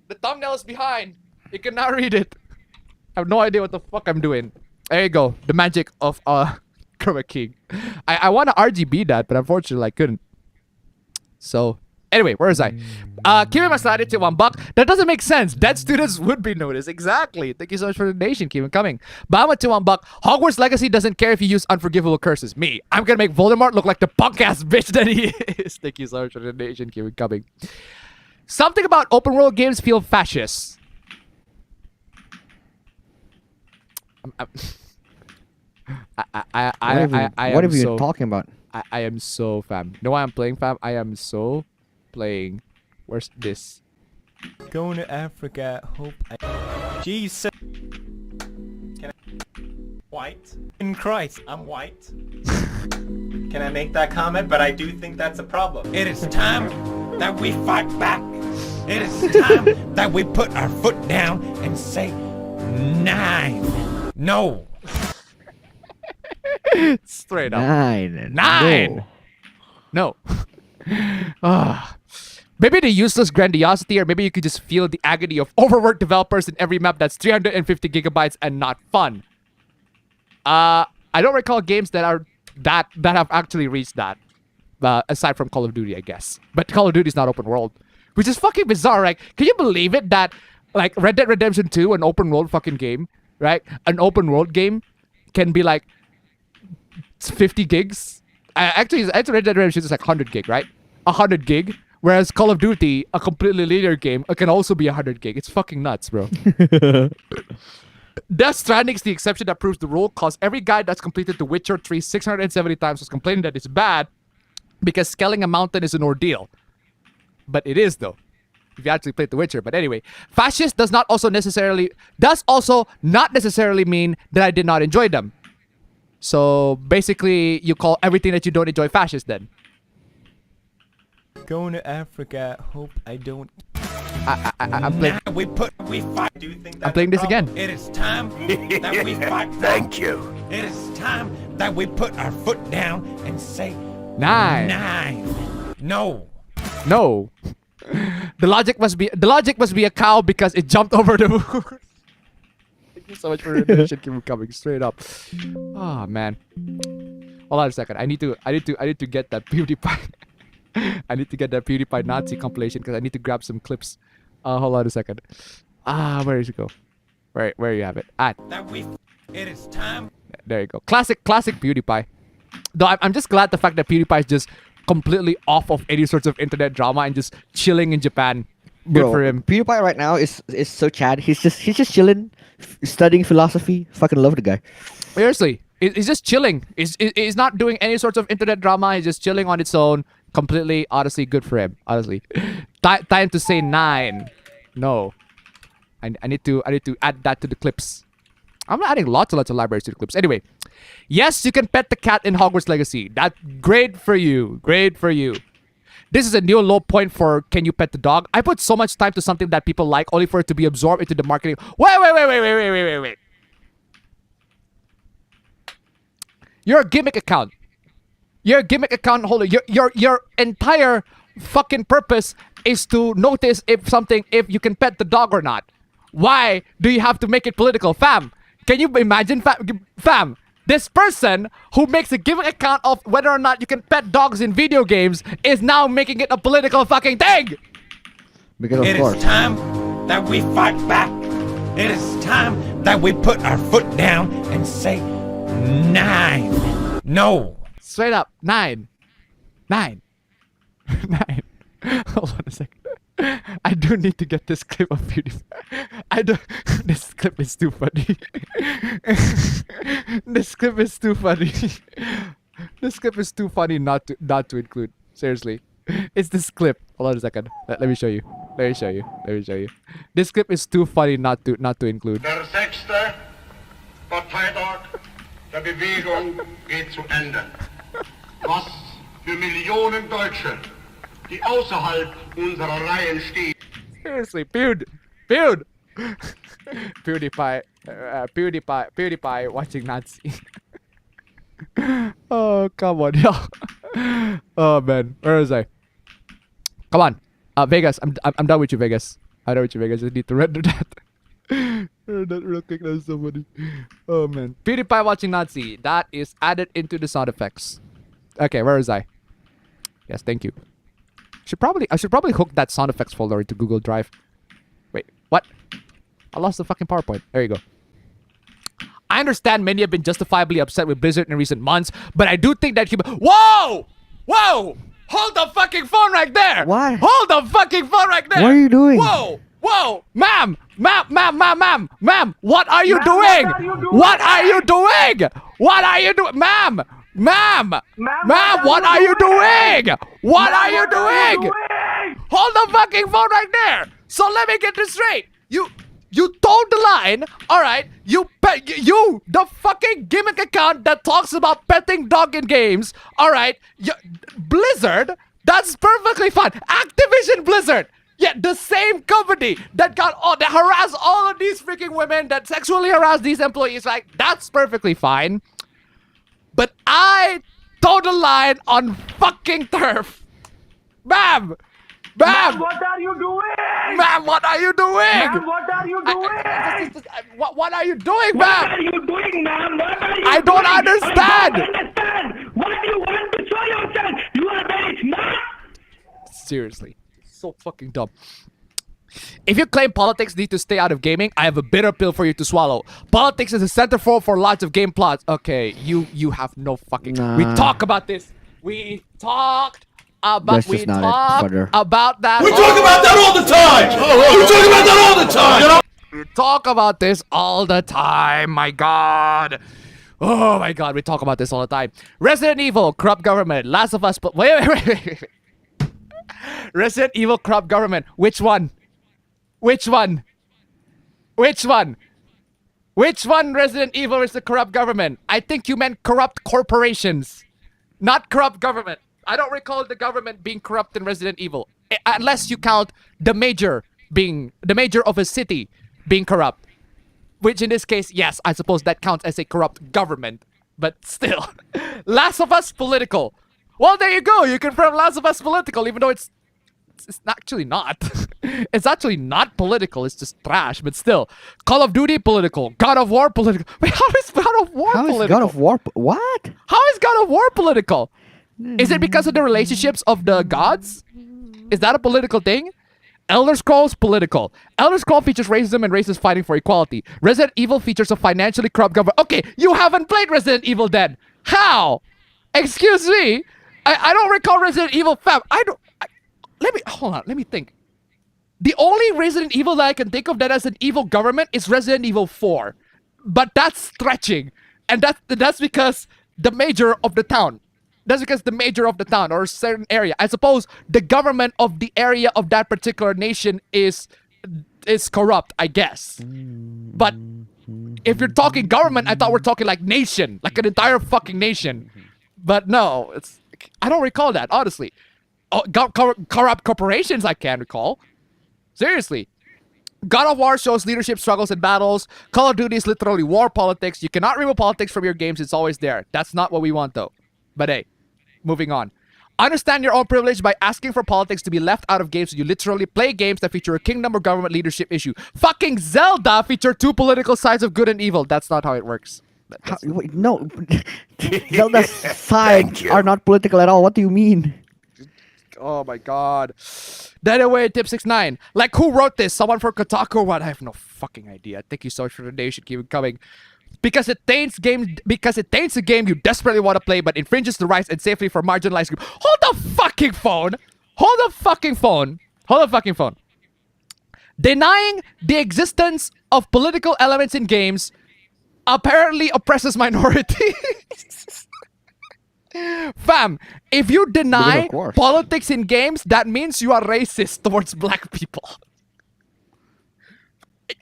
The thumbnail is behind. You can now read it. I have no idea what the fuck I'm doing. There you go. The magic of Chroma King. I want to RGB that, but unfortunately I couldn't. So anyway, where was I? Keeping my salary to $1. That doesn't make sense. Dead students would be noticed. Exactly. Thank you so much for the donation. Keep it coming. Bama to $1. Hogwarts Legacy doesn't care if you use unforgivable curses. Me. I'm gonna make Voldemort look like the punk ass bitch that he is. Thank you so much for the donation. Keep it coming. Something about open world games feel fascist. What are you talking about? I am so fam. You know why I'm playing, fam? I am so playing. Where's this? Going to Africa. Hope I... Jesus. Can I... White. In Christ, I'm white. Can I make that comment? But I do think that's a problem. It is time that we fight back. It is time that we put our foot down and say 9. No. Straight up. 9. No. Maybe the useless grandiosity, or maybe you could just feel the agony of overworked developers in every map that's 350 gigabytes and not fun. I don't recall games that are that have actually reached that. Aside from Call of Duty, I guess. But Call of Duty is not open world, which is fucking bizarre. Like, can you believe it that like Red Dead Redemption 2, an open world fucking game, right? An open world game can be like 50 gigs. Actually, Red Dead Redemption is like 100 gig, right? 100 gig. Whereas Call of Duty, a completely linear game, can also be 100 gig. It's fucking nuts, bro. Death Stranding is the exception that proves the rule, cause every guy that's completed The Witcher 3 670 times was complaining that it's bad because scaling a mountain is an ordeal. But it is, though, if you actually played The Witcher. But anyway, fascist does also not necessarily mean that I did not enjoy them. So basically, you call everything that you don't enjoy fascist then. Going to Africa. Hope I don't. I'm playing. We fight. Do you think I'm playing this again. It is time that we fight. Thank you. It is time that we put our foot down and say 9. 9. No. No. The logic must be a cow because it jumped over the moon. Thank you so much for the donation. Keep coming straight up. Oh man. Hold on a second. I need to get that PewDiePie. I need to get that PewDiePie Nazi compilation because I need to grab some clips. Hold on a second. Where did it go? Where you have it? It is time. There you go. Classic PewDiePie. Though I'm just glad the fact that PewDiePie is just completely off of any sorts of internet drama and just chilling in Japan Good Bro, for him. PewDiePie right now is so Chad. He's just chilling, studying philosophy. Fucking love the guy. Seriously, he's just chilling. He's not doing any sorts of internet drama. He's just chilling on its own. Completely, honestly, good for him. Honestly, time to say 9. No, I need to add that to the clips. I'm adding lots and lots of libraries to the clips. Anyway, yes, you can pet the cat in Hogwarts Legacy. That's great for you. Great for you. This is a new low point for can you pet the dog. I put so much time to something that people like only for it to be absorbed into the marketing. Wait. You're a gimmick account. You're a gimmick account holder. Your entire fucking purpose is to notice if you can pet the dog or not. Why do you have to make it political? Fam, can you imagine, fam, this person who makes a gimmick account of whether or not you can pet dogs in video games is now making it a political fucking thing? Because It is time that we fight back. It is time that we put our foot down and say 9. No. Straight up, 9. 9. 9. Hold on a second. I do need to get this clip of PewDiePie. This clip is too funny. This clip is too funny. This clip is too funny not to include. Seriously. It's this clip. Hold on a second. Let me show you. Let me show you. This clip is too funny not to include. Der 6. Parteitag der Bewegung geht zu Ende. Was für Millionen Deutsche, die außerhalb unserer Reihen stehen. Seriously, PewDiePie watching Nazi. Oh, come on, yo. Oh man, where was I? Come on, Vegas. I'm done with you, Vegas. I'm done with you, Vegas. I need to render that. That real quick. That's so funny. Oh man, PewDiePie watching Nazi. That is added into the sound effects. Okay, where was I? Yes, thank you. I should probably hook that sound effects folder into Google Drive. Wait, what? I lost the fucking PowerPoint. There you go. I understand many have been justifiably upset with Blizzard in recent months, but I do think that Whoa! Whoa! Hold the fucking phone right there! What? Hold the fucking phone right there! What are you doing? Whoa! Whoa! Ma'am! Ma'am! What are you doing? What are you doing? What are you doing? Ma'am! What are you doing? What are you doing? Hold the fucking phone right there. So let me get this straight. You told the line. All right. You the fucking gimmick account that talks about petting dog in games. All right. Blizzard. That's perfectly fine. Activision Blizzard. Yeah, the same company that harassed all of these freaking women, that sexually harassed these employees. Like, that's perfectly fine. But I told the line on fucking turf. Ma'am, what are you doing? Ma'am, what are you doing? Ma'am, what are you doing? What are you doing, ma'am? What are you doing, ma'am? What are you I don't doing? understand. I don't understand. What do you want to show yourself? You are very smart. Seriously, so fucking dumb. If you claim politics need to stay out of gaming, I have a bitter pill for you to swallow. Politics is a centerfold for lots of game plots. Okay, you have no fucking... We talk about this. We talked about... We talk about that... We talk about that all the time! We talk about that all the time! We talk about this all the time, my god. Oh my god, we talk about this all the time. Resident Evil, corrupt government. Last of Us... Wait. Resident Evil, corrupt government. Which one? Which one Resident Evil is the corrupt government? I think you meant corrupt corporations, not corrupt government. I don't recall the government being corrupt in Resident Evil, unless you count the mayor of a city being corrupt, which in this case, yes, I suppose that counts as a corrupt government, but still. Last of Us political. Well, there you go. You confirm Last of Us political, even though it's actually not. It's actually not political. It's just trash, but still. Call of Duty political. God of War political. Wait, how is God of War political? How is God of War... What? How is God of War political? Is it because of the relationships of the gods? Is that a political thing? Elder Scrolls political. Elder Scrolls features racism and racists fighting for equality. Resident Evil features a financially corrupt government. Okay, you haven't played Resident Evil then. How? Excuse me? I don't recall Resident Evil, fam. Hold on, let me think. The only Resident Evil that I can think of that has an evil government is Resident Evil 4. But that's stretching. And that's because the mayor of the town. That's because the mayor of the town or a certain area. I suppose the government of the area of that particular nation is corrupt, I guess. But if you're talking government, I thought we're talking like nation. Like an entire fucking nation. But no, I don't recall that, honestly. Oh, corrupt corporations I can recall. Seriously. God of War shows leadership struggles and battles. Call of Duty is literally war politics. You cannot remove politics from your games. It's always there. That's not what we want, though. But hey, moving on. Understand your own privilege by asking for politics to be left out of games. So you literally play games that feature a kingdom or government leadership issue. Fucking Zelda featured 2 political sides of good and evil. That's not how it works. Wait, no. Zelda's sides are not political at all. What do you mean? Oh my god. That away, tip 69. Like, who wrote this? Someone from Kotaku or what? I have no fucking idea. Thank you so much for the donation. Keep it coming. Because it taints a game you desperately want to play, but infringes the rights and safety for marginalized group. Hold the fucking phone. Hold the fucking phone. Hold the fucking phone. Denying the existence of political elements in games apparently oppresses minorities. Fam, if you deny politics in games, that means you are racist towards black people.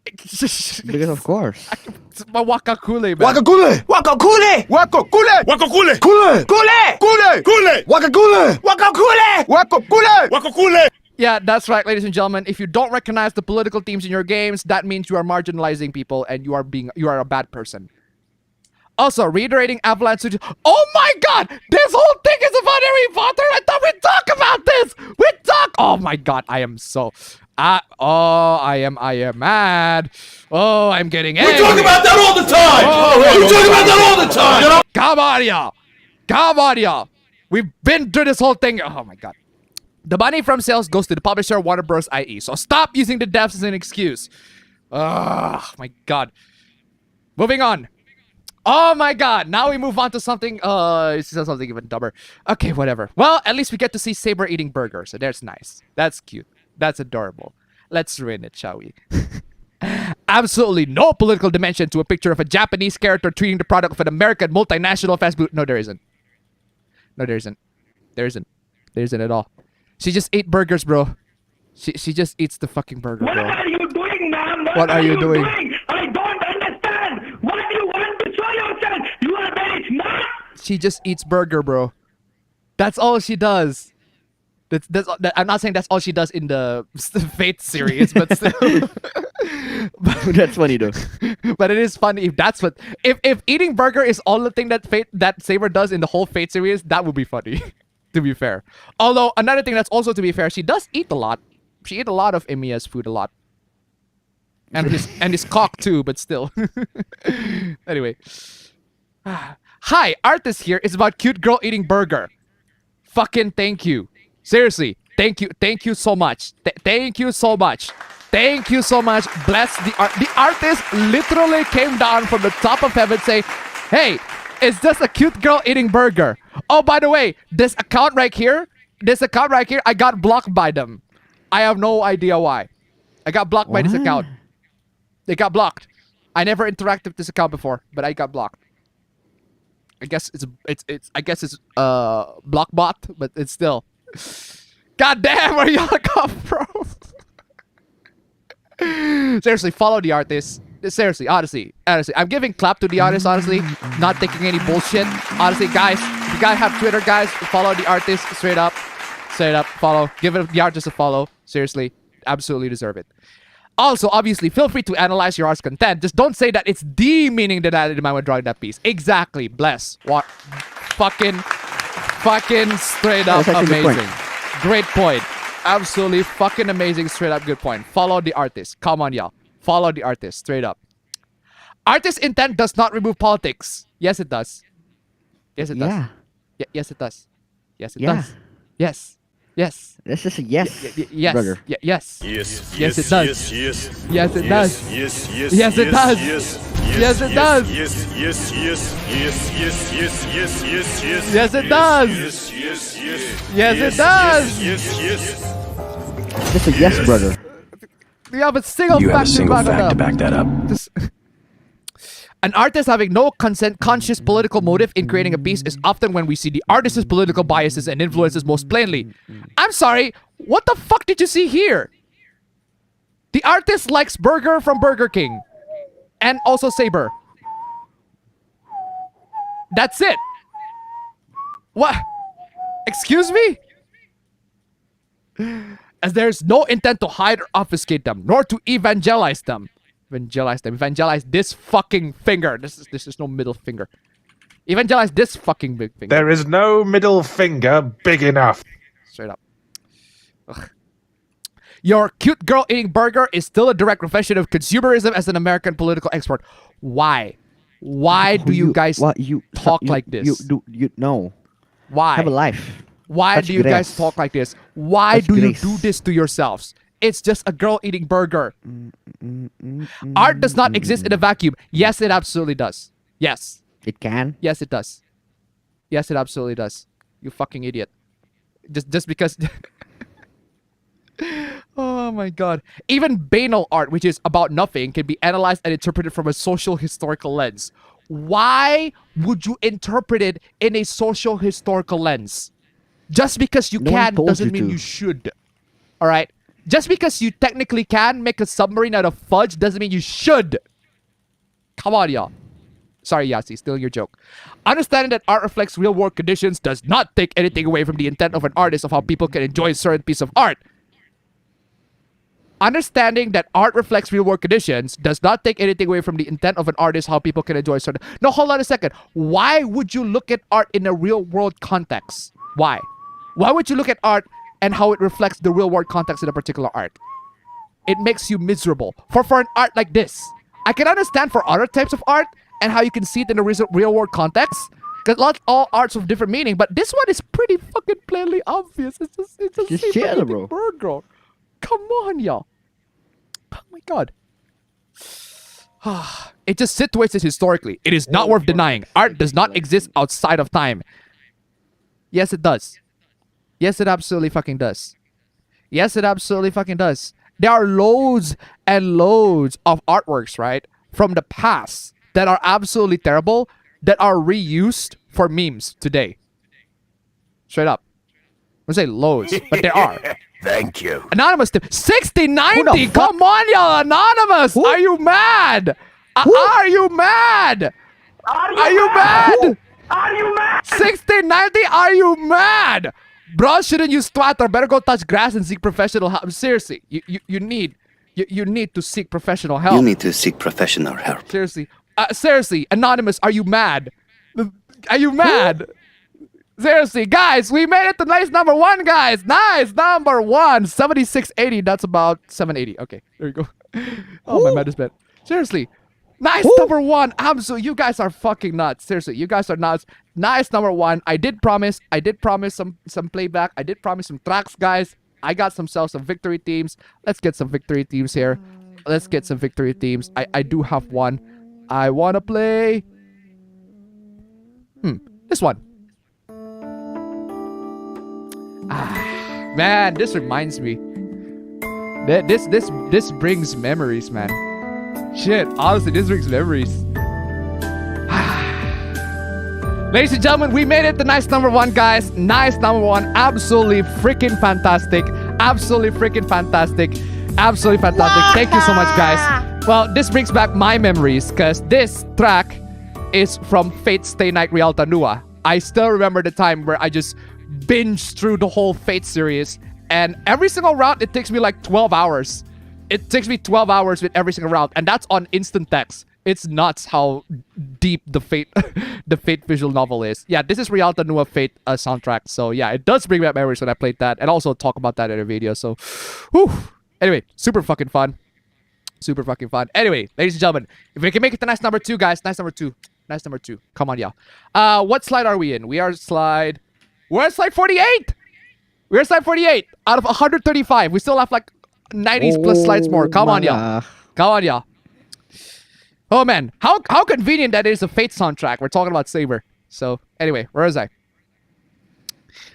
Because of course. Wakakule, man. Wakakule! Wakakule! Wakakule! Wakakule! Kule! Kule! Kule! Kule! Wakakule! Wakakule! Wakakule! Wakakule! Yeah, that's right, ladies and gentlemen. If you don't recognize the political themes in your games, that means you are marginalizing people and you are a bad person. Also, reiterating Avalanche. Oh my god! This whole thing is about Harry Potter! I thought we'd talk about this! Oh my god, I am so... I am mad. Oh, I'm getting angry. We talk about that all the time! We talk about that all the time! Come on, y'all. Come on, y'all. We've been through this whole thing. Oh my god. The money from sales goes to the publisher, Warner Bros. IE. So stop using the devs as an excuse. Oh my god. Moving on. Oh my god, now we move on to something, something even dumber. Okay, whatever. Well, at least we get to see Saber eating burger, so that's nice. That's cute. That's adorable. Let's ruin it, shall we? Absolutely no political dimension to a picture of a Japanese character treating the product of an American multinational fast food. No, there isn't. No, there isn't. There isn't. There isn't at all. She just ate burgers, bro. She just eats the fucking burger, bro. What are you doing, man? What are you doing? I don't understand. What do you want to show yourself? You are very smart. She just eats burger, bro. That's all she does. I'm not saying that's all she does in the Fate series, but still. That's funny though. But it is funny if that's what if eating burger is all the thing that Saber does in the whole Fate series, that would be funny. To be fair. Although another thing that's also to be fair, she does eat a lot. She ate a lot of Emiya's food a lot. And his cock too, but still. Anyway. Hi, Artist here is about cute girl eating burger. Fucking thank you. Seriously, thank you so much. Thank you so much. Thank you so much. Bless the artist literally came down from the top of heaven saying, hey, it's just a cute girl eating burger. Oh, by the way, this account right here, I got blocked by them. I have no idea why. I got blocked by this account. They got blocked. I never interacted with this account before, but I got blocked. I guess it's block bot, but it's still. God damn, where y'all come from? Seriously, follow the artist. Seriously, honestly, I'm giving clap to the artist. Honestly, not taking any bullshit. Honestly, guys, if you guys have Twitter, guys, follow the artist straight up. Follow. Give the artist a follow. Seriously, absolutely deserve it. Also, obviously, feel free to analyze your art's content. Just don't say that it's the meaning that added in mind when drawing that piece. Exactly. Bless. What? Fucking straight up amazing. Great point. Absolutely fucking amazing. Straight up good point. Follow the artist. Come on, y'all. Follow the artist. Straight up. Artist intent does not remove politics. Yes, it does. Yes, it does. Yeah. Yes, it does. Yes, it does. Yes. Yes. This is a yes. Yes. Brother. Yes. Yes. Yes, it does. Yes. Yes, it does. Yes. Yes, it does. Yes, it does. Yes, it does. Yes, it does. This is a yes, brother. Do you have a single You have a fact single to back it fact up? to back that up. An artist having no conscious political motive in creating a piece is often when we see the artist's political biases and influences most plainly. I'm sorry, what the fuck did you see here? The artist likes burger from Burger King. And also Saber. That's it. What? Excuse me? As there's no intent to hide or obfuscate them, nor to evangelize them. Evangelize this fucking finger. This is no middle finger. Evangelize this fucking big finger. There is no middle finger big enough. Straight up. Ugh. Your cute girl eating burger is still a direct reflection of consumerism as an American political export. Why? Why do you guys talk like this? You know. Why? Have a life. Why Touch do you guys grace. talk like this? Why Touch do you grace. do this to yourselves? It's just a girl eating burger. Art does not exist in a vacuum. Yes, it absolutely does. Yes. It can. Yes, it does. Yes, it absolutely does. You fucking idiot. Just because... Oh my god. Even banal art, which is about nothing, can be analyzed and interpreted from a social historical lens. Why would you interpret it in a social historical lens? Just because you No one can told doesn't you mean to. you should. Alright? Just because you technically can make a submarine out of fudge doesn't mean you should. Come on, y'all. Sorry, Yasi, stealing your joke. Understanding that art reflects real world conditions does not take anything away from the intent of an artist of how people can enjoy a certain piece of art. Understanding that art reflects real world conditions does not take anything away from the intent of an artist how people can enjoy certain... No, hold on a second. Why would you look at art in a real world context? Why? Why would you look at art and how it reflects the real world context in a particular art? It makes you miserable. For an art like this. I can understand for other types of art and how you can see it in a real world context. Because not all arts have different meaning, but this one is pretty fucking plainly obvious. It's just chill, bro. Burger. Come on, y'all. Oh my god. It just situates it historically. It is not worth denying. Art does not exist outside of time. Yes, it does. Yes, it absolutely fucking does. Yes, it absolutely fucking does. There are loads and loads of artworks, right, from the past that are absolutely terrible that are reused for memes today. Straight up. I'm gonna say loads, but there are. Thank you. Anonymous tip. 6090! Come on, y'all! Anonymous! Who? Are you mad? Are you mad? Are you mad? Are you mad? 6090, are you mad? Bro, shouldn't you splatter? Better go touch grass and seek professional help. Seriously, you need to seek professional help. You need to seek professional help. Seriously. Seriously, Anonymous, are you mad? Are you mad? Seriously, guys, we made it to nice number 1, guys. Nice number 1. 7680. That's about 780. Okay, there you go. Oh, my madness bed. Seriously. Nice number 1. Absolutely. You guys are fucking nuts. Seriously, you guys are nuts. Nice number 1. I did promise some playback. I did promise some tracks, guys. I got some victory themes. Let's get some victory themes here. Let's get some victory themes. I do have one. I wanna play. This one. Man, this reminds me. This brings memories, man. Shit, honestly, this brings memories. Ladies and gentlemen, we made it to nice number 1, guys. Nice number 1. Absolutely freaking fantastic. Absolutely freaking fantastic. Absolutely fantastic. Thank you so much, guys. Well, this brings back my memories because this track is from Fate Stay Night Rialta Nua. I still remember the time where I just binged through the whole Fate series, and every single round it takes me like 12 hours. It takes me 12 hours with every single round, and that's on instant text. It's nuts how deep the Fate the Fate visual novel is. Yeah, this is Rialta Nua Fate soundtrack. So yeah, it does bring back memories when I played that, and also talk about that in a video. So, whew. Anyway, super fucking fun. Super fucking fun. Anyway, ladies and gentlemen, if we can make it to nice number 2, guys. Nice number 2. Nice number 2. Come on, y'all. What slide are we in? We're at slide 48. We're at slide 48 out of 135. We still have like 90 plus slides more. Come on, y'all. Come on, y'all. Oh man, how convenient that is a Fate soundtrack. We're talking about Saber. So anyway, where was I?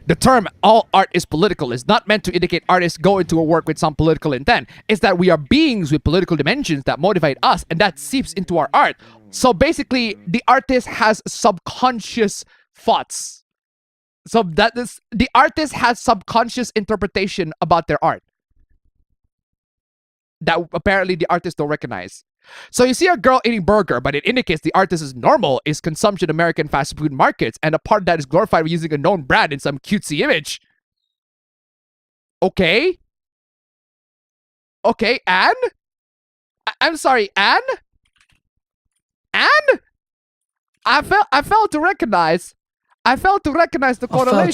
The term all art is political is not meant to indicate artists go into a work with some political intent. It's that we are beings with political dimensions that motivate us, and that seeps into our art. So basically, the artist has subconscious thoughts. So that is, the artist has subconscious interpretation about their art that apparently the artists don't recognize. So you see a girl eating burger, but it indicates the artist is normal, is consumption of American fast food markets, and a part that is glorified using a known brand in some cutesy image. Okay. Okay, and? I'm sorry, and? And? I failed to recognize the correlation. I failed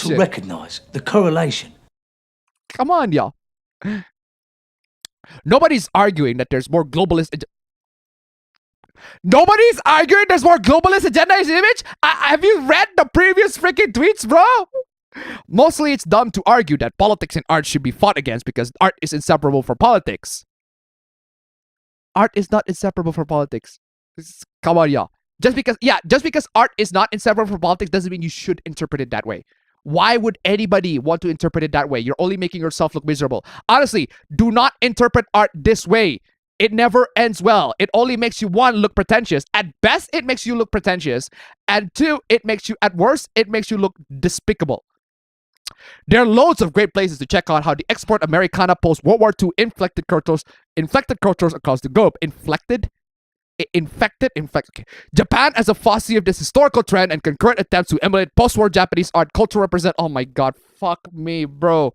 to recognize the correlation. Come on, y'all. Nobody's arguing that there's more globalist. Nobody's arguing there's more globalist agenda in the image? Have you read the previous freaking tweets, bro? Mostly it's dumb to argue that politics and art should be fought against because art is inseparable from politics. Art is not inseparable from politics. Come on, y'all. Just because art is not inseparable from politics doesn't mean you should interpret it that way. Why would anybody want to interpret it that way? You're only making yourself look miserable. Honestly, do not interpret art this way. It never ends well. It only makes you, one, look pretentious. At best, it makes you look pretentious. And two, at worst, it makes you look despicable. There are loads of great places to check out how the export Americana post-World War II inflected cultures across the globe. Infected. Okay. Japan as a foci of this historical trend and concurrent attempts to emulate post-war Japanese art culture represent. Oh my god, fuck me, bro.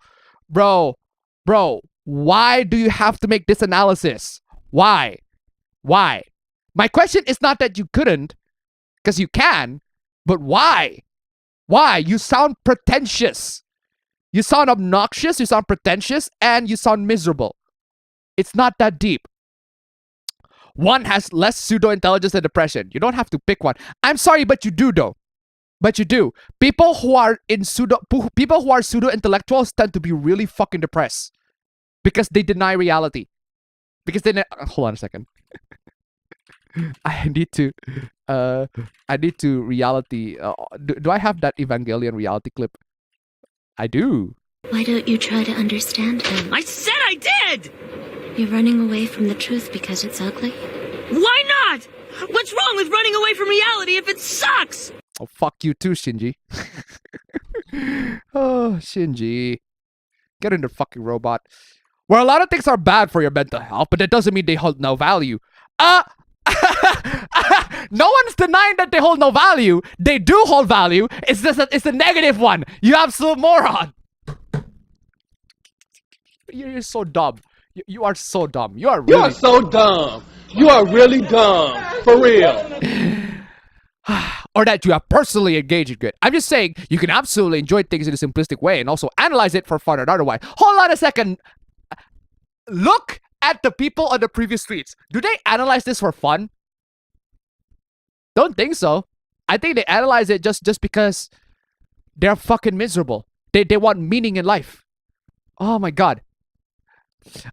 Why do you have to make this analysis? Why? My question is not that you couldn't, because you can, but why? Why? You sound pretentious. You sound obnoxious, you sound pretentious, and you sound miserable. It's not that deep. One has less pseudo-intelligence than depression. You don't have to pick one. I'm sorry, but you do, though. But you do. People who are pseudo-intellectuals tend to be really fucking depressed because they deny reality. Hold on a second. I need to reality. Do I have that Evangelion reality clip? I do. Why don't you try to understand him? I said I did! You're running away from the truth because it's ugly? Why not? What's wrong with running away from reality if it sucks? Oh, fuck you too, Shinji. Oh, Shinji. Get in the fucking robot. Where a lot of things are bad for your mental health, but that doesn't mean they hold no value. No one's denying that they hold no value. They do hold value. It's just it's a negative one. You absolute moron. You're so dumb. You are so dumb. You are so dumb. You are really dumb. For real. Or that you are personally engaged in it. I'm just saying, you can absolutely enjoy things in a simplistic way and also analyze it for fun and otherwise. Hold on a second. Look at the people on the previous tweets. Do they analyze this for fun? Don't think so. I think they analyze it just because they're fucking miserable. They want meaning in life. Oh my god.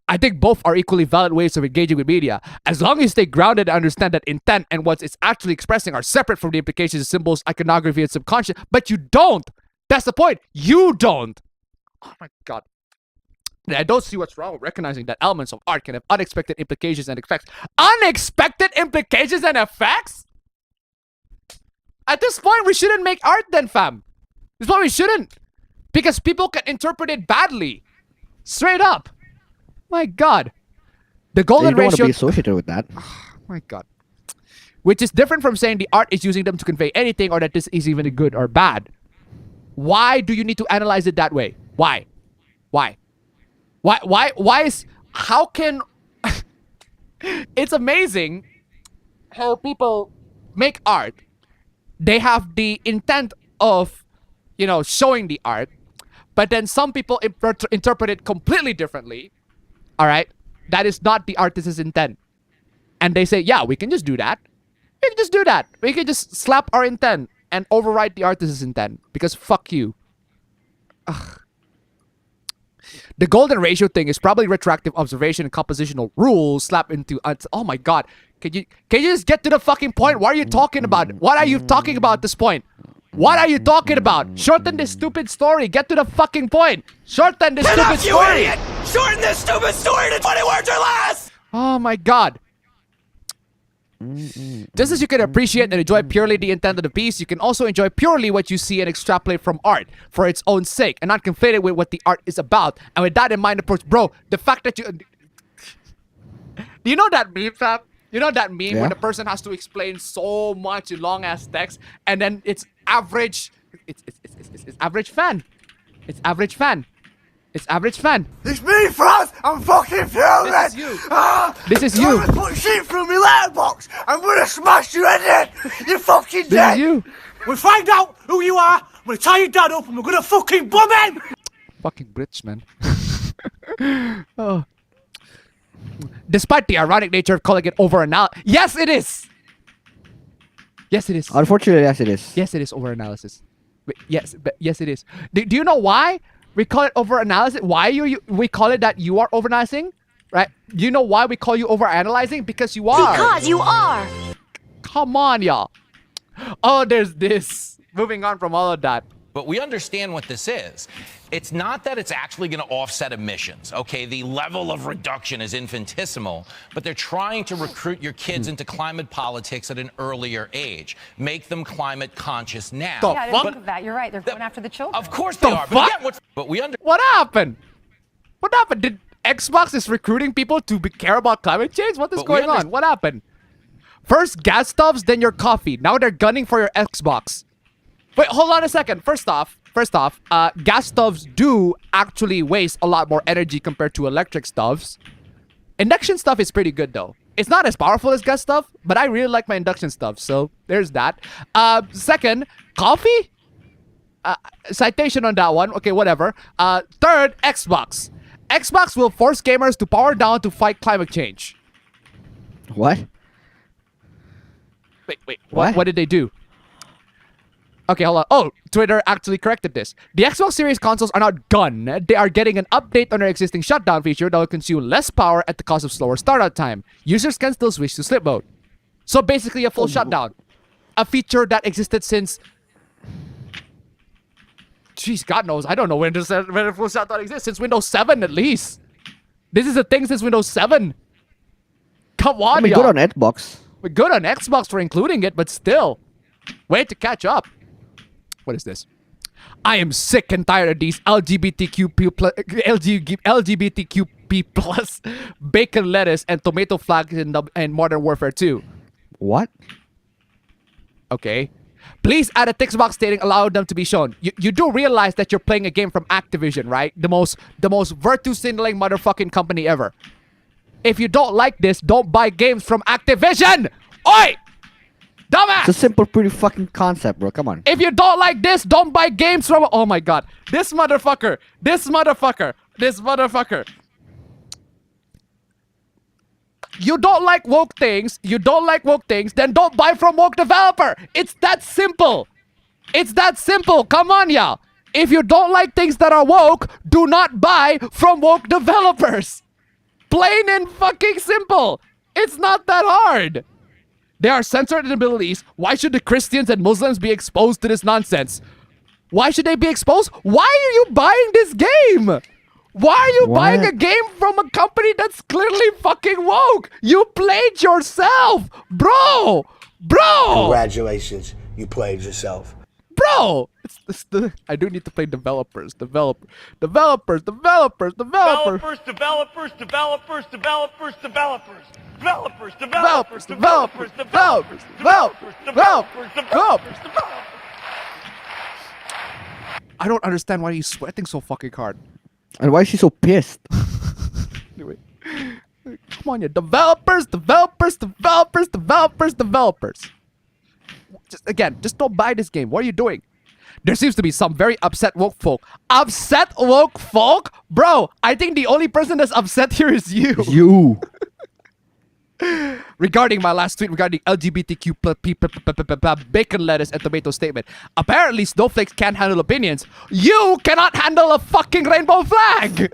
I think both are equally valid ways of engaging with media, as long as you stay grounded and understand that intent and what it's actually expressing are separate from the implications of symbols, iconography, and subconscious. But you don't. That's the point. You don't. Oh my god. And I don't see what's wrong with recognizing that elements of art can have unexpected implications and effects. Unexpected implications and effects? At this point, we shouldn't make art then, fam. This is why we shouldn't. Because people can interpret it badly. Straight up. My god. The golden ratio... You don't want to be associated with that. Oh my god. Which is different from saying the art is using them to convey anything or that this is even good or bad. Why do you need to analyze it that way? Why is... How can... It's amazing how people make art. They have the intent of, showing the art. But then some people interpret it completely differently. Alright? That is not the artist's intent. And they say, yeah, we can just do that. We can just do that. We can just slap our intent and override the artist's intent. Because fuck you. Ugh. The golden ratio thing is probably retroactive observation and compositional rules slapped into... Oh my god. Can you just get to the fucking point? What are you talking about? What are you talking about at this point? What are you talking about? Shorten this stupid story. Get to the fucking point. Shorten this stupid story. Idiot! Shorten this stupid story to 20 words or less! Oh my god. Just as you can appreciate and enjoy purely the intent of the piece, you can also enjoy purely what you see and extrapolate from art for its own sake and not conflate it with what the art is about. And with that in mind, approach, bro, the fact that you... Do you know that meme, fam? You know that meme where the person has to explain so much in long-ass text and then it's average... It's average fan. It's average fan. It's average fan. It's me, Frost! I'm fucking furious! This is you. This is you. I'm gonna put shit through my letterbox! I'm gonna smash your head in! You're fucking This dead! is you. We'll find out who you are, I'm gonna tie your dad up and we're gonna fucking bomb him! Fucking Brits, man. Oh. Despite the ironic nature of calling it over-analysis. Yes, it is! Yes, it is. Unfortunately, yes, it is. Yes, it is over-analysis. Yes, it is. Do you know why we call it over-analysis? Why we call it that you are over-analyzing? Right? Do you know why we call you over-analyzing? Because you are. Because you are. Come on, y'all. Oh, there's this. Moving on from all of that. But we understand what this is. It's not that it's actually going to offset emissions, okay? The level of reduction is infinitesimal, but they're trying to recruit your kids into climate politics at an earlier age. Make them climate conscious now. Yeah, I didn't think of that. You're right. They're going after the children. Of course they are. But again, What happened? What happened? Did Xbox is recruiting people to care about climate change? What is going on? What happened? First gas stoves, then your coffee. Now they're gunning for your Xbox. Wait, hold on a second. First off, gas stoves do actually waste a lot more energy compared to electric stoves. Induction stuff is pretty good though. It's not as powerful as gas stuff, but I really like my induction stuff. So there's that. Second, coffee? Citation on that one. Okay, whatever. Third, Xbox. Xbox will force gamers to power down to fight climate change. What? Wait. What did they do? Okay, hold on. Oh, Twitter actually corrected this. The Xbox Series consoles are not gone. They are getting an update on their existing shutdown feature that will consume less power at the cost of slower startup time. Users can still switch to sleep mode. So basically a full shutdown. A feature that existed since... Jeez, God knows. I don't know when a full shutdown exists. Since Windows 7 at least. This is a thing since Windows 7. Come on, I mean, y'all. good on Xbox. We're good on Xbox for including it, but still. Wait to catch up. What is this? I am sick and tired of these LGBTQP plus bacon lettuce and tomato flags in Modern Warfare 2. What? Okay. Please add a text box stating allow them to be shown. You do realize that you're playing a game from Activision, right? The most virtue signaling motherfucking company ever. If you don't like this, don't buy games from Activision! Oi! Dumbass! It's a simple, pretty fucking concept, bro. Come on. If you don't like this, don't buy games from... Oh my god. This motherfucker. You don't like woke things, then don't buy from woke developer. It's that simple. Come on, y'all. If you don't like things that are woke, do not buy from woke developers. Plain and fucking simple. It's not that hard. They are censored in the Middle East. Why should the Christians and Muslims be exposed to this nonsense? Why should they be exposed? Why are you buying this game? Why are you buying a game from a company that's clearly fucking woke? You played yourself, bro. Congratulations, you played yourself. Bro, I do need to play developers. I don't understand why he's sweating so fucking hard. And why is she so pissed? Anyway, come on, you developers. Just don't buy this game. What are you doing? There seems to be some very upset woke folk. Upset woke folk? Bro, I think the only person that's upset here is you. You. Regarding my last tweet regarding LGBTQ bacon lettuce and tomato statement. Apparently snowflakes can't handle opinions. You cannot handle a fucking rainbow flag.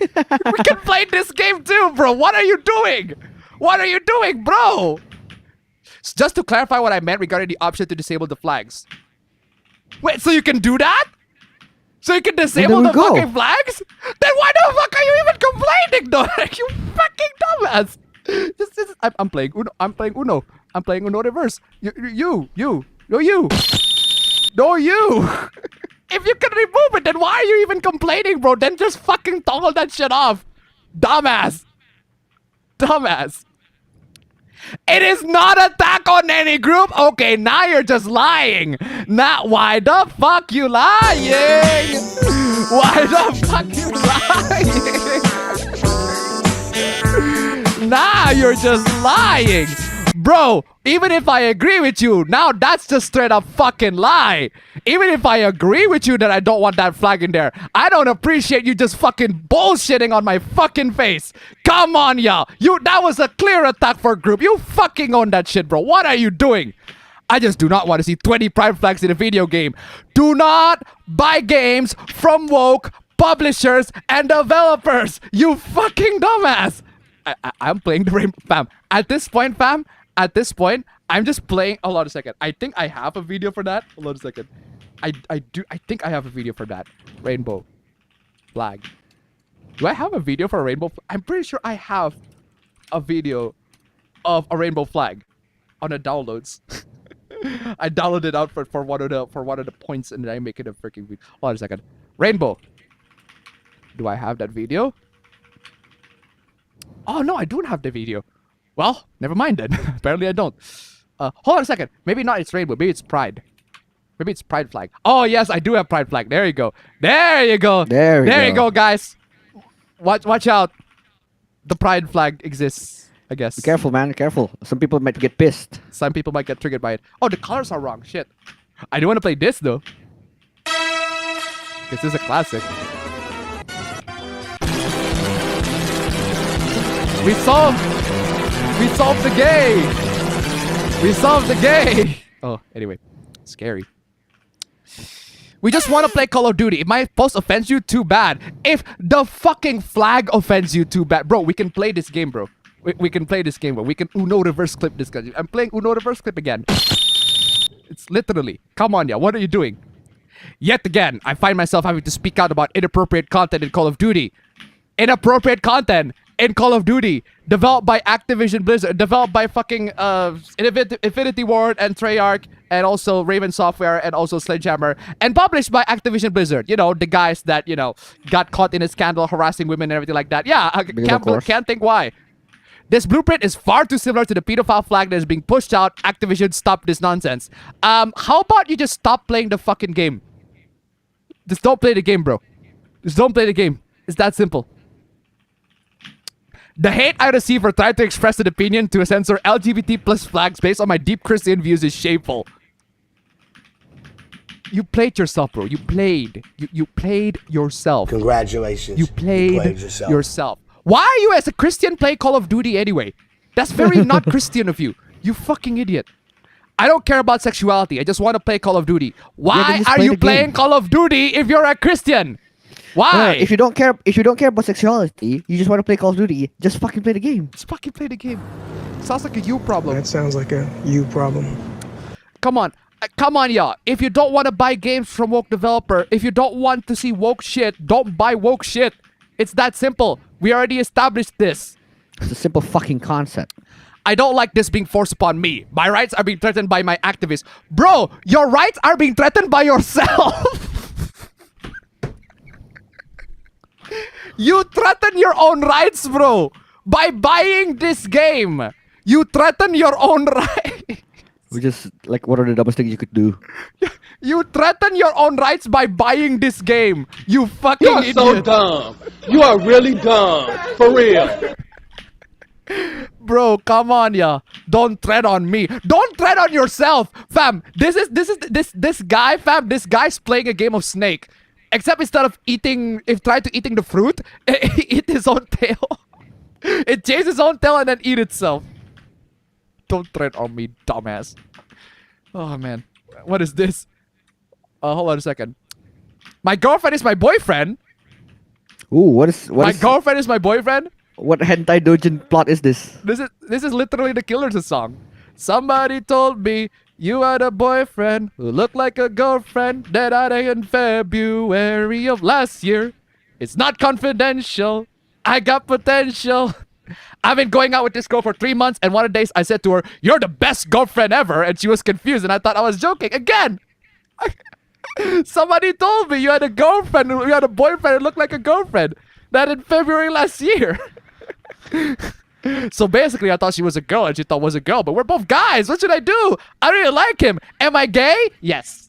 We can play this game too, bro. What are you doing, bro? Just to clarify what I meant regarding the option to disable the flags. Wait, so you can do that? So you can there disable we the go. fucking flags? Then why the fuck are you even complaining, though? You fucking dumbass. I'm playing Uno. I'm playing Uno. I'm playing Uno reverse. You. No, you. If you can remove it, then why are you even complaining, bro? Then just fucking toggle that shit off. Dumbass. It is not attack on any group. Okay, now you're just lying. Now, why the fuck you lying? Why the fuck you lying? Now you're just lying. Bro, even if I agree with you, now that's just straight up fucking lie. Even if I agree with you that I don't want that flag in there, I don't appreciate you just fucking bullshitting on my fucking face. Come on, y'all. That was a clear attack for group. You fucking own that shit, bro. What are you doing? I just do not want to see 20 pride flags in a video game. Do not buy games from woke publishers and developers. You fucking dumbass. I'm playing the rainbow, fam. At this point, I'm just playing. Hold on a second. I think I have a video for that. Hold on a second. I think I have a video for that. Rainbow flag. Do I have a video for a rainbow? I'm pretty sure I have a video of a rainbow flag on the downloads. I downloaded it out for one of the points, and then I make it a freaking video. Hold on a second. Rainbow. Do I have that video? Oh no, I don't have the video. Well, never mind then. Apparently I don't. Hold on a second. Maybe not it's rainbow. Maybe it's pride. Maybe it's pride flag. Oh yes, I do have pride flag. There you go. There you go. There you go, guys. Watch out. The pride flag exists, I guess. Be careful, man. Careful. Some people might get pissed. Some people might get triggered by it. Oh, the colors are wrong. Shit. I do want to play this though. This is a classic. We solved the game. We solved the game. Oh, anyway, scary. We just want to play Call of Duty. If my post offends you, too bad. If the fucking flag offends you, too bad. Bro, we can play this game, bro. We can play this game, bro. We can Uno reverse clip this guy. I'm playing Uno reverse clip again. It's literally. Come on, yeah. What are you doing? Yet again, I find myself having to speak out about inappropriate content in Call of Duty. Inappropriate content in Call of Duty, developed by Activision Blizzard, developed by fucking Infinity Ward and Treyarch, and also Raven Software, and also Sledgehammer, and published by Activision Blizzard. You know, the guys that, you know, got caught in a scandal harassing women and everything like that. Yeah, I can't think why. This blueprint is far too similar to the pedophile flag that is being pushed out. Activision, stop this nonsense. How about you just stop playing the fucking game? Just don't play the game, bro. Just don't play the game. It's that simple. The hate I receive for trying to express an opinion to censor LGBT plus flags based on my deep Christian views is shameful. You played yourself, bro. You played. You played yourself. Congratulations. You played yourself. Why are you as a Christian play Call of Duty anyway? That's very not Christian of you. You fucking idiot. I don't care about sexuality. I just want to play Call of Duty. Why are you playing Call of Duty if you're a Christian? Why? If you don't care about sexuality, you just want to play Call of Duty, just fucking play the game. Just fucking play the game. Sounds like a you problem. That sounds like a you problem. Come on. Come on, y'all. If you don't want to buy games from woke developer, if you don't want to see woke shit, don't buy woke shit. It's that simple. We already established this. It's a simple fucking concept. I don't like this being forced upon me. My rights are being threatened by my activists. Bro, your rights are being threatened by yourself. You threaten your own rights, bro. By buying this game. You threaten your own rights. Which is like one of the dumbest things you could do. You threaten your own rights by buying this game. You fucking idiot. You're so dumb. You are really dumb. For real. Bro, come on, yeah. Don't tread on me. Don't tread on yourself, fam. This guy, fam. This guy's playing a game of Snake. Except instead of eating the fruit, it eat his own tail. It chases its own tail and then eat itself. Don't tread on me, dumbass. Oh man, what is this? Hold on a second. My girlfriend is my boyfriend. Ooh, my girlfriend is my boyfriend. What hentai doujin plot is this? This is literally the Killers' song. Somebody told me You had a boyfriend who looked like a girlfriend that I had in February of last year. It's not confidential. I got potential. I've been going out with this girl for 3 months, and one of the days I said to her, "You're the best girlfriend ever," and she was confused, and I thought I was joking. Again, somebody told me you had a girlfriend, you had a boyfriend who looked like a girlfriend. That in February last year. So basically, I thought she was a girl, and she thought was a girl, but we're both guys. What should I do? I really like him. Am I gay? Yes.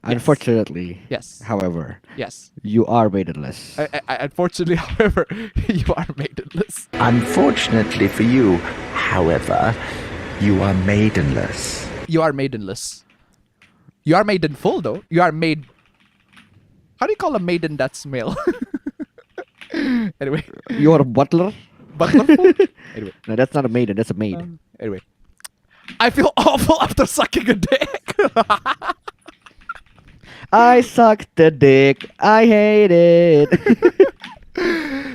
Unfortunately. Yes. However. Yes. You are maidenless. Unfortunately, however, you are maidenless. Unfortunately for you, however, you are maidenless. You are maidenless. You are maidenful, though. You are maid... How do you call a maiden that's male? Anyway. You are a butler? Butlerful? Anyway. No, that's not a maiden. That's a maid. Anyway. I feel awful after sucking a dick. I sucked the dick. I hate it.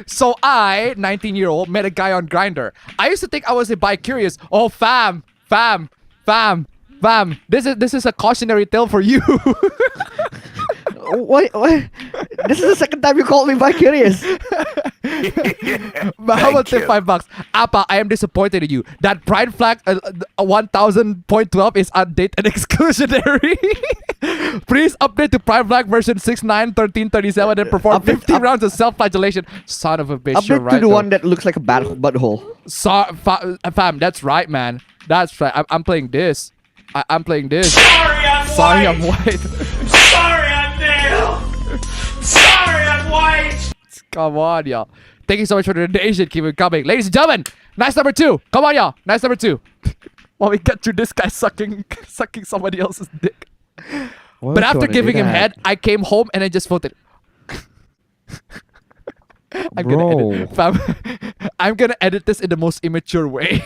So I, 19-year-old, met a guy on Grindr. I used to think I was a bi-curious. Oh, fam. This is a cautionary tale for you. What? This is the second time you called me bi-curious. But how about say $5? Appa, I am disappointed in you. That pride flag 1000.12 is outdated and exclusionary. Please update to pride flag version 69.13.37 and perform 15 rounds of self-flagellation. Son of a bitch, Update you're right. to the one that looks like a butthole. Fam, that's right, man. That's right. I'm playing this. I'm playing this. Sorry, I'm white. Sorry, I'm male. Sorry, I'm white. Come on, y'all. Thank you so much for the donation. Keep it coming. Ladies and gentlemen, nice number 2. Come on, y'all. Nice number 2. While we get through this guy sucking somebody else's dick. But after giving him head, I came home and I just voted. I'm gonna edit this in the most immature way.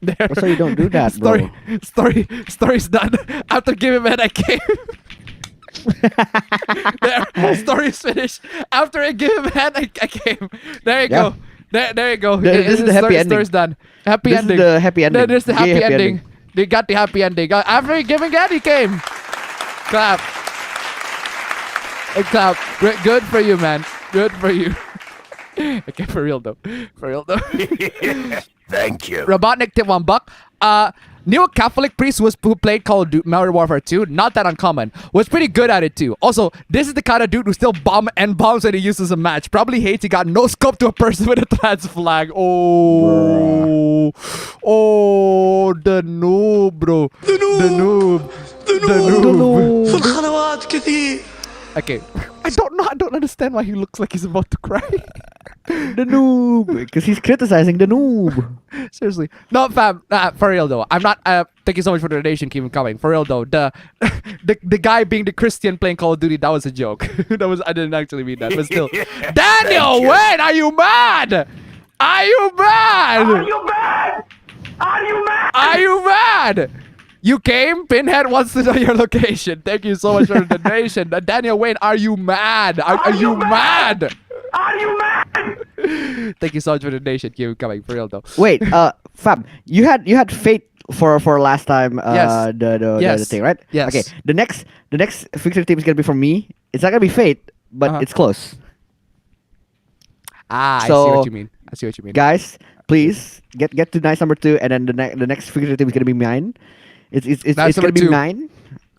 There. So you don't do that, bro. Story's done. After giving him head, I came. There. Story's finished. After I give him head, I came. There you go. There you go. This is the happy ending. Story's done. Happy ending. This is the happy ending. There's the happy Happy ending. ending. They got the happy ending. After giving head, he came. Clap. Clap. Good for you, man. Good for you. Okay, for real though. Thank you. Robotnik tip $1. Knew a Catholic priest who played Call of Duty Modern Warfare 2. Not that uncommon. Was pretty good at it too. Also, this is the kind of dude who still bombs when he uses a match. Probably hates he got no scope to a person with a trans flag. Oh, the noob, bro. The noob. Okay, I don't understand why he looks like he's about to cry. The noob, because he's criticizing the noob. Seriously, no, fam. For real though, I'm not. Thank you so much for the donation. Keep it coming. For real though, the guy being the Christian playing Call of Duty, that was a joke. I didn't actually mean that, but still. Daniel, wait, are you mad? Are you mad? Are you mad? Are you mad? Are you mad? You came? Pinhead wants to know your location. Thank you so much for the donation. Daniel Wayne, are you mad? Are you mad? Are you mad? Thank you so much for the donation. Keep it coming. For real though. Wait, fam, you had fate for last time. The thing, right? Yes. Okay. The next victory team is gonna be from me. It's not gonna be fate, but it's close. I see what you mean. Guys, please get to nice number 2, and then the next victory team is gonna be mine. It's gonna be 9,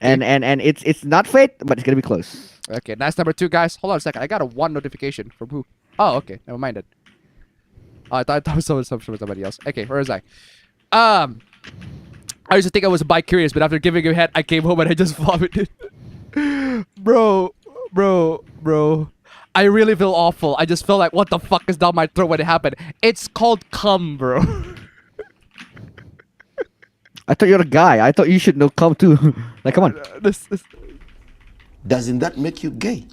and it's not fate, but it's gonna be close. Okay, nice number 2, guys. Hold on a second. I got a 1 notification from who? Oh, okay. Never mind it. Oh, I thought it was somebody else. Okay, where was I? I used to think I was bi-curious, but after giving him head, I came home and I just vomited. Bro. I really feel awful. I just felt like, what the fuck is down my throat when it happened? It's called cum, bro. I thought you're a guy. I thought you should know cum too. Like, come on. Doesn't that make you gay?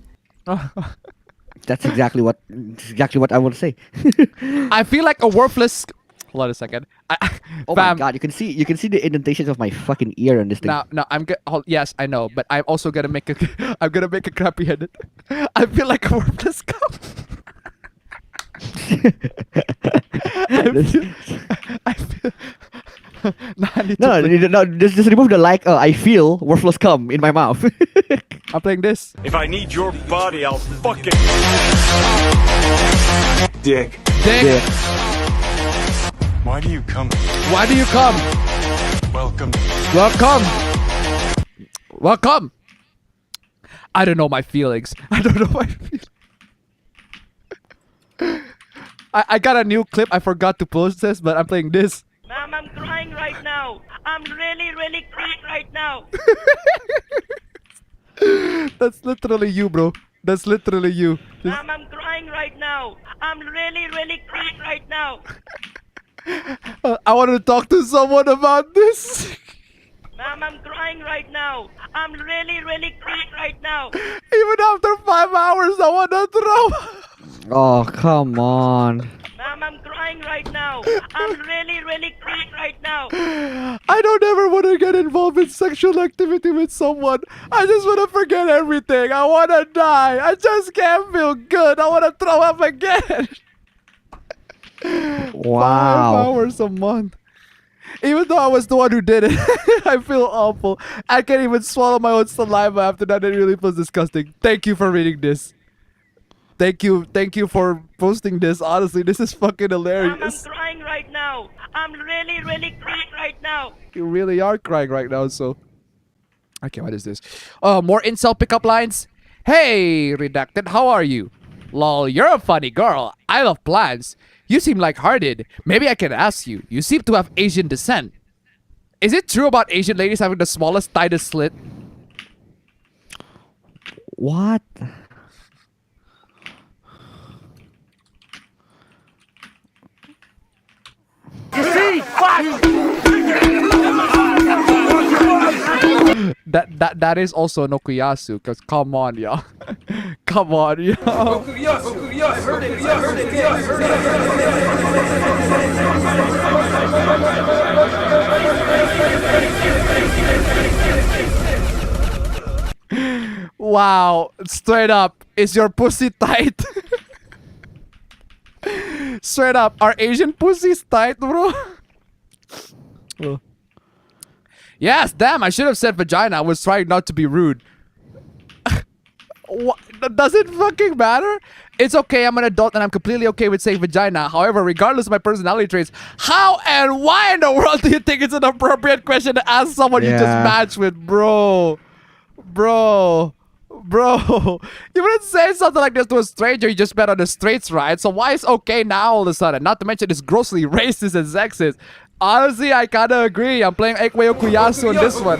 That's exactly what I want to say. I feel like a worthless. Hold on a second. Oh my god, you can see the indentations of my fucking ear on this thing. No, I'm yes, I know, but I'm also gonna make a crappy edit. I feel like a worthless cum. No, just remove the like. I feel worthless cum in my mouth. I'm playing this. If I need your body, I'll fucking Dick. Dick. Why do you come? Why do you come? Welcome. Welcome. Welcome. I don't know my feelings. I don't know my feelings. I got a new clip. I forgot to post this, but I'm playing this. Ma'am, I'm crying right now. I'm really, really crying right now. That's literally you, bro. That's literally you. Ma'am, I'm crying right now. I'm really, really crying right now. I want to talk to someone about this. Ma'am, I'm crying right now. I'm really, really crying right now. Even after 5 hours, I want to throw. Oh, come on. Ma'am, I'm crying right now. I'm really, really crying right now. I don't ever want to get involved in sexual activity with someone. I just want to forget everything. I want to die. I just can't feel good. I want to throw up again. Wow. 5 hours a month. Even though I was the one who did it, I feel awful. I can't even swallow my own saliva after that. It really feels disgusting. Thank you for reading this. Thank you for posting this. Honestly, this is fucking hilarious. Ma'am, I'm crying right now. I'm really, really crying right now. You really are crying right now, so... Okay, what is this? Oh, more incel pickup lines? Hey, Redacted, how are you? Lol, you're a funny girl. I love plants. You seem lighthearted. Maybe I can ask you. You seem to have Asian descent. Is it true about Asian ladies having the smallest, tightest slit? What? You see? Fuck! That is also no kuyasu, cause come on, y'all. Come on, y'all. Wow, straight up, is your pussy tight? Straight up, are Asian pussies tight, bro? Oh. Yes, damn, I should have said vagina. I was trying not to be rude. What? Does it fucking matter? It's okay, I'm an adult and I'm completely okay with saying vagina. However, regardless of my personality traits, how and why in the world do you think it's an appropriate question to ask someone you just matched with, bro? Bro. You wouldn't say something like this to a stranger you just met on the streets, right? So why is okay now all of a sudden? Not to mention it's grossly racist and sexist. Honestly, I kinda agree. I'm playing Ekweyo Kuyasu on this one.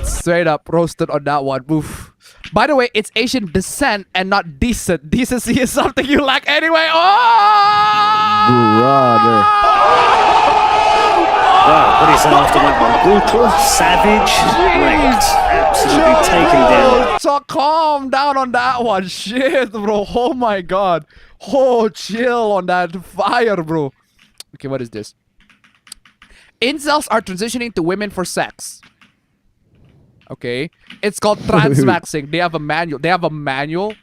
Straight up roasted on that one. Oof. By the way, it's Asian descent and not decent. Decency is something you lack anyway. Oh! Brother. Wow, what is after that one? Brutal, savage, wrecked, absolutely taken down. So calm down on that one. Shit, bro. Oh my god. Oh, chill on that fire, bro. Okay, what is this? Incels are transitioning to women for sex. Okay. It's called transmaxing. They have a manual.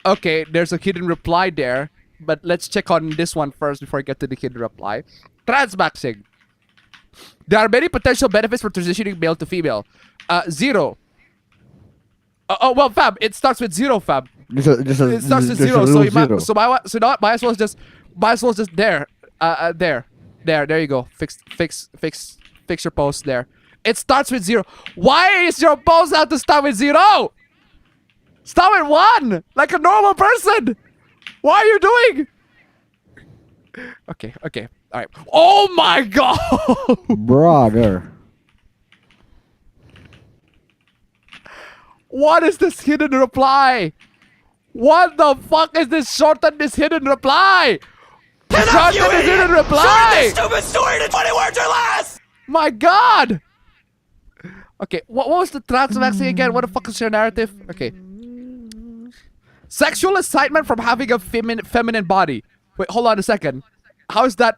Okay, there's a hidden reply there. But let's check on this one first before I get to the hidden reply. Transmaxing. There are many potential benefits for transitioning male to female. 0. Oh well, fam. It starts with 0, fam. It starts with 0. So you might, might as well just there. There you go. Fix your post there. It starts with 0. Why is your post have to start with 0? Start with 1, like a normal person. What are you doing? Okay. All right. Oh my god, brother. What is this hidden reply? What the fuck is this shorten this hidden reply? Shorten this hidden reply. Shorten this stupid story to 20 words or less. My god. Okay, what was the transmaxing again? What the fuck is your narrative? Okay. Sexual excitement from having a feminine body. Wait, hold on a second. How is that?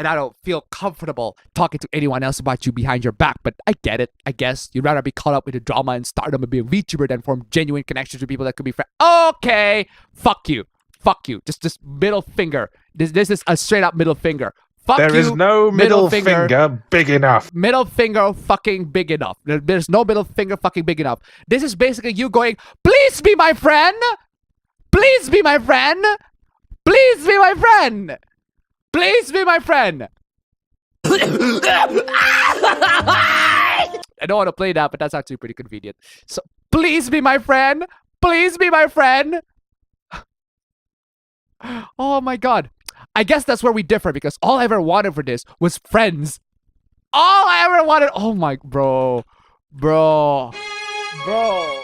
and I don't feel comfortable talking to anyone else about you behind your back. But I get it. I guess you'd rather be caught up with the drama and stardom and be a VTuber than form genuine connections with people that could be friends. Okay, fuck you. Fuck you. Just middle finger. This is a straight up middle finger. Fuck you. There is no middle finger big enough. Middle finger fucking big enough. There's no middle finger fucking big enough. This is basically you going, please be my friend. Please be my friend. Please be my friend. Please be my friend. I don't want to play that, but that's actually pretty convenient. So, please be my friend. Please be my friend. Oh my god. I guess that's where we differ because all I ever wanted for this was friends. All I ever wanted. Oh my, bro. Bro. Bro.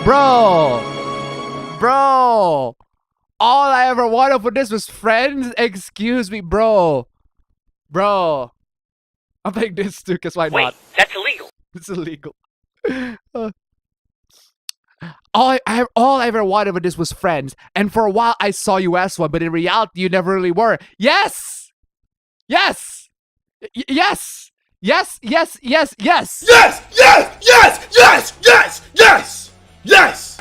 Bro. Bro. All I ever wanted for this was friends. Excuse me, bro. Bro. I'm playing this too, because why not? That's illegal. It's illegal. All I ever wanted with this was friends. And for a while, I saw you as one, but in reality, you never really were. Yes! Yes! Yes! Yes! Yes! Yes! Yes! Yes! Yes! Yes! Yes! Yes! Yes! Yes!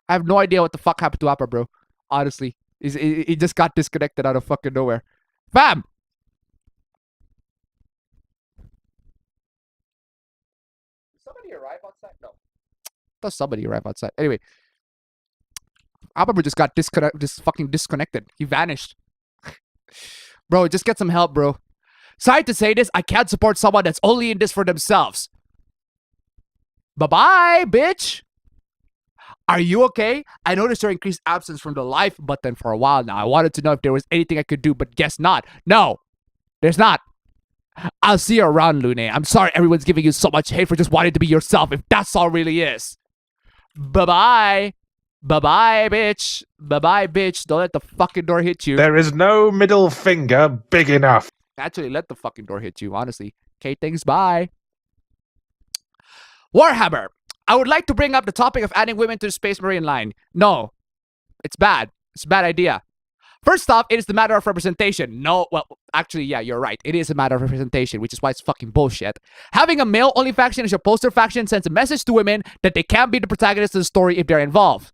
I have no idea what the fuck happened to Appa, bro. Honestly. He just got disconnected out of fucking nowhere. Fam! Did somebody arrive outside? No. I thought somebody arrived outside. Anyway. Appa just got fucking disconnected. He vanished. Bro, just get some help, bro. Sorry to say this, I can't support someone that's only in this for themselves. Bye-bye, bitch. Are you okay? I noticed your increased absence from the live button for a while now. I wanted to know if there was anything I could do, but guess not. No, there's not. I'll see you around, Lune. I'm sorry everyone's giving you so much hate for just wanting to be yourself, if that's all really is. Bye-bye. Bye-bye, bitch. Bye-bye, bitch. Don't let the fucking door hit you. There is no middle finger big enough. Actually, let the fucking door hit you, honestly. Okay, thanks, bye. Warhammer. I would like to bring up the topic of adding women to the Space Marine line. No. It's bad. It's a bad idea. First off, it is the matter of representation. No, well, actually, yeah, you're right. It is a matter of representation, which is why it's fucking bullshit. Having a male-only faction as your poster faction sends a message to women that they can't be the protagonists of the story if they're involved.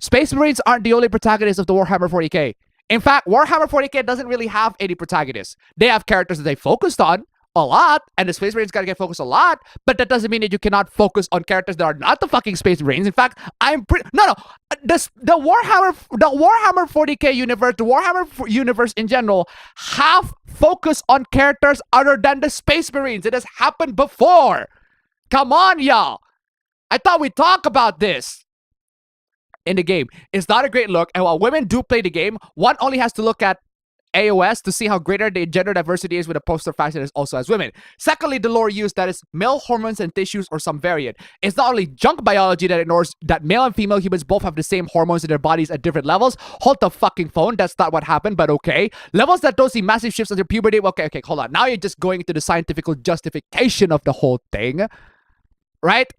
Space Marines aren't the only protagonists of the Warhammer 40k. In fact, Warhammer 40k doesn't really have any protagonists. They have characters that they focused on a lot, and the Space Marines gotta get focused a lot, but that doesn't mean that you cannot focus on characters that are not the fucking Space Marines. In fact, I'm pretty... No. The Warhammer 40k universe, the Warhammer universe in general, have focus on characters other than the Space Marines. It has happened before. Come on, y'all. I thought we'd talk about this. In the game, it's not a great look, and while women do play the game, one only has to look at AOS to see how greater the gender diversity is with a poster faction as also as women. Secondly, the lore used that is male hormones and tissues or some variant. It's not only junk biology that ignores that male and female humans both have the same hormones in their bodies at different levels. Hold the fucking phone, that's not what happened, but okay. Levels that don't see massive shifts under puberty. Okay, hold on. Now you're just going into the scientific justification of the whole thing. Right?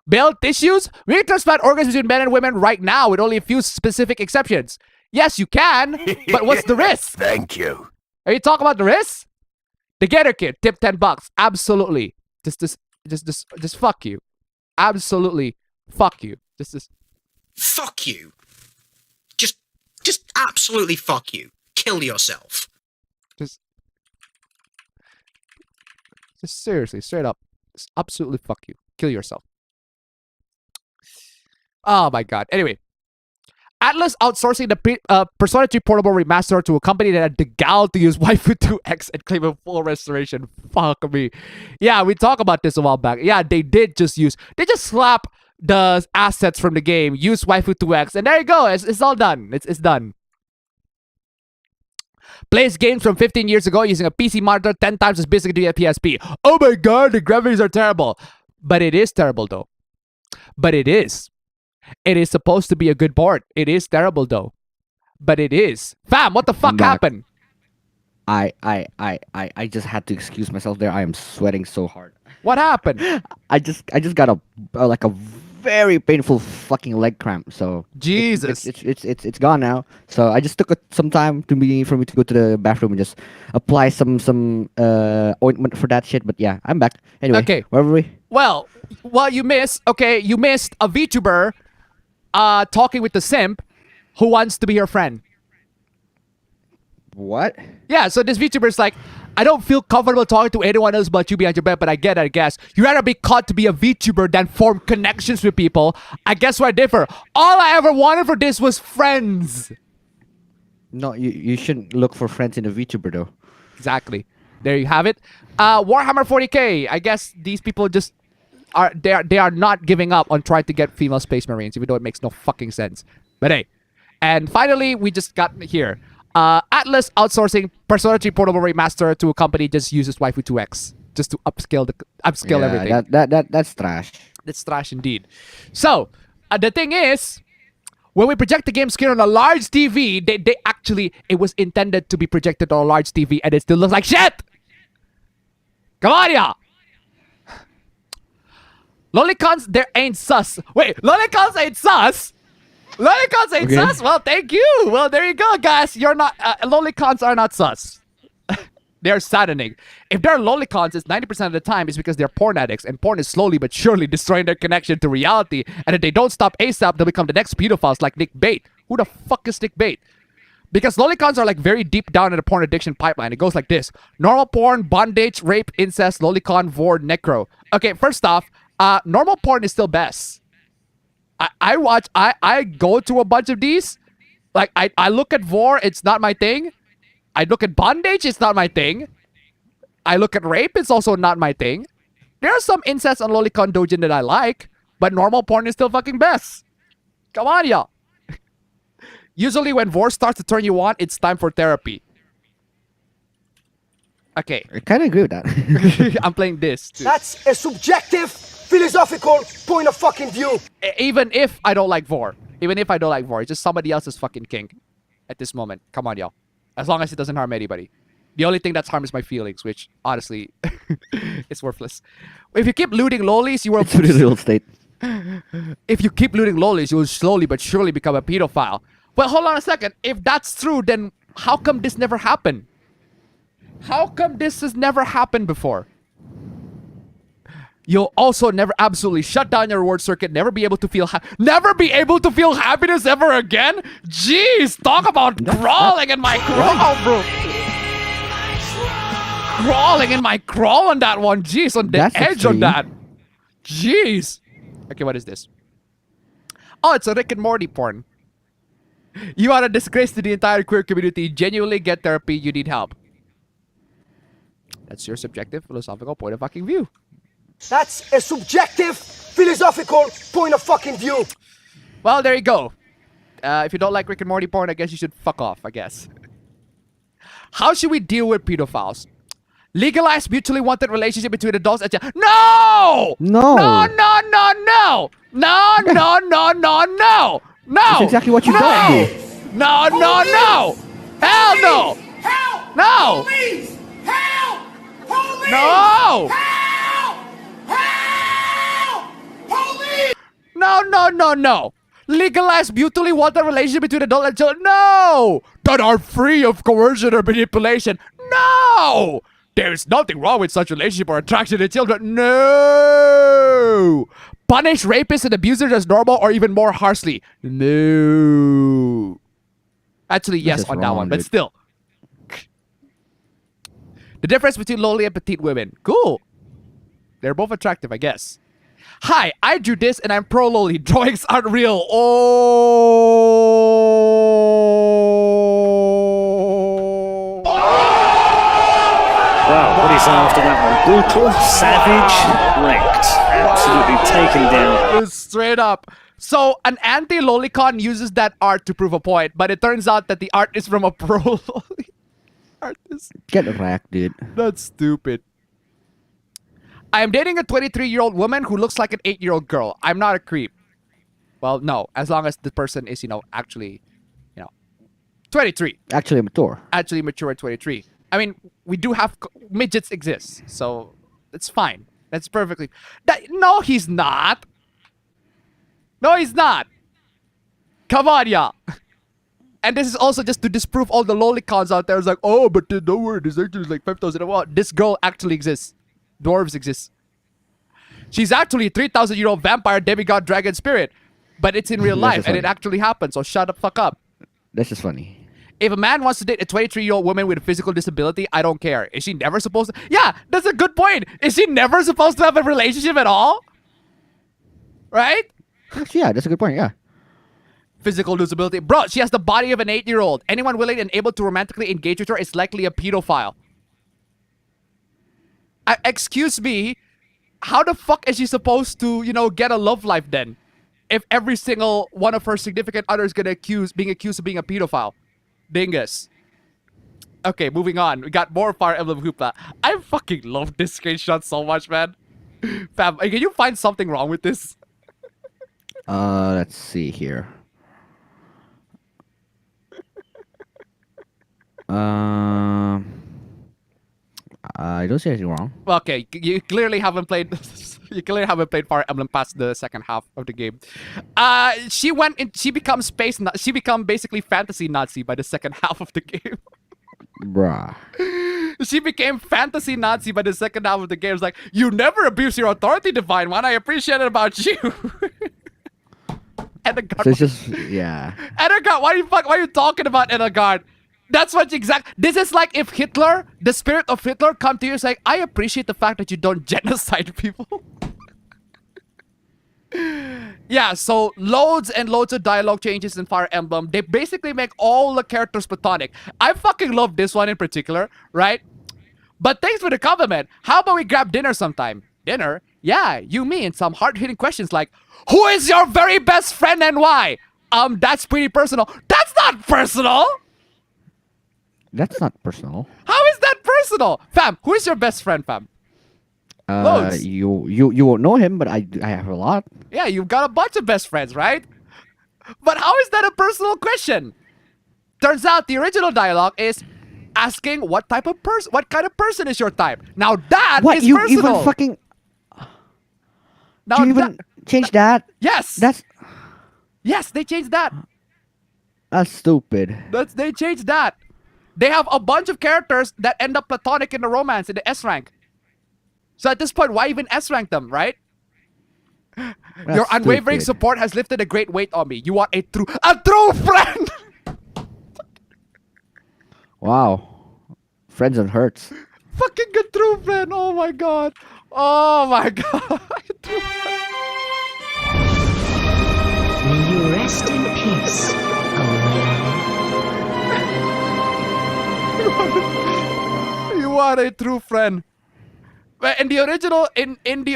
Male tissues? We can transplant organs between men and women right now with only a few specific exceptions. Yes, you can, but what's the risk? Thank you. Are you talking about the risk? The Getter Kid, tip $10. Absolutely. Just fuck you. Absolutely. Fuck you. Fuck you. Just absolutely fuck you. Kill yourself. Just seriously, straight up. Just absolutely fuck you. Kill yourself. Oh my god. Anyway. Atlas outsourcing the Persona 3 Portable Remaster to a company that had the gall to use Waifu 2X and claim a full restoration. Fuck me. Yeah, we talked about this a while back. Yeah, they just slap the assets from the game, use Waifu 2X, and there you go. It's all done. It's done. Plays games from 15 years ago using a PC monitor 10 times as big as a PSP. Oh my god, the graphics are terrible. But it is terrible though. But it is. It is supposed to be a good board. It is terrible though. But it is. Fam, what the fuck happened? I just had to excuse myself there. I am sweating so hard. What happened? I just got a very painful fucking leg cramp. So Jesus, it's gone now. So I just took some time for me to go to the bathroom and just apply some ointment for that shit. But yeah, I'm back. Anyway, Okay. where were we? Well, you missed a VTuber talking with the simp who wants to be your friend. What? Yeah, so this VTuber's like, I don't feel comfortable talking to anyone else but you behind your back, but I get it, I guess. You'd rather be caught to be a VTuber than form connections with people. I guess I differ. All I ever wanted for this was friends. No, you shouldn't look for friends in a VTuber though. Exactly. There you have it. Warhammer 40k. I guess these people just they are not giving up on trying to get female space marines, even though it makes no fucking sense. But hey. And finally, we just got here. Atlas outsourcing Persona 3 Portable Remaster to a company just uses Waifu 2X just to upscale everything. That's trash. That's trash indeed. So, the thing is, when we project the game screen on a large TV, they actually, it was intended to be projected on a large TV and it still looks like shit! Come on, ya! Lolicons, there ain't sus. Wait, Lolicons ain't sus? Lolicons ain't sus? Well, thank you. Well, there you go, guys. You're not, Lolicons are not sus. They're saddening. If they're lolicons, it's 90% of the time is because they're porn addicts, and porn is slowly but surely destroying their connection to reality. And if they don't stop ASAP, they'll become the next pedophiles like Nick Bate. Who the fuck is Nick Bate? Because lolicons are like very deep down in the porn addiction pipeline. It goes like this: normal porn, bondage, rape, incest, lolicon, vor, necro. Okay, first off, normal porn is still best. I go to a bunch of these. Like, I look at vor, it's not my thing. I look at bondage, it's not my thing. I look at rape, it's also not my thing. There are some incest on lolicon dojin that I like, but normal porn is still fucking best. Come on, y'all. Usually when vor starts to turn you on, it's time for therapy. Okay. I kind of agree with that. I'm playing this too. That's a subjective, philosophical point of fucking view. Even if I don't like vor. Even if I don't like vor. It's just somebody else's fucking king at this moment. Come on, y'all. As long as it doesn't harm anybody. The only thing that's harm is my feelings, which, honestly, it's worthless. If you keep looting lolis, you will... It's really real estate. If you keep looting lolis, you will slowly but surely become a pedophile. Well, hold on a second. If that's true, then how come this never happened? How come this has never happened before? You'll also never absolutely shut down your reward circuit, never be able to feel happiness ever again? Jeez, talk about crawling in my crawl, bro. Crawling in my crawl on that one. Jeez, on the edge on that. Jeez. Okay, what is this? Oh, it's a Rick and Morty porn. You are a disgrace to the entire queer community. Genuinely get therapy. You need help. That's your subjective philosophical point of fucking view. That's a subjective, philosophical point of fucking view. Well, there you go. If you don't like Rick and Morty porn, I guess you should fuck off, I guess. How should we deal with pedophiles? Legalize mutually wanted relationship between adults and children. No! No! No, no, no, no! No, no, no, no, no! No! That's exactly what you don't do. No, no, no! Hell no! Help! No! Police! Help! Police! No! Help! Police! No, no, no, no! Legalize mutually wanted relationship between adult and children. No! That are free of coercion or manipulation. No! There is nothing wrong with such relationship or attraction to children. No! Punish rapists and abusers as normal or even more harshly. No. Actually, yes on that one, but still. The difference between lowly and petite women. Cool. They're both attractive, I guess. Hi, I drew this and I'm pro lowly. Drawings aren't real. Oh. Wow, what is after that one? Brutal, savage, wrecked. Absolutely taken down. Straight up. So, an anti-lolicon uses that art to prove a point, but it turns out that the art is from a pro-loli artist. Get wrecked, dude. That's stupid. I am dating a 23-year-old woman who looks like an 8-year-old girl. I'm not a creep. Well, no. As long as the person is, actually, 23. Actually mature. Actually mature at 23. I mean, we do have midgets exist, so it's fine. That's perfectly... No, he's not. No, he's not. Come on, y'all. And this is also just to disprove all the lolicons out there. It's like, oh, but don't worry, there's actually like 5,000. Well, this girl actually exists. Dwarves exist. She's actually a 3,000-year-old vampire demigod dragon spirit. But it's in real life, and it actually happened, so shut the fuck up. This is funny. If a man wants to date a 23-year-old woman with a physical disability, I don't care. Is she never supposed to? Yeah, that's a good point. Is she never supposed to have a relationship at all? Right? Yeah, that's a good point, yeah. Physical disability. Bro, she has the body of an 8-year-old. Anyone willing and able to romantically engage with her is likely a pedophile. Excuse me, how the fuck is she supposed to, you know, get a love life then? If every single one of her significant others being accused of being a pedophile. Dingus. Okay, moving on. We got more Fire Emblem Hoopla. I fucking love this screenshot so much, man. Fam, can you find something wrong with this? Let's see here. I don't see anything wrong. Well, okay, you clearly haven't played. You clearly haven't played Fire Emblem past the second half of the game. She becomes She become basically fantasy Nazi by the second half of the game. Bruh. She became fantasy Nazi by the second half of the game. It's like, you never abuse your authority, Divine One. I appreciate it about you. Edegard. So it's just, yeah. Edegard, why are you talking about Edegard? That's what this is like if Hitler, the spirit of Hitler, come to you and say, I appreciate the fact that you don't genocide people. Yeah, so loads and loads of dialogue changes in Fire Emblem. They basically make all the characters platonic. I fucking love this one in particular, right? But thanks for the compliment. How about we grab dinner sometime? Dinner? Yeah, you, me, and some hard-hitting questions like, who is your very best friend and why? That's pretty personal. That's not personal! That's not personal. How is that personal? Fam, who is your best friend, fam? Loads. You won't know him, but I have a lot. Yeah, you've got a bunch of best friends, right? But how is that a personal question? Turns out the original dialogue is asking what kind of person is your type. Now that what, is you personal. Even fucking now you even change that? Yes. Yes, they changed that. That's stupid. They changed that. They have a bunch of characters that end up platonic in the romance in the S rank. So at this point, why even S rank them, right? Your unwavering support has lifted a great weight on me. You are a true friend. Wow, friends and hurts. Fucking good true friend. Oh my god. Oh my god. May you rest in peace, You are a true friend. In the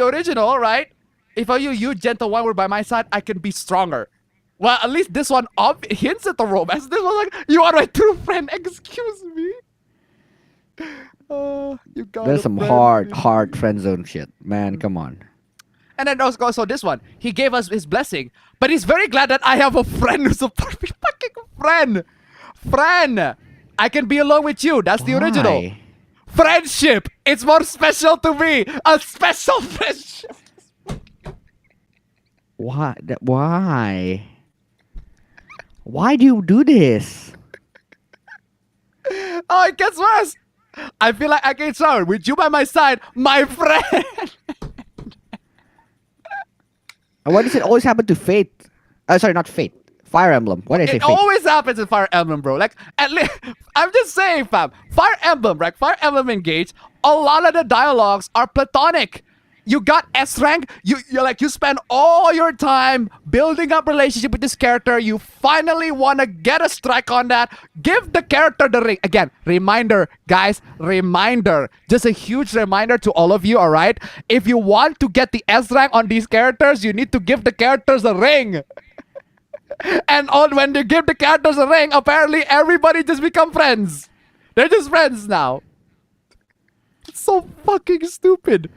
original, right? If I you gentle one were by my side, I can be stronger. Well, at least this one hints at the romance. This was like, you are my true friend. Excuse me. You got. There's some hard friend zone shit, man. Come on. And then also this one, he gave us his blessing, but he's very glad that I have a friend who supports me. Fucking friend. I can be alone with you. That's the original. Friendship. It's more special to me. A special friendship. Why? Why? Why do you do this? Oh, it gets worse. I feel like I can shower with you by my side, my friend. Why does it always happen to Fate? Sorry, not Fate. Fire Emblem. Why did I say It Fate? always happens in Fire Emblem, bro. Like, at least, I'm just saying, fam. Fire Emblem, right? Fire Emblem Engage. A lot of the dialogues are platonic. You got S rank. You spend all your time building up relationship with this character. You finally want to get a strike on that. Give the character the ring. Again, reminder, guys. Reminder. Just a huge reminder to all of you, all right? If you want to get the S rank on these characters, you need to give the characters a ring. And when you give the characters a ring, apparently everybody just become friends. They're just friends now. It's so fucking stupid.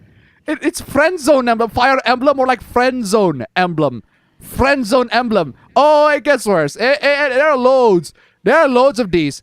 It's friend zone emblem, Fire Emblem, or like friend zone emblem. Friend zone emblem. Oh, it gets worse. There are loads. There are loads of these.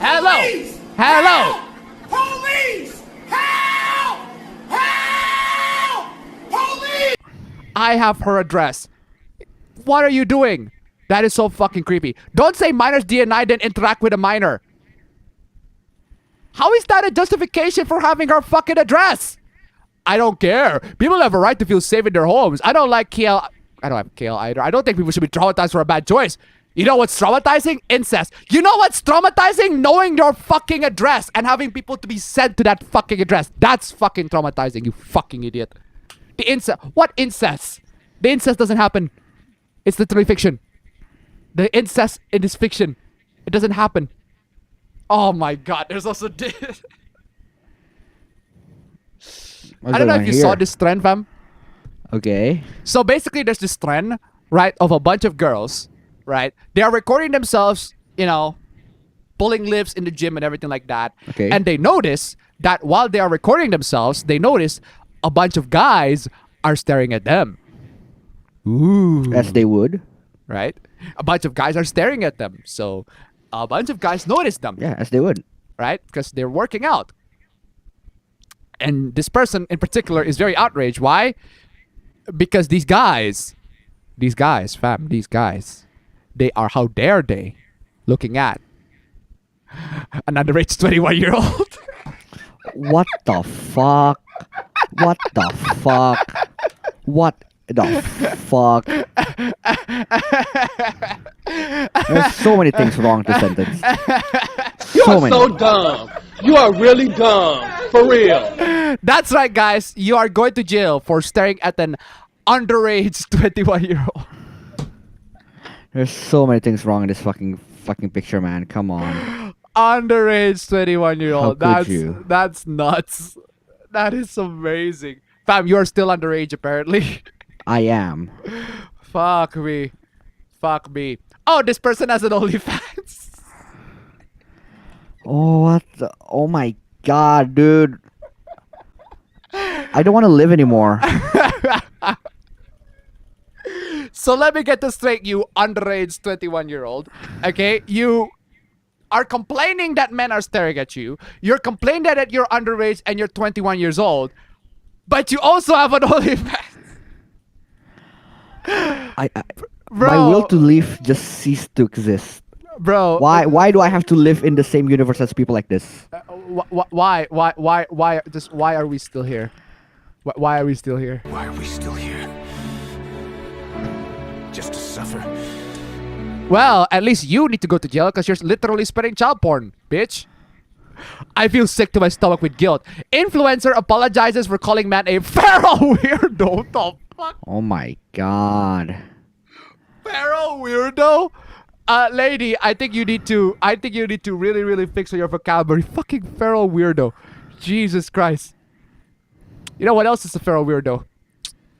Hello. Police! Hello. Police! Help! Help! Police! I have her address. What are you doing? That is so fucking creepy. Don't say minors DNI then interact with a minor. How is that a justification for having her fucking address? I don't care. People have a right to feel safe in their homes. I don't like KL. I don't have KL either. I don't think people should be traumatized for a bad choice. You know what's traumatizing? Incest. You know what's traumatizing? Knowing your fucking address and having people to be sent to that fucking address. That's fucking traumatizing, you fucking idiot. The incest. What incest? The incest doesn't happen. It's literally fiction. The incest in this fiction. It doesn't happen. Oh my god, there's also this. I don't know if you saw this trend, fam. Okay. So basically, there's this trend, right, of a bunch of girls, right? They are recording themselves, you know, pulling lifts in the gym and everything like that. Okay. And they notice that while they are recording themselves, they notice a bunch of guys are staring at them. Ooh. As they would. Right? A bunch of guys are staring at them. So a bunch of guys notice them. Yeah, as they would. Right? Because they're working out. And this person in particular is very outraged. Why? Because these guys, fam, these guys, they are, how dare they, looking at an underage 21-year-old. What the fuck? What the fuck? What the fuck? There's so many things wrong with this sentence. You are so dumb. You are really dumb. For real. That's right, guys. You are going to jail for staring at an underage 21-year-old. There's so many things wrong in this fucking picture, man. Come on. Underage 21-year-old. How could you? That's nuts. That is amazing. Fam, you are still underage apparently. I am. Fuck me. Fuck me. Oh, this person has an OnlyFans. Oh, what the? Oh my god, dude. I don't want to live anymore. So let me get this straight, you underage 21-year-old. Okay, you are complaining that men are staring at you. You're complaining that you're underage and you're 21 years old. But you also have an OnlyFans. My will to live just ceased to exist. Bro. Why do I have to live in the same universe as people like this? Why are we still here? Why are we still here? Why are we still here? Just to suffer. Well, at least you need to go to jail because you're literally spreading child porn, bitch. I feel sick to my stomach with guilt. Influencer apologizes for calling man a feral weirdo. The fuck? Oh my god. Feral weirdo? Lady, I think you need to really, really fix your vocabulary. Fucking feral weirdo. Jesus Christ. You know what else is a feral weirdo?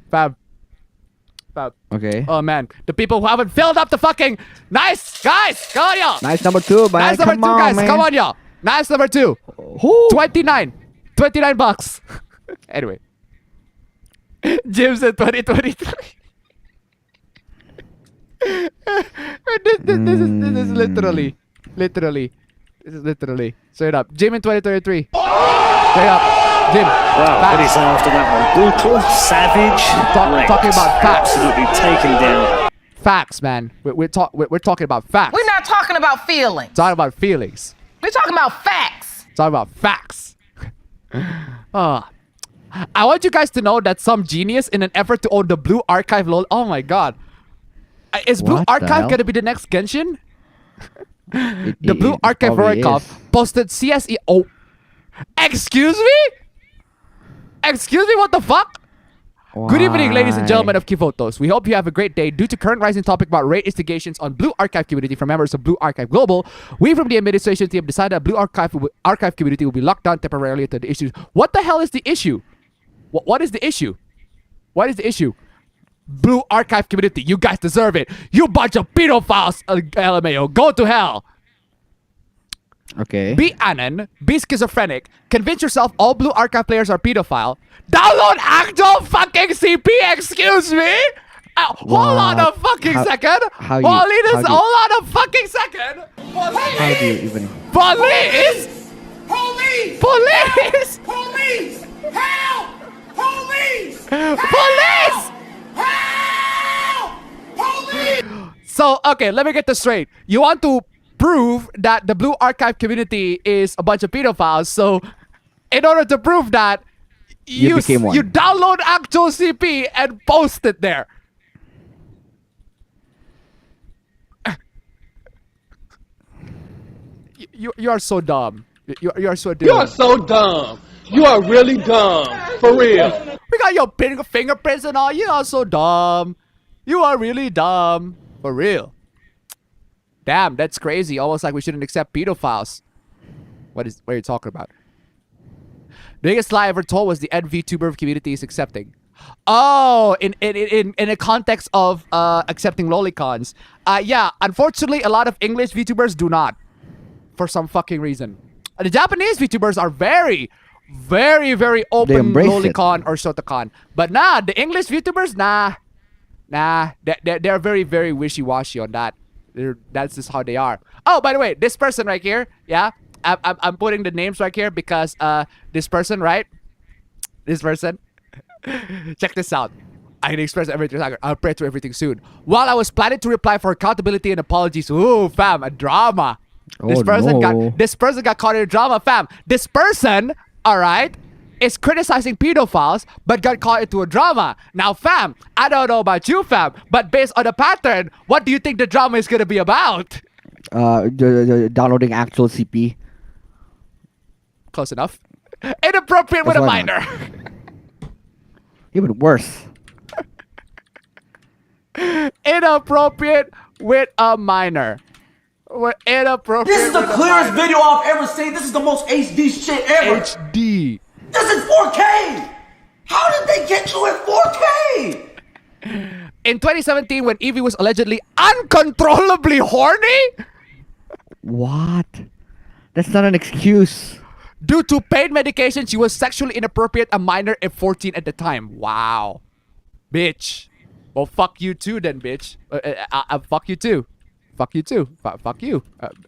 Fab. Okay. Oh man, the people who haven't filled up the fucking nice guys. Come on, y'all. Nice number 2, man. Nice number 2, guys. Man. Come on, y'all. Nice number 2. 29 bucks. Anyway, Jim's in 2023. This is literally. This is literally. Straight up, Jim in 2023. Straight up. Jim. Wow, what do you say after that one? Brutal, savage, talking about facts. Absolutely taken down. Facts, man. We're talking about facts. We're not talking about feelings. Talking about feelings. We're talking about facts. Talking about facts. I want you guys to know that some genius, in an effort to own the Blue Archive lol. Oh my god. Is Blue Archive gonna be the next Genshin? The Blue Archive Vorikov posted CSE. Oh. Excuse me? Excuse me, what the fuck? Why? Good evening, ladies and gentlemen of Kivotos. We hope you have a great day. Due to current rising topic about raid instigations on Blue Archive community from members of Blue Archive Global, we from the administration team decided that Blue Archive community will be locked down temporarily until the issues. What the hell is the issue? What is the issue? What is the issue? Blue Archive community, you guys deserve it. You bunch of pedophiles, LMAO. Go to hell. Okay. Be Anon, be schizophrenic, convince yourself all Blue Archive players are pedophile. Download actual fucking CP, excuse me? Hold on a fucking second. Hold on a fucking second. How do you even? Police! Police! Police! Police! Help! Police! Police! Help! Police! So, okay, let me get this straight. You want to prove that the Blue Archive community is a bunch of pedophiles, so in order to prove that, you download actual CP and post it there. You are so dumb. You are so dumb. You are so dumb. You are really dumb. For real. We got your fingerprints and all. You are so dumb. You are really dumb. For real. Damn, that's crazy. Almost like we shouldn't accept pedophiles. What are you talking about? The biggest lie ever told was the VTuber community is accepting. Oh, in a context of accepting lolicons. Yeah, unfortunately, a lot of English VTubers do not. For some fucking reason. The Japanese VTubers are very, very, very open lolicon or shotacon. But nah, the English VTubers, nah. They're very, very wishy-washy on that. That's just how they are. Oh, by the way, this person right here, yeah, I'm putting the names right here because this person, right? This person, check this out. I can express everything. I'll pray to everything soon. While I was planning to reply for accountability and apologies, ooh, fam, a drama. This person got caught in a drama, fam. This person, all right, is criticizing pedophiles, but got caught into a drama. Now, fam, I don't know about you, fam, but based on the pattern, what do you think the drama is gonna be about? Downloading actual CP. Close enough. Inappropriate with a minor. Even worse. Inappropriate with a minor. Inappropriate. This is the clearest video I've ever seen. This is the most HD shit ever. HD. This is 4K. How did they get you in 4K? In 2017, when Evie was allegedly uncontrollably horny? What? That's not an excuse. Due to pain medication, she was sexually inappropriate, a minor at 14 at the time. Wow. Bitch. Well, fuck you too then, bitch. Fuck you too. Fuck you too. Fuck you.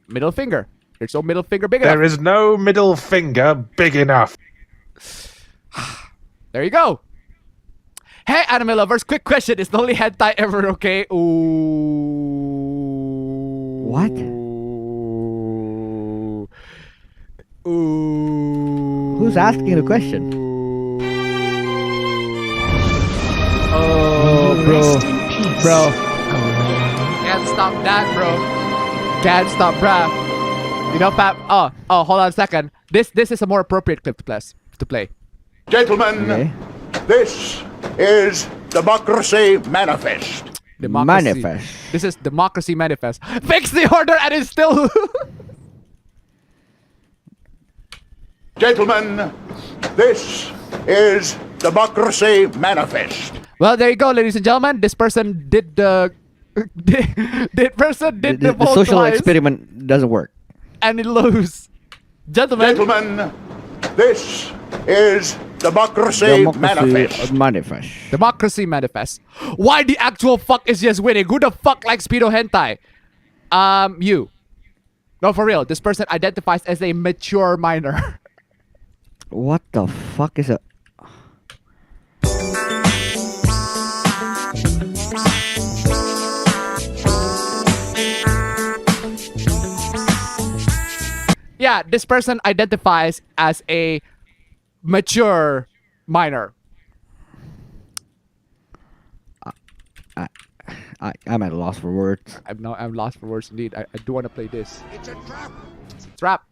Middle finger. There's no middle finger big enough. There is no middle finger big enough. There you go. Hey, anime lovers, quick question. Is the only hentai ever okay? Ooh. What? Ooh. Who's asking the question? Oh, bro. Bro. Can't stop that, bro. Can't stop, bruh. You know, Pap. Oh, hold on a second. This is a more appropriate clip to play. Gentlemen, this is Democracy Manifest. Manifest. This is Democracy Manifest. Fix the order and it's still... Gentlemen, this is Democracy Manifest. Well, there you go, ladies and gentlemen. This person did the... the social experiment doesn't work. And it lose. Gentlemen, this is Democracy Manifest. Democracy Manifest. Why the actual fuck is just winning? Who the fuck likes pedo hentai? You. No, for real. This person identifies as a mature minor. What the fuck is a... Yeah, this person identifies as a mature minor. I'm at a loss for words. I'm lost for words indeed. I do want to play this. It's a trap.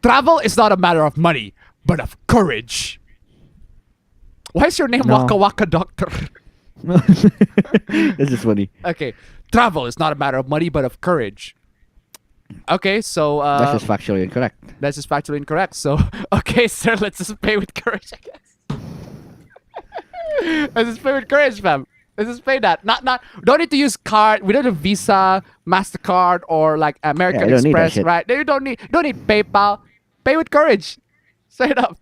Travel is not a matter of money, but of courage. Why is your name Waka Waka Doctor? This is funny. Okay. Travel is not a matter of money, but of courage. Okay, so... that's just factually incorrect. That's just factually incorrect. So, okay, sir, let's just pay with courage, I guess. Let's just pay with courage, fam. Let's just pay that. Don't need to use card. We don't have Visa, MasterCard, or like American Express, right? You don't need PayPal. Pay with courage. Straight up.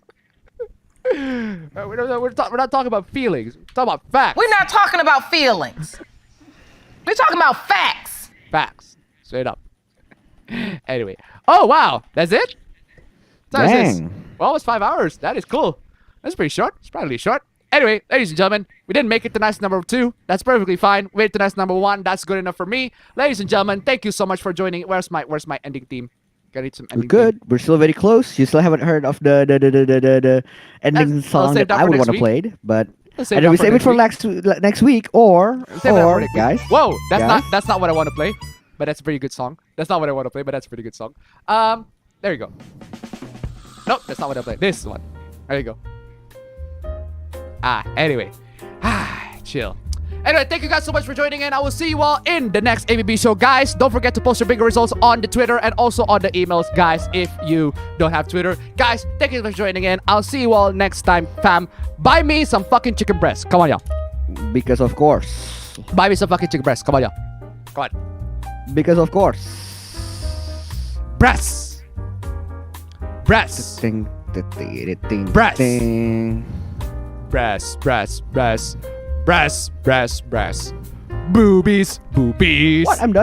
We're not talking about feelings. We're talking about facts. We're not talking about feelings. We're talking about facts. Facts. Straight up. Anyway. Oh, wow. That's it? Dang. Well, it's 5 hours. That is cool. That's pretty short. It's probably short. Anyway, ladies and gentlemen, we didn't make it to nice number 2. That's perfectly fine. We made it to nice number 1. That's good enough for me. Ladies and gentlemen, thank you so much for joining. Where's my ending theme? Gotta need some ending Good. theme. We're still very close. You still haven't heard of the ending song that I would want to play, but save we that for save it next for next week, or guys. Whoa, that's guys. that's not what I want to play, but that's a pretty good song. That's not what I want to play, but that's a pretty good song. There you go. Nope, that's not what I play. This one. There you go. Anyway. Chill. Anyway, thank you guys so much for joining in. I will see you all in the next APB show. Guys, don't forget to post your bigger results on the Twitter and also on the emails, guys, if you don't have Twitter. Guys, thank you for joining in. I'll see you all next time, fam. Buy me some fucking chicken breast. Come on, y'all. Because of course. Buy me some fucking chicken breast. Come on, y'all. Come on. Because of course. Breasts. Breasts. Ding, breasts. Ding. Breasts. Breasts. Breasts. Breasts. Breasts. Breasts. Boobies. Boobies. What? I'm done.